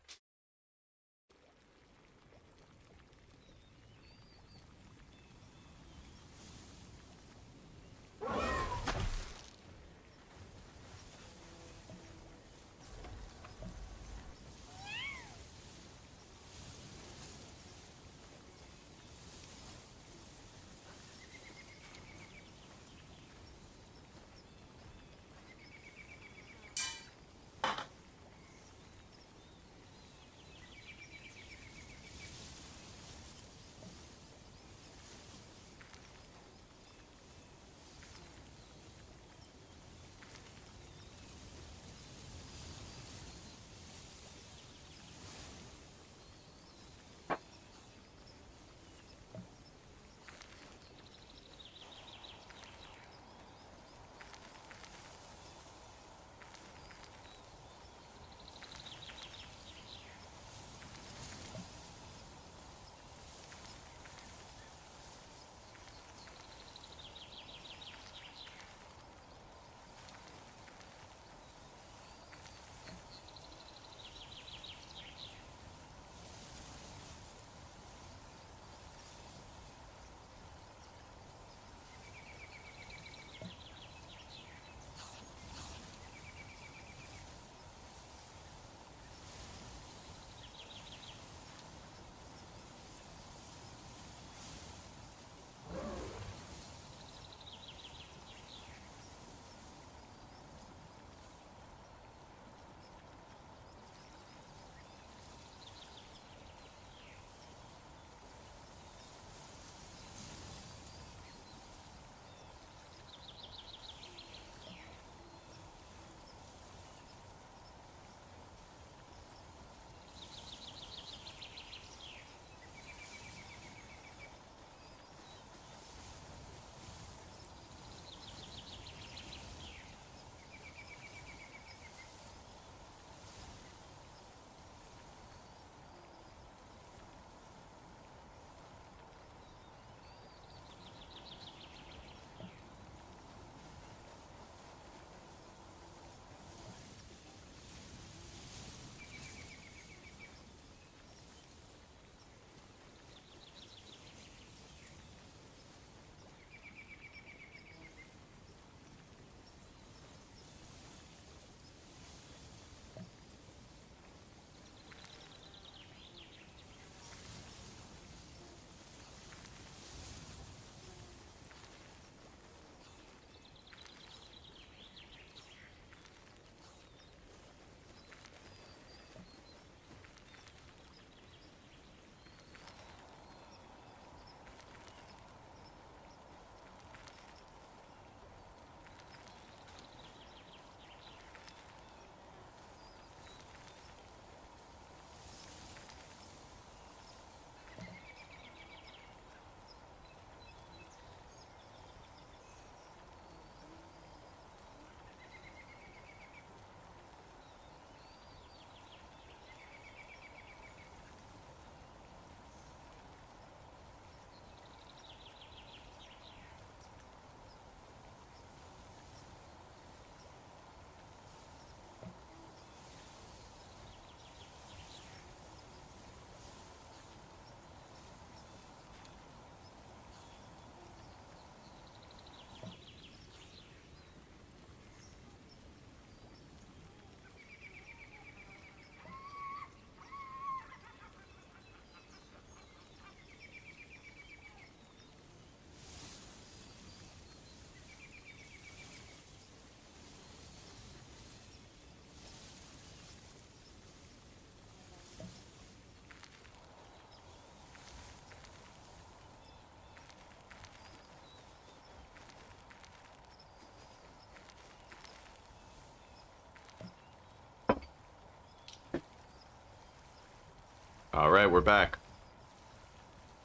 All right, we're back.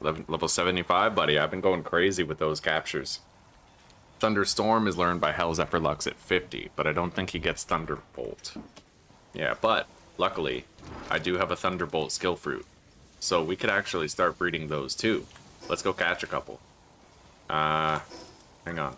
Level 75, buddy. I've been going crazy with those captures. Thunderstorm is learned by Hell's Lux at 50, but I don't think he gets Thunderbolt. Yeah, but luckily, I do have a Thunderbolt skill fruit. So we could actually start breeding those too. Let's go catch a couple. Hang on.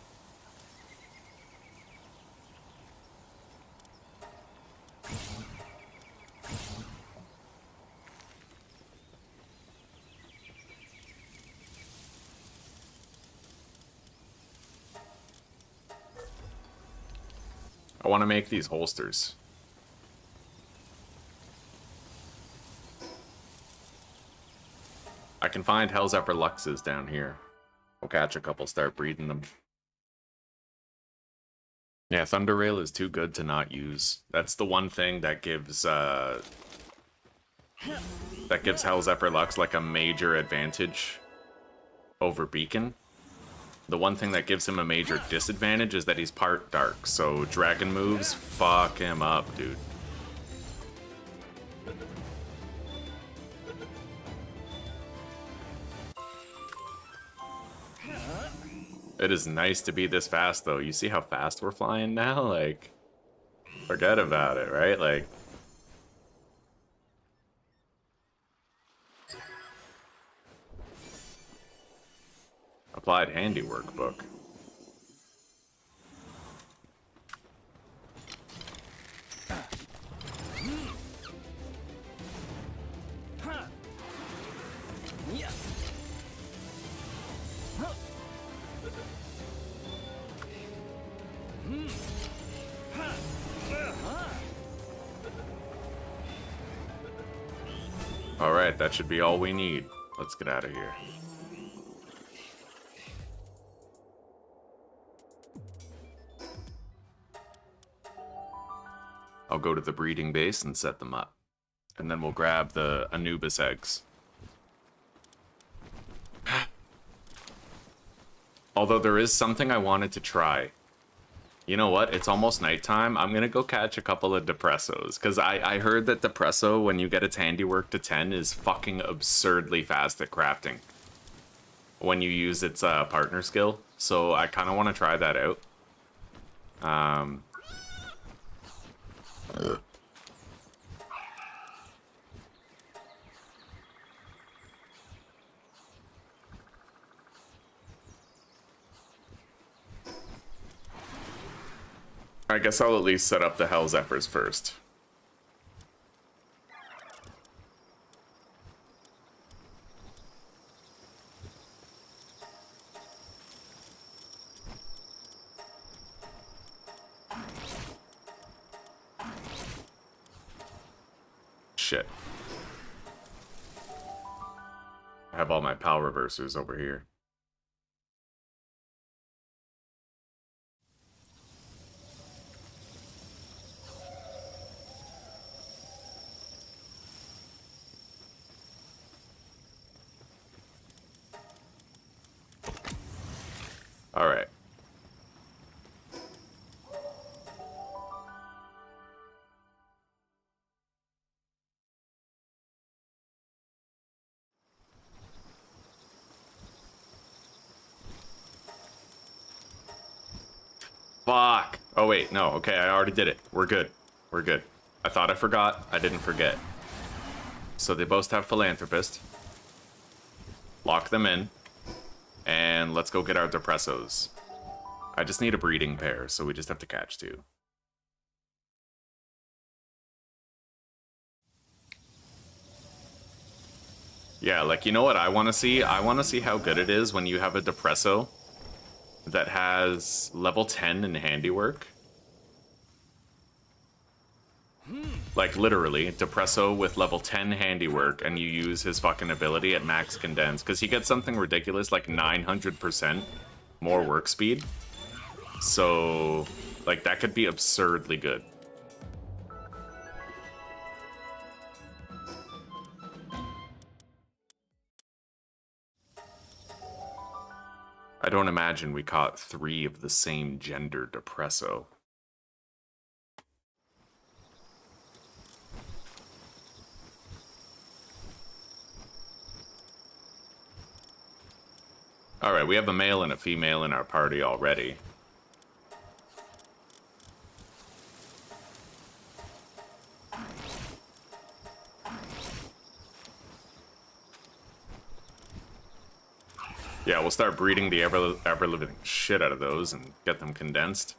I want to make these holsters. I can find Hell's Luxes down here. We'll catch a couple, start breeding them. Yeah, Thunder Rail is too good to not use. That's the one thing that gives Hell's Lux like a major advantage over Beacon. The one thing that gives him a major disadvantage is that he's part dark, so dragon moves fuck him up, dude. It is nice to be this fast, though. You see how fast we're flying now? Like, forget about it, right? Like, applied handiwork book. Alright, that should be all we need. Let's get out of here. I'll go to the breeding base and set them up. And then we'll grab the Anubis eggs. Although there is something I wanted to try. You know what? It's almost nighttime. I'm gonna go catch a couple of Depressos. Because I heard that Depresso, when you get its handiwork to 10, is fucking absurdly fast at crafting. When you use its partner skill. So I kind of want to try that out. I guess I'll at least set up the Hell Zephyrs first. Shit. I have all my PAL reversers over here. All right. Fuck. Oh, wait. No. Okay, I already did it. We're good. We're good. I thought I forgot. I didn't forget. So they both have Philanthropist. Lock them in. And let's go get our Depressos. I just need a breeding pair, so we just have to catch two. Yeah, like, you know what I want to see? I want to see how good it is when you have a Depresso that has level 10 in handiwork. Like, literally, Depresso with level 10 handiwork, and you use his fucking ability at max condense, because he gets something ridiculous, like 900% more work speed. So, like, that could be absurdly good. I don't imagine we caught 3 of the same gender Depresso. Alright, we have a male and a female in our party already. Yeah, we'll start breeding the ever-living shit out of those and get them condensed.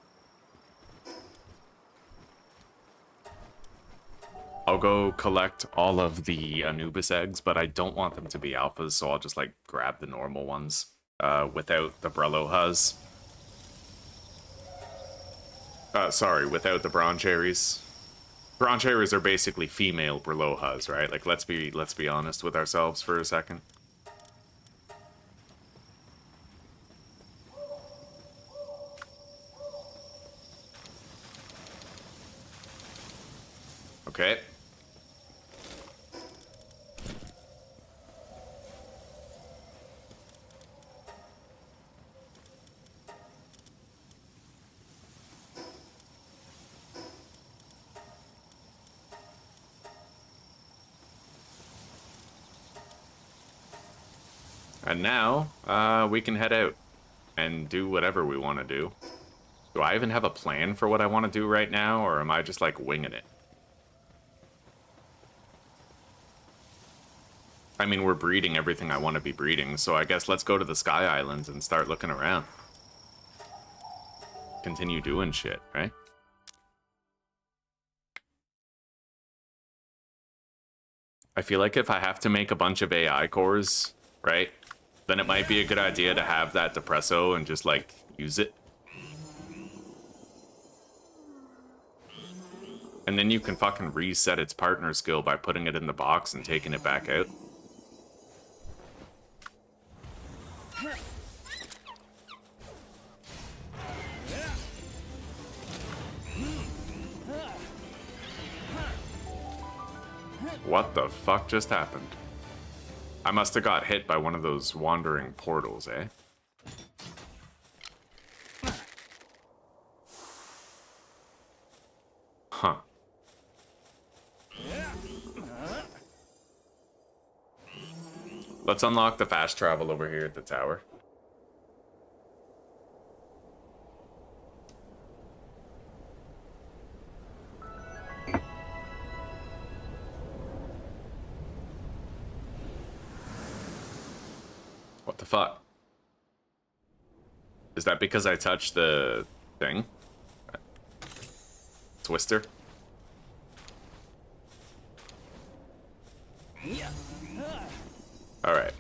I'll go collect all of the Anubis eggs, but I don't want them to be alphas, so I'll just, like, grab the normal ones without the Brelohas. Sorry, without the Broncherries. Broncherries are basically female Brelohas, right? Like, let's be honest with ourselves for a second. Okay. And now, we can head out and do whatever we want to do. Do I even have a plan for what I want to do right now, or am I just, like, winging it? I mean, we're breeding everything I want to be breeding, so I guess let's go to the Sky Islands and start looking around. Continue doing shit, right? I feel like if I have to make a bunch of AI cores, right, then it might be a good idea to have that Depresso and just, like, use it. And then you can fucking reset its partner skill by putting it in the box and taking it back out. What the fuck just happened? I must have got hit by one of those wandering portals, eh? Huh. Let's unlock the fast travel over here at the tower. What the fuck? Is that because I touched the thing? Twister? Alright.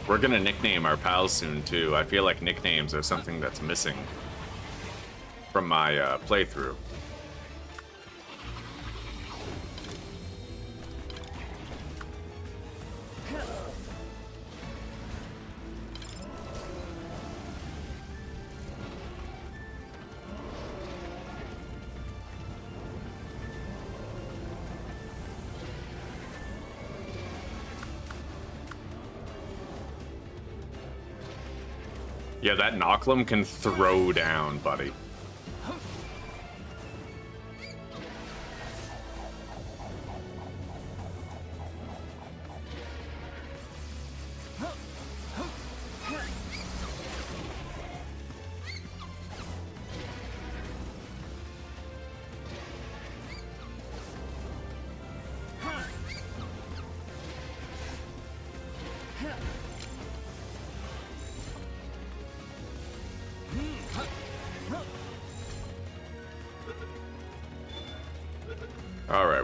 We're gonna nickname our pals soon, too. I feel like nicknames are something that's missing from my playthrough. Yeah, that Knocklim can throw down, buddy.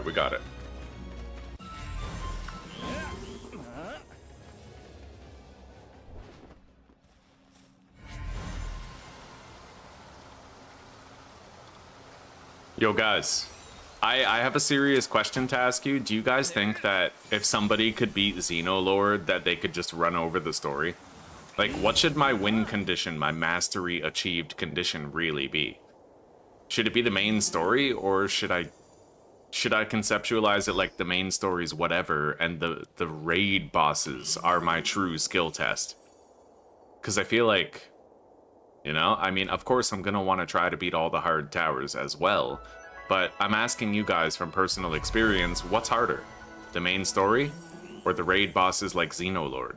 Alright, we got it. Yo, guys. I have a serious question to ask you. Do you guys think that if somebody could beat Xenolord, that they could just run over the story? Like, what should my win condition, my mastery achieved condition really be? Should it be the main story, or should I conceptualize it like the main story's whatever, and the raid bosses are my true skill test? Because I feel like, you know, I mean, of course I'm gonna want to try to beat all the hard towers as well, but I'm asking you guys from personal experience, what's harder? The main story, or the raid bosses like Xenolord?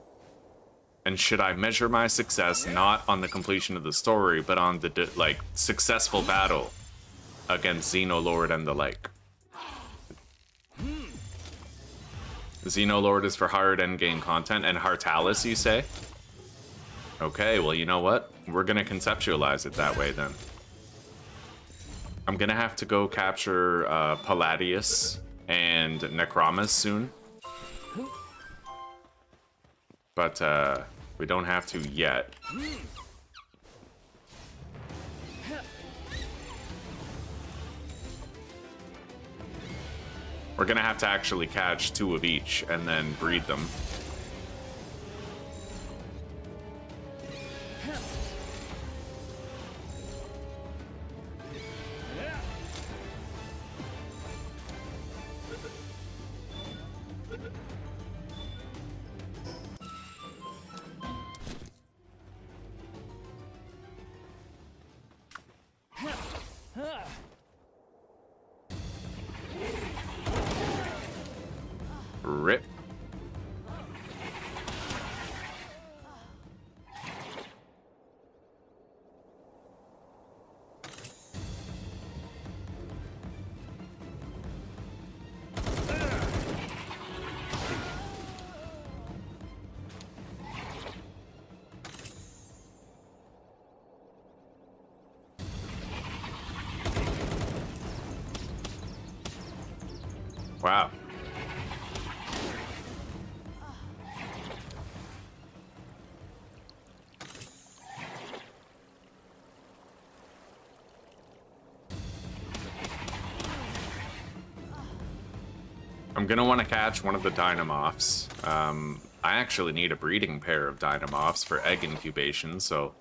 And should I measure my success not on the completion of the story, but on the, like, successful battle against Xenolord and the like? Xenolord is for hard endgame content, and Hartalis, you say? Okay, well, you know what? We're gonna conceptualize it that way, then. I'm gonna have to go capture Palladius and Necromus soon. But, we don't have to yet. We're gonna have to actually catch 2 of each and then breed them. Rip. Wow. I'm gonna want to catch one of the Dynamoths. I actually need a breeding pair of Dynamoths for egg incubation, so...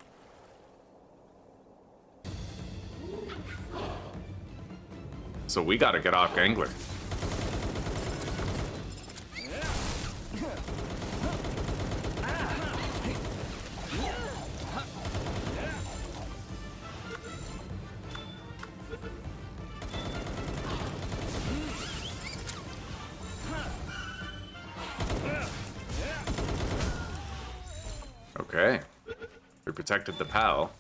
So we gotta get off Gangler. Okay. We protected the PAL.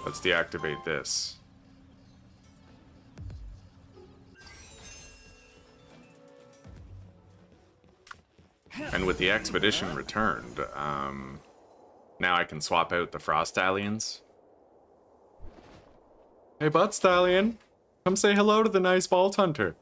Let's deactivate this. And with the expedition returned, now I can swap out the Frost Stallions. Hey, Butt Stallion, come say hello to the nice Vault Hunter.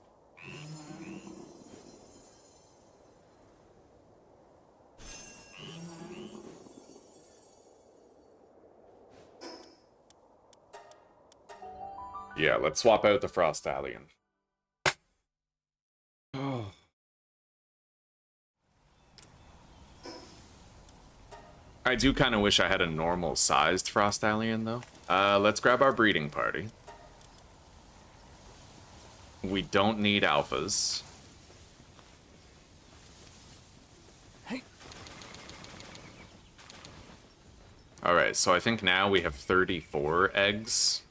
Yeah, let's swap out the Frost Stallion. Oh. I do kind of wish I had a normal-sized Frost Stallion, though. Let's grab our breeding party. We don't need alphas. Hey. Alright, so I think now we have 34 eggs.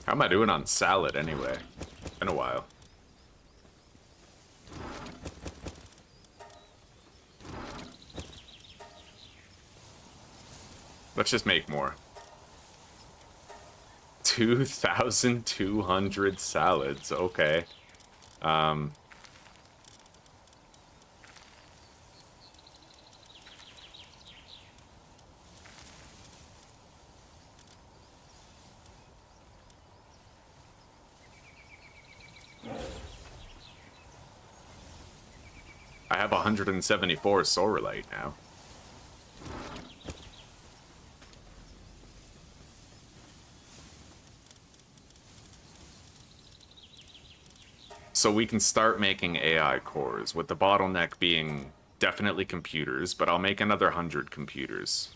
How am I doing on salad anyway? Been a while. Let's just make more. 2,200 salads. Okay. I have 174 Sorelite now. So we can start making AI cores, with the bottleneck being definitely computers, but I'll make another 100 computers.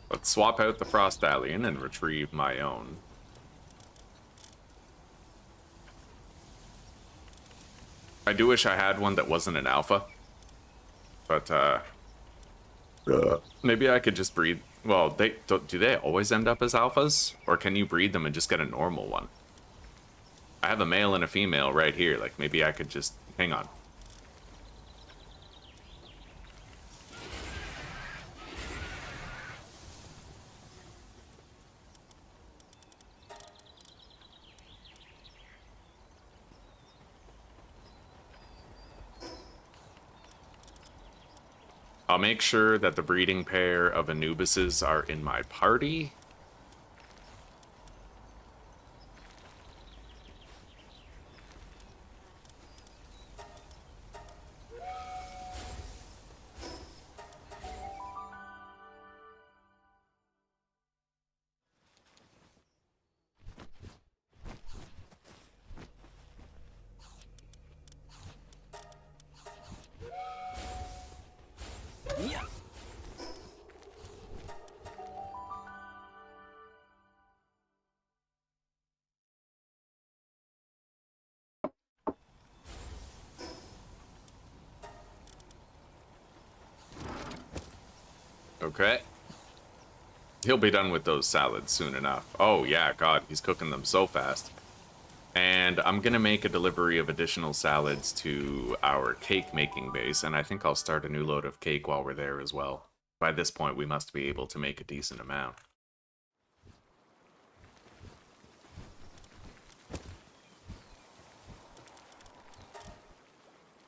Let's swap out the Frost Alien and retrieve my own. I do wish I had one that wasn't an alpha. But, maybe I could just breed... Well, do they always end up as alphas? Or can you breed them and just get a normal one? I have a male and a female right here. Like, maybe I could just... Hang on. I'll make sure that the breeding pair of Anubises are in my party. Okay. He'll be done with those salads soon enough. Oh, yeah, God, he's cooking them so fast. And I'm gonna make a delivery of additional salads to our cake making base, and I think I'll start a new load of cake while we're there as well. By this point, we must be able to make a decent amount.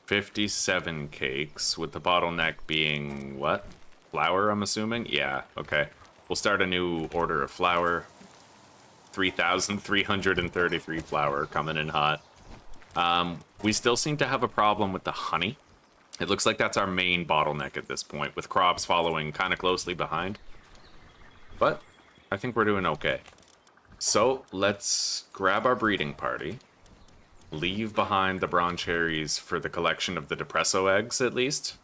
$57 cakes, with the bottleneck being what? Flour, I'm assuming? Yeah, okay. We'll start a new order of flour. 3,333 flour coming in hot. We still seem to have a problem with the honey. It looks like that's our main bottleneck at this point, with crops following kind of closely behind. But I think we're doing okay. So let's grab our breeding party. Leave behind the bronze cherries for the collection of the depresso eggs, at least.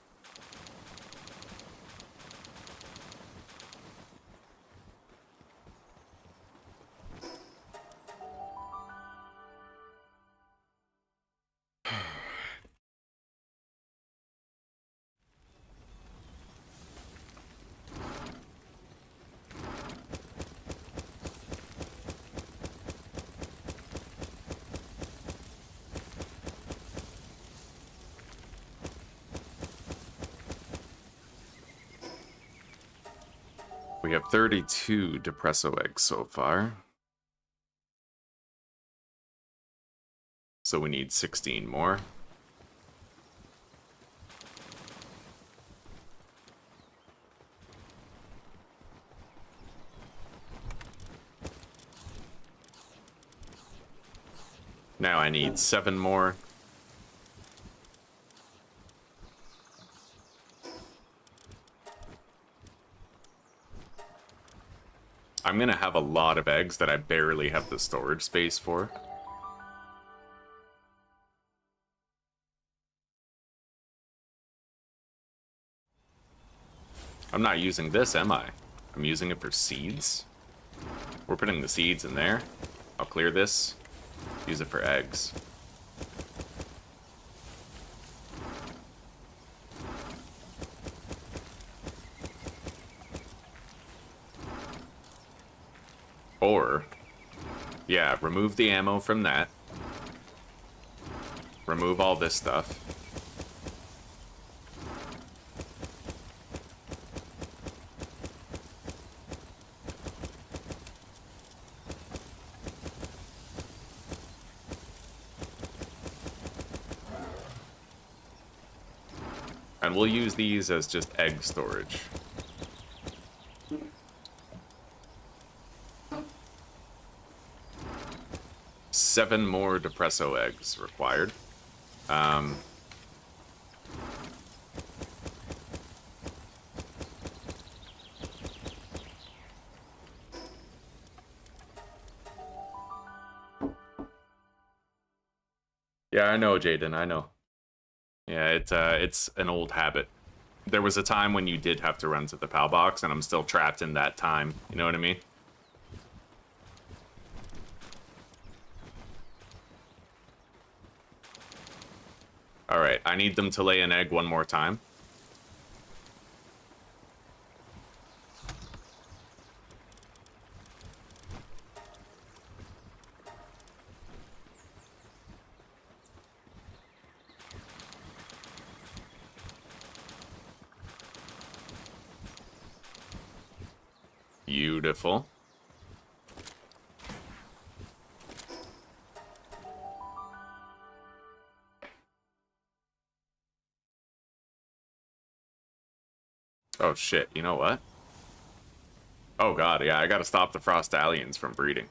We have 32 depresso eggs so far. So we need 16 more. Now I need 7 more. I'm gonna have a lot of eggs that I barely have the storage space for. I'm not using this, am I? I'm using it for seeds. We're putting the seeds in there. I'll clear this. Use it for eggs. Or, yeah, remove the ammo from that. Remove all this stuff. And we'll use these as just egg storage. Seven more depresso eggs required. Yeah, I know, Jaden, I know. Yeah, it's an old habit. There was a time when you did have to run to the Palbox, and I'm still trapped in that time. You know what I mean? Alright, I need them to lay an egg one more time. Beautiful. Oh shit, you know what? Oh god, yeah, I gotta stop the Frostallions from breeding.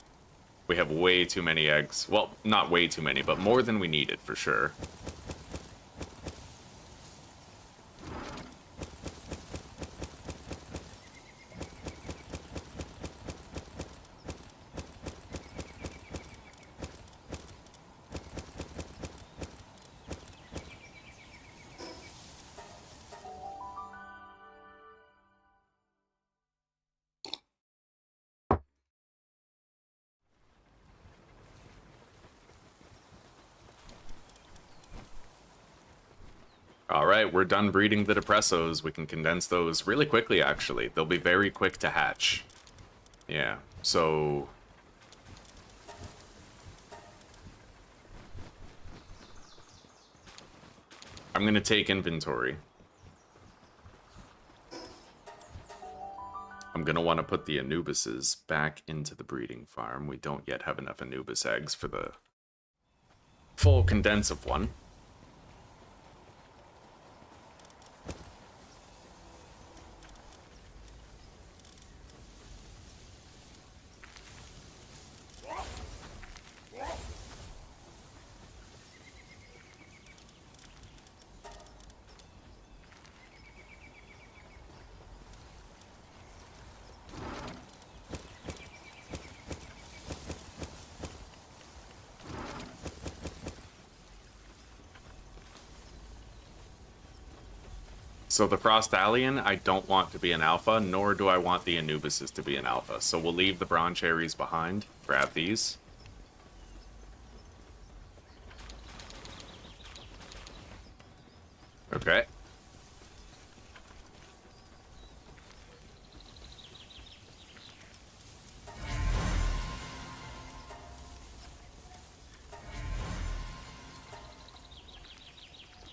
We have way too many eggs. Well, not way too many, but more than we needed, for sure. Alright, we're done breeding the Depressos. We can condense those really quickly, actually. They'll be very quick to hatch. Yeah, so... I'm gonna take inventory. I'm gonna want to put the Anubises back into the breeding farm. We don't yet have enough Anubis eggs for the full condense of one. So the Frostallion, I don't want to be an alpha, nor do I want the Anubises to be an alpha. So we'll leave the Broncherries behind, grab these. Okay.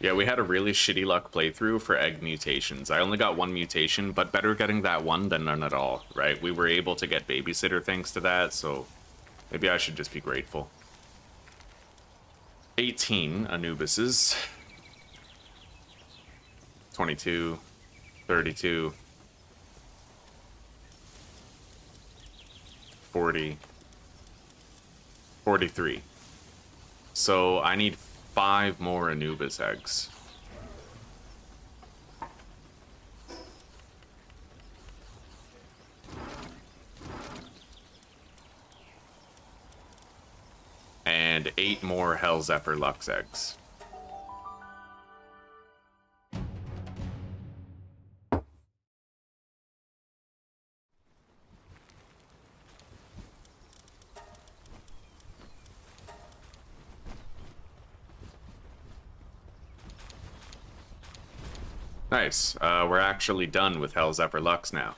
Yeah, we had a really shitty luck playthrough for egg mutations. I only got one mutation, but better getting that one than none at all, right? We were able to get Babysitter thanks to that, so maybe I should just be grateful. 18 Anubises. 22, 32, 40, 43. So I need 5 more Anubis eggs. And 8 more Hell Zephyr Lux eggs. Nice. We're actually done with Hell's Everlux now.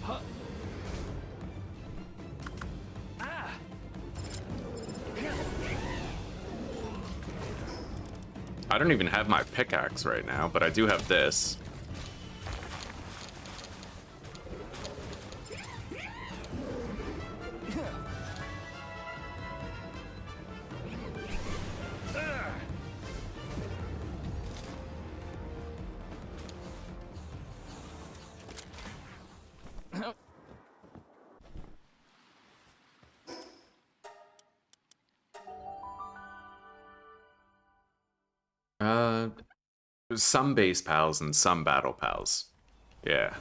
Huh. Ah. I don't even have my pickaxe right now, but I do have this. Some base pals and some battle pals. Yeah.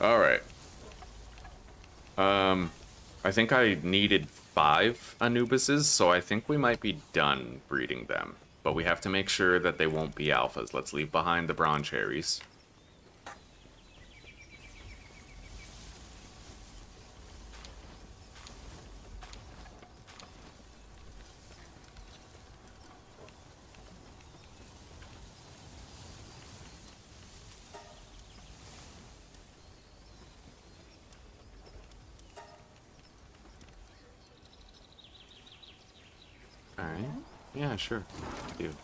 All right. I think I needed 5 Anubises, so I think we might be done breeding them. But we have to make sure that they won't be alphas. Let's leave behind the bronze cherries. Alright. Yeah, sure. Dude.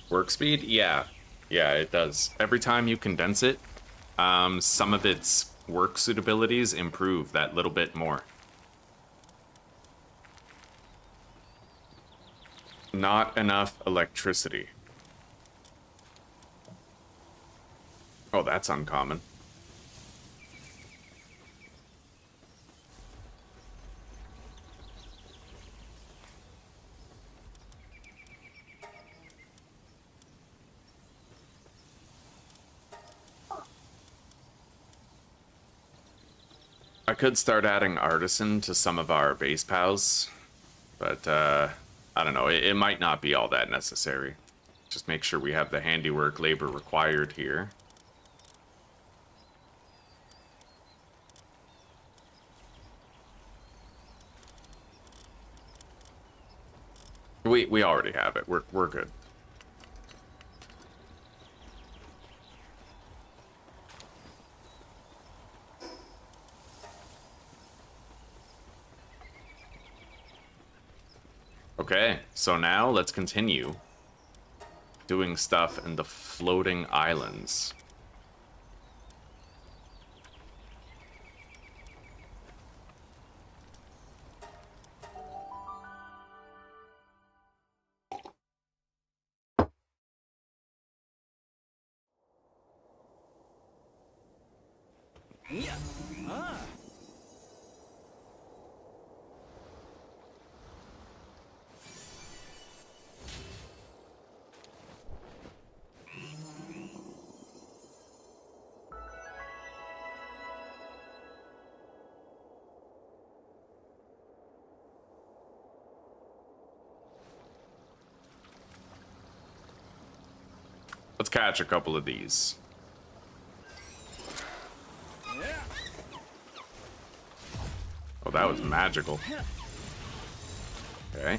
Work speed? Yeah. Yeah, it does. Every time you condense it, some of its work suitabilities improve that little bit more. Not enough electricity. Oh, that's uncommon. I could start adding artisan to some of our base pals, but I don't know, it might not be all that necessary. Just make sure we have the handiwork labor required here. We already have it. We're good. Okay, so now let's continue doing stuff in the floating islands. Yeah. Ah. let's catch a couple of these. Oh, that was magical. Okay.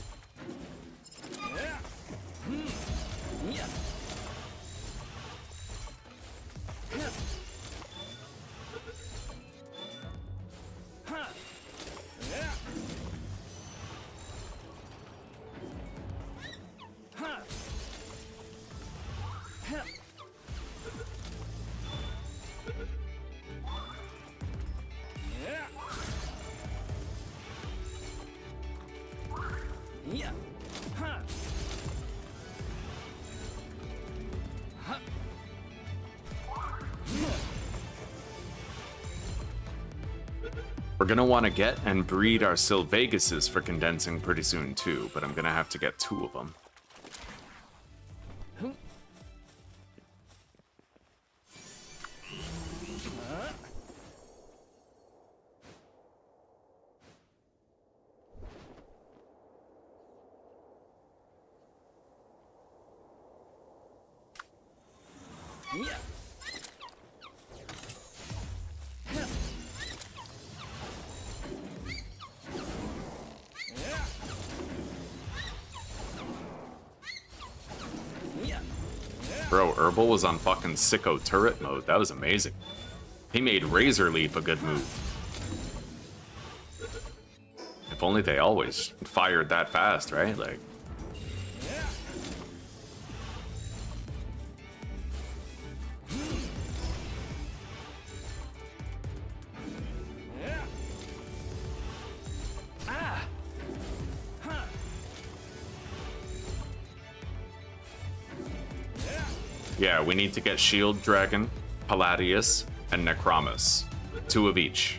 We're gonna want to get and breed our Sylveguses for condensing pretty soon too, but I'm gonna have to get 2 of them. Bro, Herbal was on fucking sicko turret mode. That was amazing. He made Razor Leaf a good move. If only they always fired that fast, right? Like... Yeah, we need to get Shield Dragon, Palladius, and Necromus. 2 of each.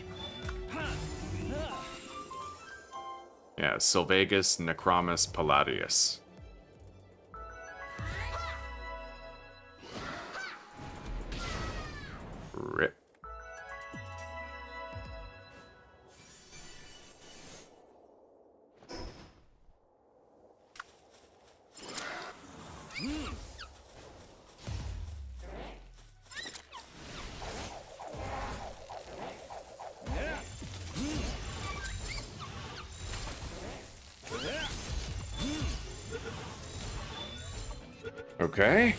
Yeah, Sylvegus, Necromus, Palladius. Rip. Okay.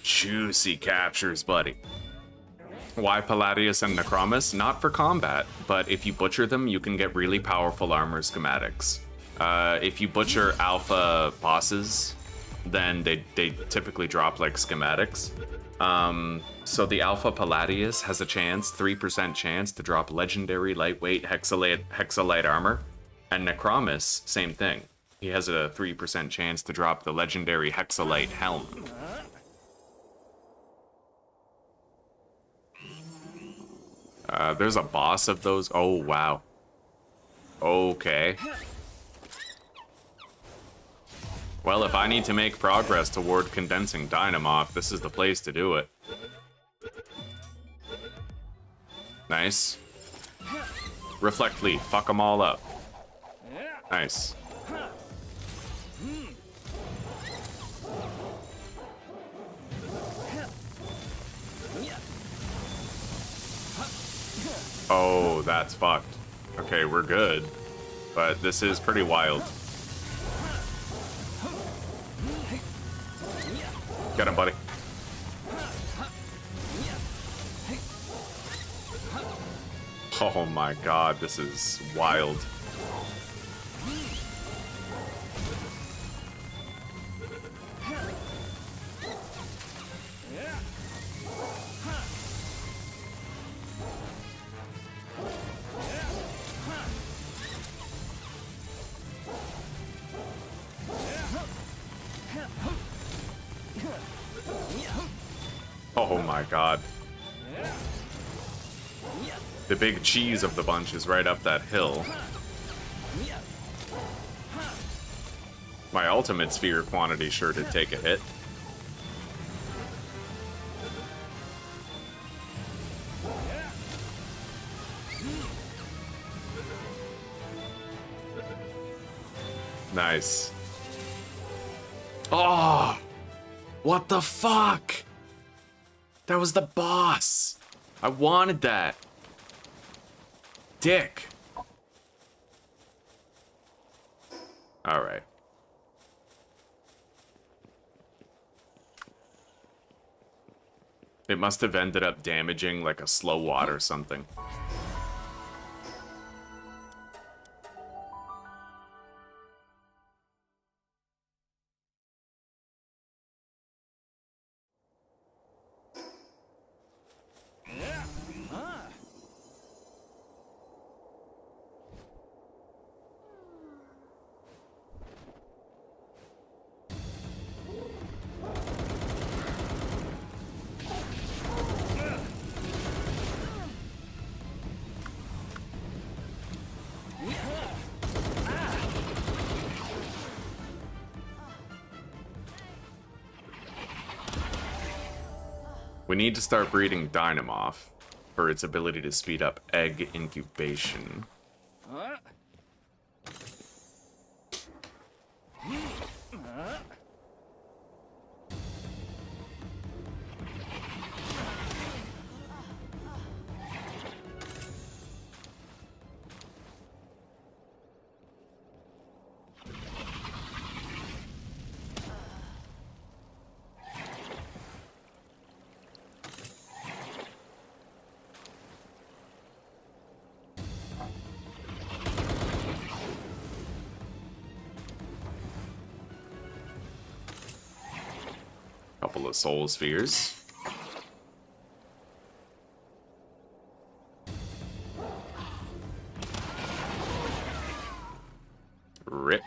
Juicy captures, buddy. Why Palladius and Necromus? Not for combat, but if you butcher them, you can get really powerful armor schematics. If you butcher alpha bosses, then they typically drop like schematics. So the alpha Palladius has a chance, 3% chance to drop legendary lightweight hexalite armor, and Necromus, same thing. He has a 3% chance to drop the legendary hexalite helm. There's a boss of those. Oh, wow. Okay. Well, if I need to make progress toward condensing Dynamoth, this is the place to do it. Nice. Reflect Leaf. Fuck them all up. Nice. Oh, that's fucked. Okay, we're good. But this is pretty wild. Get him, buddy. Oh my god, this is wild. Oh my god. The big cheese of the bunch is right up that hill. My ultimate sphere quantity sure did take a hit. Nice. Oh! What the fuck? That was the boss. I wanted that. Dick. Alright. It must have ended up damaging like a slow wad or something. We need to start breeding Dynamorph for its ability to speed up egg incubation. Couple of soul spheres. Rip.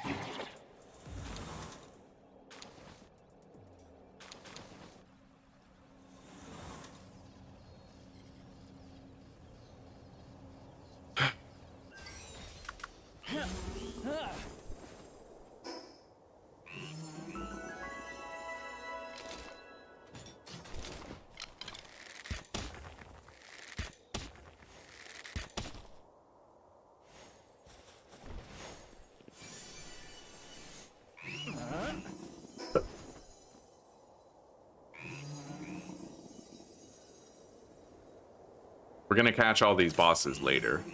We're gonna catch all these bosses later.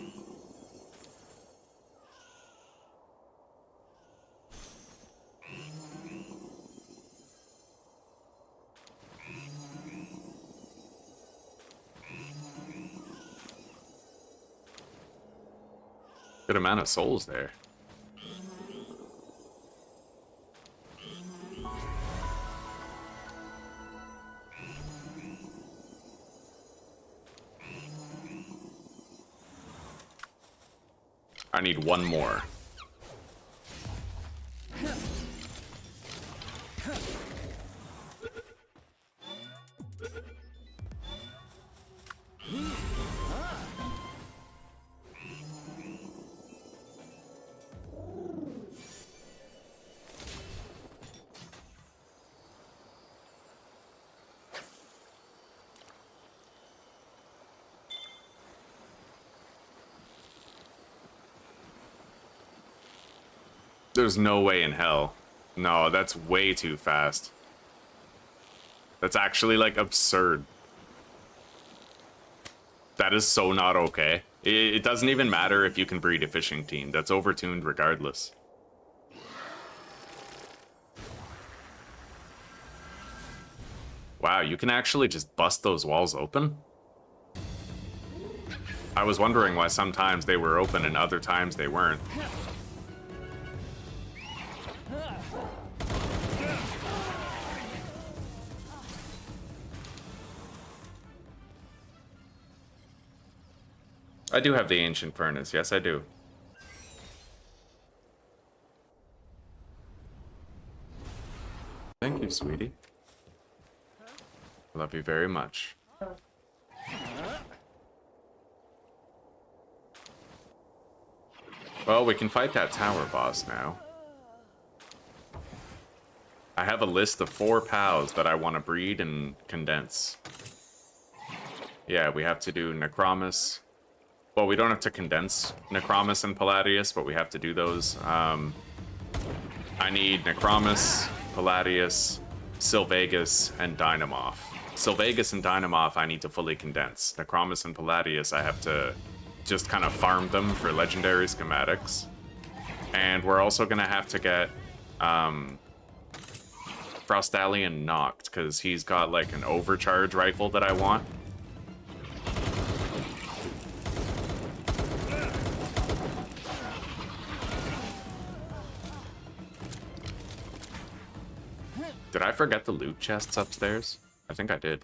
Good amount of souls there. I need one more. There's no way in hell. No, that's way too fast. That's actually, like, absurd. That is so not okay. It doesn't even matter if you can breed a fishing team. That's overtuned regardless. Wow, you can actually just bust those walls open? I was wondering why sometimes they were open and other times they weren't. I do have the ancient furnace, yes I do. Thank you, sweetie. Love you very much. Well, we can fight that tower boss now. I have a list of 4 pals that I want to breed and condense. Yeah, we have to do Necromus. Well, we don't have to condense Necromus and Palladius, but we have to do those. I need Necromus, Palladius, Sylvegus, and Dynamoth. Sylvegus and Dynamoth I need to fully condense. Necromus and Palladius I have to just kind of farm them for legendary schematics. And we're also gonna have to get Frostallion knocked, because he's got like an overcharge rifle that I want. Did I forget the loot chests upstairs? I think I did.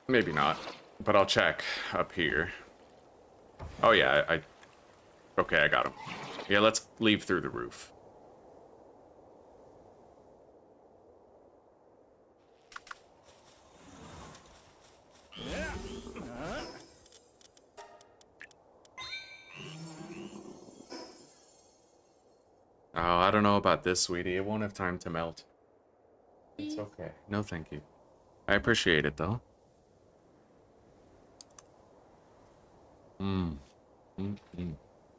Maybe not, but I'll check up here. Oh yeah, okay, I got him. Yeah, let's leave through the roof. Oh, I don't know about this, sweetie. It won't have time to melt. It's okay. No, thank you. I appreciate it, though.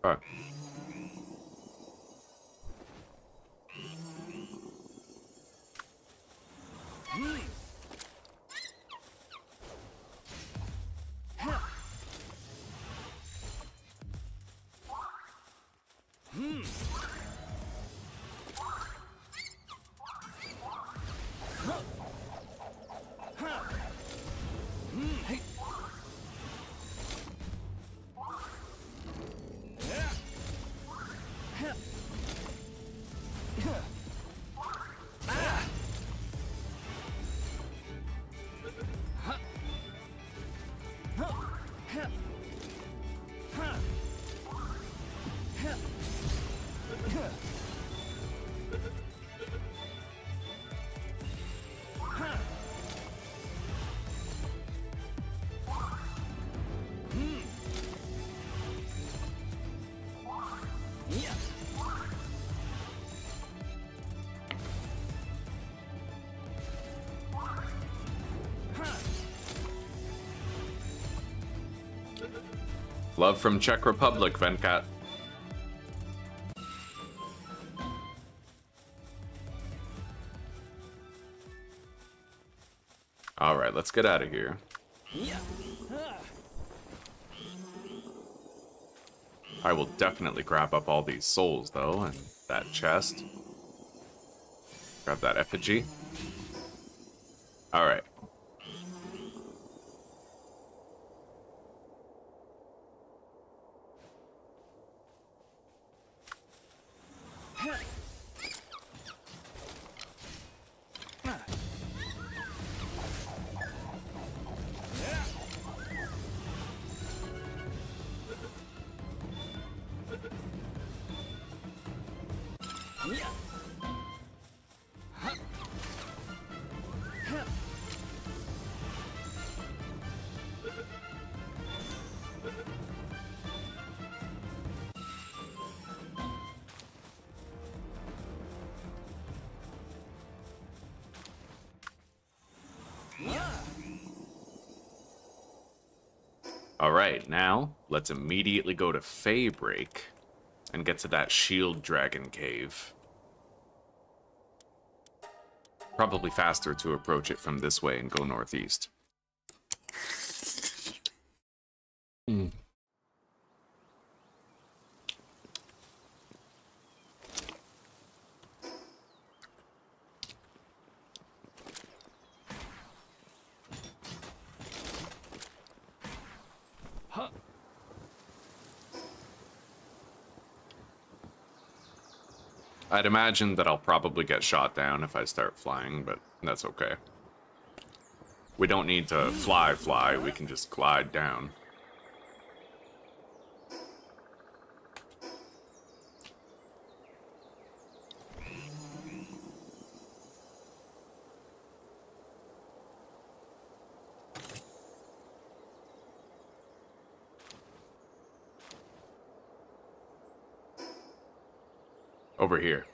Alright. Love from Czech Republic, Venkat. Alright, let's get out of here. I will definitely grab up all these souls, though, and that chest. Grab that effigy. Alright. Alright, now let's immediately go to Faybreak and get to that Shield Dragon Cave. Probably faster to approach it from this way and go northeast. I'd imagine that I'll probably get shot down if I start flying, but that's okay. We don't need to fly, we can just glide down. Over here.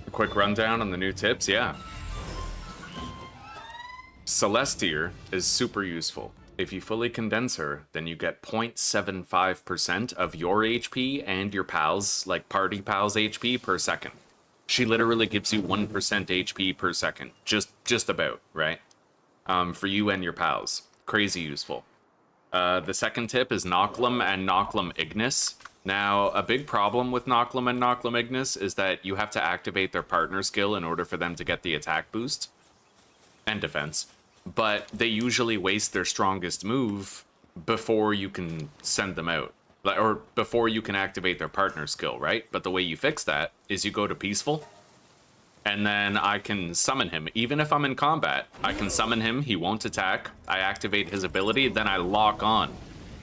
A quick rundown on the new tips, yeah. Celestier is super useful. If you fully condense her, then you get 0.75% of your HP and your pals, like party pals' HP per second. She literally gives you 1% HP per second. Just about, right? For you and your pals. Crazy useful. The second tip is Noclum and Noclum Ignis. Now, a big problem with Noclum and Noclum Ignis is that you have to activate their partner skill in order for them to get the attack boost and defense. But they usually waste their strongest move before you can send them out. Or before you can activate their partner skill, right? But the way you fix that is you go to Peaceful, and then I can summon him. Even if I'm in combat, I can summon him, he won't attack, I activate his ability, then I lock on.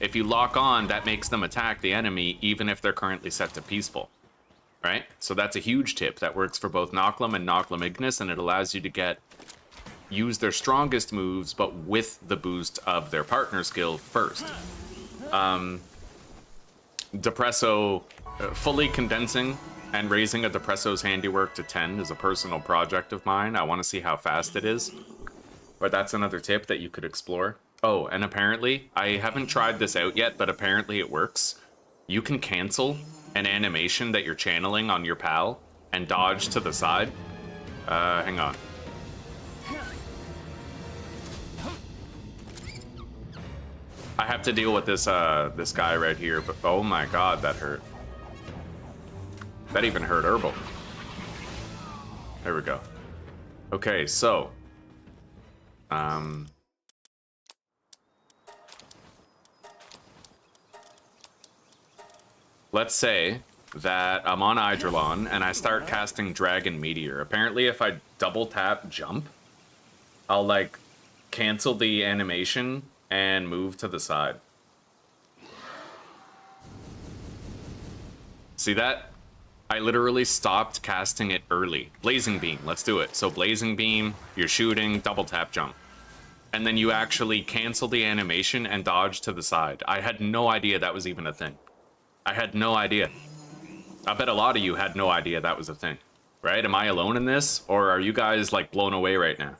If you lock on, that makes them attack the enemy even if they're currently set to Peaceful, right? So that's a huge tip that works for both Noclum and Noclum Ignis, and it allows you to use their strongest moves, but with the boost of their partner skill first. Depresso, fully condensing and raising a Depresso's handiwork to 10 is a personal project of mine. I want to see how fast it is. But that's another tip that you could explore. Oh, and apparently, I haven't tried this out yet, but apparently it works. You can cancel an animation that you're channeling on your pal and dodge to the side. Hang on. I have to deal with this this guy right here, but oh my god, that hurt. That even hurt Herbal. There we go. Okay, so let's say that I'm on Eidrelon and I start casting Dragon Meteor. Apparently if I double tap jump, I'll like cancel the animation and move to the side. See that? I literally stopped casting it early. Blazing Beam, let's do it. So Blazing Beam, you're shooting, double tap jump. And then you actually cancel the animation and dodge to the side. I had no idea that was even a thing. I had no idea. I bet a lot of you had no idea that was a thing, right? Am I alone in this? Or are you guys like blown away right now?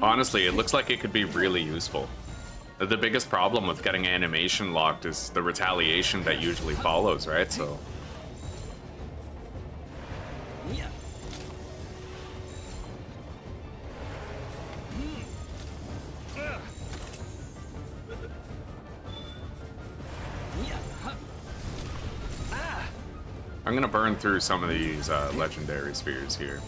Honestly, it looks like it could be really useful. The biggest problem with getting animation locked is the retaliation that usually follows, right? So I'm gonna burn through some of these legendary spheres here.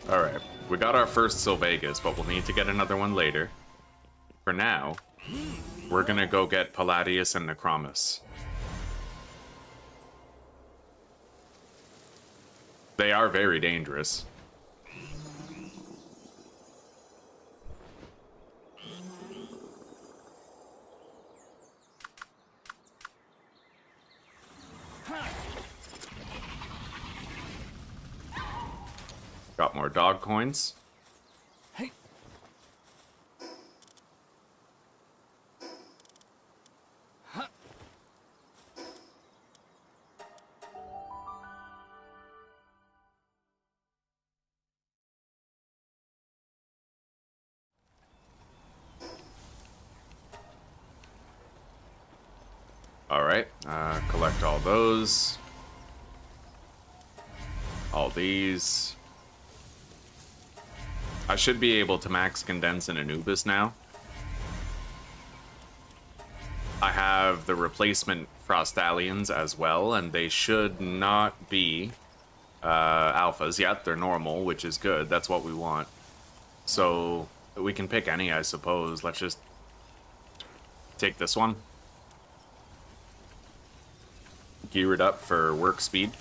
Alright, we got our first Sylvegas, but we'll need to get another one later. For now, we're gonna go get Palladius and Necromus. They are very dangerous. Got more dog coins. Hey. Alright, collect all those. All these. I should be able to max condense an Anubis now. I have the replacement Frostallions as well, and they should not be alphas yet. They're normal, which is good. That's what we want. So we can pick any, I suppose. Let's just take this one. Gear it up for work speed.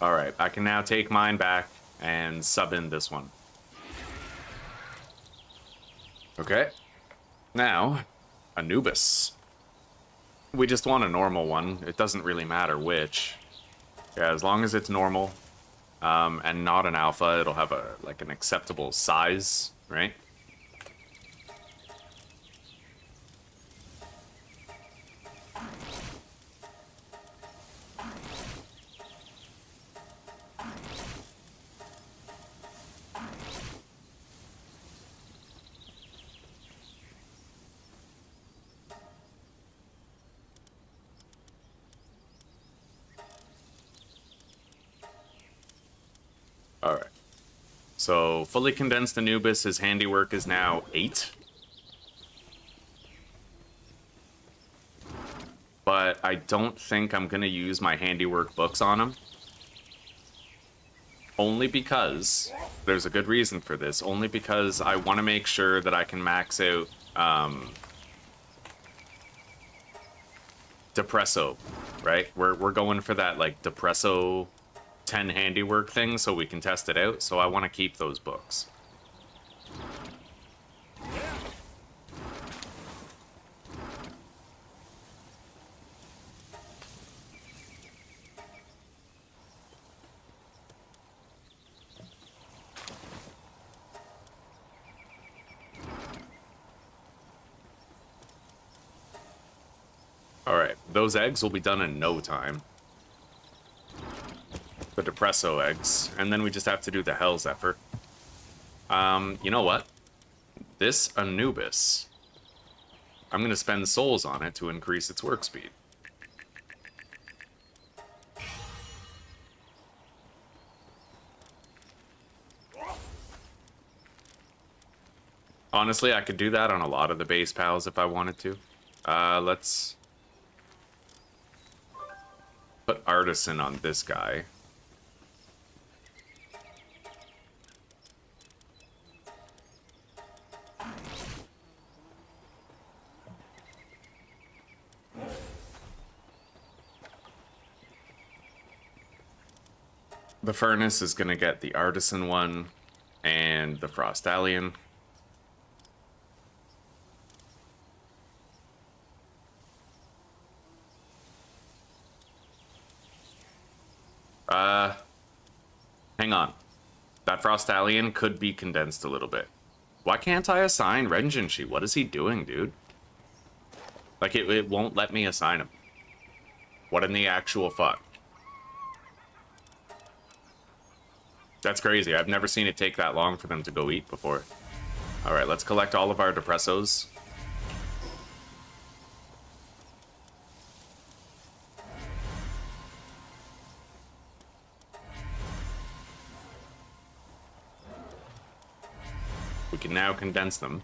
Alright, I can now take mine back and sub in this one. Okay. Now, Anubis. We just want a normal one. It doesn't really matter which. Yeah, as long as it's normal and not an alpha, it'll have like an acceptable size, right? Alright. So, fully condensed Anubis, his handiwork is now 8. But I don't think I'm going to use my handiwork books on him. Only because, there's a good reason for this, only because I want to make sure that I can max out Depresso, right? We're going for that, like, Depresso 10 handiwork thing so we can test it out, so I want to keep those books. Alright, those eggs will be done in no time. The Depresso eggs, and then we just have to do the Hell's Effort. You know what? This Anubis, I'm going to spend souls on it to increase its work speed. Honestly, I could do that on a lot of the base pals if I wanted to. Let's put Artisan on this guy. The Furnace is going to get the Artisan one and the Frostallion. Hang on. That Frostallion could be condensed a little bit. Why can't I assign Renjinshi? What is he doing, dude? Like, it won't let me assign him. What in the actual fuck? That's crazy. I've never seen it take that long for them to go eat before. Alright, let's collect all of our Depressos. We can now condense them.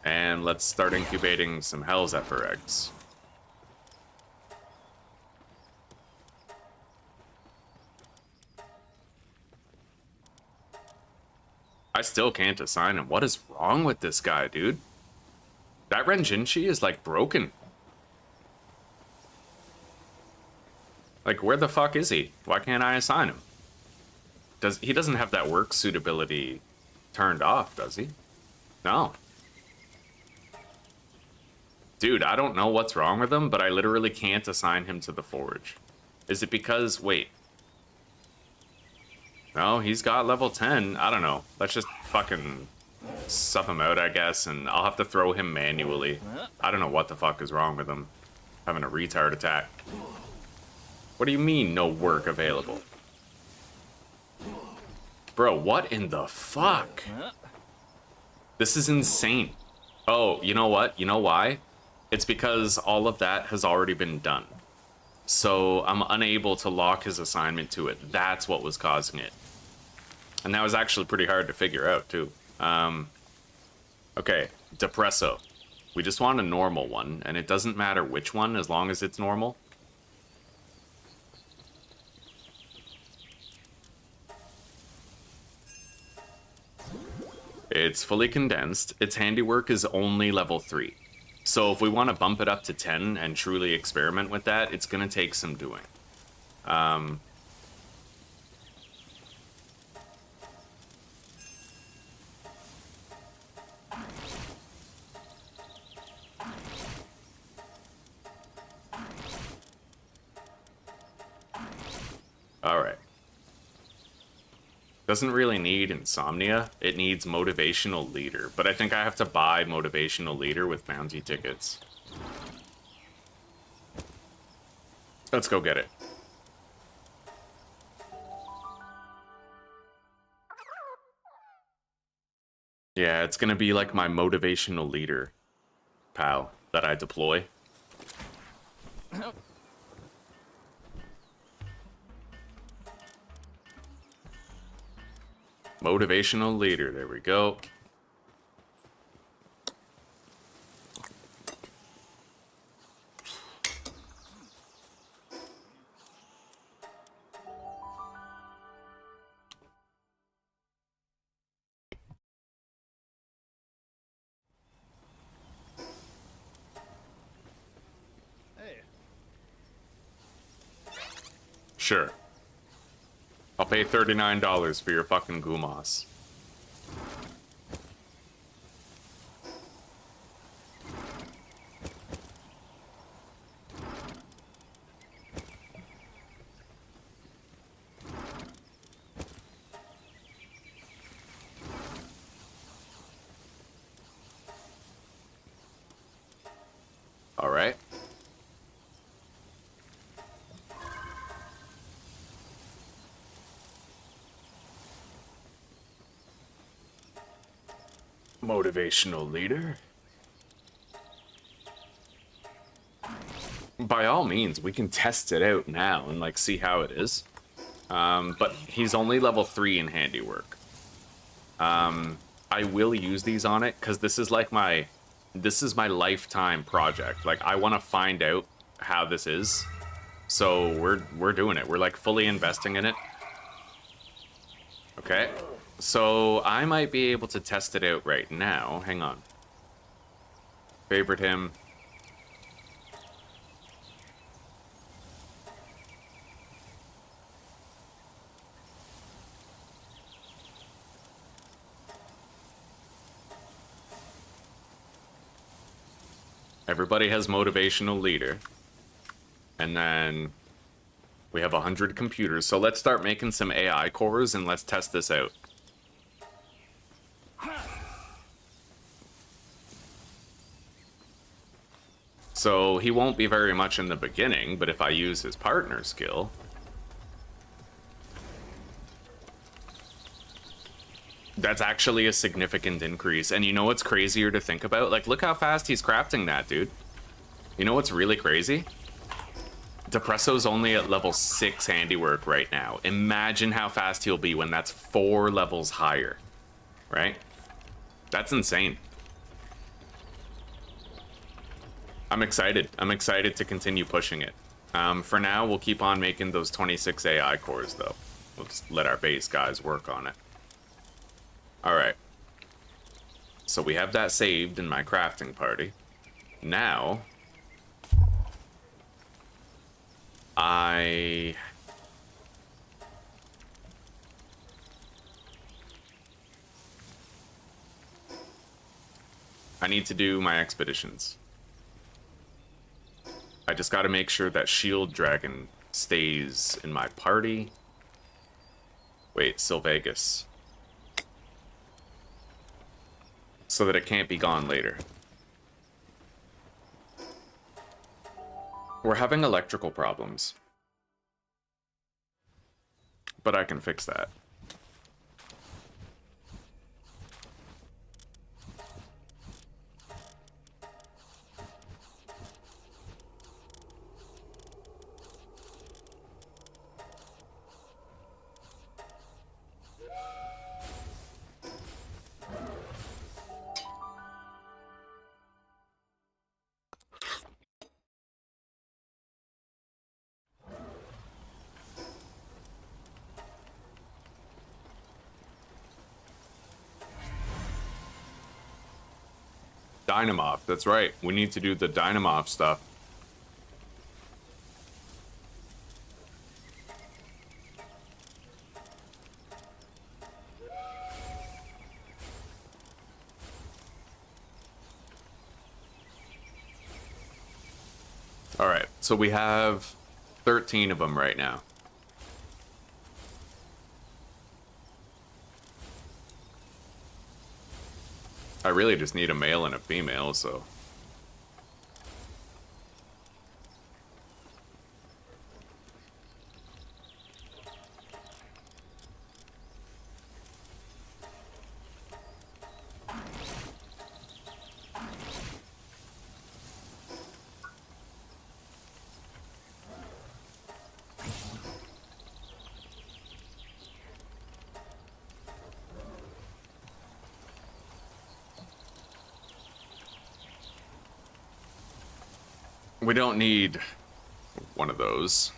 And let's start incubating some Hell's Zephyr eggs. I still can't assign him. What is wrong with this guy, dude? That Renjinshi is, like, broken. Like, where the fuck is he? Why can't I assign him? He doesn't have that work suitability turned off, does he? No. Dude, I don't know what's wrong with him, but I literally can't assign him to the Forge. Is it because... Wait. No, he's got level 10. I don't know. Let's just fucking Sup him out, I guess, and I'll have to throw him manually. I don't know what the fuck is wrong with him. Having a retard attack. What do you mean, no work available? Bro, what in the fuck? This is insane. Oh, you know what? You know why? It's because all of that has already been done. So I'm unable to lock his assignment to it. That's what was causing it. And that was actually pretty hard to figure out, too. Okay, Depresso. We just want a normal one, and it doesn't matter which one as long as it's normal. It's fully condensed. Its handiwork is only level 3. So if we want to bump it up to 10 and truly experiment with that, it's going to take some doing. Alright. Doesn't really need Insomnia. It needs Motivational Leader. But I think I have to buy Motivational Leader with bounty tickets. Let's go get it. Yeah, it's gonna be like my Motivational Leader, pal, that I deploy. Motivational Leader, there we go. Hey. Sure. I'll pay $39 for your fucking Gumas. All right. Motivational Leader. By all means, we can test it out now and like see how it is. But he's only level 3 in handiwork. I will use these on it because this is like my lifetime project. Like I want to find out how this is. So we're doing it. We're like fully investing in it. Okay. So I might be able to test it out right now. Hang on. Favorite him. Everybody has Motivational Leader. And then we have 100 computers. So let's start making some AI cores and let's test this out. So he won't be very much in the beginning, but if I use his partner skill, that's actually a significant increase. And you know what's crazier to think about? Like, look how fast he's crafting that, dude. You know what's really crazy? Depresso's only at level 6 handiwork right now. Imagine how fast he'll be when that's 4 levels higher, right? That's insane. I'm excited. I'm excited to continue pushing it. For now, we'll keep on making those 26 AI cores, though. We'll just let our base guys work on it. All right. So we have that saved in my crafting party. Now, I need to do my expeditions. I just got to make sure that Shield Dragon stays in my party. Wait, Sylvegas. so that it can't be gone later. We're having electrical problems, but I can fix that. Dynamoth, that's right. We need to do the Dynamoth stuff. Alright, so we have 13 of them right now. I really just need a male and a female, so... We don't need one of those.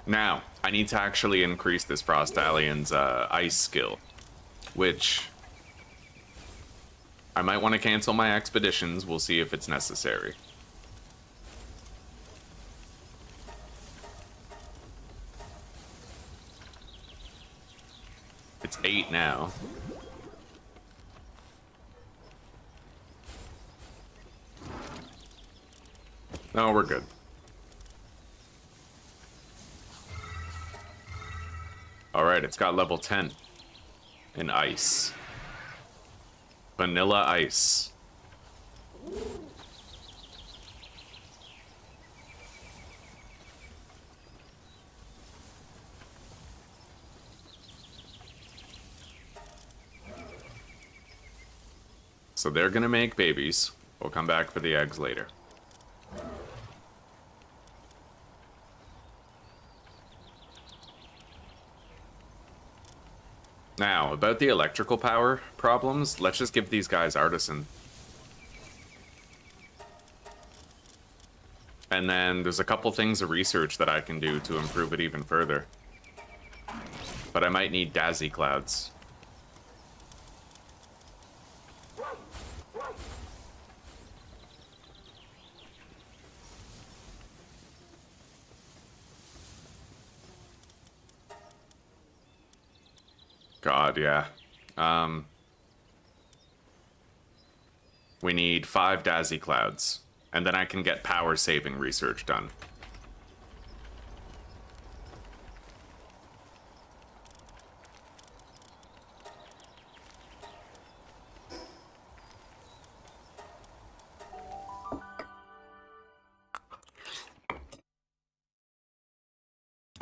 Now, I need to actually increase this Frost Allion's ice skill, which I might want to cancel my expeditions. We'll see if it's necessary. It's 8 now. No, we're good. Alright, it's got level 10 in ice. Vanilla ice. So they're gonna make babies. We'll come back for the eggs later. Now, about the electrical power problems, let's just give these guys Artisan. And then there's a couple things of research that I can do to improve it even further. But I might need Dazzy Clouds. God, yeah. We need 5 Dazzy Clouds, and then I can get power saving research done.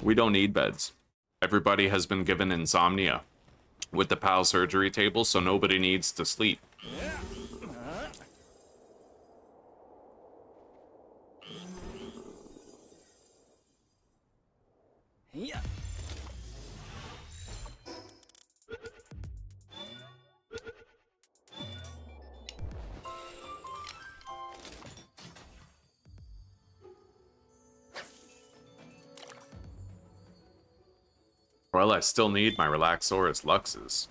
We don't need beds. Everybody has been given insomnia with the PAL surgery table, so nobody needs to sleep. Yeah. Well, I still need my Relaxaurus Luxes.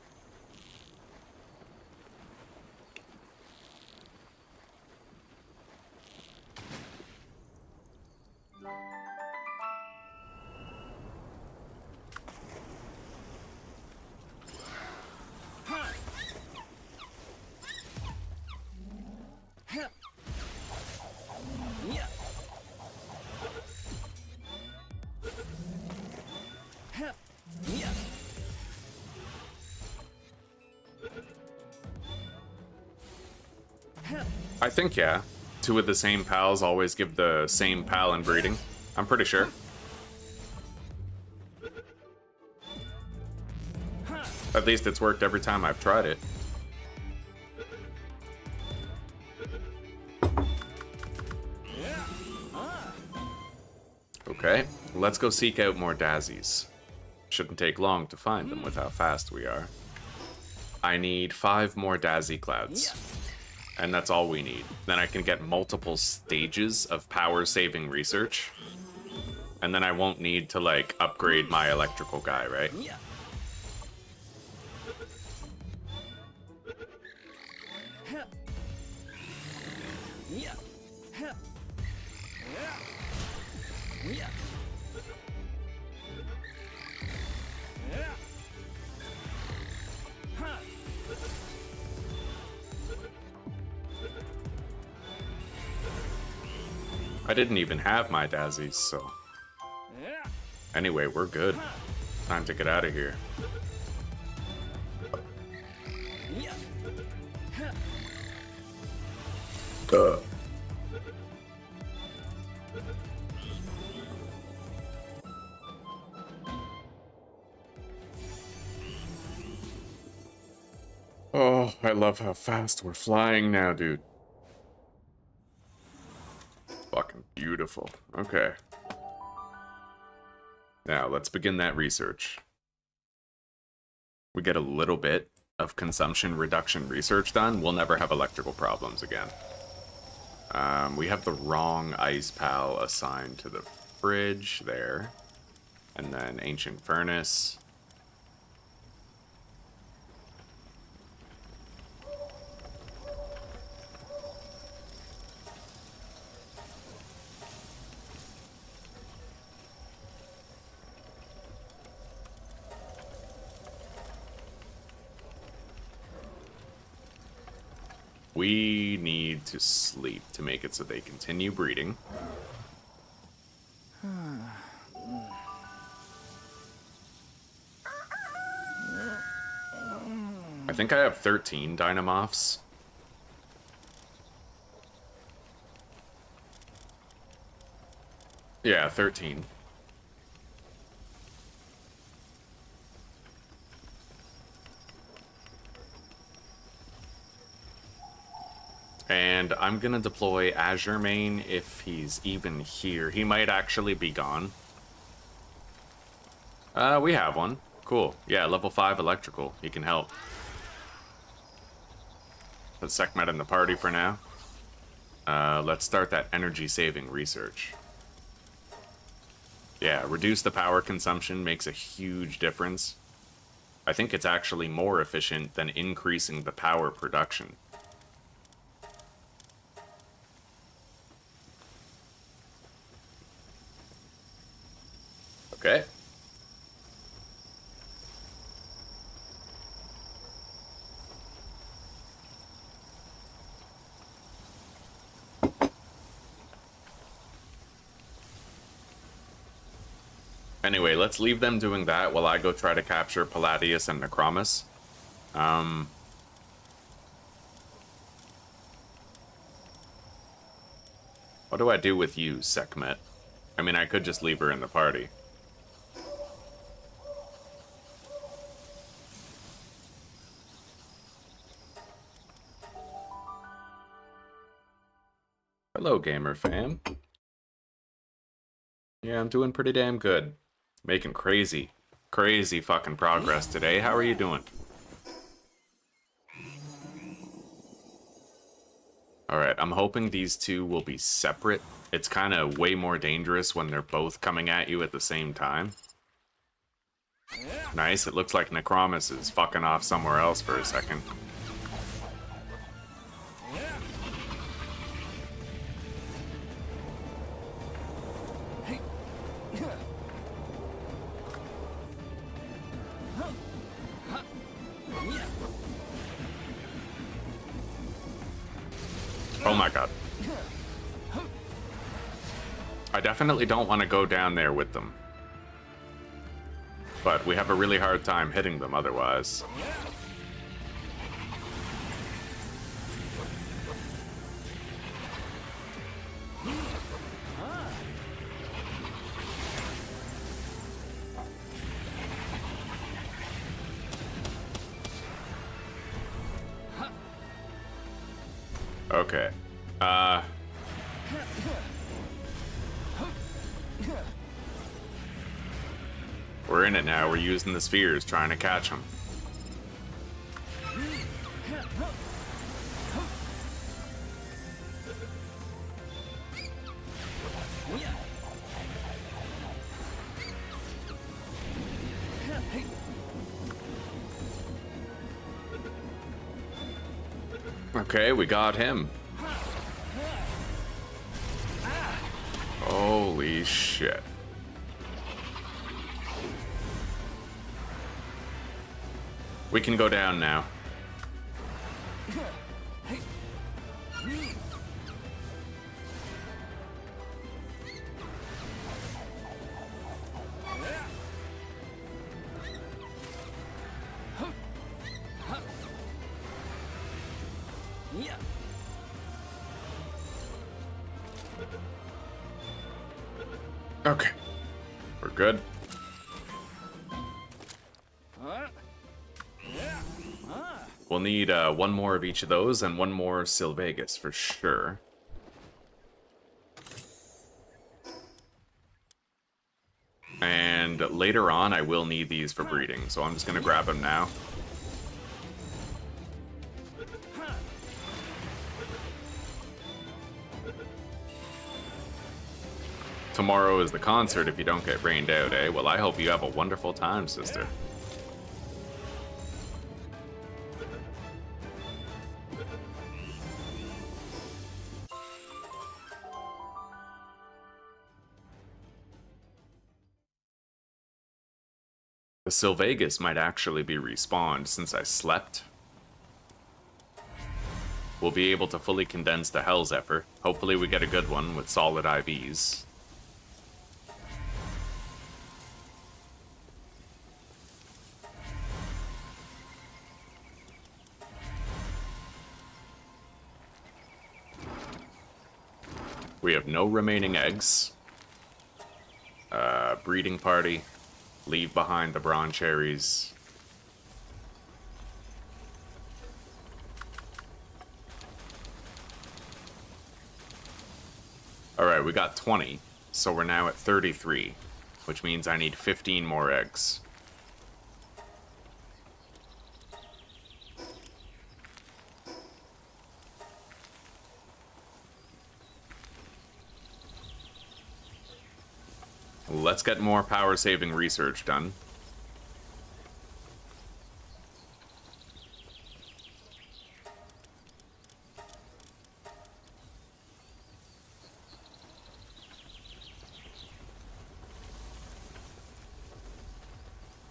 I think, yeah. Two of the same pals always give the same pal in breeding. I'm pretty sure. At least it's worked every time I've tried it. Okay, let's go seek out more daisies. Shouldn't take long to find them with how fast we are. I need 5 more daisy clouds. And that's all we need. Then I can get multiple stages of power-saving research. And then I won't need to, like, upgrade my electrical guy, right? I didn't even have my daisies, so... Anyway, we're good. Time to get out of here. Oh, I love how fast we're flying now, dude. Fucking beautiful. Okay. Now, let's begin that research. We get a little bit of consumption reduction research done, we'll never have electrical problems again. We have the wrong ice pal assigned to the fridge there. And then ancient furnace. We need to sleep to make it so they continue breeding. I think I have 13 Dynamoths. Yeah, 13. And I'm gonna deploy Azure Main if he's even here. He might actually be gone. We have one. Cool. Yeah, level 5 electrical. He can help. Put Sekhmet in the party for now. Let's start that energy saving research. Yeah, reduce the power consumption makes a huge difference. I think it's actually more efficient than increasing the power production. Okay. Anyway, let's leave them doing that while I go try to capture Palladius and Necromus. What do I do with you, Sekhmet? I mean, I could just leave her in the party. Hello, gamer fam. Yeah, I'm doing pretty damn good. Making crazy fucking progress today. How are you doing? Alright, I'm hoping these two will be separate. It's kind of way more dangerous when they're both coming at you at the same time. Nice, it looks like Necromus is fucking off somewhere else for a second. Oh my god. I definitely don't want to go down there with them. But we have a really hard time hitting them otherwise. Okay. We're in it now. We're using the spheres, trying to catch them. Okay, we got him. Holy shit. We can go down now. Okay. We're good. We'll need one more of each of those and one more Sylvegus for sure. And later on, I will need these for breeding, so I'm just going to grab them now. Tomorrow is the concert if you don't get rained out, eh? Well, I hope you have a wonderful time, sister. The Sylvegus might actually be respawned since I slept. We'll be able to fully condense the Hell's Zephyr. Hopefully we get a good one with solid IVs. We have no remaining eggs. Breeding party. Leave behind the Brawn Cherries. Alright, we got 20. So we're now at 33. Which means I need 15 more eggs. Let's get more power-saving research done.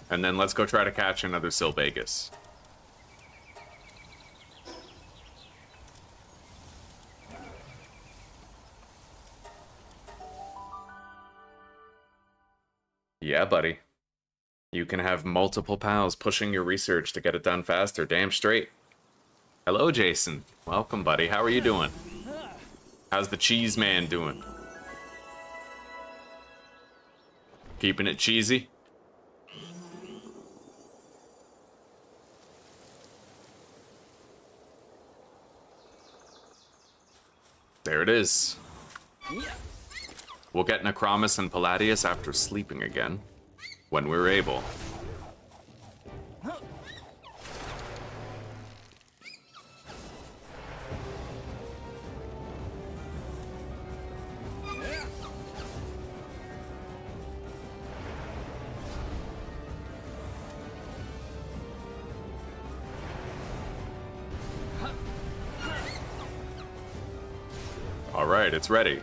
And then let's go try to catch another Sylvegus. Yeah, buddy. You can have multiple pals pushing your research to get it done faster. Damn straight. Hello, Jason. Welcome, buddy. How are you doing? How's the cheese man doing? Keeping it cheesy? There it is. We'll get Necromus and Palladius after sleeping again, when we're able. All right, it's ready.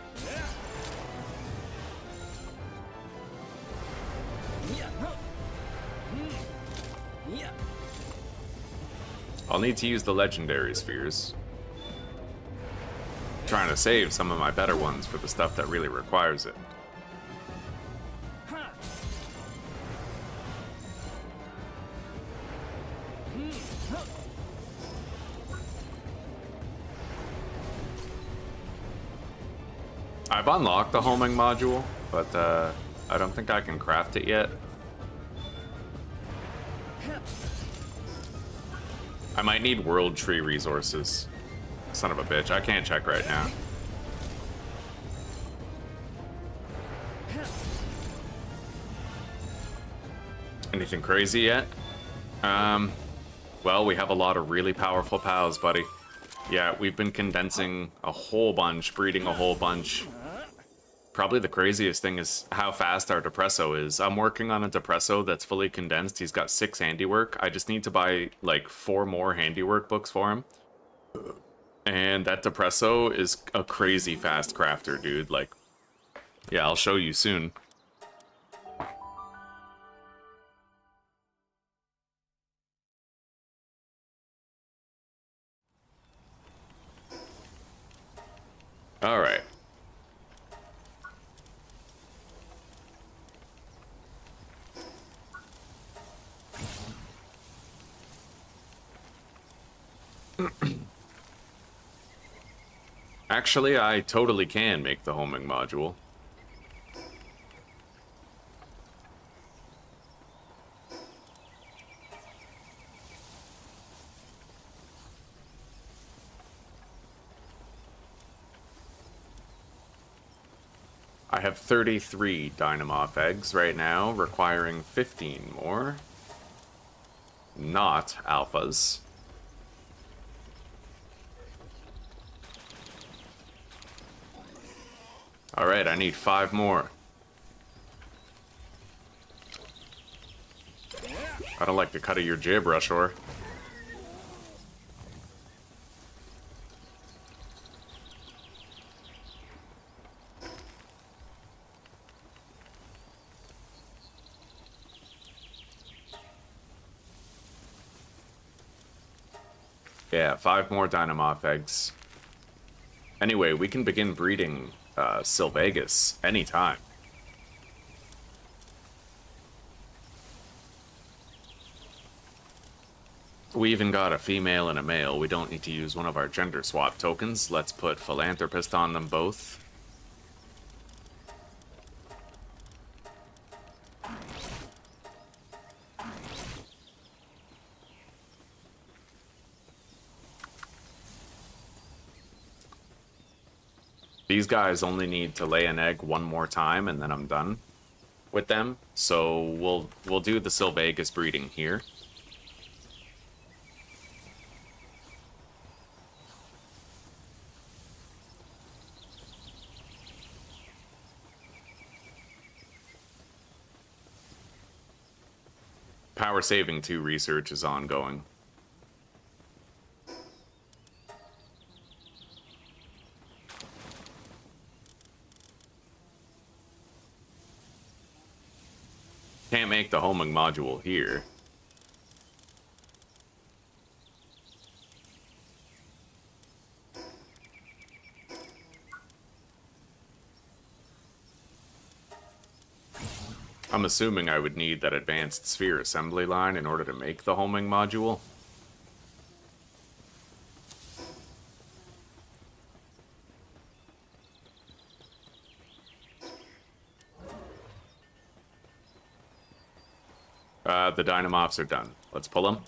I'll need to use the legendary spheres. Trying to save some of my better ones for the stuff that really requires it. I've unlocked the homing module, but I don't think I can craft it yet. I might need world tree resources. Son of a bitch. I can't check right now. Anything crazy yet? Well, we have a lot of really powerful pals, buddy. Yeah, we've been condensing a whole bunch, breeding a whole bunch. Probably the craziest thing is how fast our Depresso is. I'm working on a Depresso that's fully condensed. He's got 6 handiwork. I just need to buy, like, 4 more handiwork books for him. And that Depresso is a crazy fast crafter, dude. Like, yeah, I'll show you soon. All right. Actually, I totally can make the homing module. I have 33 Dynamorph eggs right now, requiring 15 more. Not alphas. Alright, I need 5 more. I don't like the cut of your jib, Rushor. Yeah, 5 more Dynamorph eggs. Anyway, we can begin breeding Sylvagus anytime. We even got a female and a male. We don't need to use one of our gender swap tokens. Let's put Philanthropist on them both. These guys only need to lay an egg 1 more time, and then I'm done with them. So we'll do the Sylvagus breeding here. Power Saving 2 research is ongoing. Can't make the homing module here. I'm assuming I would need that advanced sphere assembly line in order to make the homing module. The Dynamorphs are done. Let's pull them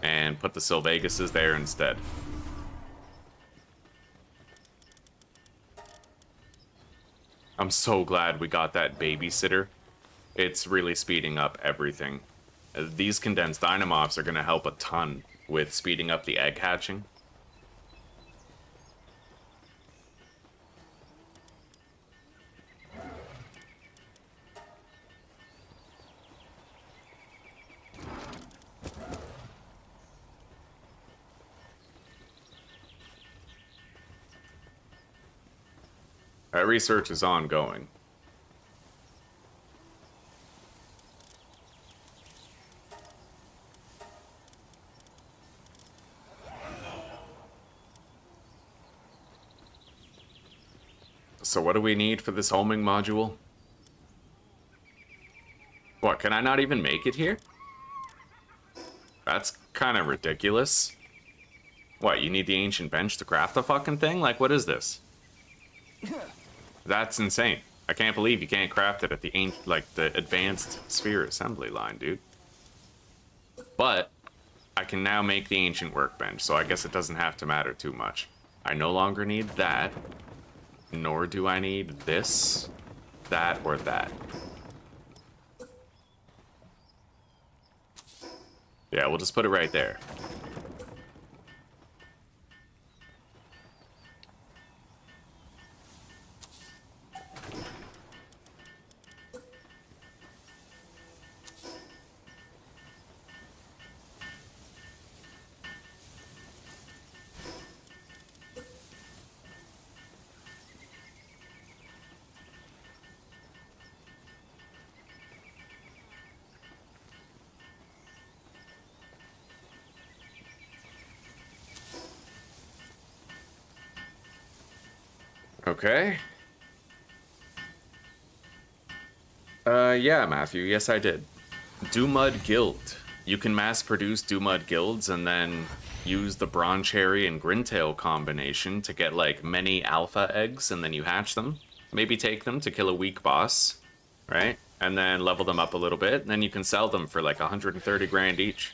and put the Sylvaguses there instead. I'm so glad we got that babysitter. It's really speeding up everything. These condensed Dynamorphs are going to help a ton with speeding up the egg hatching. Our research is ongoing. So what do we need for this homing module? What, can I not even make it here? That's kind of ridiculous. What, you need the ancient bench to craft the fucking thing? Like, what is this? That's insane. I can't believe you can't craft it at the the advanced sphere assembly line, dude. But I can now make the ancient workbench, so I guess it doesn't have to matter too much. I no longer need that, nor do I need this, that, or that. Yeah, we'll just put it right there. Okay. Yeah, Matthew, yes I did. Dumud Guild. You can mass produce Dumud Guilds and then use the Broncherry and Grintail combination to get like many alpha eggs, and then you hatch them. Maybe take them to kill a weak boss, right? And then level them up a little bit, and then you can sell them for like 130 grand each.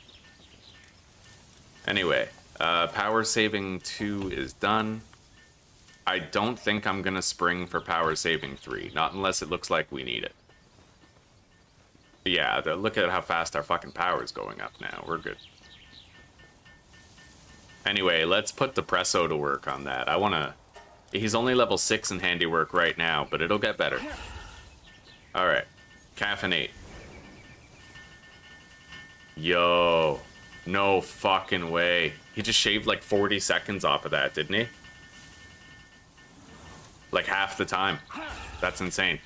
Anyway, power saving 2 is done. I don't think I'm gonna spring for power saving 3, not unless it looks like we need it. But yeah, look at how fast our fucking power is going up now. We're good. Anyway, let's put Depresso to work on that. I wanna... He's only level 6 in handiwork right now, but it'll get better. Alright. Caffeinate. Yo. No fucking way. He just shaved like 40 seconds off of that, didn't he? Like half the time. That's insane.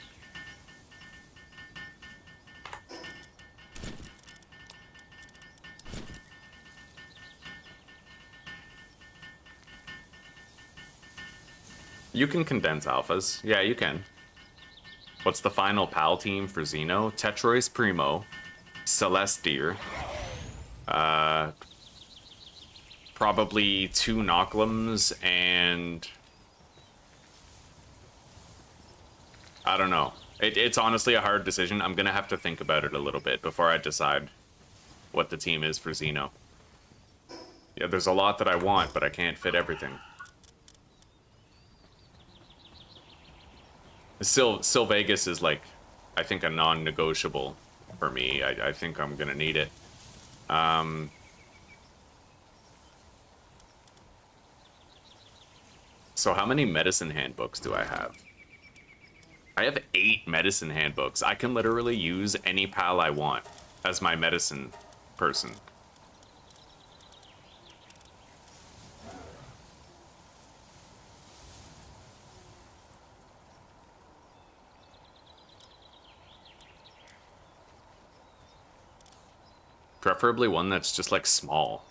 You can condense alphas. Yeah, you can. What's the final PAL team for Xeno? Tetrois Primo, Celestir, probably 2 Knocklims, and I don't know. It's honestly a hard decision. I'm gonna have to think about it a little bit before I decide what the team is for Xeno. Yeah, there's a lot that I want, but I can't fit everything. Sylvegas is like, I think, a non-negotiable for me. I think I'm gonna need it. So how many medicine handbooks do I have? I have 8 medicine handbooks. I can literally use any pal I want as my medicine person. Preferably one that's just like small,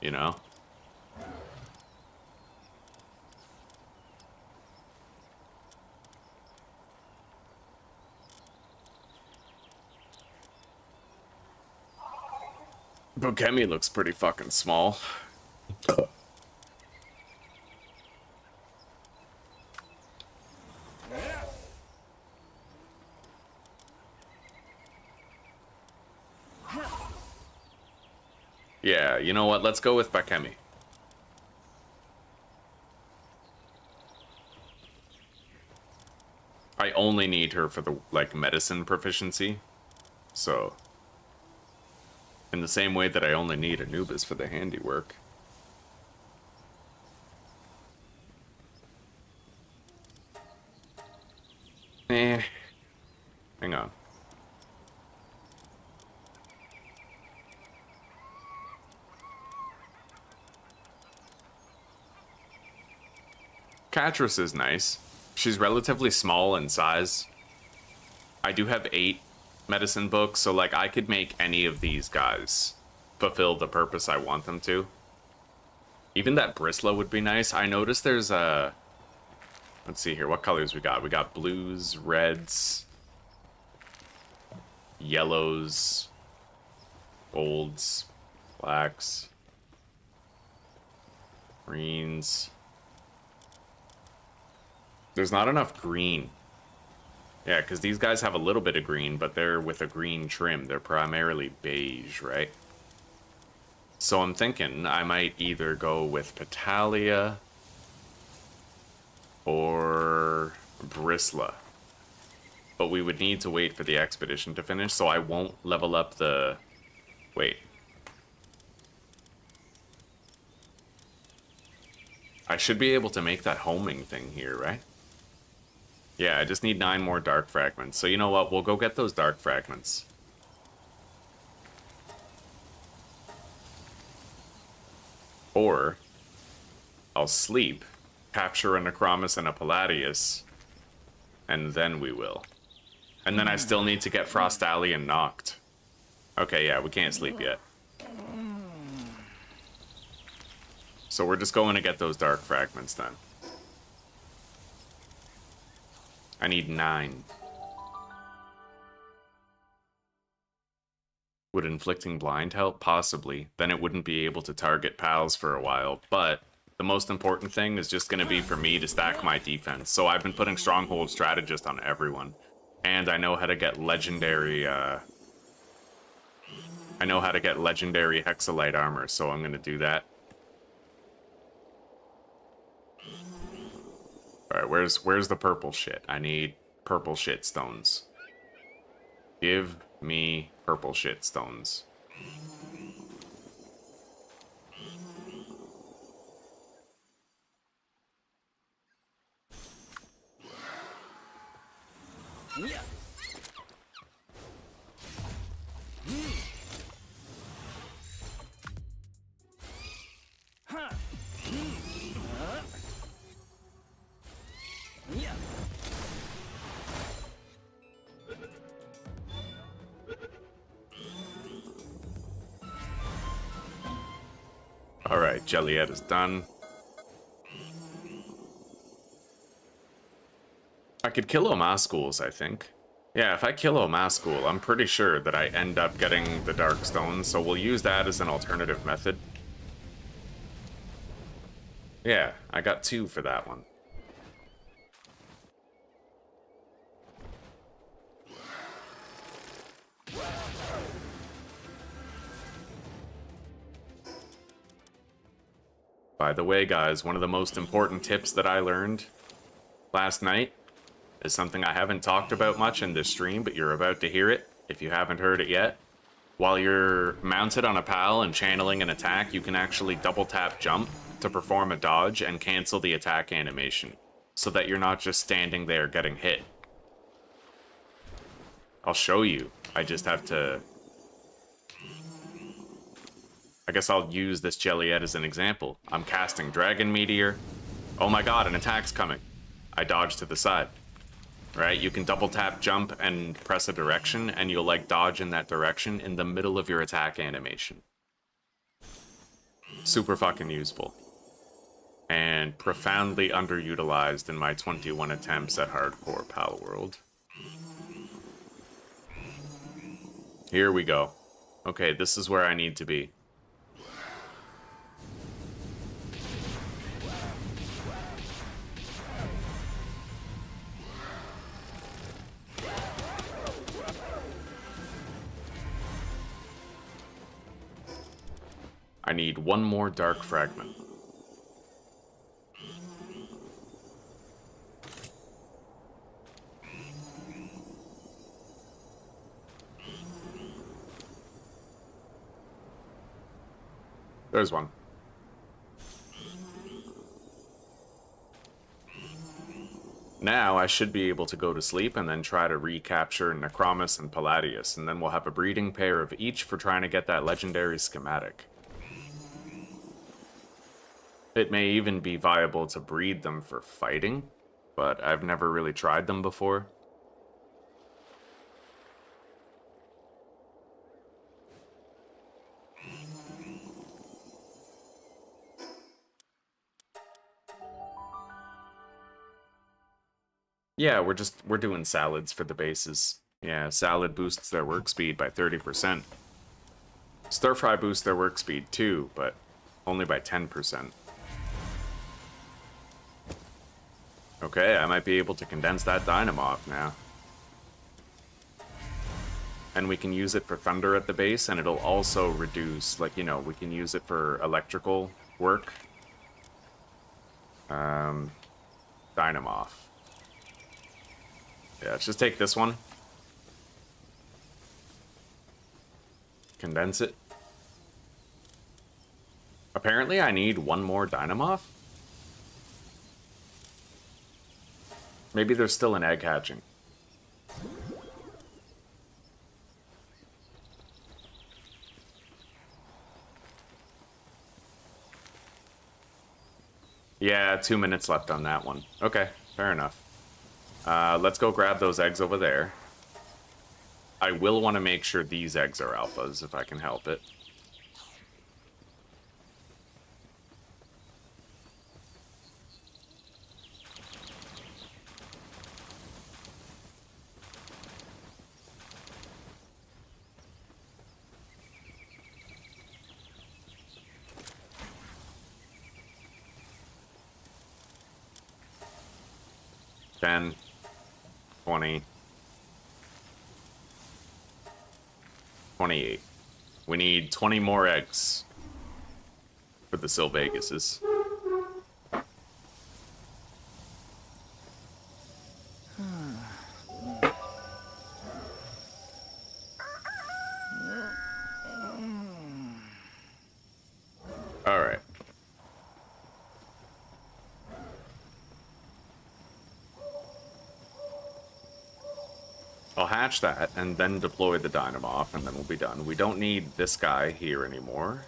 you know? Bokemi looks pretty fucking small. Yeah, you know what? Let's go with Bakemi. I only need her for the, like, medicine proficiency. So, in the same way that I only need Anubis for the handiwork. Hang on. Catrus is nice. She's relatively small in size. I do have 8 medicine books, so like I could make any of these guys fulfill the purpose I want them to. Even that Bristla would be nice. I noticed there's a... Let's see here, what colors we got? We got blues, reds, yellows, golds, blacks, greens. There's not enough green. Yeah, because these guys have a little bit of green, but they're with a green trim. They're primarily beige, right? So I'm thinking I might either go with Petalia Drisla. But we would need to wait for the expedition to finish, so I won't level up the... Wait. I should be able to make that homing thing here, right? Yeah, I just need 9 more dark fragments. So you know what? We'll go get those dark fragments. Or I'll sleep, capture a Necromus and a Palladius, and then we will. And then I still need to get Frostallion knocked. Okay, yeah, we can't sleep yet. So we're just going to get those dark fragments then. I need 9. Would inflicting blind help? Possibly. Then it wouldn't be able to target pals for a while, but the most important thing is just going to be for me to stack my defense. So I've been putting Stronghold Strategist on everyone. And I know how to get legendary, Hexalite armor, so I'm going to do that. Alright, where's the purple shit? I need purple shit stones. Give me purple shit stones. Yeah. Huh. Yeah. Alright, Jelliet is done. I could kill Omaskuls, I think. Yeah, if I kill Omaskul, I'm pretty sure that I end up getting the Dark Stone, so we'll use that as an alternative method. Yeah, I got 2 for that one. By the way, guys, one of the most important tips that I learned last night is something I haven't talked about much in this stream, but you're about to hear it if you haven't heard it yet. While you're mounted on a pal and channeling an attack, you can actually double tap jump to perform a dodge and cancel the attack animation, so that you're not just standing there getting hit. I'll show you. I just have to... I guess I'll use this Jelliet as an example. I'm casting Dragon Meteor. Oh my god, an attack's coming. I dodge to the side. Right? You can double tap jump and press a direction, and you'll like dodge in that direction in the middle of your attack animation. Super fucking useful. And profoundly underutilized in my 21 attempts at hardcore Palworld. Here we go. Okay, this is where I need to be. I need 1 more dark fragment. There's one. Now I should be able to go to sleep and then try to recapture Necromus and Palladius, and then we'll have a breeding pair of each for trying to get that legendary schematic. It may even be viable to breed them for fighting, but I've never really tried them before. Yeah, we're doing salads for the bases. Yeah, salad boosts their work speed by 30%. Stir fry boosts their work speed too, but only by 10%. Okay, I might be able to condense that Dynamoth now. And we can use it for thunder at the base, and it'll also reduce, like, you know, we can use it for electrical work. Dynamoth. Yeah, let's just take this one. Condense it. Apparently I need one more Dynamoth. Maybe there's still an egg hatching. Yeah, 2 minutes left on that one. Okay, fair enough. Let's go grab those eggs over there. I will want to make sure these eggs are alphas if I can help it. $10, $20, $28. We need 20 more eggs for the Sylveguses. All right. I'll hatch that and then deploy the Dynamoth and then we'll be done. We don't need this guy here anymore.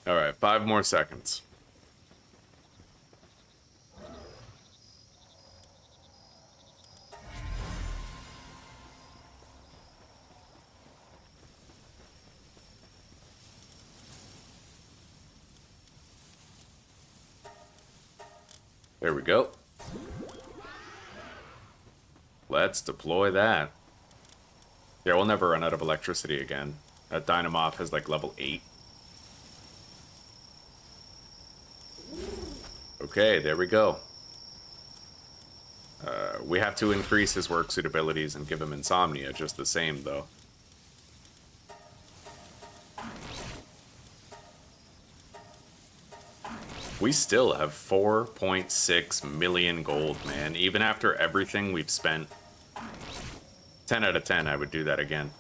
All right, 5 more seconds. There we go. Let's deploy that. Yeah, we'll never run out of electricity again. That Dynamoth has like level 8. Okay, there we go. We have to increase his work suit abilities and give him insomnia just the same, though. We still have 4.6 million gold, man. Even after everything we've spent. 10 out of 10, I would do that again.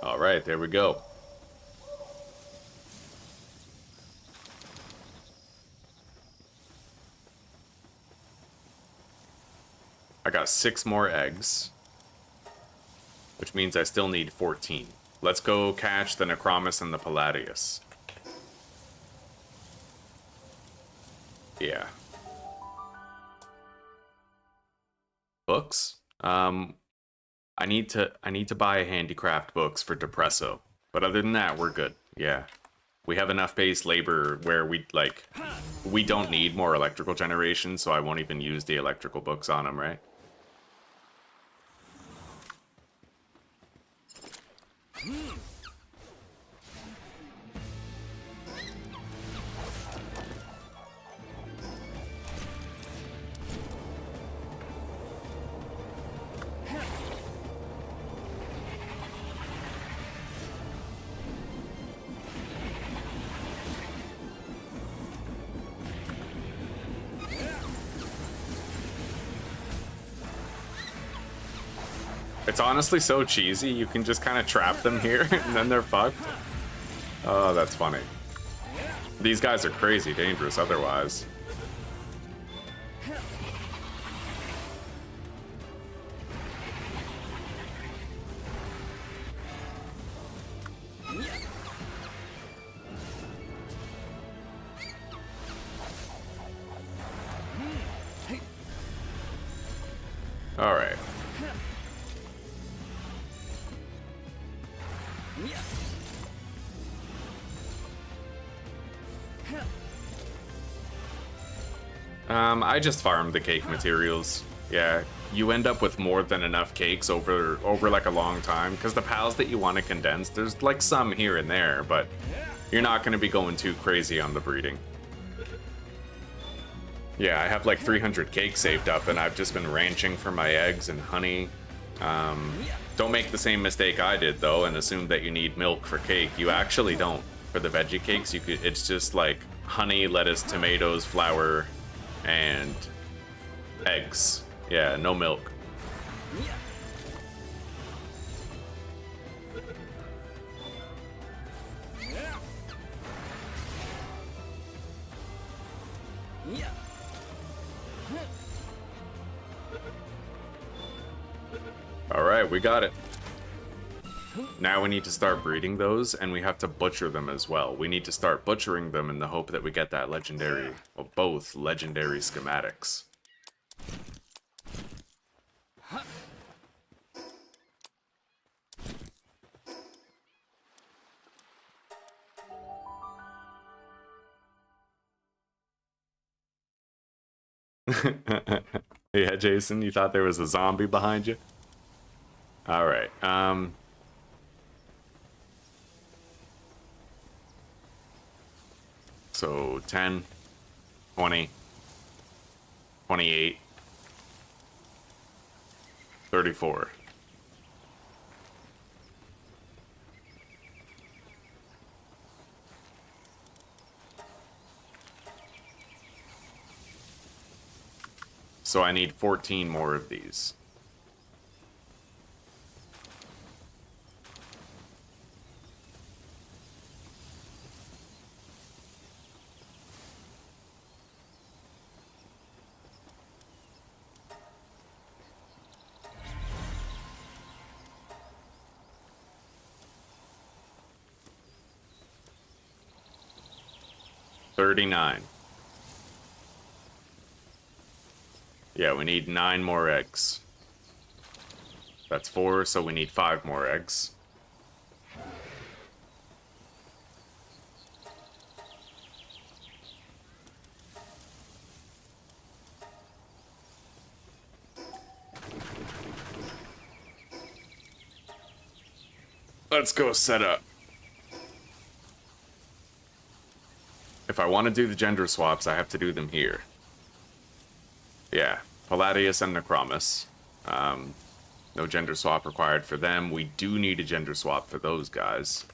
All right, there we go. I got 6 more eggs, which means I still need 14. Let's go catch the Necromus and the Palladius. Yeah. Books? I need to buy handicraft books for Depresso. But other than that, we're good. Yeah. We have enough base labor where we don't need more electrical generation, so I won't even use the electrical books on them, right? It's honestly so cheesy, you can just kind of trap them here, and then they're fucked. Oh, that's funny. These guys are crazy dangerous otherwise. Alright. I just farmed the cake materials. Yeah, you end up with more than enough cakes over like a long time, because the pals that you want to condense, there's like some here and there, but you're not going to be going too crazy on the breeding. Yeah, I have like 300 cakes saved up, and I've just been ranching for my eggs and honey. Don't make the same mistake I did though, and assume that you need milk for cake. You actually don't. For the veggie cakes, it's just like honey, lettuce, tomatoes, flour, and eggs. Yeah, no milk. Alright, we got it. Now we need to start breeding those, and we have to butcher them as well. We need to start butchering them in the hope that we get that legendary, well, both legendary schematics. Yeah, Jason, you thought there was a zombie behind you? Alright, so 10, 20, 28, 34. So I need 14 more of these. $39. Yeah, we need 9 more eggs. That's 4, so we need 5 more eggs. Let's go set up. If I want to do the gender swaps, I have to do them here. Yeah, Palladius and Necromus. No gender swap required for them. We do need a gender swap for those guys.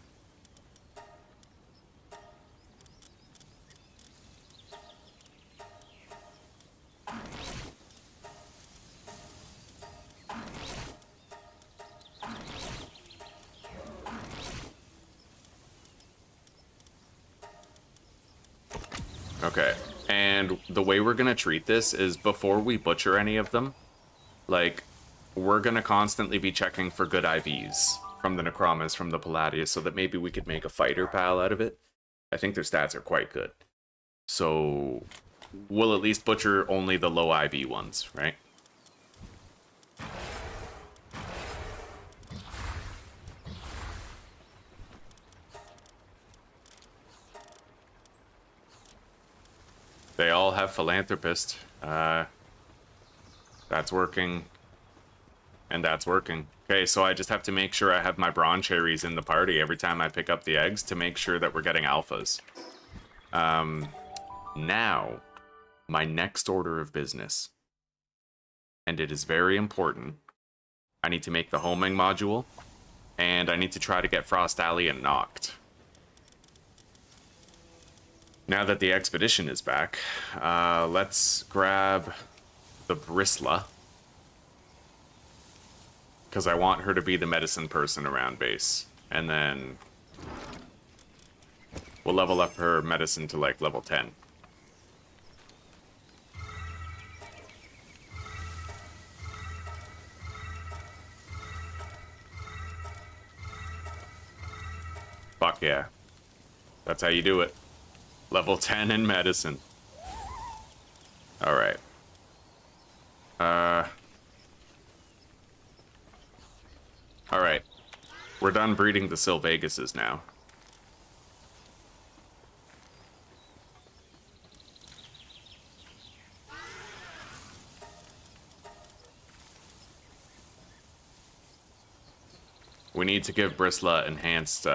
Okay, and the way we're gonna treat this is before we butcher any of them, like, we're gonna constantly be checking for good IVs from the Necromus, from the Palladius, so that maybe we could make a fighter pal out of it. I think their stats are quite good. So, we'll at least butcher only the low IV ones, right? They all have Philanthropist. That's working. And that's working. Okay, so I just have to make sure I have my Brawn Cherries in the party every time I pick up the eggs to make sure that we're getting alphas. Now, my next order of business. And it is very important. I need to make the homing module. And I need to try to get Frost Alliant knocked. Now that the expedition is back, let's grab the Bristla. Because I want her to be the medicine person around base. And then we'll level up her medicine to like level 10. Fuck yeah. That's how you do it. Level 10 in medicine. Alright. Alright. We're done breeding the Sylveguses now. We need to give Bristla enhanced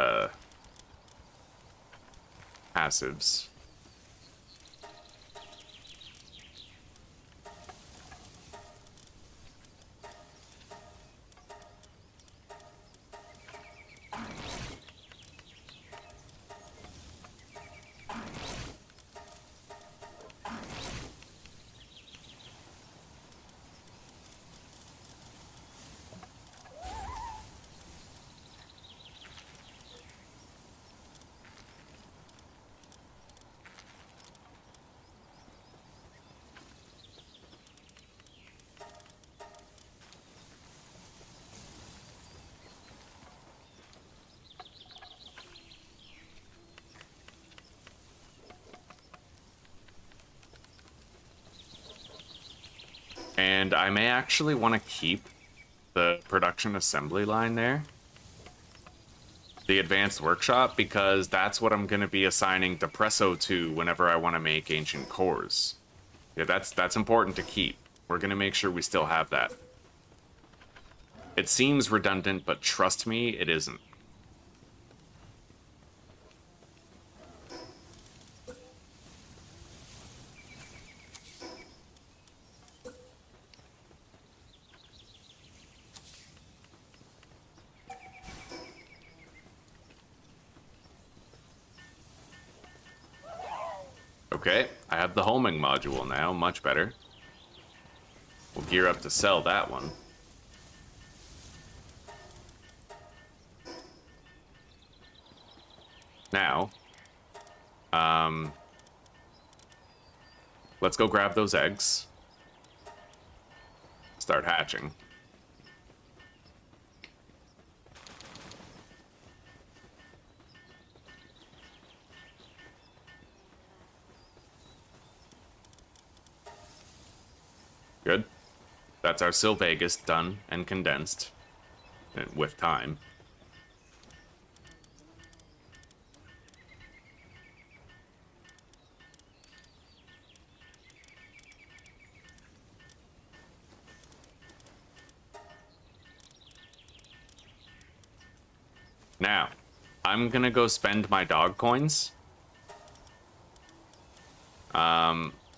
passives. And I may actually want to keep the production assembly line there. The advanced workshop, because that's what I'm going to be assigning Depresso to whenever I want to make ancient cores. Yeah, that's important to keep. We're going to make sure we still have that. It seems redundant, but trust me, it isn't. Okay, I have the homing module now, much better. We'll gear up to sell that one. Now, let's go grab those eggs. Start hatching. Good. That's our Sylvegus done and condensed. With time. Now, I'm gonna go spend my dog coins.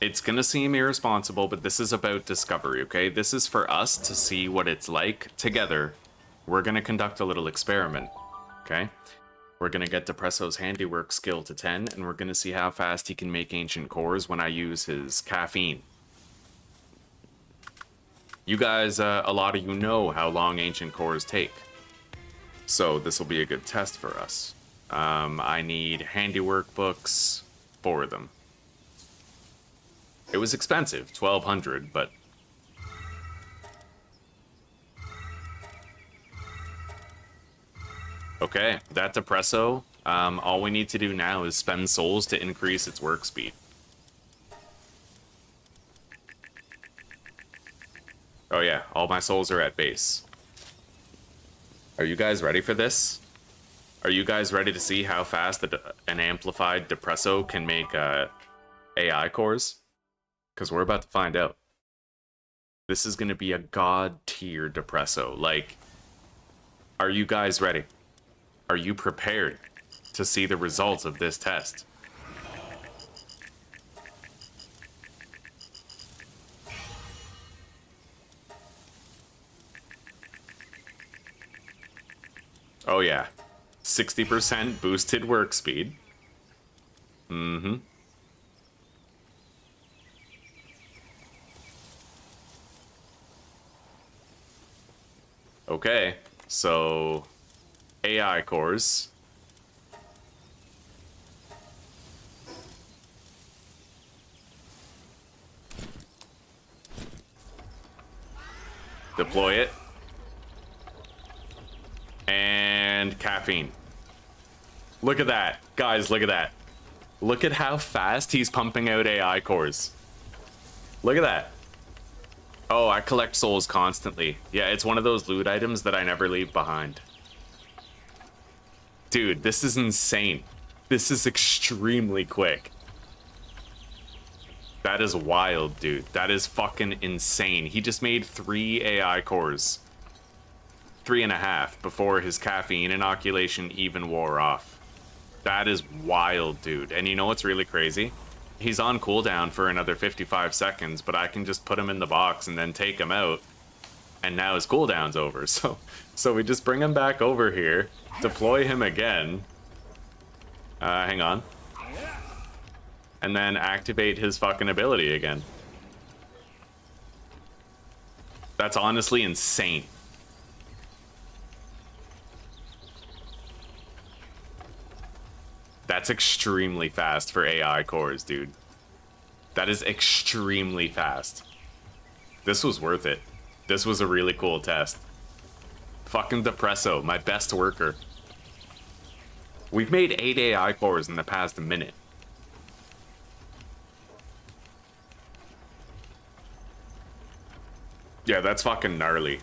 It's gonna seem irresponsible, but this is about discovery, okay? This is for us to see what it's like together. We're gonna conduct a little experiment, okay? We're gonna get Depresso's handiwork skill to 10, and we're gonna see how fast he can make ancient cores when I use his caffeine. You guys, a lot of you know how long ancient cores take. So this will be a good test for us. I need handiwork books, 4 of them. It was expensive, 1,200, but... Okay, that Depresso, all we need to do now is spend souls to increase its work speed. Oh yeah, all my souls are at base. Are you guys ready for this? Are you guys ready to see how fast an amplified Depresso can make AI cores? Because we're about to find out. This is going to be a god tier Depresso. Like, are you guys ready? Are you prepared to see the results of this test? Oh yeah, 60% boosted work speed. Mm-hmm. Okay, so AI cores. Deploy it. And caffeine. Look at that. Guys, look at that. Look at how fast he's pumping out AI cores. Look at that. Oh, I collect souls constantly. Yeah, it's one of those loot items that I never leave behind. Dude, this is insane. This is extremely quick. That is wild, dude. That is fucking insane. He just made 3 AI cores. 3.5 before his caffeine inoculation even wore off. That is wild, dude. And you know what's really crazy? He's on cooldown for another 55 seconds, but I can just put him in the box and then take him out. And now his cooldown's over. So we just bring him back over here, deploy him again. Hang on. And then activate his fucking ability again. That's honestly insane. That's extremely fast for AI cores, dude. That is extremely fast. This was worth it. This was a really cool test. Fucking Depresso, my best worker. We've made 8 AI cores in the past minute. Yeah, that's fucking gnarly.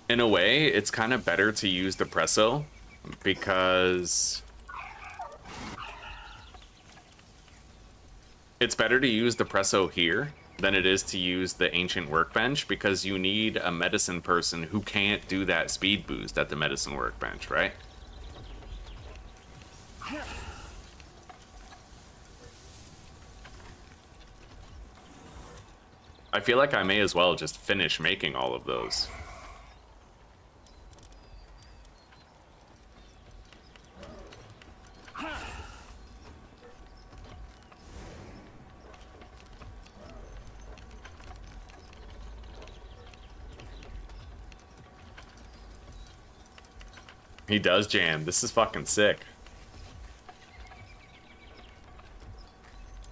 In a way, it's kind of better to use Depresso because it's better to use Depresso here than it is to use the Ancient Workbench because you need a medicine person who can't do that speed boost at the medicine workbench, right? I feel like I may as well just finish making all of those. He does jam. This is fucking sick.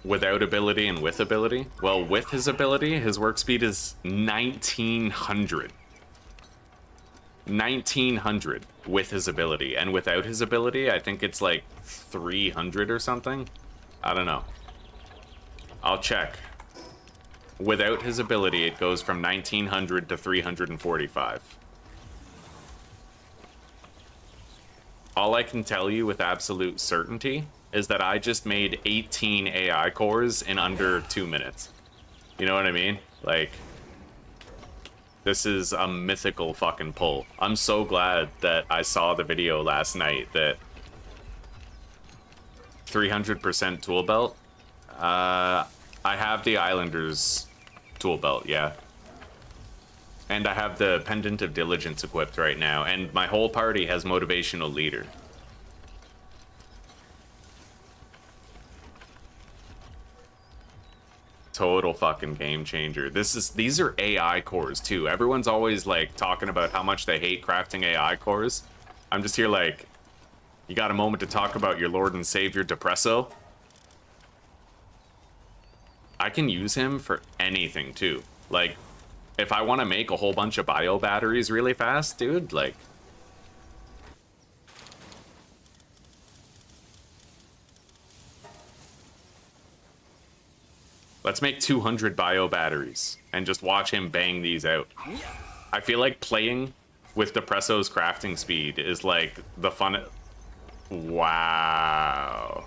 Without ability and with ability? Well, with his ability, his work speed is 1900. 1900 with his ability. And without his ability, I think it's like 300 or something. I don't know. I'll check. Without his ability, it goes from 1900 to 345. All I can tell you with absolute certainty is that I just made 18 AI cores in under 2 minutes. You know what I mean? Like, this is a mythical fucking pull. I'm so glad that I saw the video last night that 300% tool belt. I have the Islanders tool belt, yeah. And I have the Pendant of Diligence equipped right now, and my whole party has Motivational Leader. Total fucking game changer. These are AI cores too. Everyone's always like talking about how much they hate crafting AI cores. I'm just here like, you got a moment to talk about your Lord and Savior Depresso? I can use him for anything too. Like, if I want to make a whole bunch of bio batteries really fast, dude, like, let's make 200 bio batteries and just watch him bang these out. I feel like playing with Depresso's crafting speed is like the fun. Wow.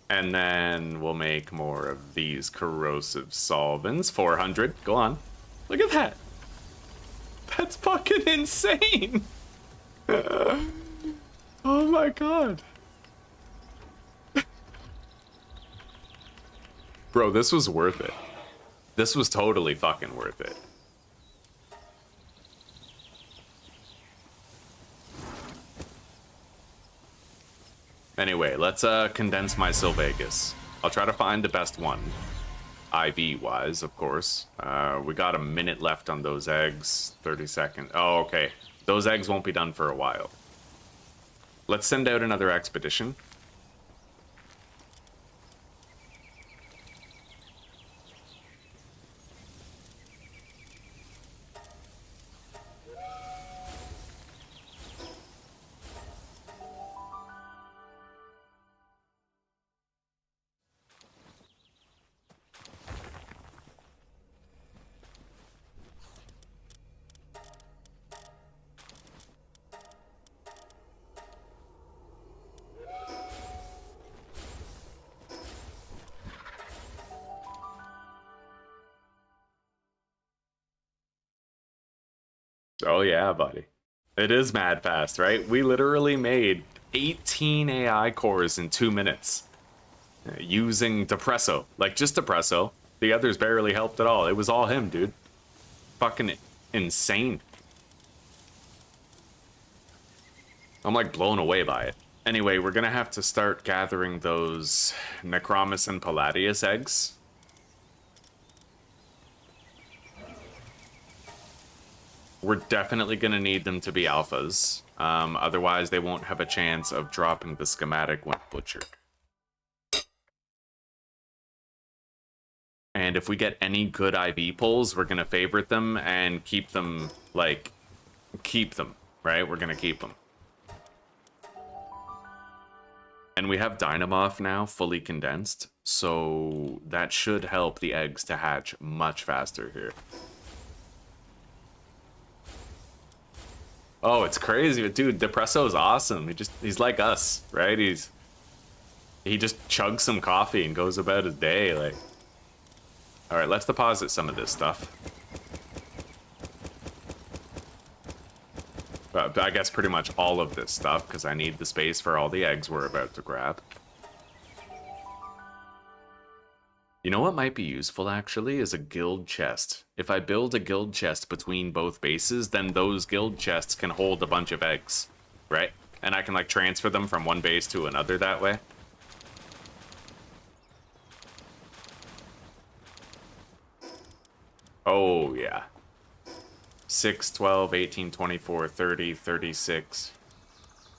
And then we'll make more of these corrosive solvents. 400. Go on. Look at that. That's fucking insane. Oh my god. Bro, this was worth it. This was totally fucking worth it. Anyway, let's condense my Sylvagus. I'll try to find the best one. IV-wise, of course. We got a minute left on those eggs. 30 seconds. Oh, okay. Those eggs won't be done for a while. Let's send out another expedition. Oh yeah, buddy. It is mad fast, right? We literally made 18 AI cores in 2 minutes using Depresso. Like, just Depresso. The others barely helped at all. It was all him, dude. Fucking insane. I'm like blown away by it. Anyway, we're gonna have to start gathering those Necromus and Palladius eggs. We're definitely gonna need them to be alphas. Otherwise, they won't have a chance of dropping the schematic when butchered. And if we get any good IV pulls, we're gonna favorite them and keep them, like, keep them, right? We're gonna keep them. And we have Dynamoth now, fully condensed, so that should help the eggs to hatch much faster here. Oh, it's crazy, dude. Depresso is awesome. He's like us, right? He just chugs some coffee and goes about his day. Like, all right, let's deposit some of this stuff. I guess pretty much all of this stuff, because I need the space for all the eggs we're about to grab. You know what might be useful, actually, is a guild chest. If I build a guild chest between both bases, then those guild chests can hold a bunch of eggs, right? And I can, like, transfer them from one base to another that way. Oh, yeah. 6, 12, 18, 24, 30, 36,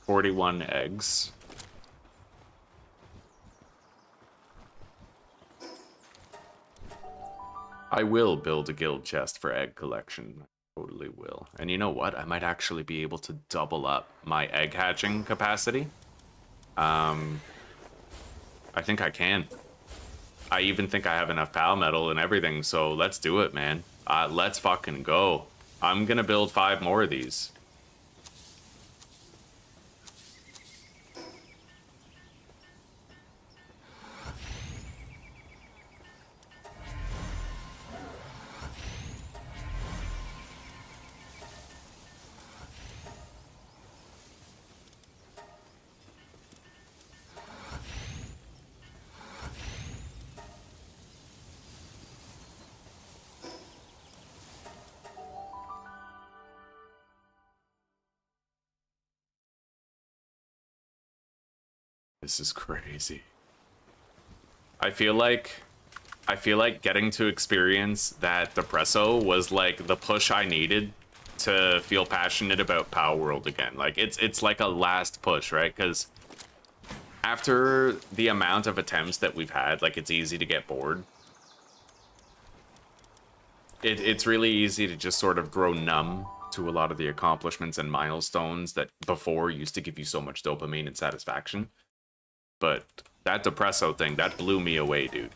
41 eggs. I will build a guild chest for egg collection. I totally will. And you know what? I might actually be able to double up my egg hatching capacity. I think I can. I even think I have enough pal metal and everything, so let's do it, man. Let's fucking go. I'm gonna build 5 more of these. This is crazy. I feel like getting to experience that Depresso was like the push I needed to feel passionate about Palworld again. Like it's like a last push, right? Because after the amount of attempts that we've had, like, it's easy to get bored. It's really easy to just sort of grow numb to a lot of the accomplishments and milestones that before used to give you so much dopamine and satisfaction. But that Depresso thing, that blew me away, dude.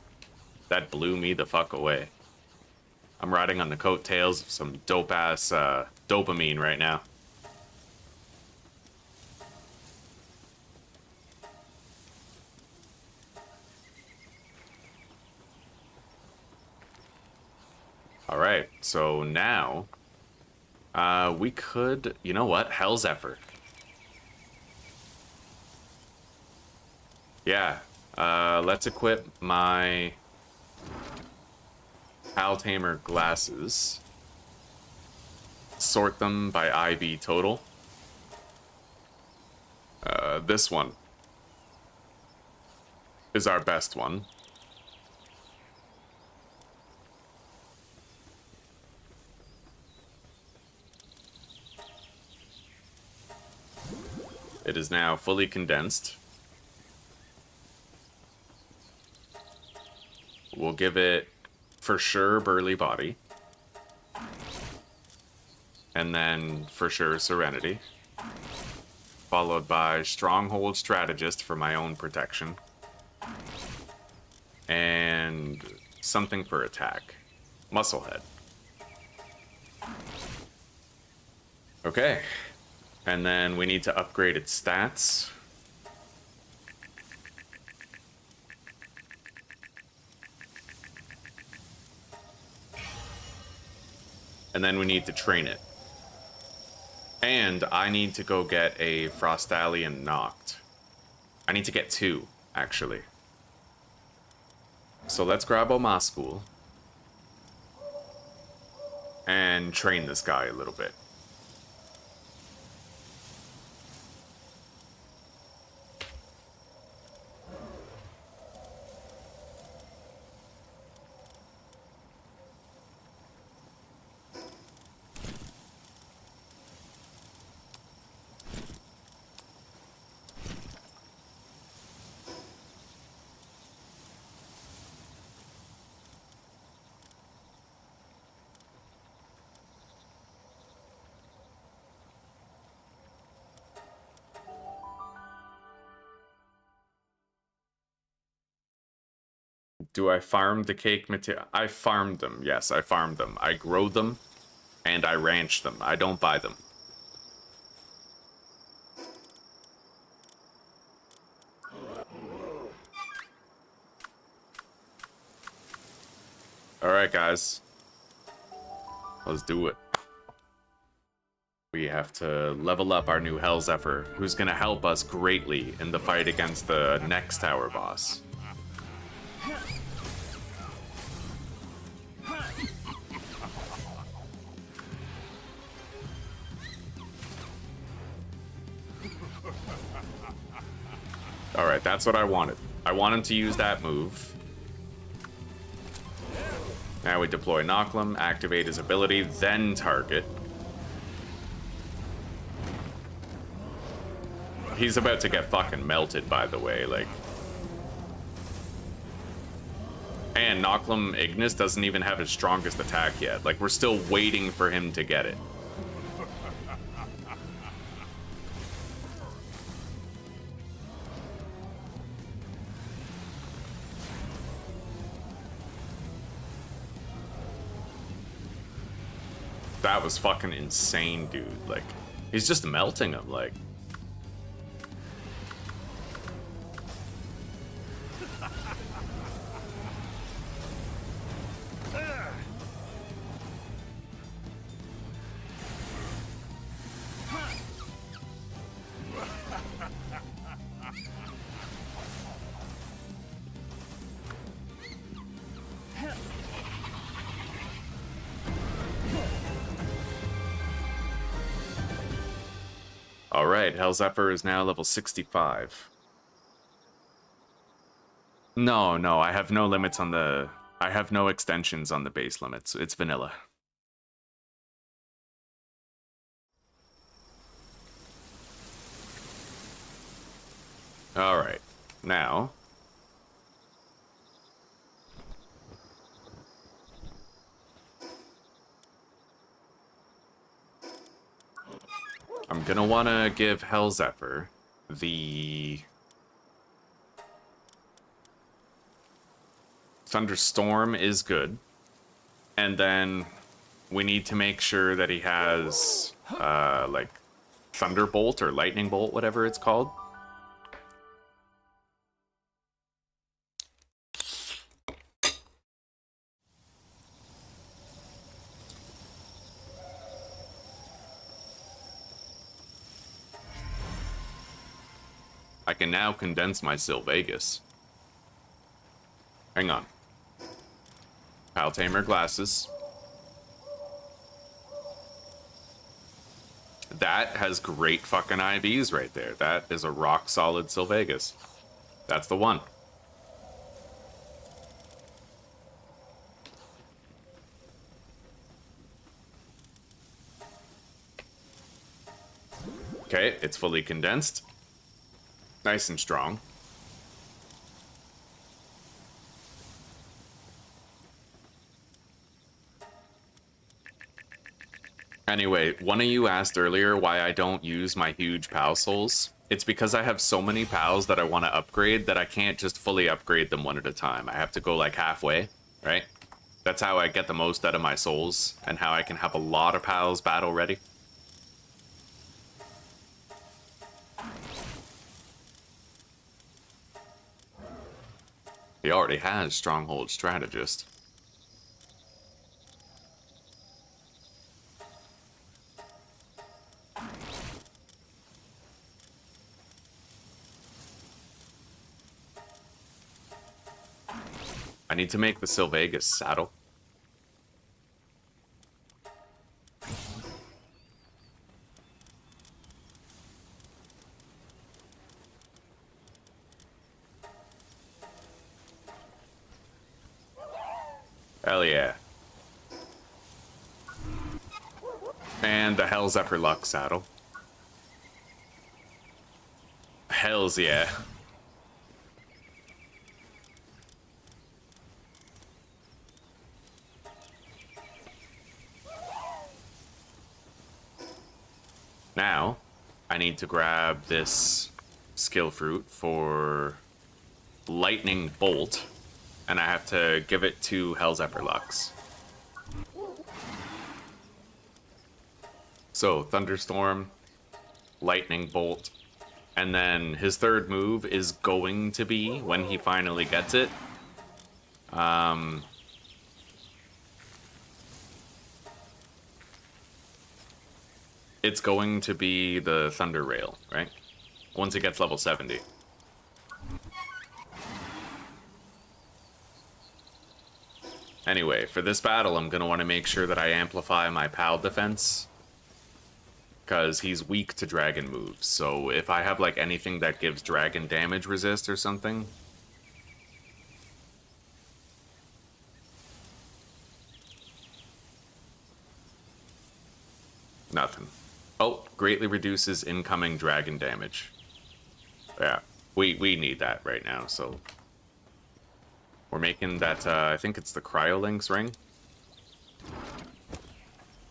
That blew me the fuck away. I'm riding on the coattails of some dope-ass dopamine right now. All right, so now we could, you know what? Hell's Effort. Yeah, let's equip my Altamer glasses. Sort them by IV total. This one is our best one. It is now fully condensed. We'll give it, for sure, Burly Body. And then, for sure, Serenity. Followed by Stronghold Strategist for my own protection. And something for attack. Musclehead. Okay. And then we need to upgrade its stats. And then we need to train it. And I need to go get a Frostallion knocked. I need to get 2, actually. So let's grab Omascool and train this guy a little bit. Do I farm the cake material? I farmed them, yes, I farmed them. I grow them, and I ranch them. I don't buy them. Alright, guys. Let's do it. We have to level up our new Hellzephyr, who's gonna help us greatly in the fight against the next tower boss. Alright, that's what I wanted. I want him to use that move. Now we deploy Nocklum, activate his ability, then target. He's about to get fucking melted, by the way, like... And Nocklum Ignis doesn't even have his strongest attack yet. Like, we're still waiting for him to get it. That was fucking insane, dude. Like, he's just melting him, like... Alright, Hellzephyr is now level 65. No, I have no limits on the... I have no extensions on the base limits. It's vanilla. Alright, now... I'm gonna wanna give Hellzephyr the... Thunderstorm is good. And then we need to make sure that he has, like, Thunderbolt or Lightning Bolt, whatever it's called. I can now condense my Sylvegas. Hang on. Paltamer glasses. That has great fucking IVs right there. That is a rock solid Sylvegas. That's the one. Okay, it's fully condensed. Nice and strong. Anyway, one of you asked earlier why I don't use my huge PAL souls. It's because I have so many PALs that I want to upgrade that I can't just fully upgrade them one at a time. I have to go like halfway, right? That's how I get the most out of my souls and how I can have a lot of PALs battle ready. He already has Stronghold Strategist. need to make the Sylvegus saddle. Hell yeah. And the Hell Zephyr Luck saddle. Hells yeah. Now, I need to grab this skill fruit for Lightning Bolt, and I have to give it to Hell Zephyr Lux. So, Thunderstorm, Lightning Bolt, and then his third move is going to be, when he finally gets it, it's going to be the Thunder Rail, right? Once it gets level 70. Anyway, for this battle, I'm going to want to make sure that I amplify my Pal defense, because he's weak to dragon moves. So if I have like anything that gives dragon damage resist or something, nothing. Oh, greatly reduces incoming dragon damage. Yeah, we need that right now, so we're making that, I think it's the Cryolinks ring.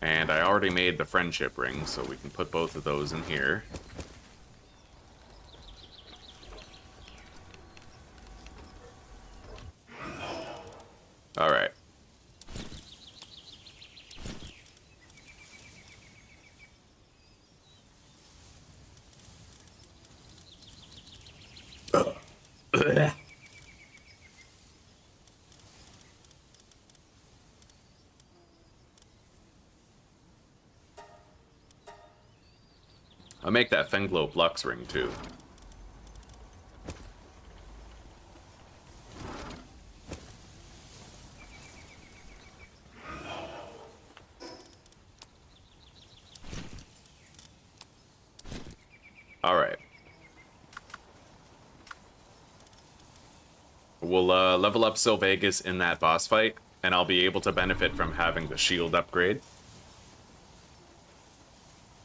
And I already made the friendship ring, so we can put both of those in here. All right. I'll make that Fenglope Lux ring too. All right. We'll level up Sylvegus in that boss fight, and I'll be able to benefit from having the shield upgrade.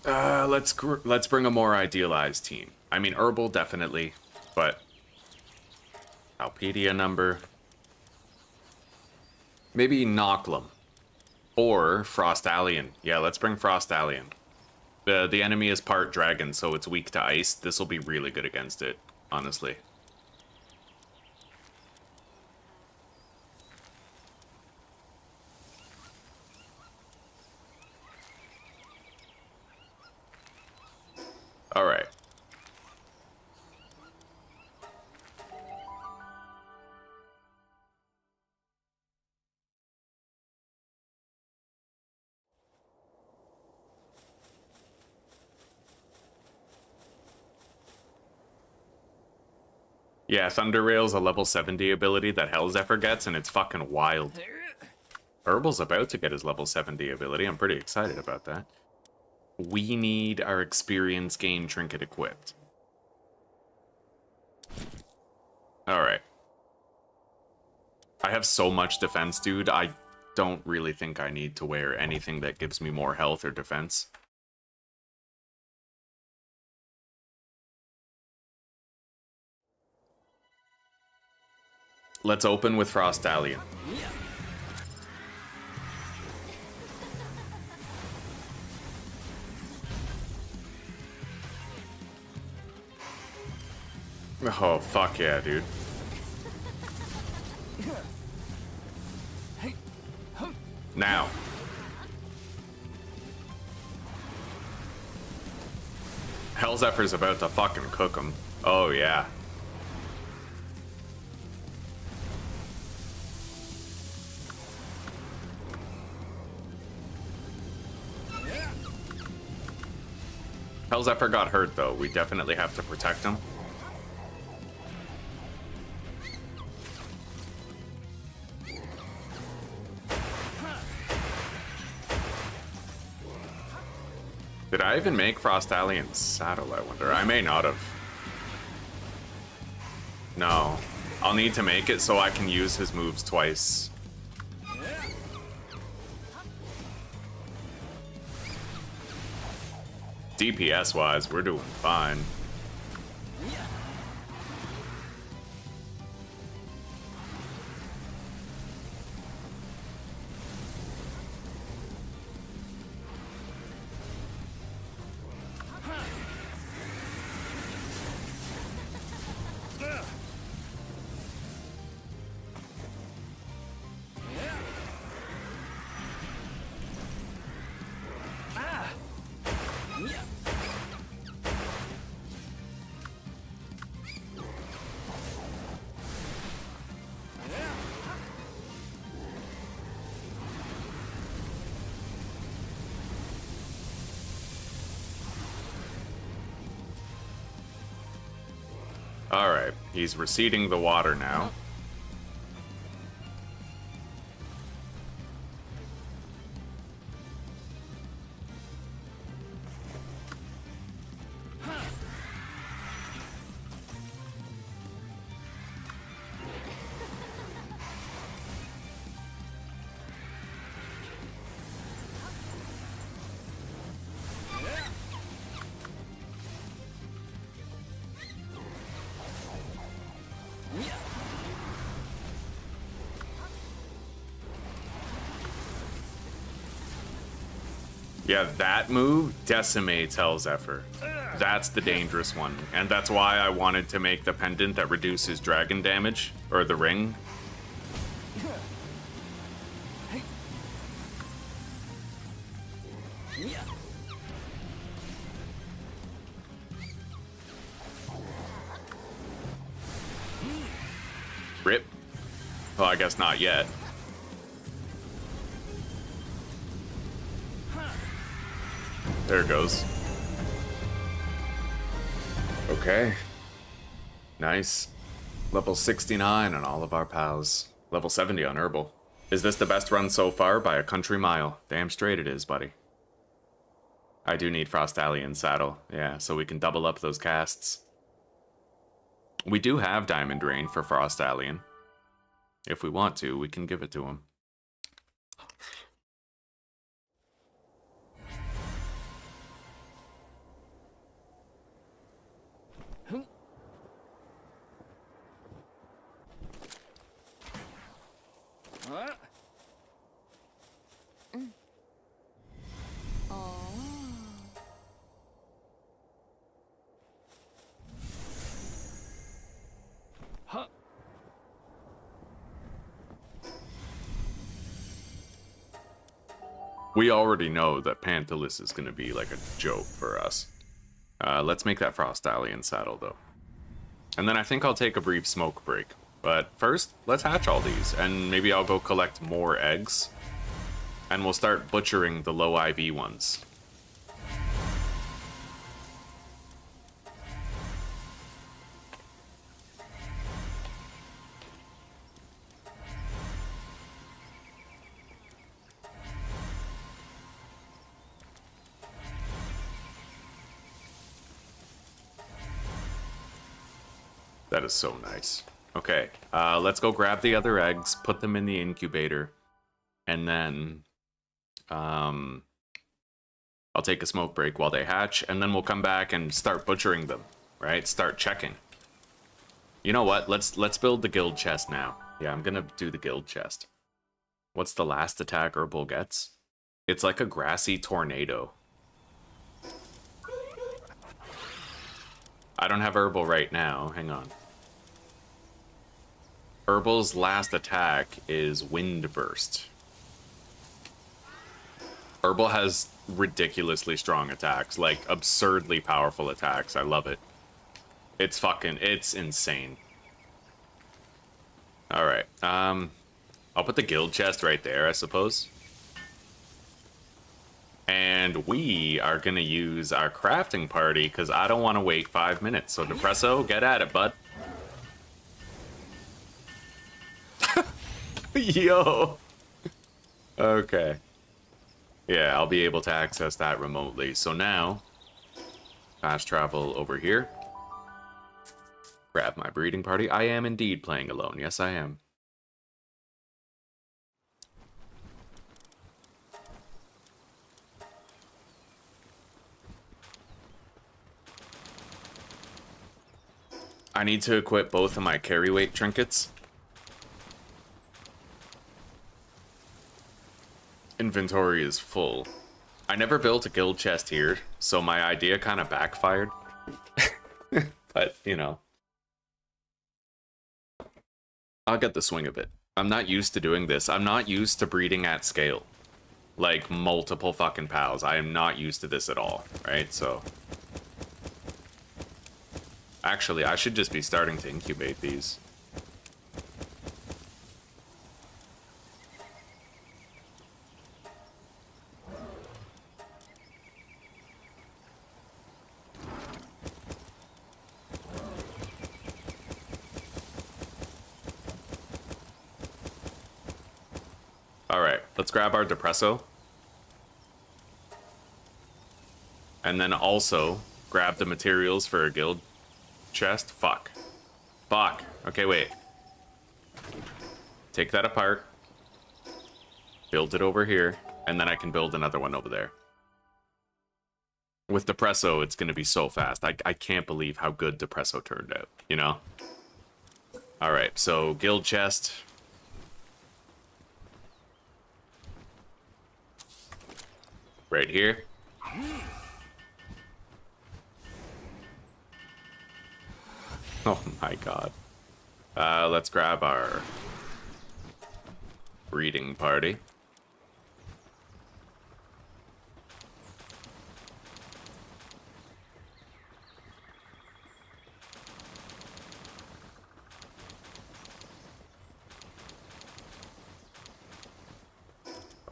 Let's bring a more idealized team. I mean, Herbal, definitely, but Alpedia number. Maybe Nocklum. Or Frostallion. Yeah, let's bring Frostallion. The enemy is part dragon, so it's weak to ice. This will be really good against it, honestly. All right. Yeah, Thunder Rail's a level 70 ability that Hell Zephyr gets, and it's fucking wild. Herbal's about to get his level 70 ability. I'm pretty excited about that. We need our experience gain trinket equipped. Alright. I have so much defense, dude. I don't really think I need to wear anything that gives me more health or defense. Let's open with Frostallion. Oh, fuck yeah, dude. Now. Hell Zephyr's about to fucking cook him. Oh, yeah. Hell Zephyr got hurt, though. We definitely have to protect him. Did I even make Frost Allion's saddle, I wonder? I may not have. No. I'll need to make it so I can use his moves twice. DPS-wise, we're doing fine. Alright, he's receding the water now. Yeah, that move decimates Hellzephyr. That's the dangerous one. And that's why I wanted to make the pendant that reduces dragon damage, or the ring. Rip. Well, I guess not yet. There it goes. Okay. Nice. Level 69 on all of our pals. Level 70 on Herbal. Is this the best run so far by a country mile? Damn straight it is, buddy. I do need Frost Allion saddle. Yeah, so we can double up those casts. We do have Diamond Rain for Frost Allion. If we want to, we can give it to him. We already know that Pantalus is going to be like a joke for us. Let's make that Frost Allion saddle, though. And then I think I'll take a brief smoke break. But first, let's hatch all these, and maybe I'll go collect more eggs. And we'll start butchering the low IV ones. That is so nice. Okay, let's go grab the other eggs, put them in the incubator, and then I'll take a smoke break while they hatch, and then we'll come back and start butchering them, right? Start checking. You know what? Let's build the guild chest now. Yeah, I'm gonna do the guild chest. What's the last attack Herbal gets? It's like a grassy tornado. I don't have Herbal right now. Hang on. Herbal's last attack is Wind Burst. Herbal has ridiculously strong attacks, like absurdly powerful attacks. I love it. It's insane. All right. I'll put the guild chest right there, I suppose. And we are gonna use our crafting party because I don't want to wait 5 minutes. So Depresso, get at it, bud. Yo. Okay. Yeah, I'll be able to access that remotely. So now, fast travel over here. Grab my breeding party. I am indeed playing alone. Yes, I am. I need to equip both of my carry weight trinkets. Inventory is full. I never built a guild chest here, so my idea kind of backfired. But, you know. I'll get the swing of it. I'm not used to doing this. I'm not used to breeding at scale. Like, multiple fucking pals. I am not used to this at all, right? So... Actually, I should just be starting to incubate these. Alright, let's grab our Depresso. And then also grab the materials for a guild chest. Fuck. Fuck. Okay, wait. Take that apart. Build it over here. And then I can build another one over there. With Depresso, it's going to be so fast. I can't believe how good Depresso turned out, you know? Alright, so guild chest. Right here. Oh my god. Let's grab our breeding party.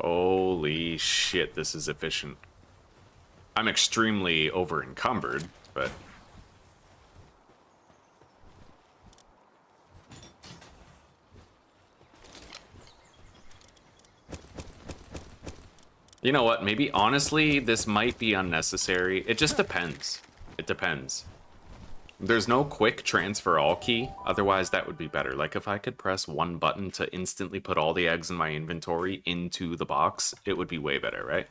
Holy shit, this is efficient. I'm extremely over encumbered, but... You know what, maybe honestly, this might be unnecessary. It just depends. It depends. There's no quick transfer all key, otherwise that would be better. Like if I could press one button to instantly put all the eggs in my inventory into the box, it would be way better, right?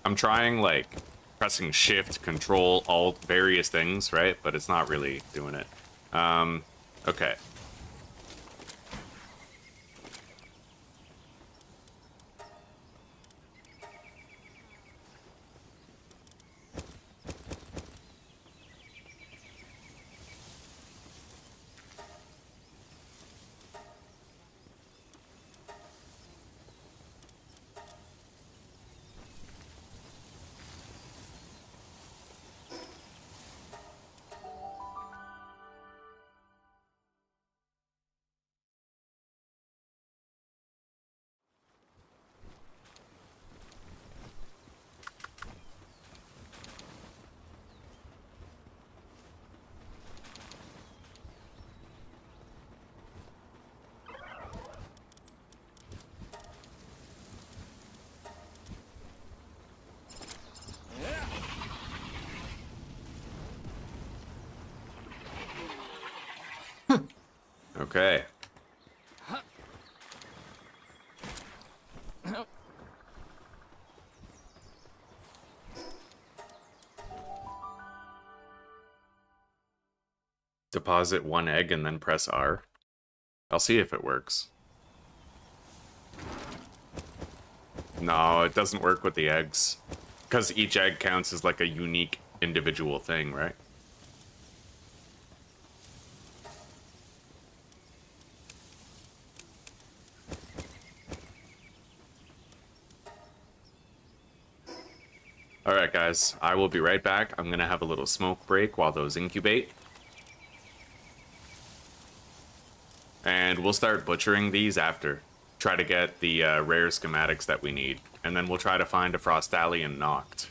I'm trying like pressing shift, control, alt, various things, right? But it's not really doing it. Okay. Okay. Deposit one egg and then press R. I'll see if it works. No, it doesn't work with the eggs. Because each egg counts as like a unique individual thing, right? Alright guys, I will be right back. I'm gonna have a little smoke break while those incubate. And we'll start butchering these after. Try to get the rare schematics that we need. And then we'll try to find a Frostallion Noct.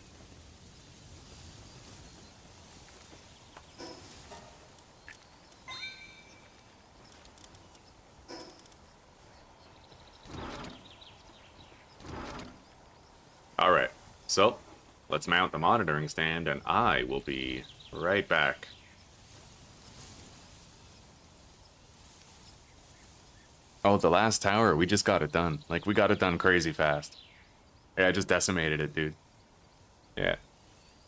Alright, so let's mount the monitoring stand and I will be right back. Oh, the last tower, we just got it done. Like, we got it done crazy fast. Yeah, I just decimated it, dude. Yeah.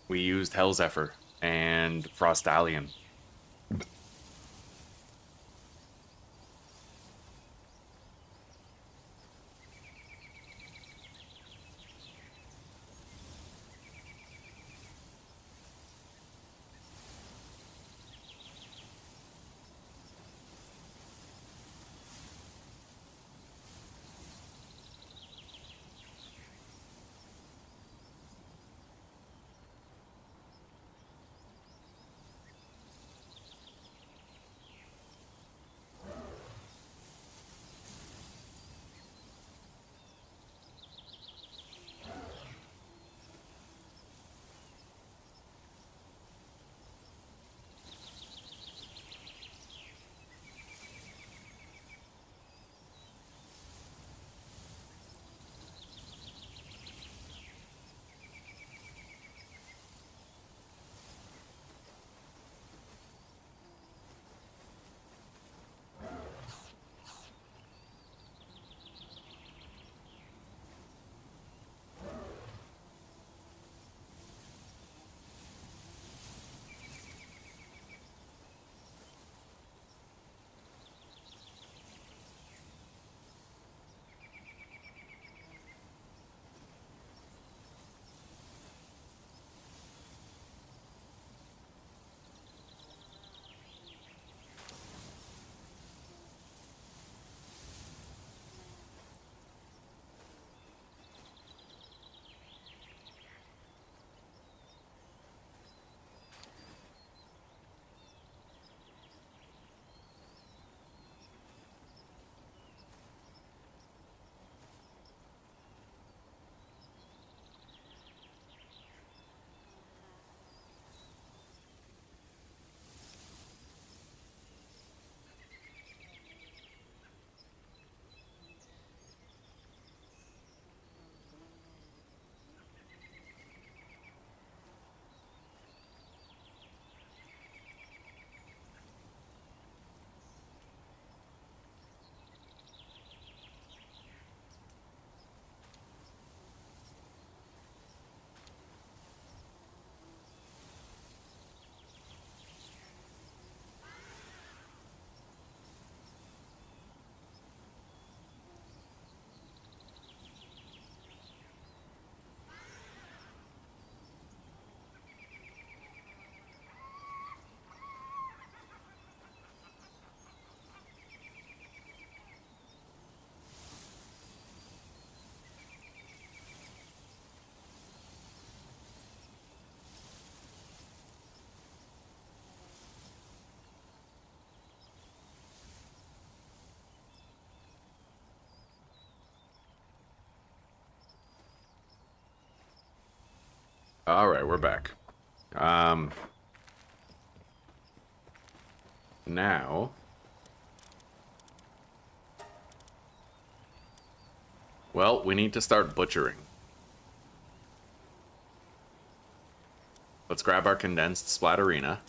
We used Hellzephyr and Frostallion. Alright, we're back. Now... Well, we need to start butchering. Let's grab our condensed splatterina.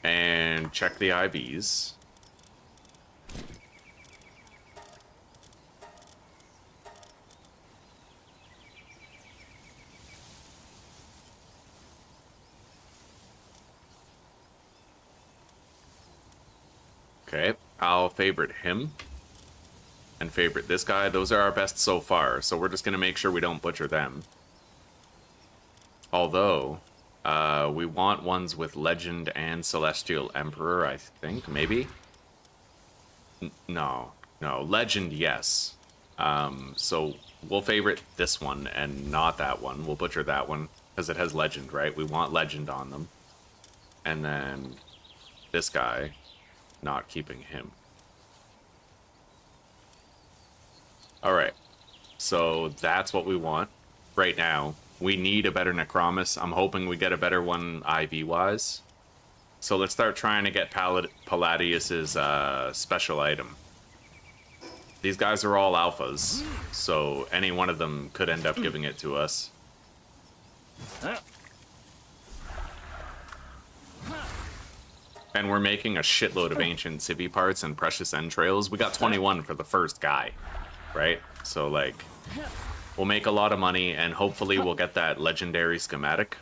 And check the IVs. Okay, I'll favorite him. And favorite this guy. Those are our best so far, so we're just gonna make sure we don't butcher them. Although, we want ones with Legend and Celestial Emperor, I think, maybe? No. Legend, yes. So we'll favorite this one and not that one. We'll butcher that one, because it has Legend, right? We want Legend on them. And then this guy, not keeping him. Alright, so that's what we want right now. We need a better Necromus. I'm hoping we get a better one IV-wise. So let's start trying to get Palladius's special item. These guys are all alphas, so any one of them could end up giving it to us. And we're making a shitload of ancient civvy parts and precious entrails. We got 21 for the first guy, right? So, like, we'll make a lot of money, and hopefully we'll get that legendary schematic.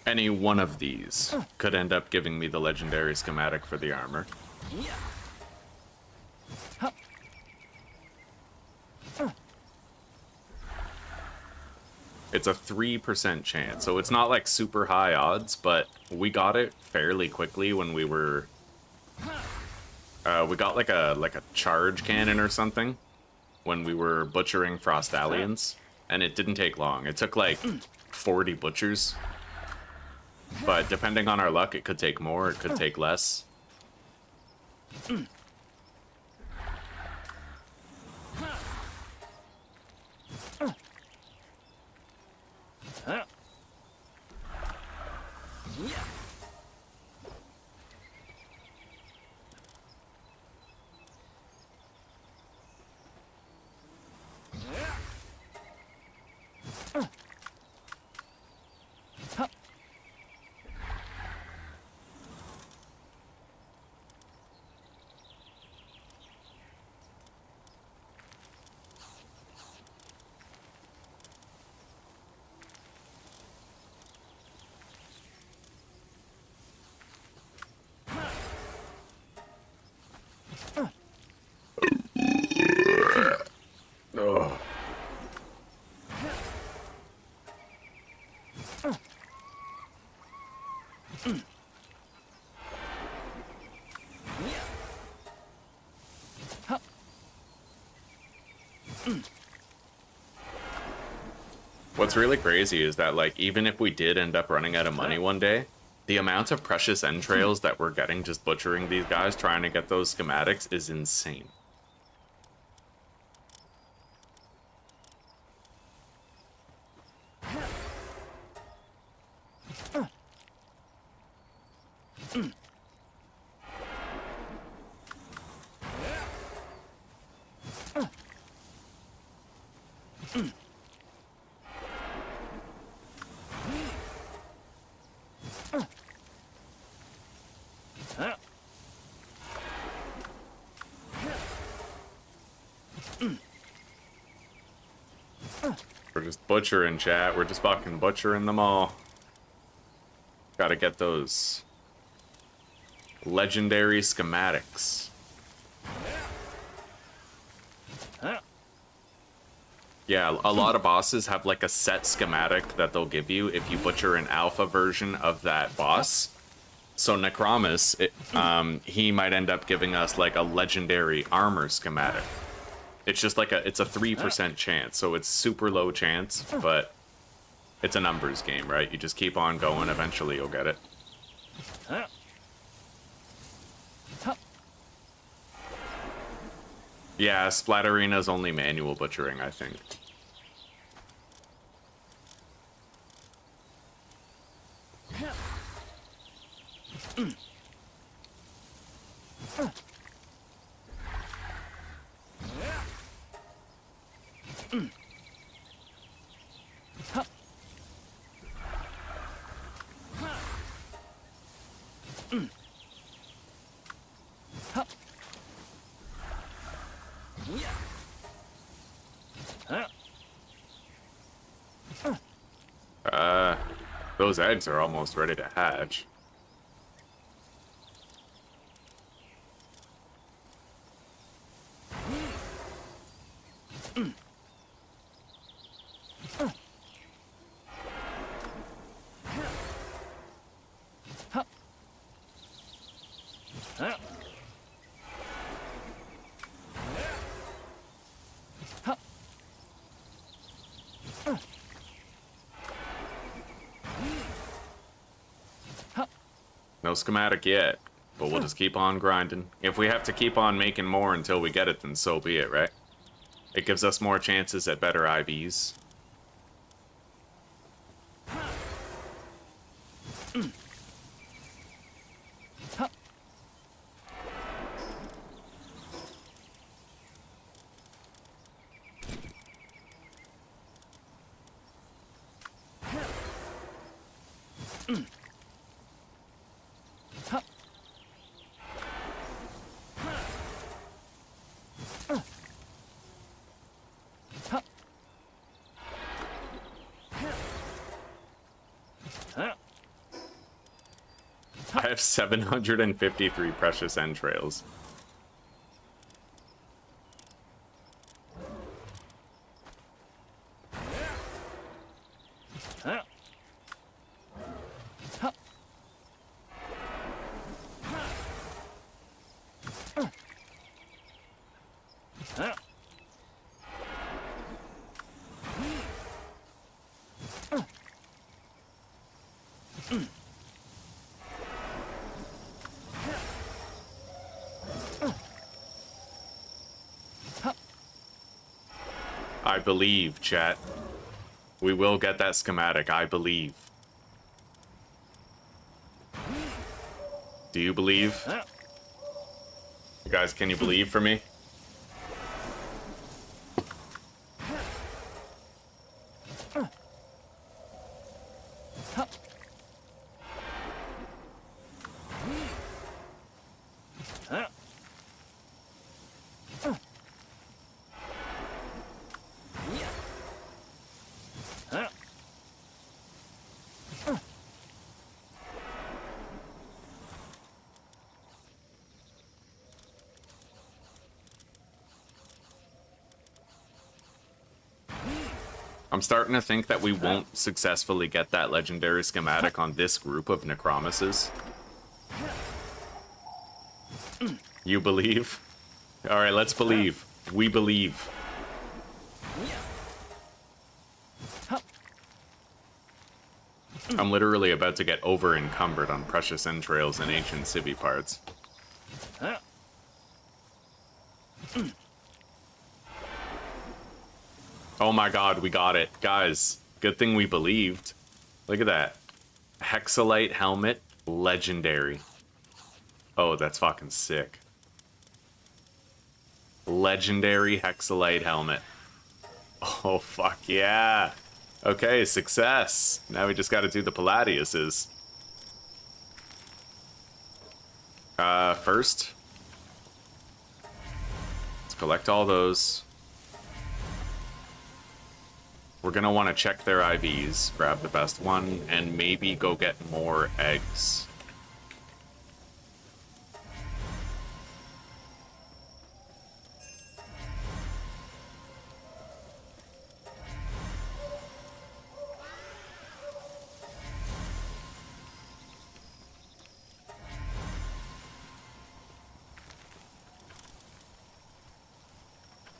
Any one of these could end up giving me the legendary schematic for the armor. It's a 3% chance, so it's not like super high odds, but we got it fairly quickly when we were... we got like a charge cannon or something when we were butchering Frostallions, and it didn't take long. It took like 40 butchers. But depending on our luck, it could take more, it could take less. Oh. What's really crazy is that, like, even if we did end up running out of money one day, the amount of precious entrails that we're getting just butchering these guys trying to get those schematics is insane. We're just butchering, chat. We're just fucking butchering them all. Gotta get those legendary schematics. Yeah, a lot of bosses have like a set schematic that they'll give you if you butcher an alpha version of that boss. So Necromus, he might end up giving us like a legendary armor schematic. It's just like it's a 3% chance, so it's super low chance, but it's a numbers game, right? You just keep on going, eventually you'll get it. Yeah, Splatterina's only manual butchering, I think. Those eggs are almost ready to hatch. No schematic yet, but we'll just keep on grinding. If we have to keep on making more until we get it, then so be it, right? It gives us more chances at better IVs. I have 753 precious entrails. I believe, chat. We will get that schematic, I believe. Do you believe? You guys, can you believe for me? I'm starting to think that we won't successfully get that legendary schematic on this group of Necromuses. You believe? Alright, let's believe. We believe. I'm literally about to get over-encumbered on precious entrails and ancient civi parts. Oh my god, we got it. Guys, good thing we believed. Look at that. Hexalite helmet, legendary. Oh, that's fucking sick. Legendary Hexalite helmet. Oh, fuck yeah. Okay, success. Now we just gotta do the Palladiuses. First, let's collect all those. We're gonna want to check their IVs, grab the best one, and maybe go get more eggs.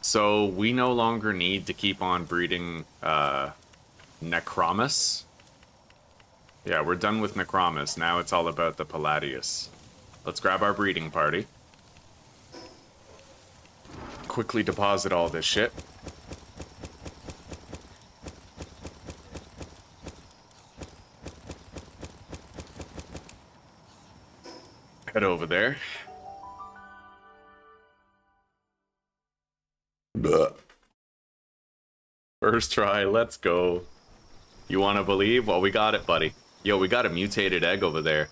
So we no longer need to keep on breeding Necromus. Yeah, we're done with Necromus. Now it's all about the Palladius. Let's grab our breeding party. Quickly deposit all this shit. Head over there. First try, let's go. You want to believe? Well, we got it, buddy. Yo, we got a mutated egg over there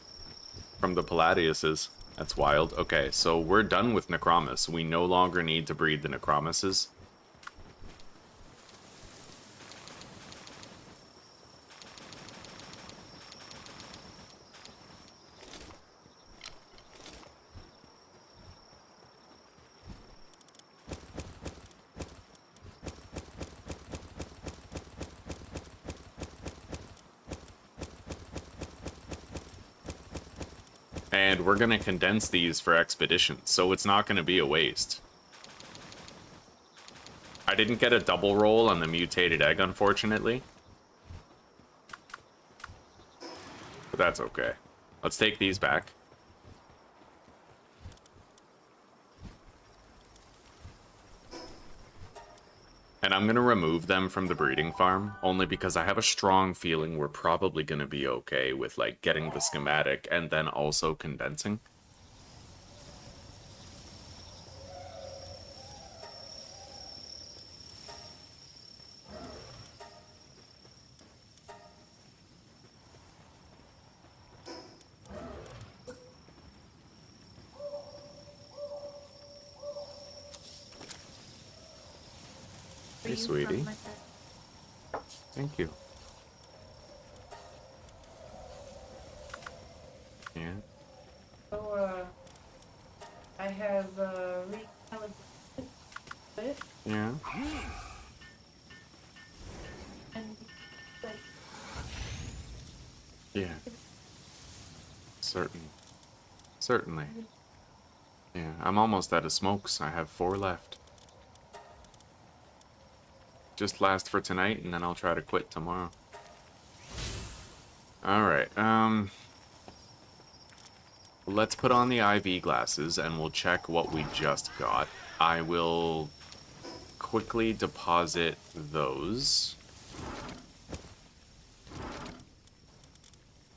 from the Palladiuses. That's wild. Okay, so we're done with Necromus. We no longer need to breed the Necromuses. And we're going to condense these for expeditions, so it's not going to be a waste. I didn't get a double roll on the mutated egg, unfortunately. But that's okay. Let's take these back. And I'm going to remove them from the breeding farm, only because I have a strong feeling we're probably going to be okay with, like, getting the schematic and then also condensing. Hey, sweetie. Thank you. Yeah. So, I have recalibrated it, Yeah. and like, Yeah. Certainly. Yeah, I'm almost out of smokes. I have 4 left. Just last for tonight, and then I'll try to quit tomorrow. Alright, let's put on the IV glasses, and we'll check what we just got. I will quickly deposit those.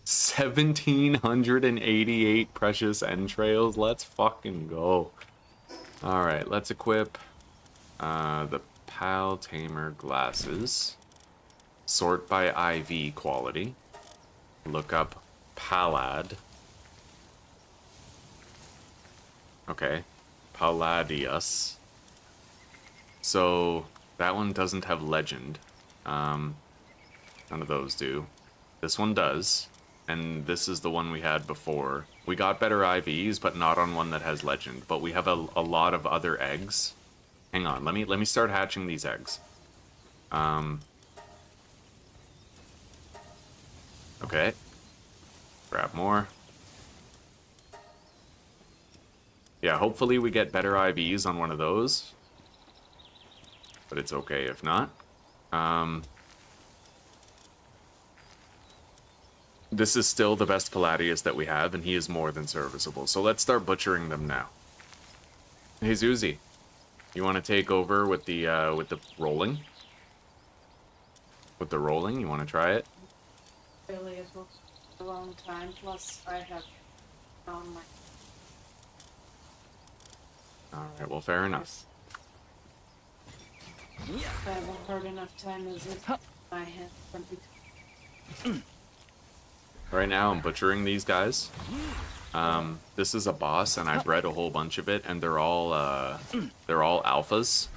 1,788 precious entrails. Let's fucking go. Alright, let's equip the Pal Tamer glasses. Sort by IV quality. Look up Palad. Okay. Palladius. So, that one doesn't have legend. None of those do. This one does. And this is the one we had before. We got better IVs, but not on one that has legend. But we have a lot of other eggs. Hang on, let me start hatching these eggs. Okay. Grab more. Yeah, hopefully we get better IVs on one of those. But it's okay if not. This is still the best Palladius that we have, and he is more than serviceable. So let's start butchering them now. Hey, Zuzi. You want to take over with the rolling? With the rolling, you want to try it? really it was a long time, plus I have found my... Alright, well, fair enough. I haven't heard enough time as if my hand from between. Right now, I'm butchering these guys. This is a boss, and I bred a whole bunch of it, and they're all alphas.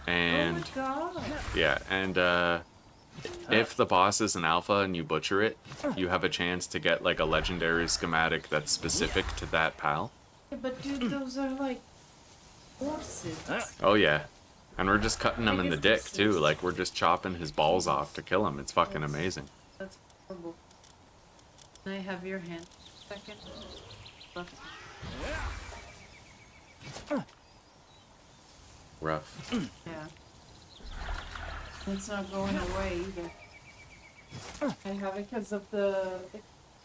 And Oh my god! yeah, and if the boss is an alpha and you butcher it, you have a chance to get like a legendary schematic that's specific to that pal. Yeah, but dude, those are like horses. Oh yeah, and we're just cutting him in the dick too. Like we're just chopping his balls off to kill him. It's fucking amazing. That's horrible. Can I have your hand for a second? Left. Rough. Yeah. It's not going away either. I have it because of the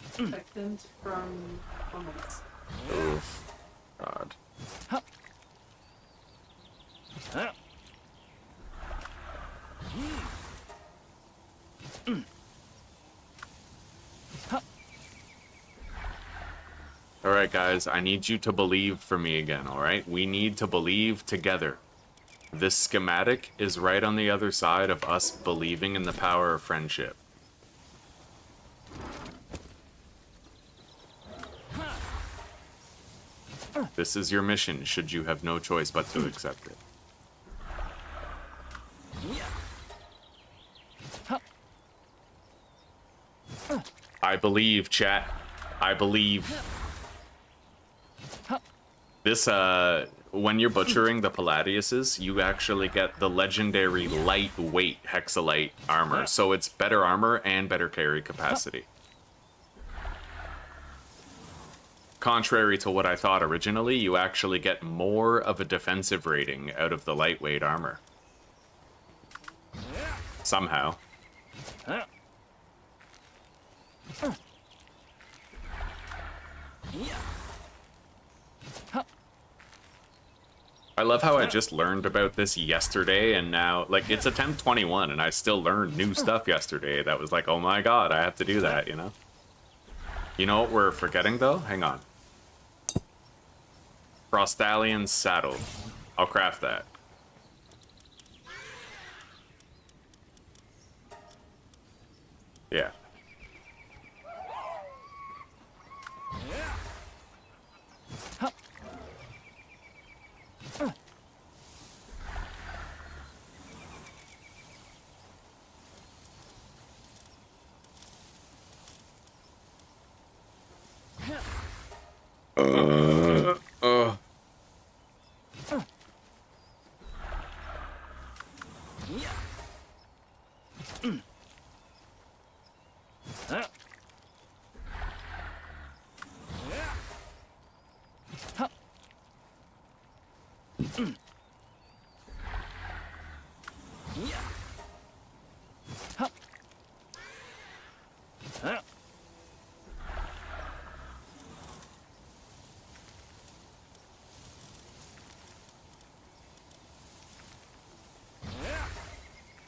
expectant from comments. Oof. God. Alright guys, I need you to believe for me again, alright? We need to believe together. This schematic is right on the other side of us believing in the power of friendship. This is your mission, should you have no choice but to accept it. I believe, chat. I believe. This, when you're butchering the Palladiuses, you actually get the legendary lightweight Hexalite armor. So it's better armor and better carry capacity. contrary to what I thought originally, you actually get more of a defensive rating out of the lightweight armor. Somehow. I love how I just learned about this yesterday, and now, like, it's attempt 21, and I still learned new stuff yesterday that was like, oh my god, I have to do that, you know? You know what we're forgetting, though? Hang on. Frostallion saddle. I'll craft that. Yeah. Uh.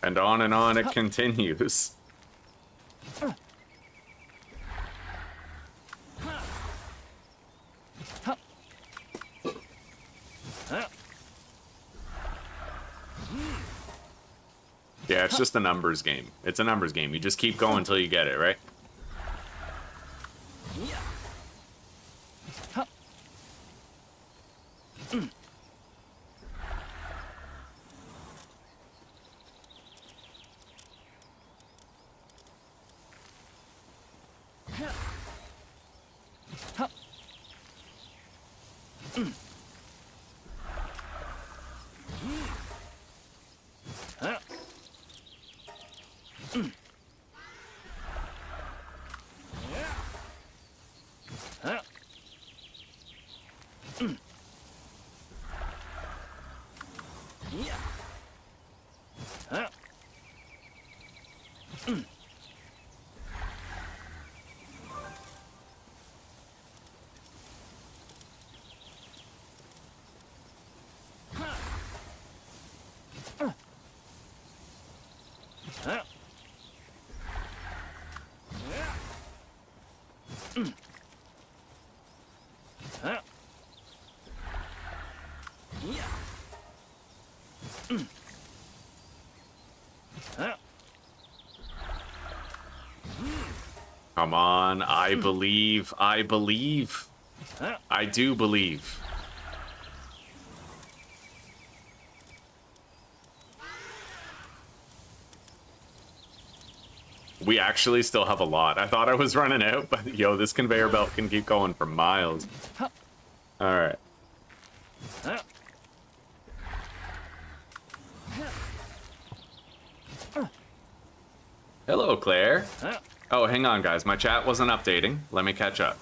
And on it continues. Yeah, it's just a numbers game. It's a numbers game. You just keep going until you get it, right? Come on, I believe. I believe. I do believe. We actually still have a lot. I thought I was running out, but yo, this conveyor belt can keep going for miles. All right. Hello, Claire. Oh, hang on, guys. My chat wasn't updating. Let me catch up.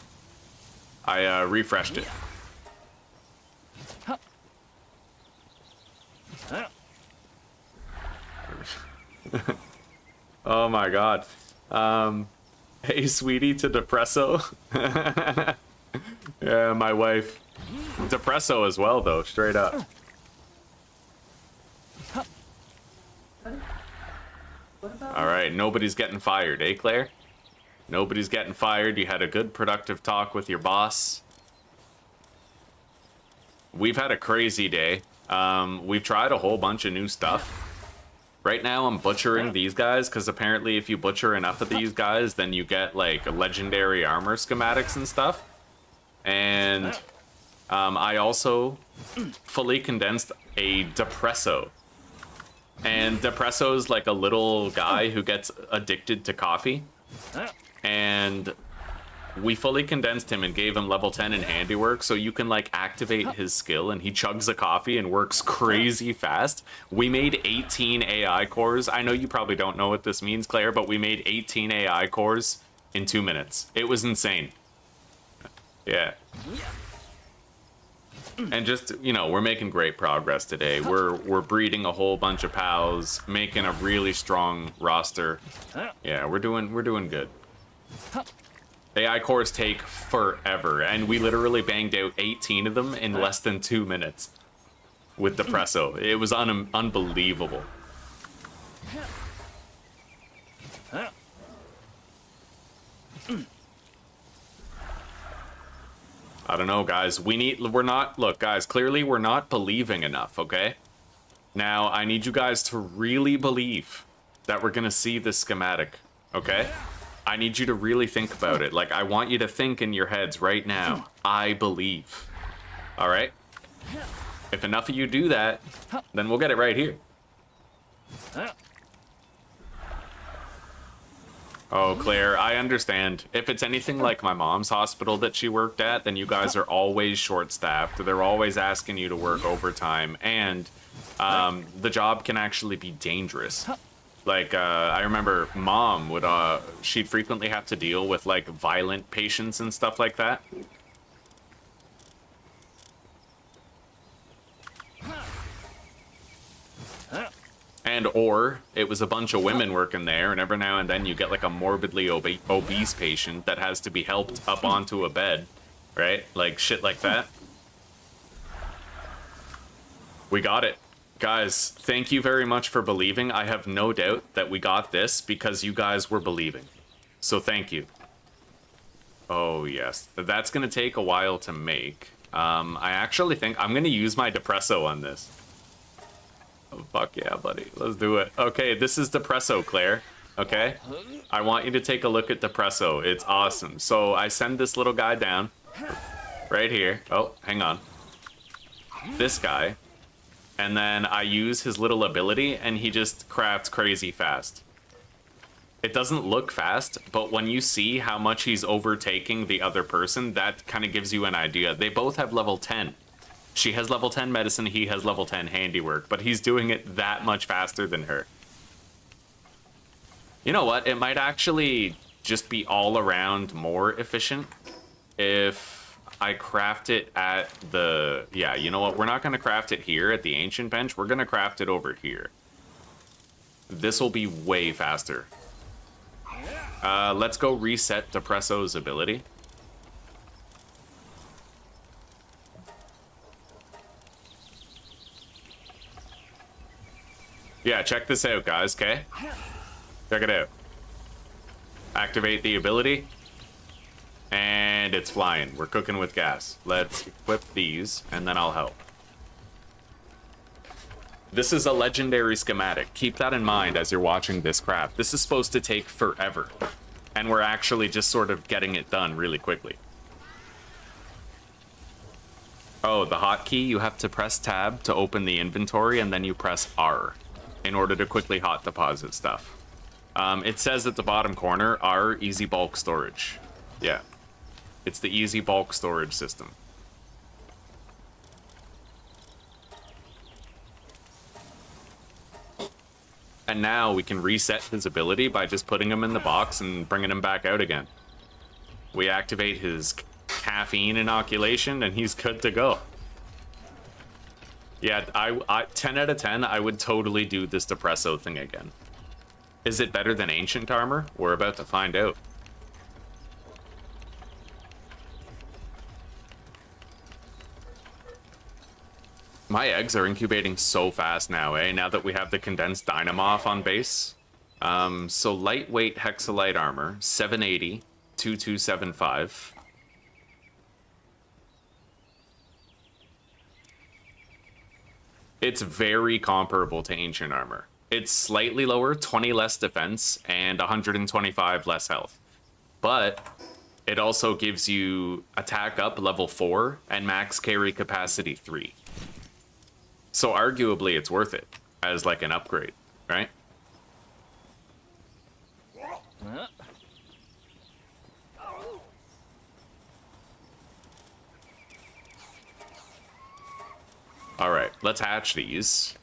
I refreshed it. Oh my god. Hey, sweetie, to Depresso. Yeah, my wife. Depresso as well, though, straight up. Alright, nobody's getting fired, eh, Claire? Nobody's getting fired. You had a good, productive talk with your boss. We've had a crazy day. We've tried a whole bunch of new stuff. Right now, I'm butchering these guys, because apparently if you butcher enough of these guys, then you get, like, legendary armor schematics and stuff. And I also fully condensed a Depresso. And Depresso's like a little guy who gets addicted to coffee. And we fully condensed him and gave him level 10 in handiwork, so you can like activate his skill and he chugs a coffee and works crazy fast. We made 18 AI cores. I know you probably don't know what this means, Claire, but we made 18 AI cores in 2 minutes. It was insane. Yeah. And just, you know, we're making great progress today. We're breeding a whole bunch of pals, making a really strong roster. Yeah, we're doing good. AI cores take forever, and we literally banged out 18 of them in less than 2 minutes with Depresso. It was unbelievable. I don't know, guys. Look, guys, clearly we're not believing enough, okay? Now, I need you guys to really believe that we're gonna see this schematic, okay? I need you to really think about it. Like, I want you to think in your heads right now, I believe. All right? If enough of you do that, then we'll get it right here. Oh, Claire, I understand. If it's anything like my mom's hospital that she worked at, then you guys are always short-staffed. They're always asking you to work overtime, and the job can actually be dangerous. Like, I remember Mom would, she'd frequently have to deal with, like, violent patients and stuff like that. And or it was a bunch of women working there, and every now and then you get like a morbidly obese patient that has to be helped up onto a bed, right? Like shit like that. We got it. Guys, thank you very much for believing. I have no doubt that we got this because you guys were believing. So thank you. Oh yes, that's gonna take a while to make. I actually think I'm gonna use my Depresso on this. Oh, fuck yeah, buddy. Let's do it. Okay, this is Depresso, Claire. Okay? I want you to take a look at Depresso. It's awesome. So I send this little guy down. Right here. Oh, hang on. This guy. And then I use his little ability, and he just crafts crazy fast. It doesn't look fast, but when you see how much he's overtaking the other person, that kind of gives you an idea. They both have level 10. She has level 10 medicine, he has level 10 handiwork, but he's doing it that much faster than her. You know what? It might actually just be all around more efficient if I craft it at the... Yeah, you know what? We're not going to craft it here at the ancient bench. We're going to craft it over here. This will be way faster. Let's go reset Depresso's ability. Yeah, check this out, guys, okay? Check it out. Activate the ability. And it's flying. We're cooking with gas. Let's equip these, and then I'll help. This is a legendary schematic. Keep that in mind as you're watching this craft. This is supposed to take forever. And we're actually just sort of getting it done really quickly. Oh, the hotkey, you have to press tab to open the inventory, and then you press R in order to quickly hot deposit stuff. It says at the bottom corner, R, easy bulk storage. Yeah, it's the easy bulk storage system. And now we can reset his ability by just putting him in the box and bringing him back out again. We activate his caffeine inoculation and he's good to go. Yeah, I 10 out of 10, I would totally do this Depresso thing again. Is it better than Ancient Armor? We're about to find out. My eggs are incubating so fast now, eh? Now that we have the condensed Dynamoth on base. So lightweight Hexalite Armor, 780, 2275. It's very comparable to Ancient Armor. It's slightly lower, 20 less defense, and 125 less health. But it also gives you attack up level 4 and max carry capacity 3. So arguably it's worth it as like an upgrade, right? All right, let's hatch these.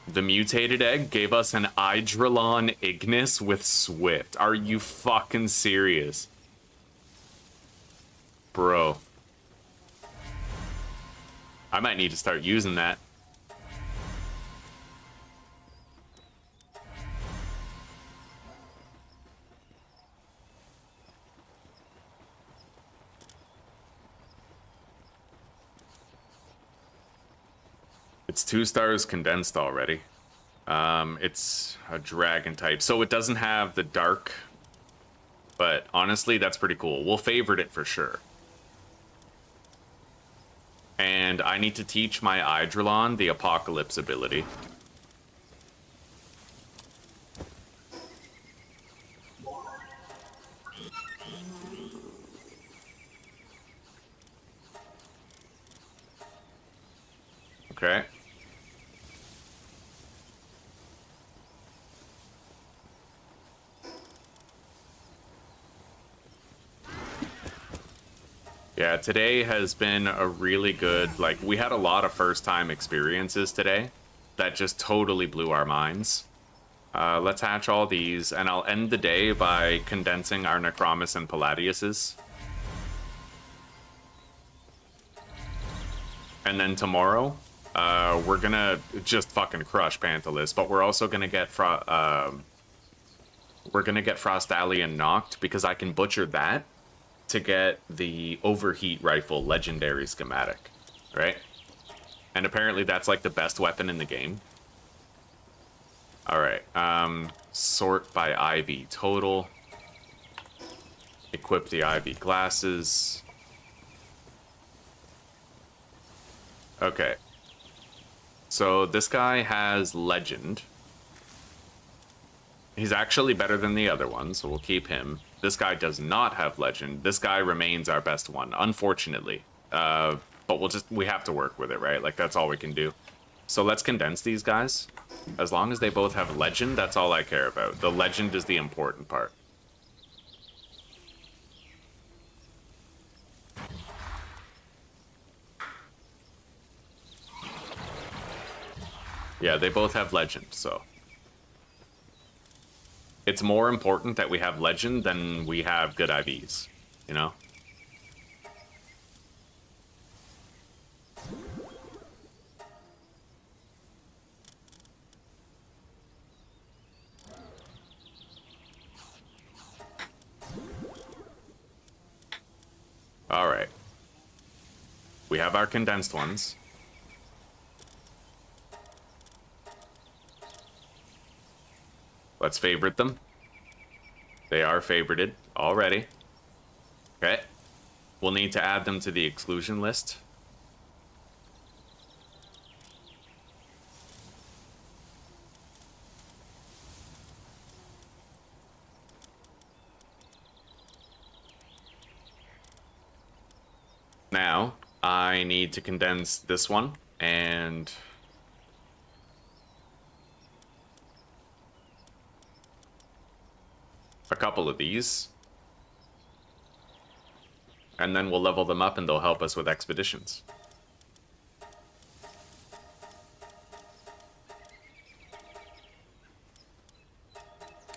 The mutated egg gave us an Hydrolon Ignis with Swift. Are you fucking serious? Bro. I might need to start using that. It's 2 stars condensed already. It's a dragon type, so it doesn't have the dark, but honestly, that's pretty cool. We'll favorite it for sure. And I need to teach my Eidrillon the Apocalypse ability. Okay. Yeah, today has been a really good, like, we had a lot of first-time experiences today that just totally blew our minds. Let's hatch all these, and I'll end the day by condensing our Necromus and Palladiuses. And then tomorrow, we're gonna just fucking crush Pantalus, but we're also gonna get Frostallion knocked, because I can butcher that to get the Overheat Rifle legendary schematic, right? And apparently that's like the best weapon in the game. All right, sort by Ivy total. Equip the Ivy glasses. Okay. So this guy has Legend. He's actually better than the other one, so we'll keep him. This guy does not have Legend. This guy remains our best one, unfortunately. But we have to work with it, right? Like, that's all we can do. So let's condense these guys. As long as they both have Legend, that's all I care about. The Legend is the important part. Yeah, they both have Legend, so... It's more important that we have Legend than we have good IVs, you know? All right. We have our condensed ones. Let's favorite them. They are favorited already. Okay. We'll need to add them to the exclusion list. Now, I need to condense this one and... a couple of these. And then we'll level them up and they'll help us with expeditions.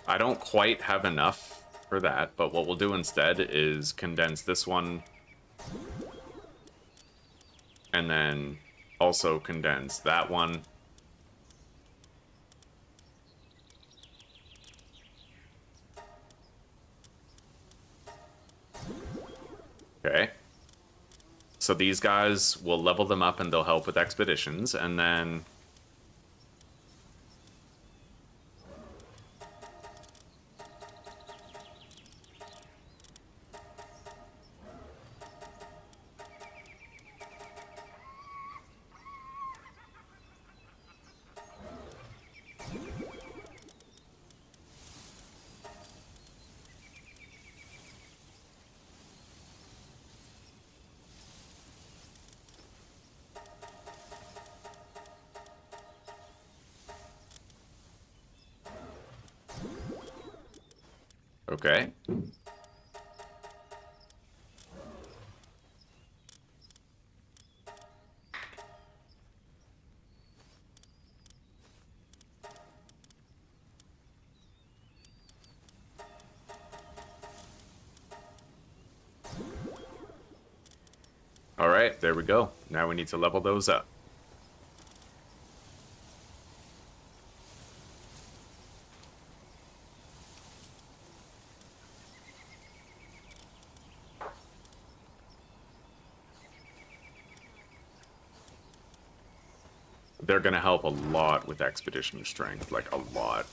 I don't quite have enough for that, but what we'll do instead is condense this one. And then also condense that one. Okay. So these guys, will level them up and they'll help with expeditions, and then... Okay. Alright, there we go. Now we need to level those up. They're gonna help a lot with expedition strength, like a lot.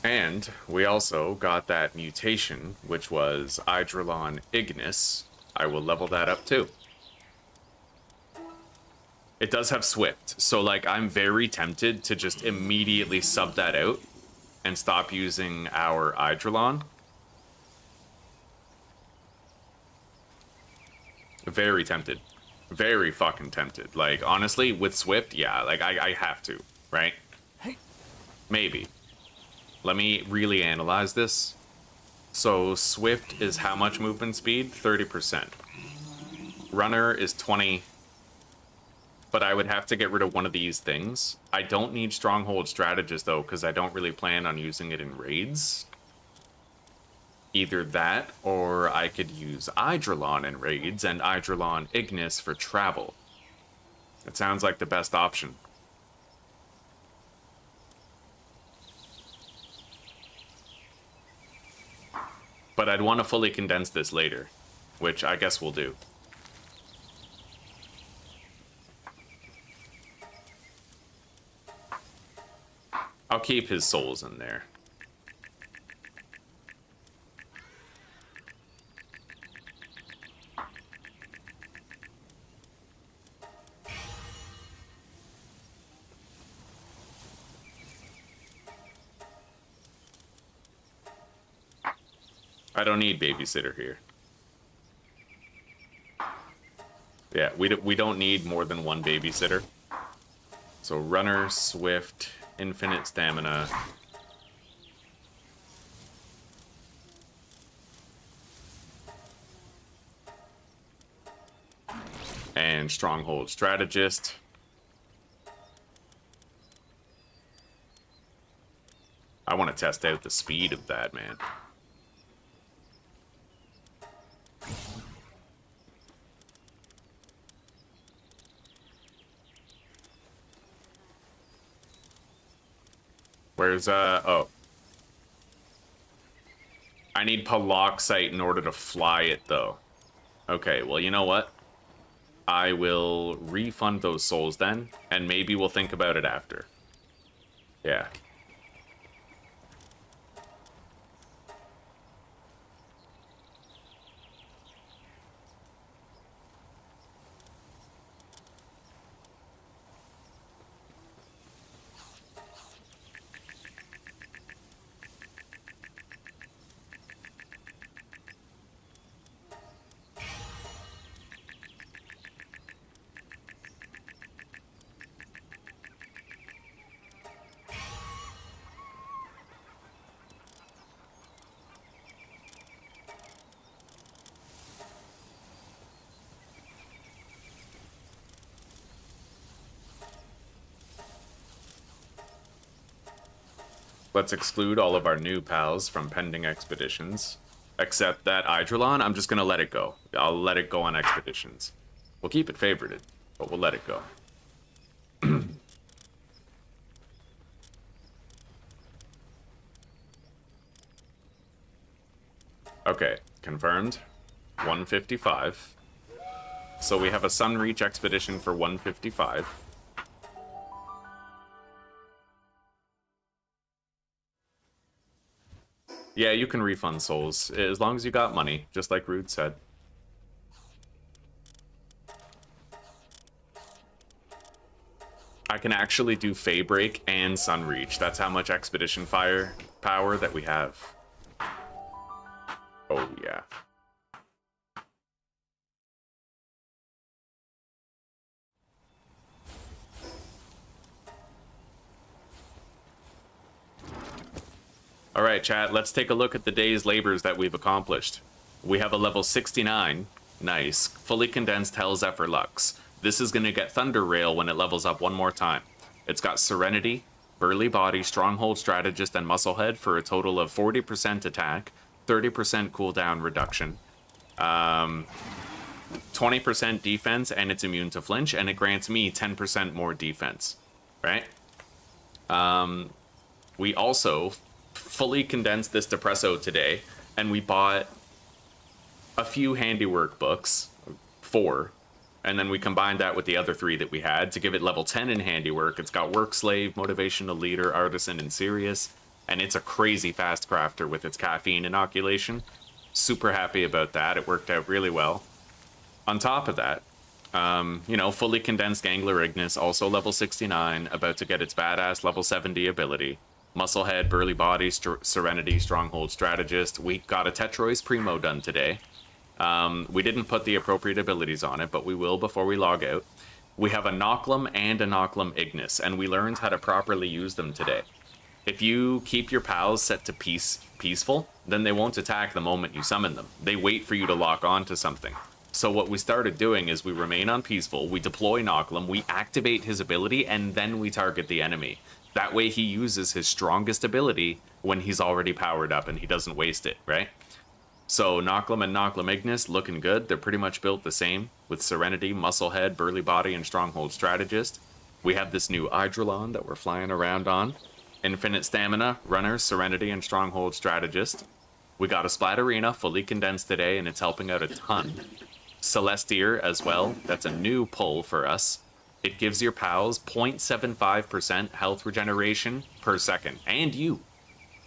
And we also got that mutation, which was Eidrelon Ignis. I will level that up too. It does have Swift, so like I'm very tempted to just immediately sub that out and stop using our Eidrelon. Very tempted. Very fucking tempted. Like, honestly, with Swift, yeah, like I have to, right? Maybe. Let me really analyze this. So Swift is how much movement speed? 30%. Runner is 20. But I would have to get rid of one of these things. I don't need Stronghold Strategist though, because I don't really plan on using it in raids. Either that, or I could use Eidrelon in raids and Eidrelon Ignis for travel. It sounds like the best option. But I'd want to fully condense this later, which I guess we'll do. I'll keep his souls in there. I don't need babysitter here. Yeah, we don't need more than one babysitter. So runner, swift, infinite stamina. And stronghold strategist. I want to test out the speed of that, man. Where's, oh. I need Palbox in order to fly it, though. Okay, well, you know what? I will refund those souls then, and maybe we'll think about it after. Yeah. Let's exclude all of our new pals from pending expeditions. Except that Eidrelon, I'm just gonna let it go. I'll let it go on expeditions. We'll keep it favorited, but we'll let it go. Okay, confirmed. 155. So we have a Sunreach expedition for 155. Yeah, you can refund souls, as long as you got money, just like Rude said. I can actually do Faybreak and Sunreach. That's how much Expedition Fire power that we have. Oh, yeah. All right, chat, let's take a look at the day's labors that we've accomplished. We have a level 69, nice, fully condensed Hell Zephyr Lux. This is going to get Thunder Rail when it levels up one more time. It's got Serenity, Burly Body, Stronghold Strategist, and Musclehead for a total of 40% attack, 30% cooldown reduction, 20% defense, and it's immune to flinch, and it grants me 10% more defense, right? We also fully condensed this Depresso today, and we bought a few handiwork books, 4, and then we combined that with the other 3 that we had to give it level 10 in handiwork. It's got Work Slave, Motivational Leader, Artisan, and Serious, and it's a crazy fast crafter with its caffeine inoculation. Super happy about that. It worked out really well. On top of that, you know, fully condensed Gangler Ignis, also level 69, about to get its badass level 70 ability. Musclehead, Burly Body, Serenity, Stronghold Strategist. We got a Tetroy's Primo done today. We didn't put the appropriate abilities on it, but we will before we log out. We have a Noclum and a Noclum Ignis, and we learned how to properly use them today. If you keep your pals set to peaceful, then they won't attack the moment you summon them. They wait for you to lock on to something. So what we started doing is we remain on peaceful, we deploy Noclum, we activate his ability, and then we target the enemy. That way he uses his strongest ability when he's already powered up and he doesn't waste it, right? So Noclum and Noclum Ignis looking good. They're pretty much built the same with Serenity, Musclehead, Burly Body, and Stronghold Strategist. We have this new Eidrolon that we're flying around on. Infinite Stamina, Runner, Serenity, and Stronghold Strategist. We got a Splatterina fully condensed today, and it's helping out a ton. Celestier as well. That's a new pull for us. It gives your pals 0.75% health regeneration per second. And you.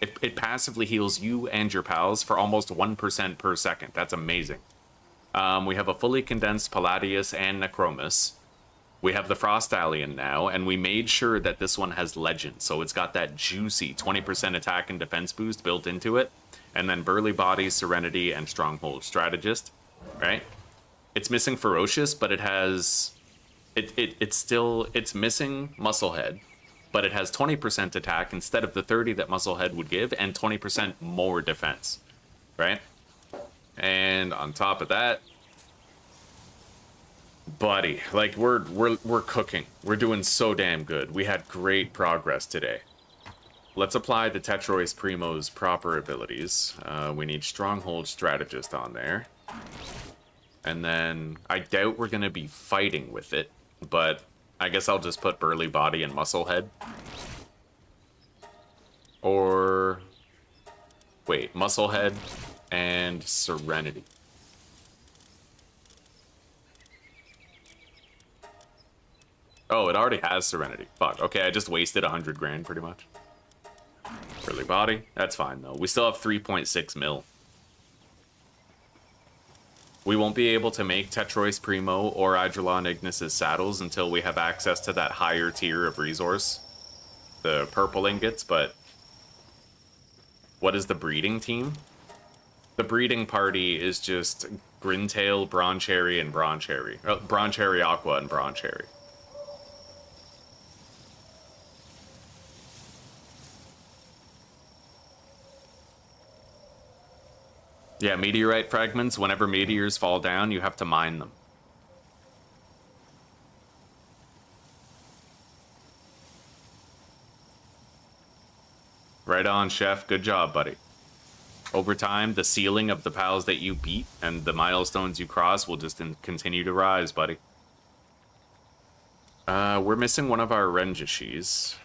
It passively heals you and your pals for almost 1% per second. That's amazing. We have a fully condensed Palladius and Necromus. We have the Frost Alien now, and we made sure that this one has Legend. So it's got that juicy 20% attack and defense boost built into it. And then Burly Body, Serenity, and Stronghold Strategist. Right? It's missing Ferocious, but it has... It's missing Musclehead, but it has 20% attack instead of the 30 that Musclehead would give, and 20% more defense, right? And on top of that, buddy, like we're cooking. We're doing so damn good. We had great progress today. Let's apply the Tetroy's Primo's proper abilities. We need Stronghold Strategist on there. And then I doubt we're gonna be fighting with it, but I guess I'll just put Burly Body and Musclehead. Or... wait, Musclehead and Serenity. Oh, it already has Serenity. Fuck, okay, I just wasted 100 grand pretty much. Burly Body, that's fine though. We still have 3.6 mil. We won't be able to make Tetroy's Primo or Eidrolon Ignis' saddles until we have access to that higher tier of resource. The purple ingots, but... what is the breeding team? The breeding party is just Grintail, Broncherry, and Broncherry. Oh, Broncherry Aqua and Broncherry. Yeah, meteorite fragments, whenever meteors fall down, you have to mine them. Right on, Chef. Good job, buddy. Over time, the ceiling of the pals that you beat and the milestones you cross will just continue to rise, buddy. We're missing one of our Renjishis.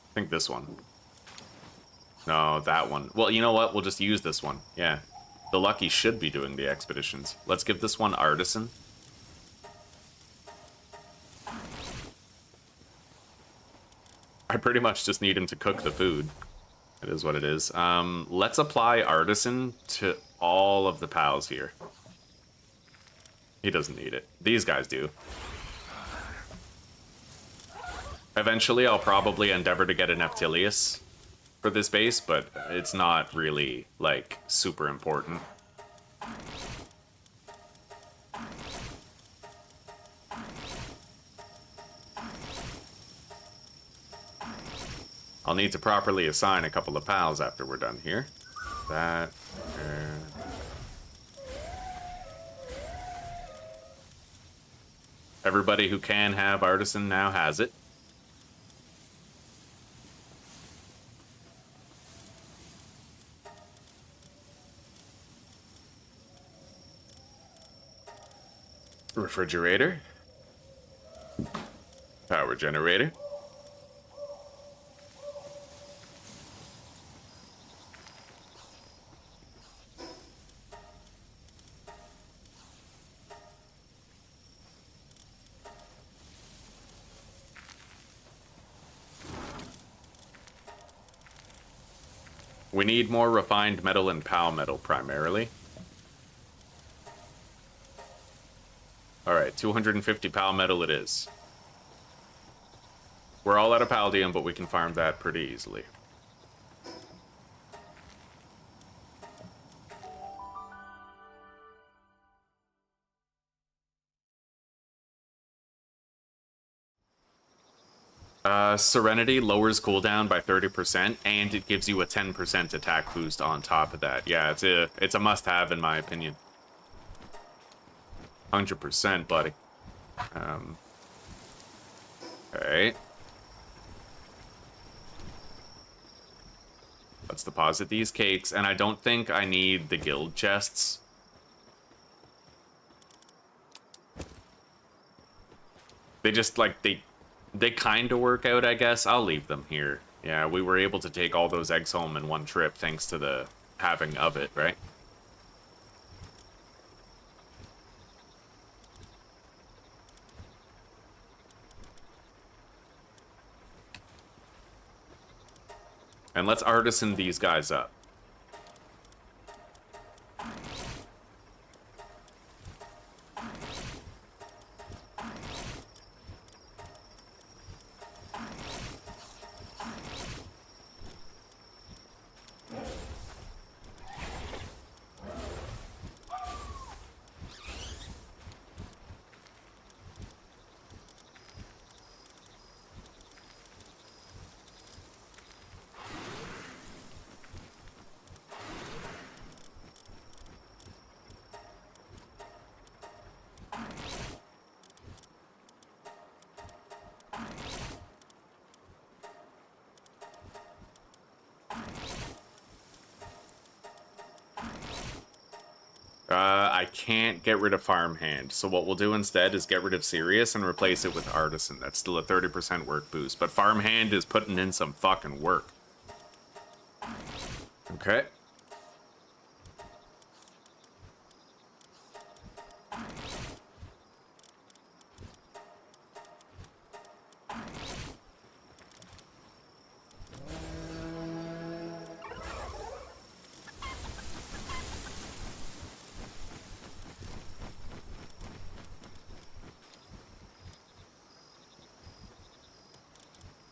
I think this one. No, that one. Well, you know what? We'll just use this one. Yeah. The Lucky should be doing the expeditions. Let's give this one Artisan. I pretty much just need him to cook the food. It is what it is. Let's apply Artisan to all of the pals here. He doesn't need it. These guys do. Eventually, I'll probably endeavor to get an Neptilius for this base, but it's not really, like, super important. I'll need to properly assign a couple of pals after we're done here. That. Everybody who can have artisan now has it. Refrigerator. Power generator. We need more refined metal and POW metal primarily. Alright, 250 POW metal it is. We're all out of Paldium, but we can farm that pretty easily. Serenity lowers cooldown by 30%, and it gives you a 10% attack boost on top of that. Yeah, it's a must-have in my opinion. 100%, buddy. Alright. Let's deposit these cakes, and I don't think I need the guild chests. They just, like, they kind of work out, I guess. I'll leave them here. Yeah, we were able to take all those eggs home in one trip thanks to the having of it, right? And let's artisan these guys up. I can't get rid of farmhand, so what we'll do instead is get rid of Sirius and replace it with artisan. That's still a 30% work boost, but farmhand is putting in some fucking work. Okay.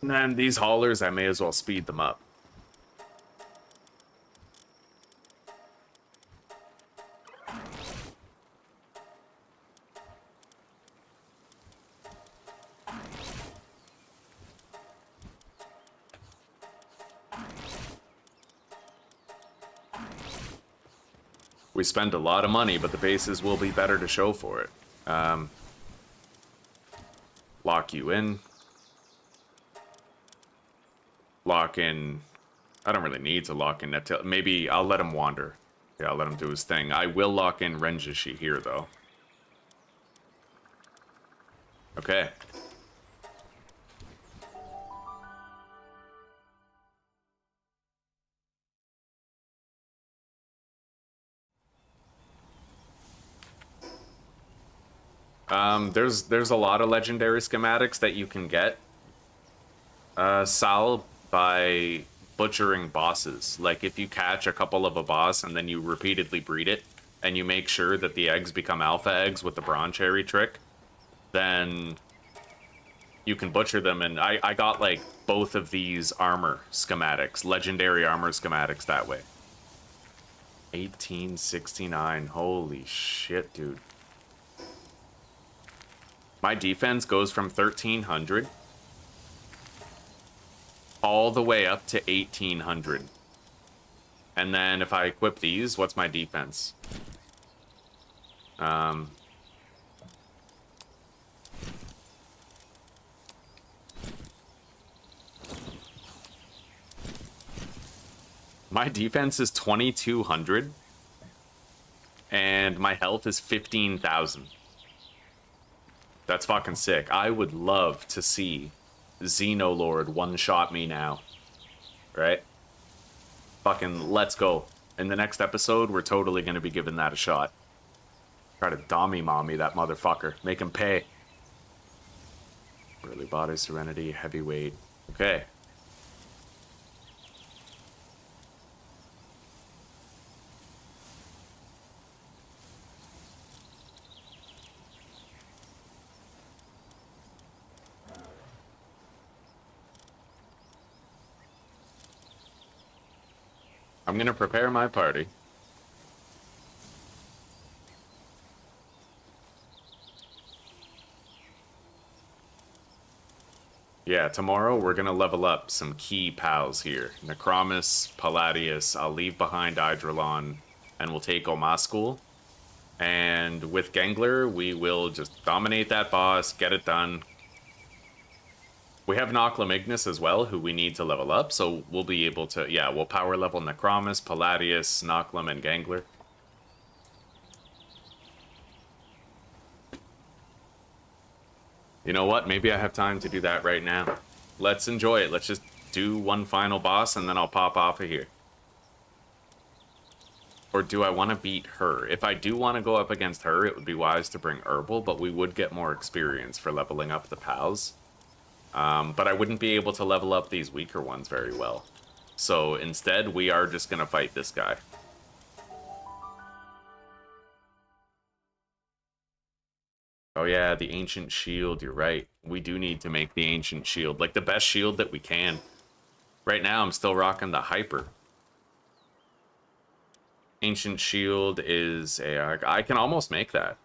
And then these haulers, I may as well speed them up. We spend a lot of money, but the bases will be better to show for it. Lock you in. Lock in. I don't really need to lock in Neptil. Maybe I'll let him wander. Yeah, I'll let him do his thing. I will lock in Renjishi here, though. Okay. There's a lot of legendary schematics that you can get, Sal, by butchering bosses. Like, if you catch a couple of a boss and then you repeatedly breed it, and you make sure that the eggs become alpha eggs with the Bronze Cherry trick, then you can butcher them. And I got, like, both of these armor schematics, legendary armor schematics that way. 1869, holy shit, dude. My defense goes from 1300 all the way up to 1800. And then if I equip these, what's my defense? My defense is 2200 and my health is 15,000. That's fucking sick. I would love to see Xenolord one-shot me now. Right? Fucking let's go. In the next episode, we're totally going to be giving that a shot. Try to dommy mommy that motherfucker. Make him pay. Early body, serenity, heavyweight. Okay. I'm gonna prepare my party. Yeah, tomorrow we're gonna level up some key pals here. Necromus, Palladius, I'll leave behind Eidrelon, and we'll take Omaskul. And with Gangler, we will just dominate that boss, get it done. We have Noclam Ignis as well, who we need to level up, so we'll be able to, yeah, we'll power level Necromus, Palladius, Noclam, and Gangler. You know what? Maybe I have time to do that right now. Let's enjoy it. Let's just do one final boss, and then I'll pop off of here. Or do I want to beat her? If I do want to go up against her, it would be wise to bring Herbal, but we would get more experience for leveling up the pals. But I wouldn't be able to level up these weaker ones very well. So instead, we are just going to fight this guy. Oh yeah, the Ancient Shield, you're right. We do need to make the Ancient Shield, like the best shield that we can. Right now, I'm still rocking the Hyper. Ancient Shield is a... I can almost make that.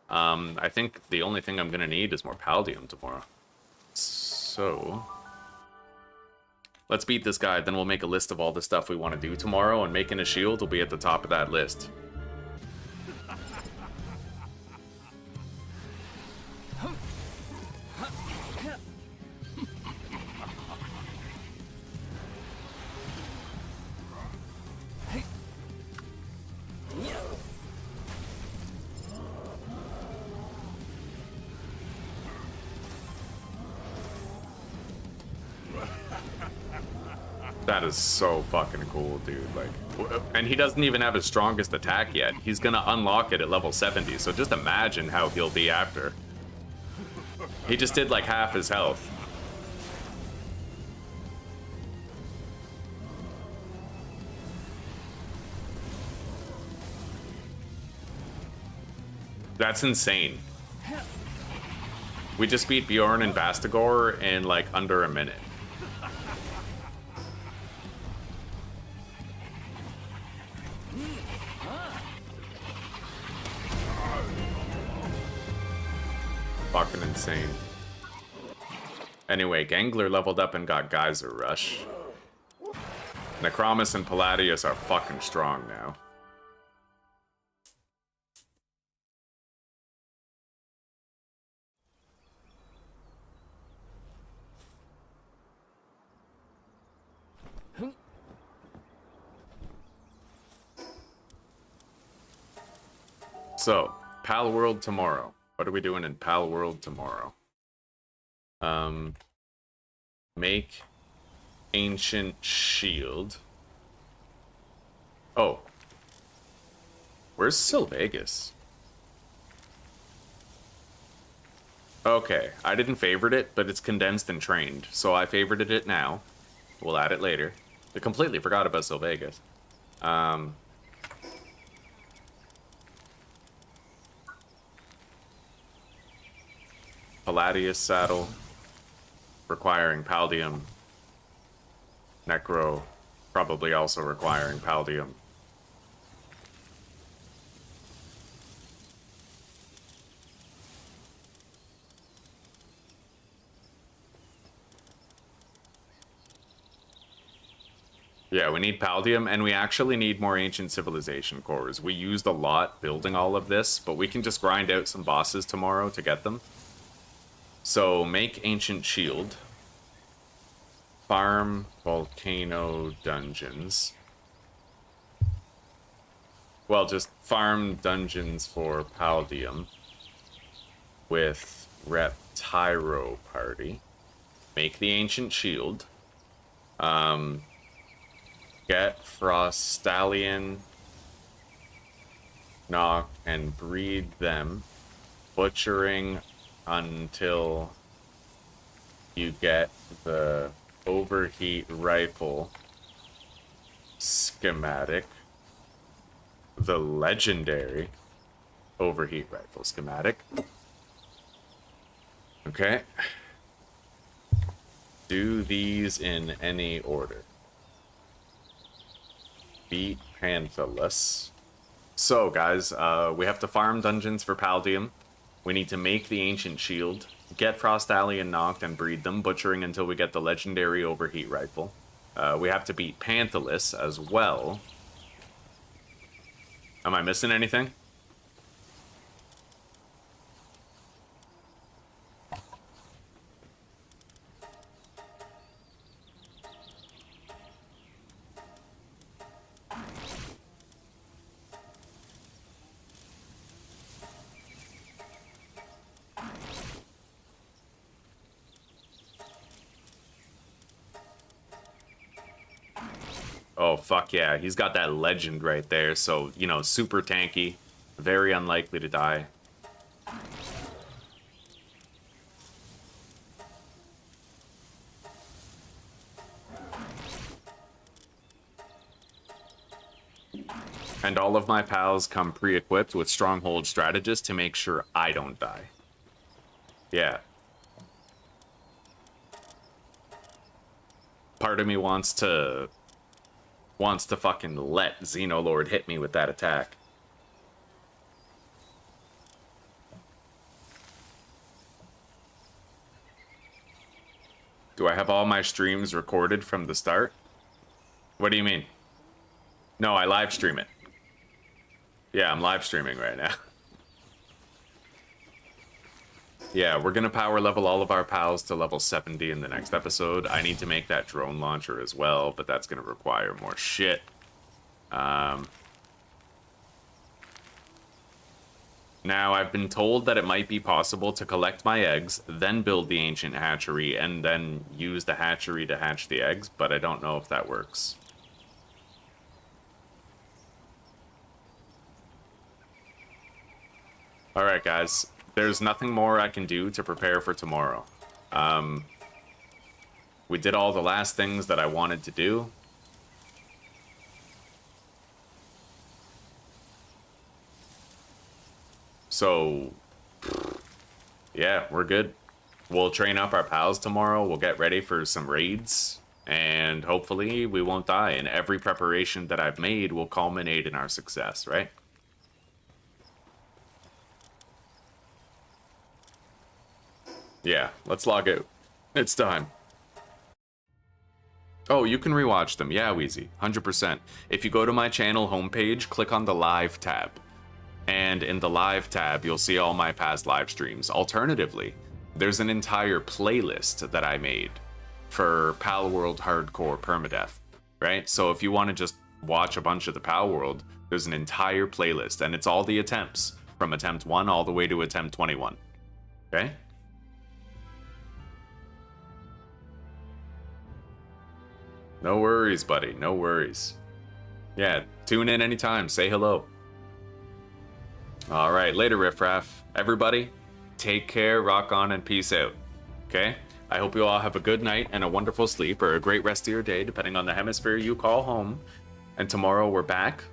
I think the only thing I'm going to need is more Paldium tomorrow. So, let's beat this guy, then we'll make a list of all the stuff we want to do tomorrow, and making a shield will be at the top of that list. That is so fucking cool, dude. Like, and he doesn't even have his strongest attack yet. He's gonna unlock it at level 70, so just imagine how he'll be after. He just did like half his health. That's insane. We just beat Bjorn and Bastagor in like under a minute. Fucking insane. Anyway, Gangler leveled up and got Geyser Rush. Necromus and Palladius are fucking strong now. So, Palworld tomorrow. What are we doing in Palworld tomorrow? Make Ancient Shield. Oh. Where's Sylvegas? Okay, I didn't favorite it, but it's condensed and trained, so I favorited it now. We'll add it later. I completely forgot about Sylvegas. Palladius saddle, requiring Paldium. Necro, probably also requiring Paldium. Yeah, we need Paldium, and we actually need more Ancient Civilization cores. We used a lot building all of this, but we can just grind out some bosses tomorrow to get them. So, make Ancient Shield. Farm Volcano Dungeons. Well, just farm dungeons for Paldium. With Reptyro Party. Make the Ancient Shield. Get Frost Stallion, knock, and breed them, butchering until you get the overheat rifle schematic, the legendary overheat rifle schematic. Okay. Do these in any order. Beat Panthalus. So, guys, we have to farm dungeons for Paldium. We need to make the Ancient Shield, get Frost Alien knocked and breed them, butchering until we get the legendary overheat rifle. We have to beat Panthalus as well. Am I missing anything? Oh, fuck yeah. He's got that legend right there. So, you know, super tanky. Very unlikely to die. And all of my pals come pre-equipped with Stronghold Strategist to make sure I don't die. Yeah. Part of me wants to fucking let Xenoloord hit me with that attack. Do I have all my streams recorded from the start? What do you mean? No, I live stream it. Yeah, I'm live streaming right now. Yeah, we're gonna power level all of our pals to level 70 in the next episode. I need to make that drone launcher as well, but that's gonna require more shit. Now, I've been told that it might be possible to collect my eggs, then build the ancient hatchery, and then use the hatchery to hatch the eggs, but I don't know if that works. Alright, guys. There's nothing more I can do to prepare for tomorrow. We did all the last things that I wanted to do. So, yeah, we're good. We'll train up our pals tomorrow. We'll get ready for some raids. And hopefully we won't die. And every preparation that I've made will culminate in our success, right? Yeah, let's log out. It's time. Oh, you can rewatch them. Yeah, Wheezy. 100%. If you go to my channel homepage, click on the live tab. And in the live tab, you'll see all my past live streams. Alternatively, there's an entire playlist that I made for Palworld Hardcore Permadeath, right? So if you want to just watch a bunch of the Palworld, there's an entire playlist, and it's all the attempts, from attempt 1 all the way to attempt 21, okay? No worries, buddy. No worries. Yeah, tune in anytime. Say hello. All right, later, riffraff. Everybody, take care, rock on, and peace out. Okay? I hope you all have a good night and a wonderful sleep, or a great rest of your day, depending on the hemisphere you call home. And tomorrow we're back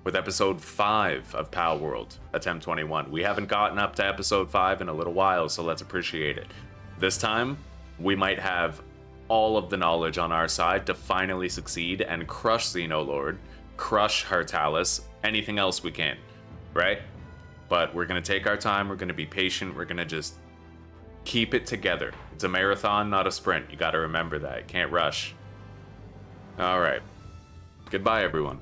with episode 5 of Palworld, attempt 21. We haven't gotten up to episode 5 in a little while, so let's appreciate it. This time, we might have all of the knowledge on our side to finally succeed and crush Xenoloord, crush Hartalis, anything else we can, right? But we're going to take our time, we're going to be patient, we're going to just keep it together. It's a marathon, not a sprint. You got to remember that. You can't rush. All right. Goodbye, everyone.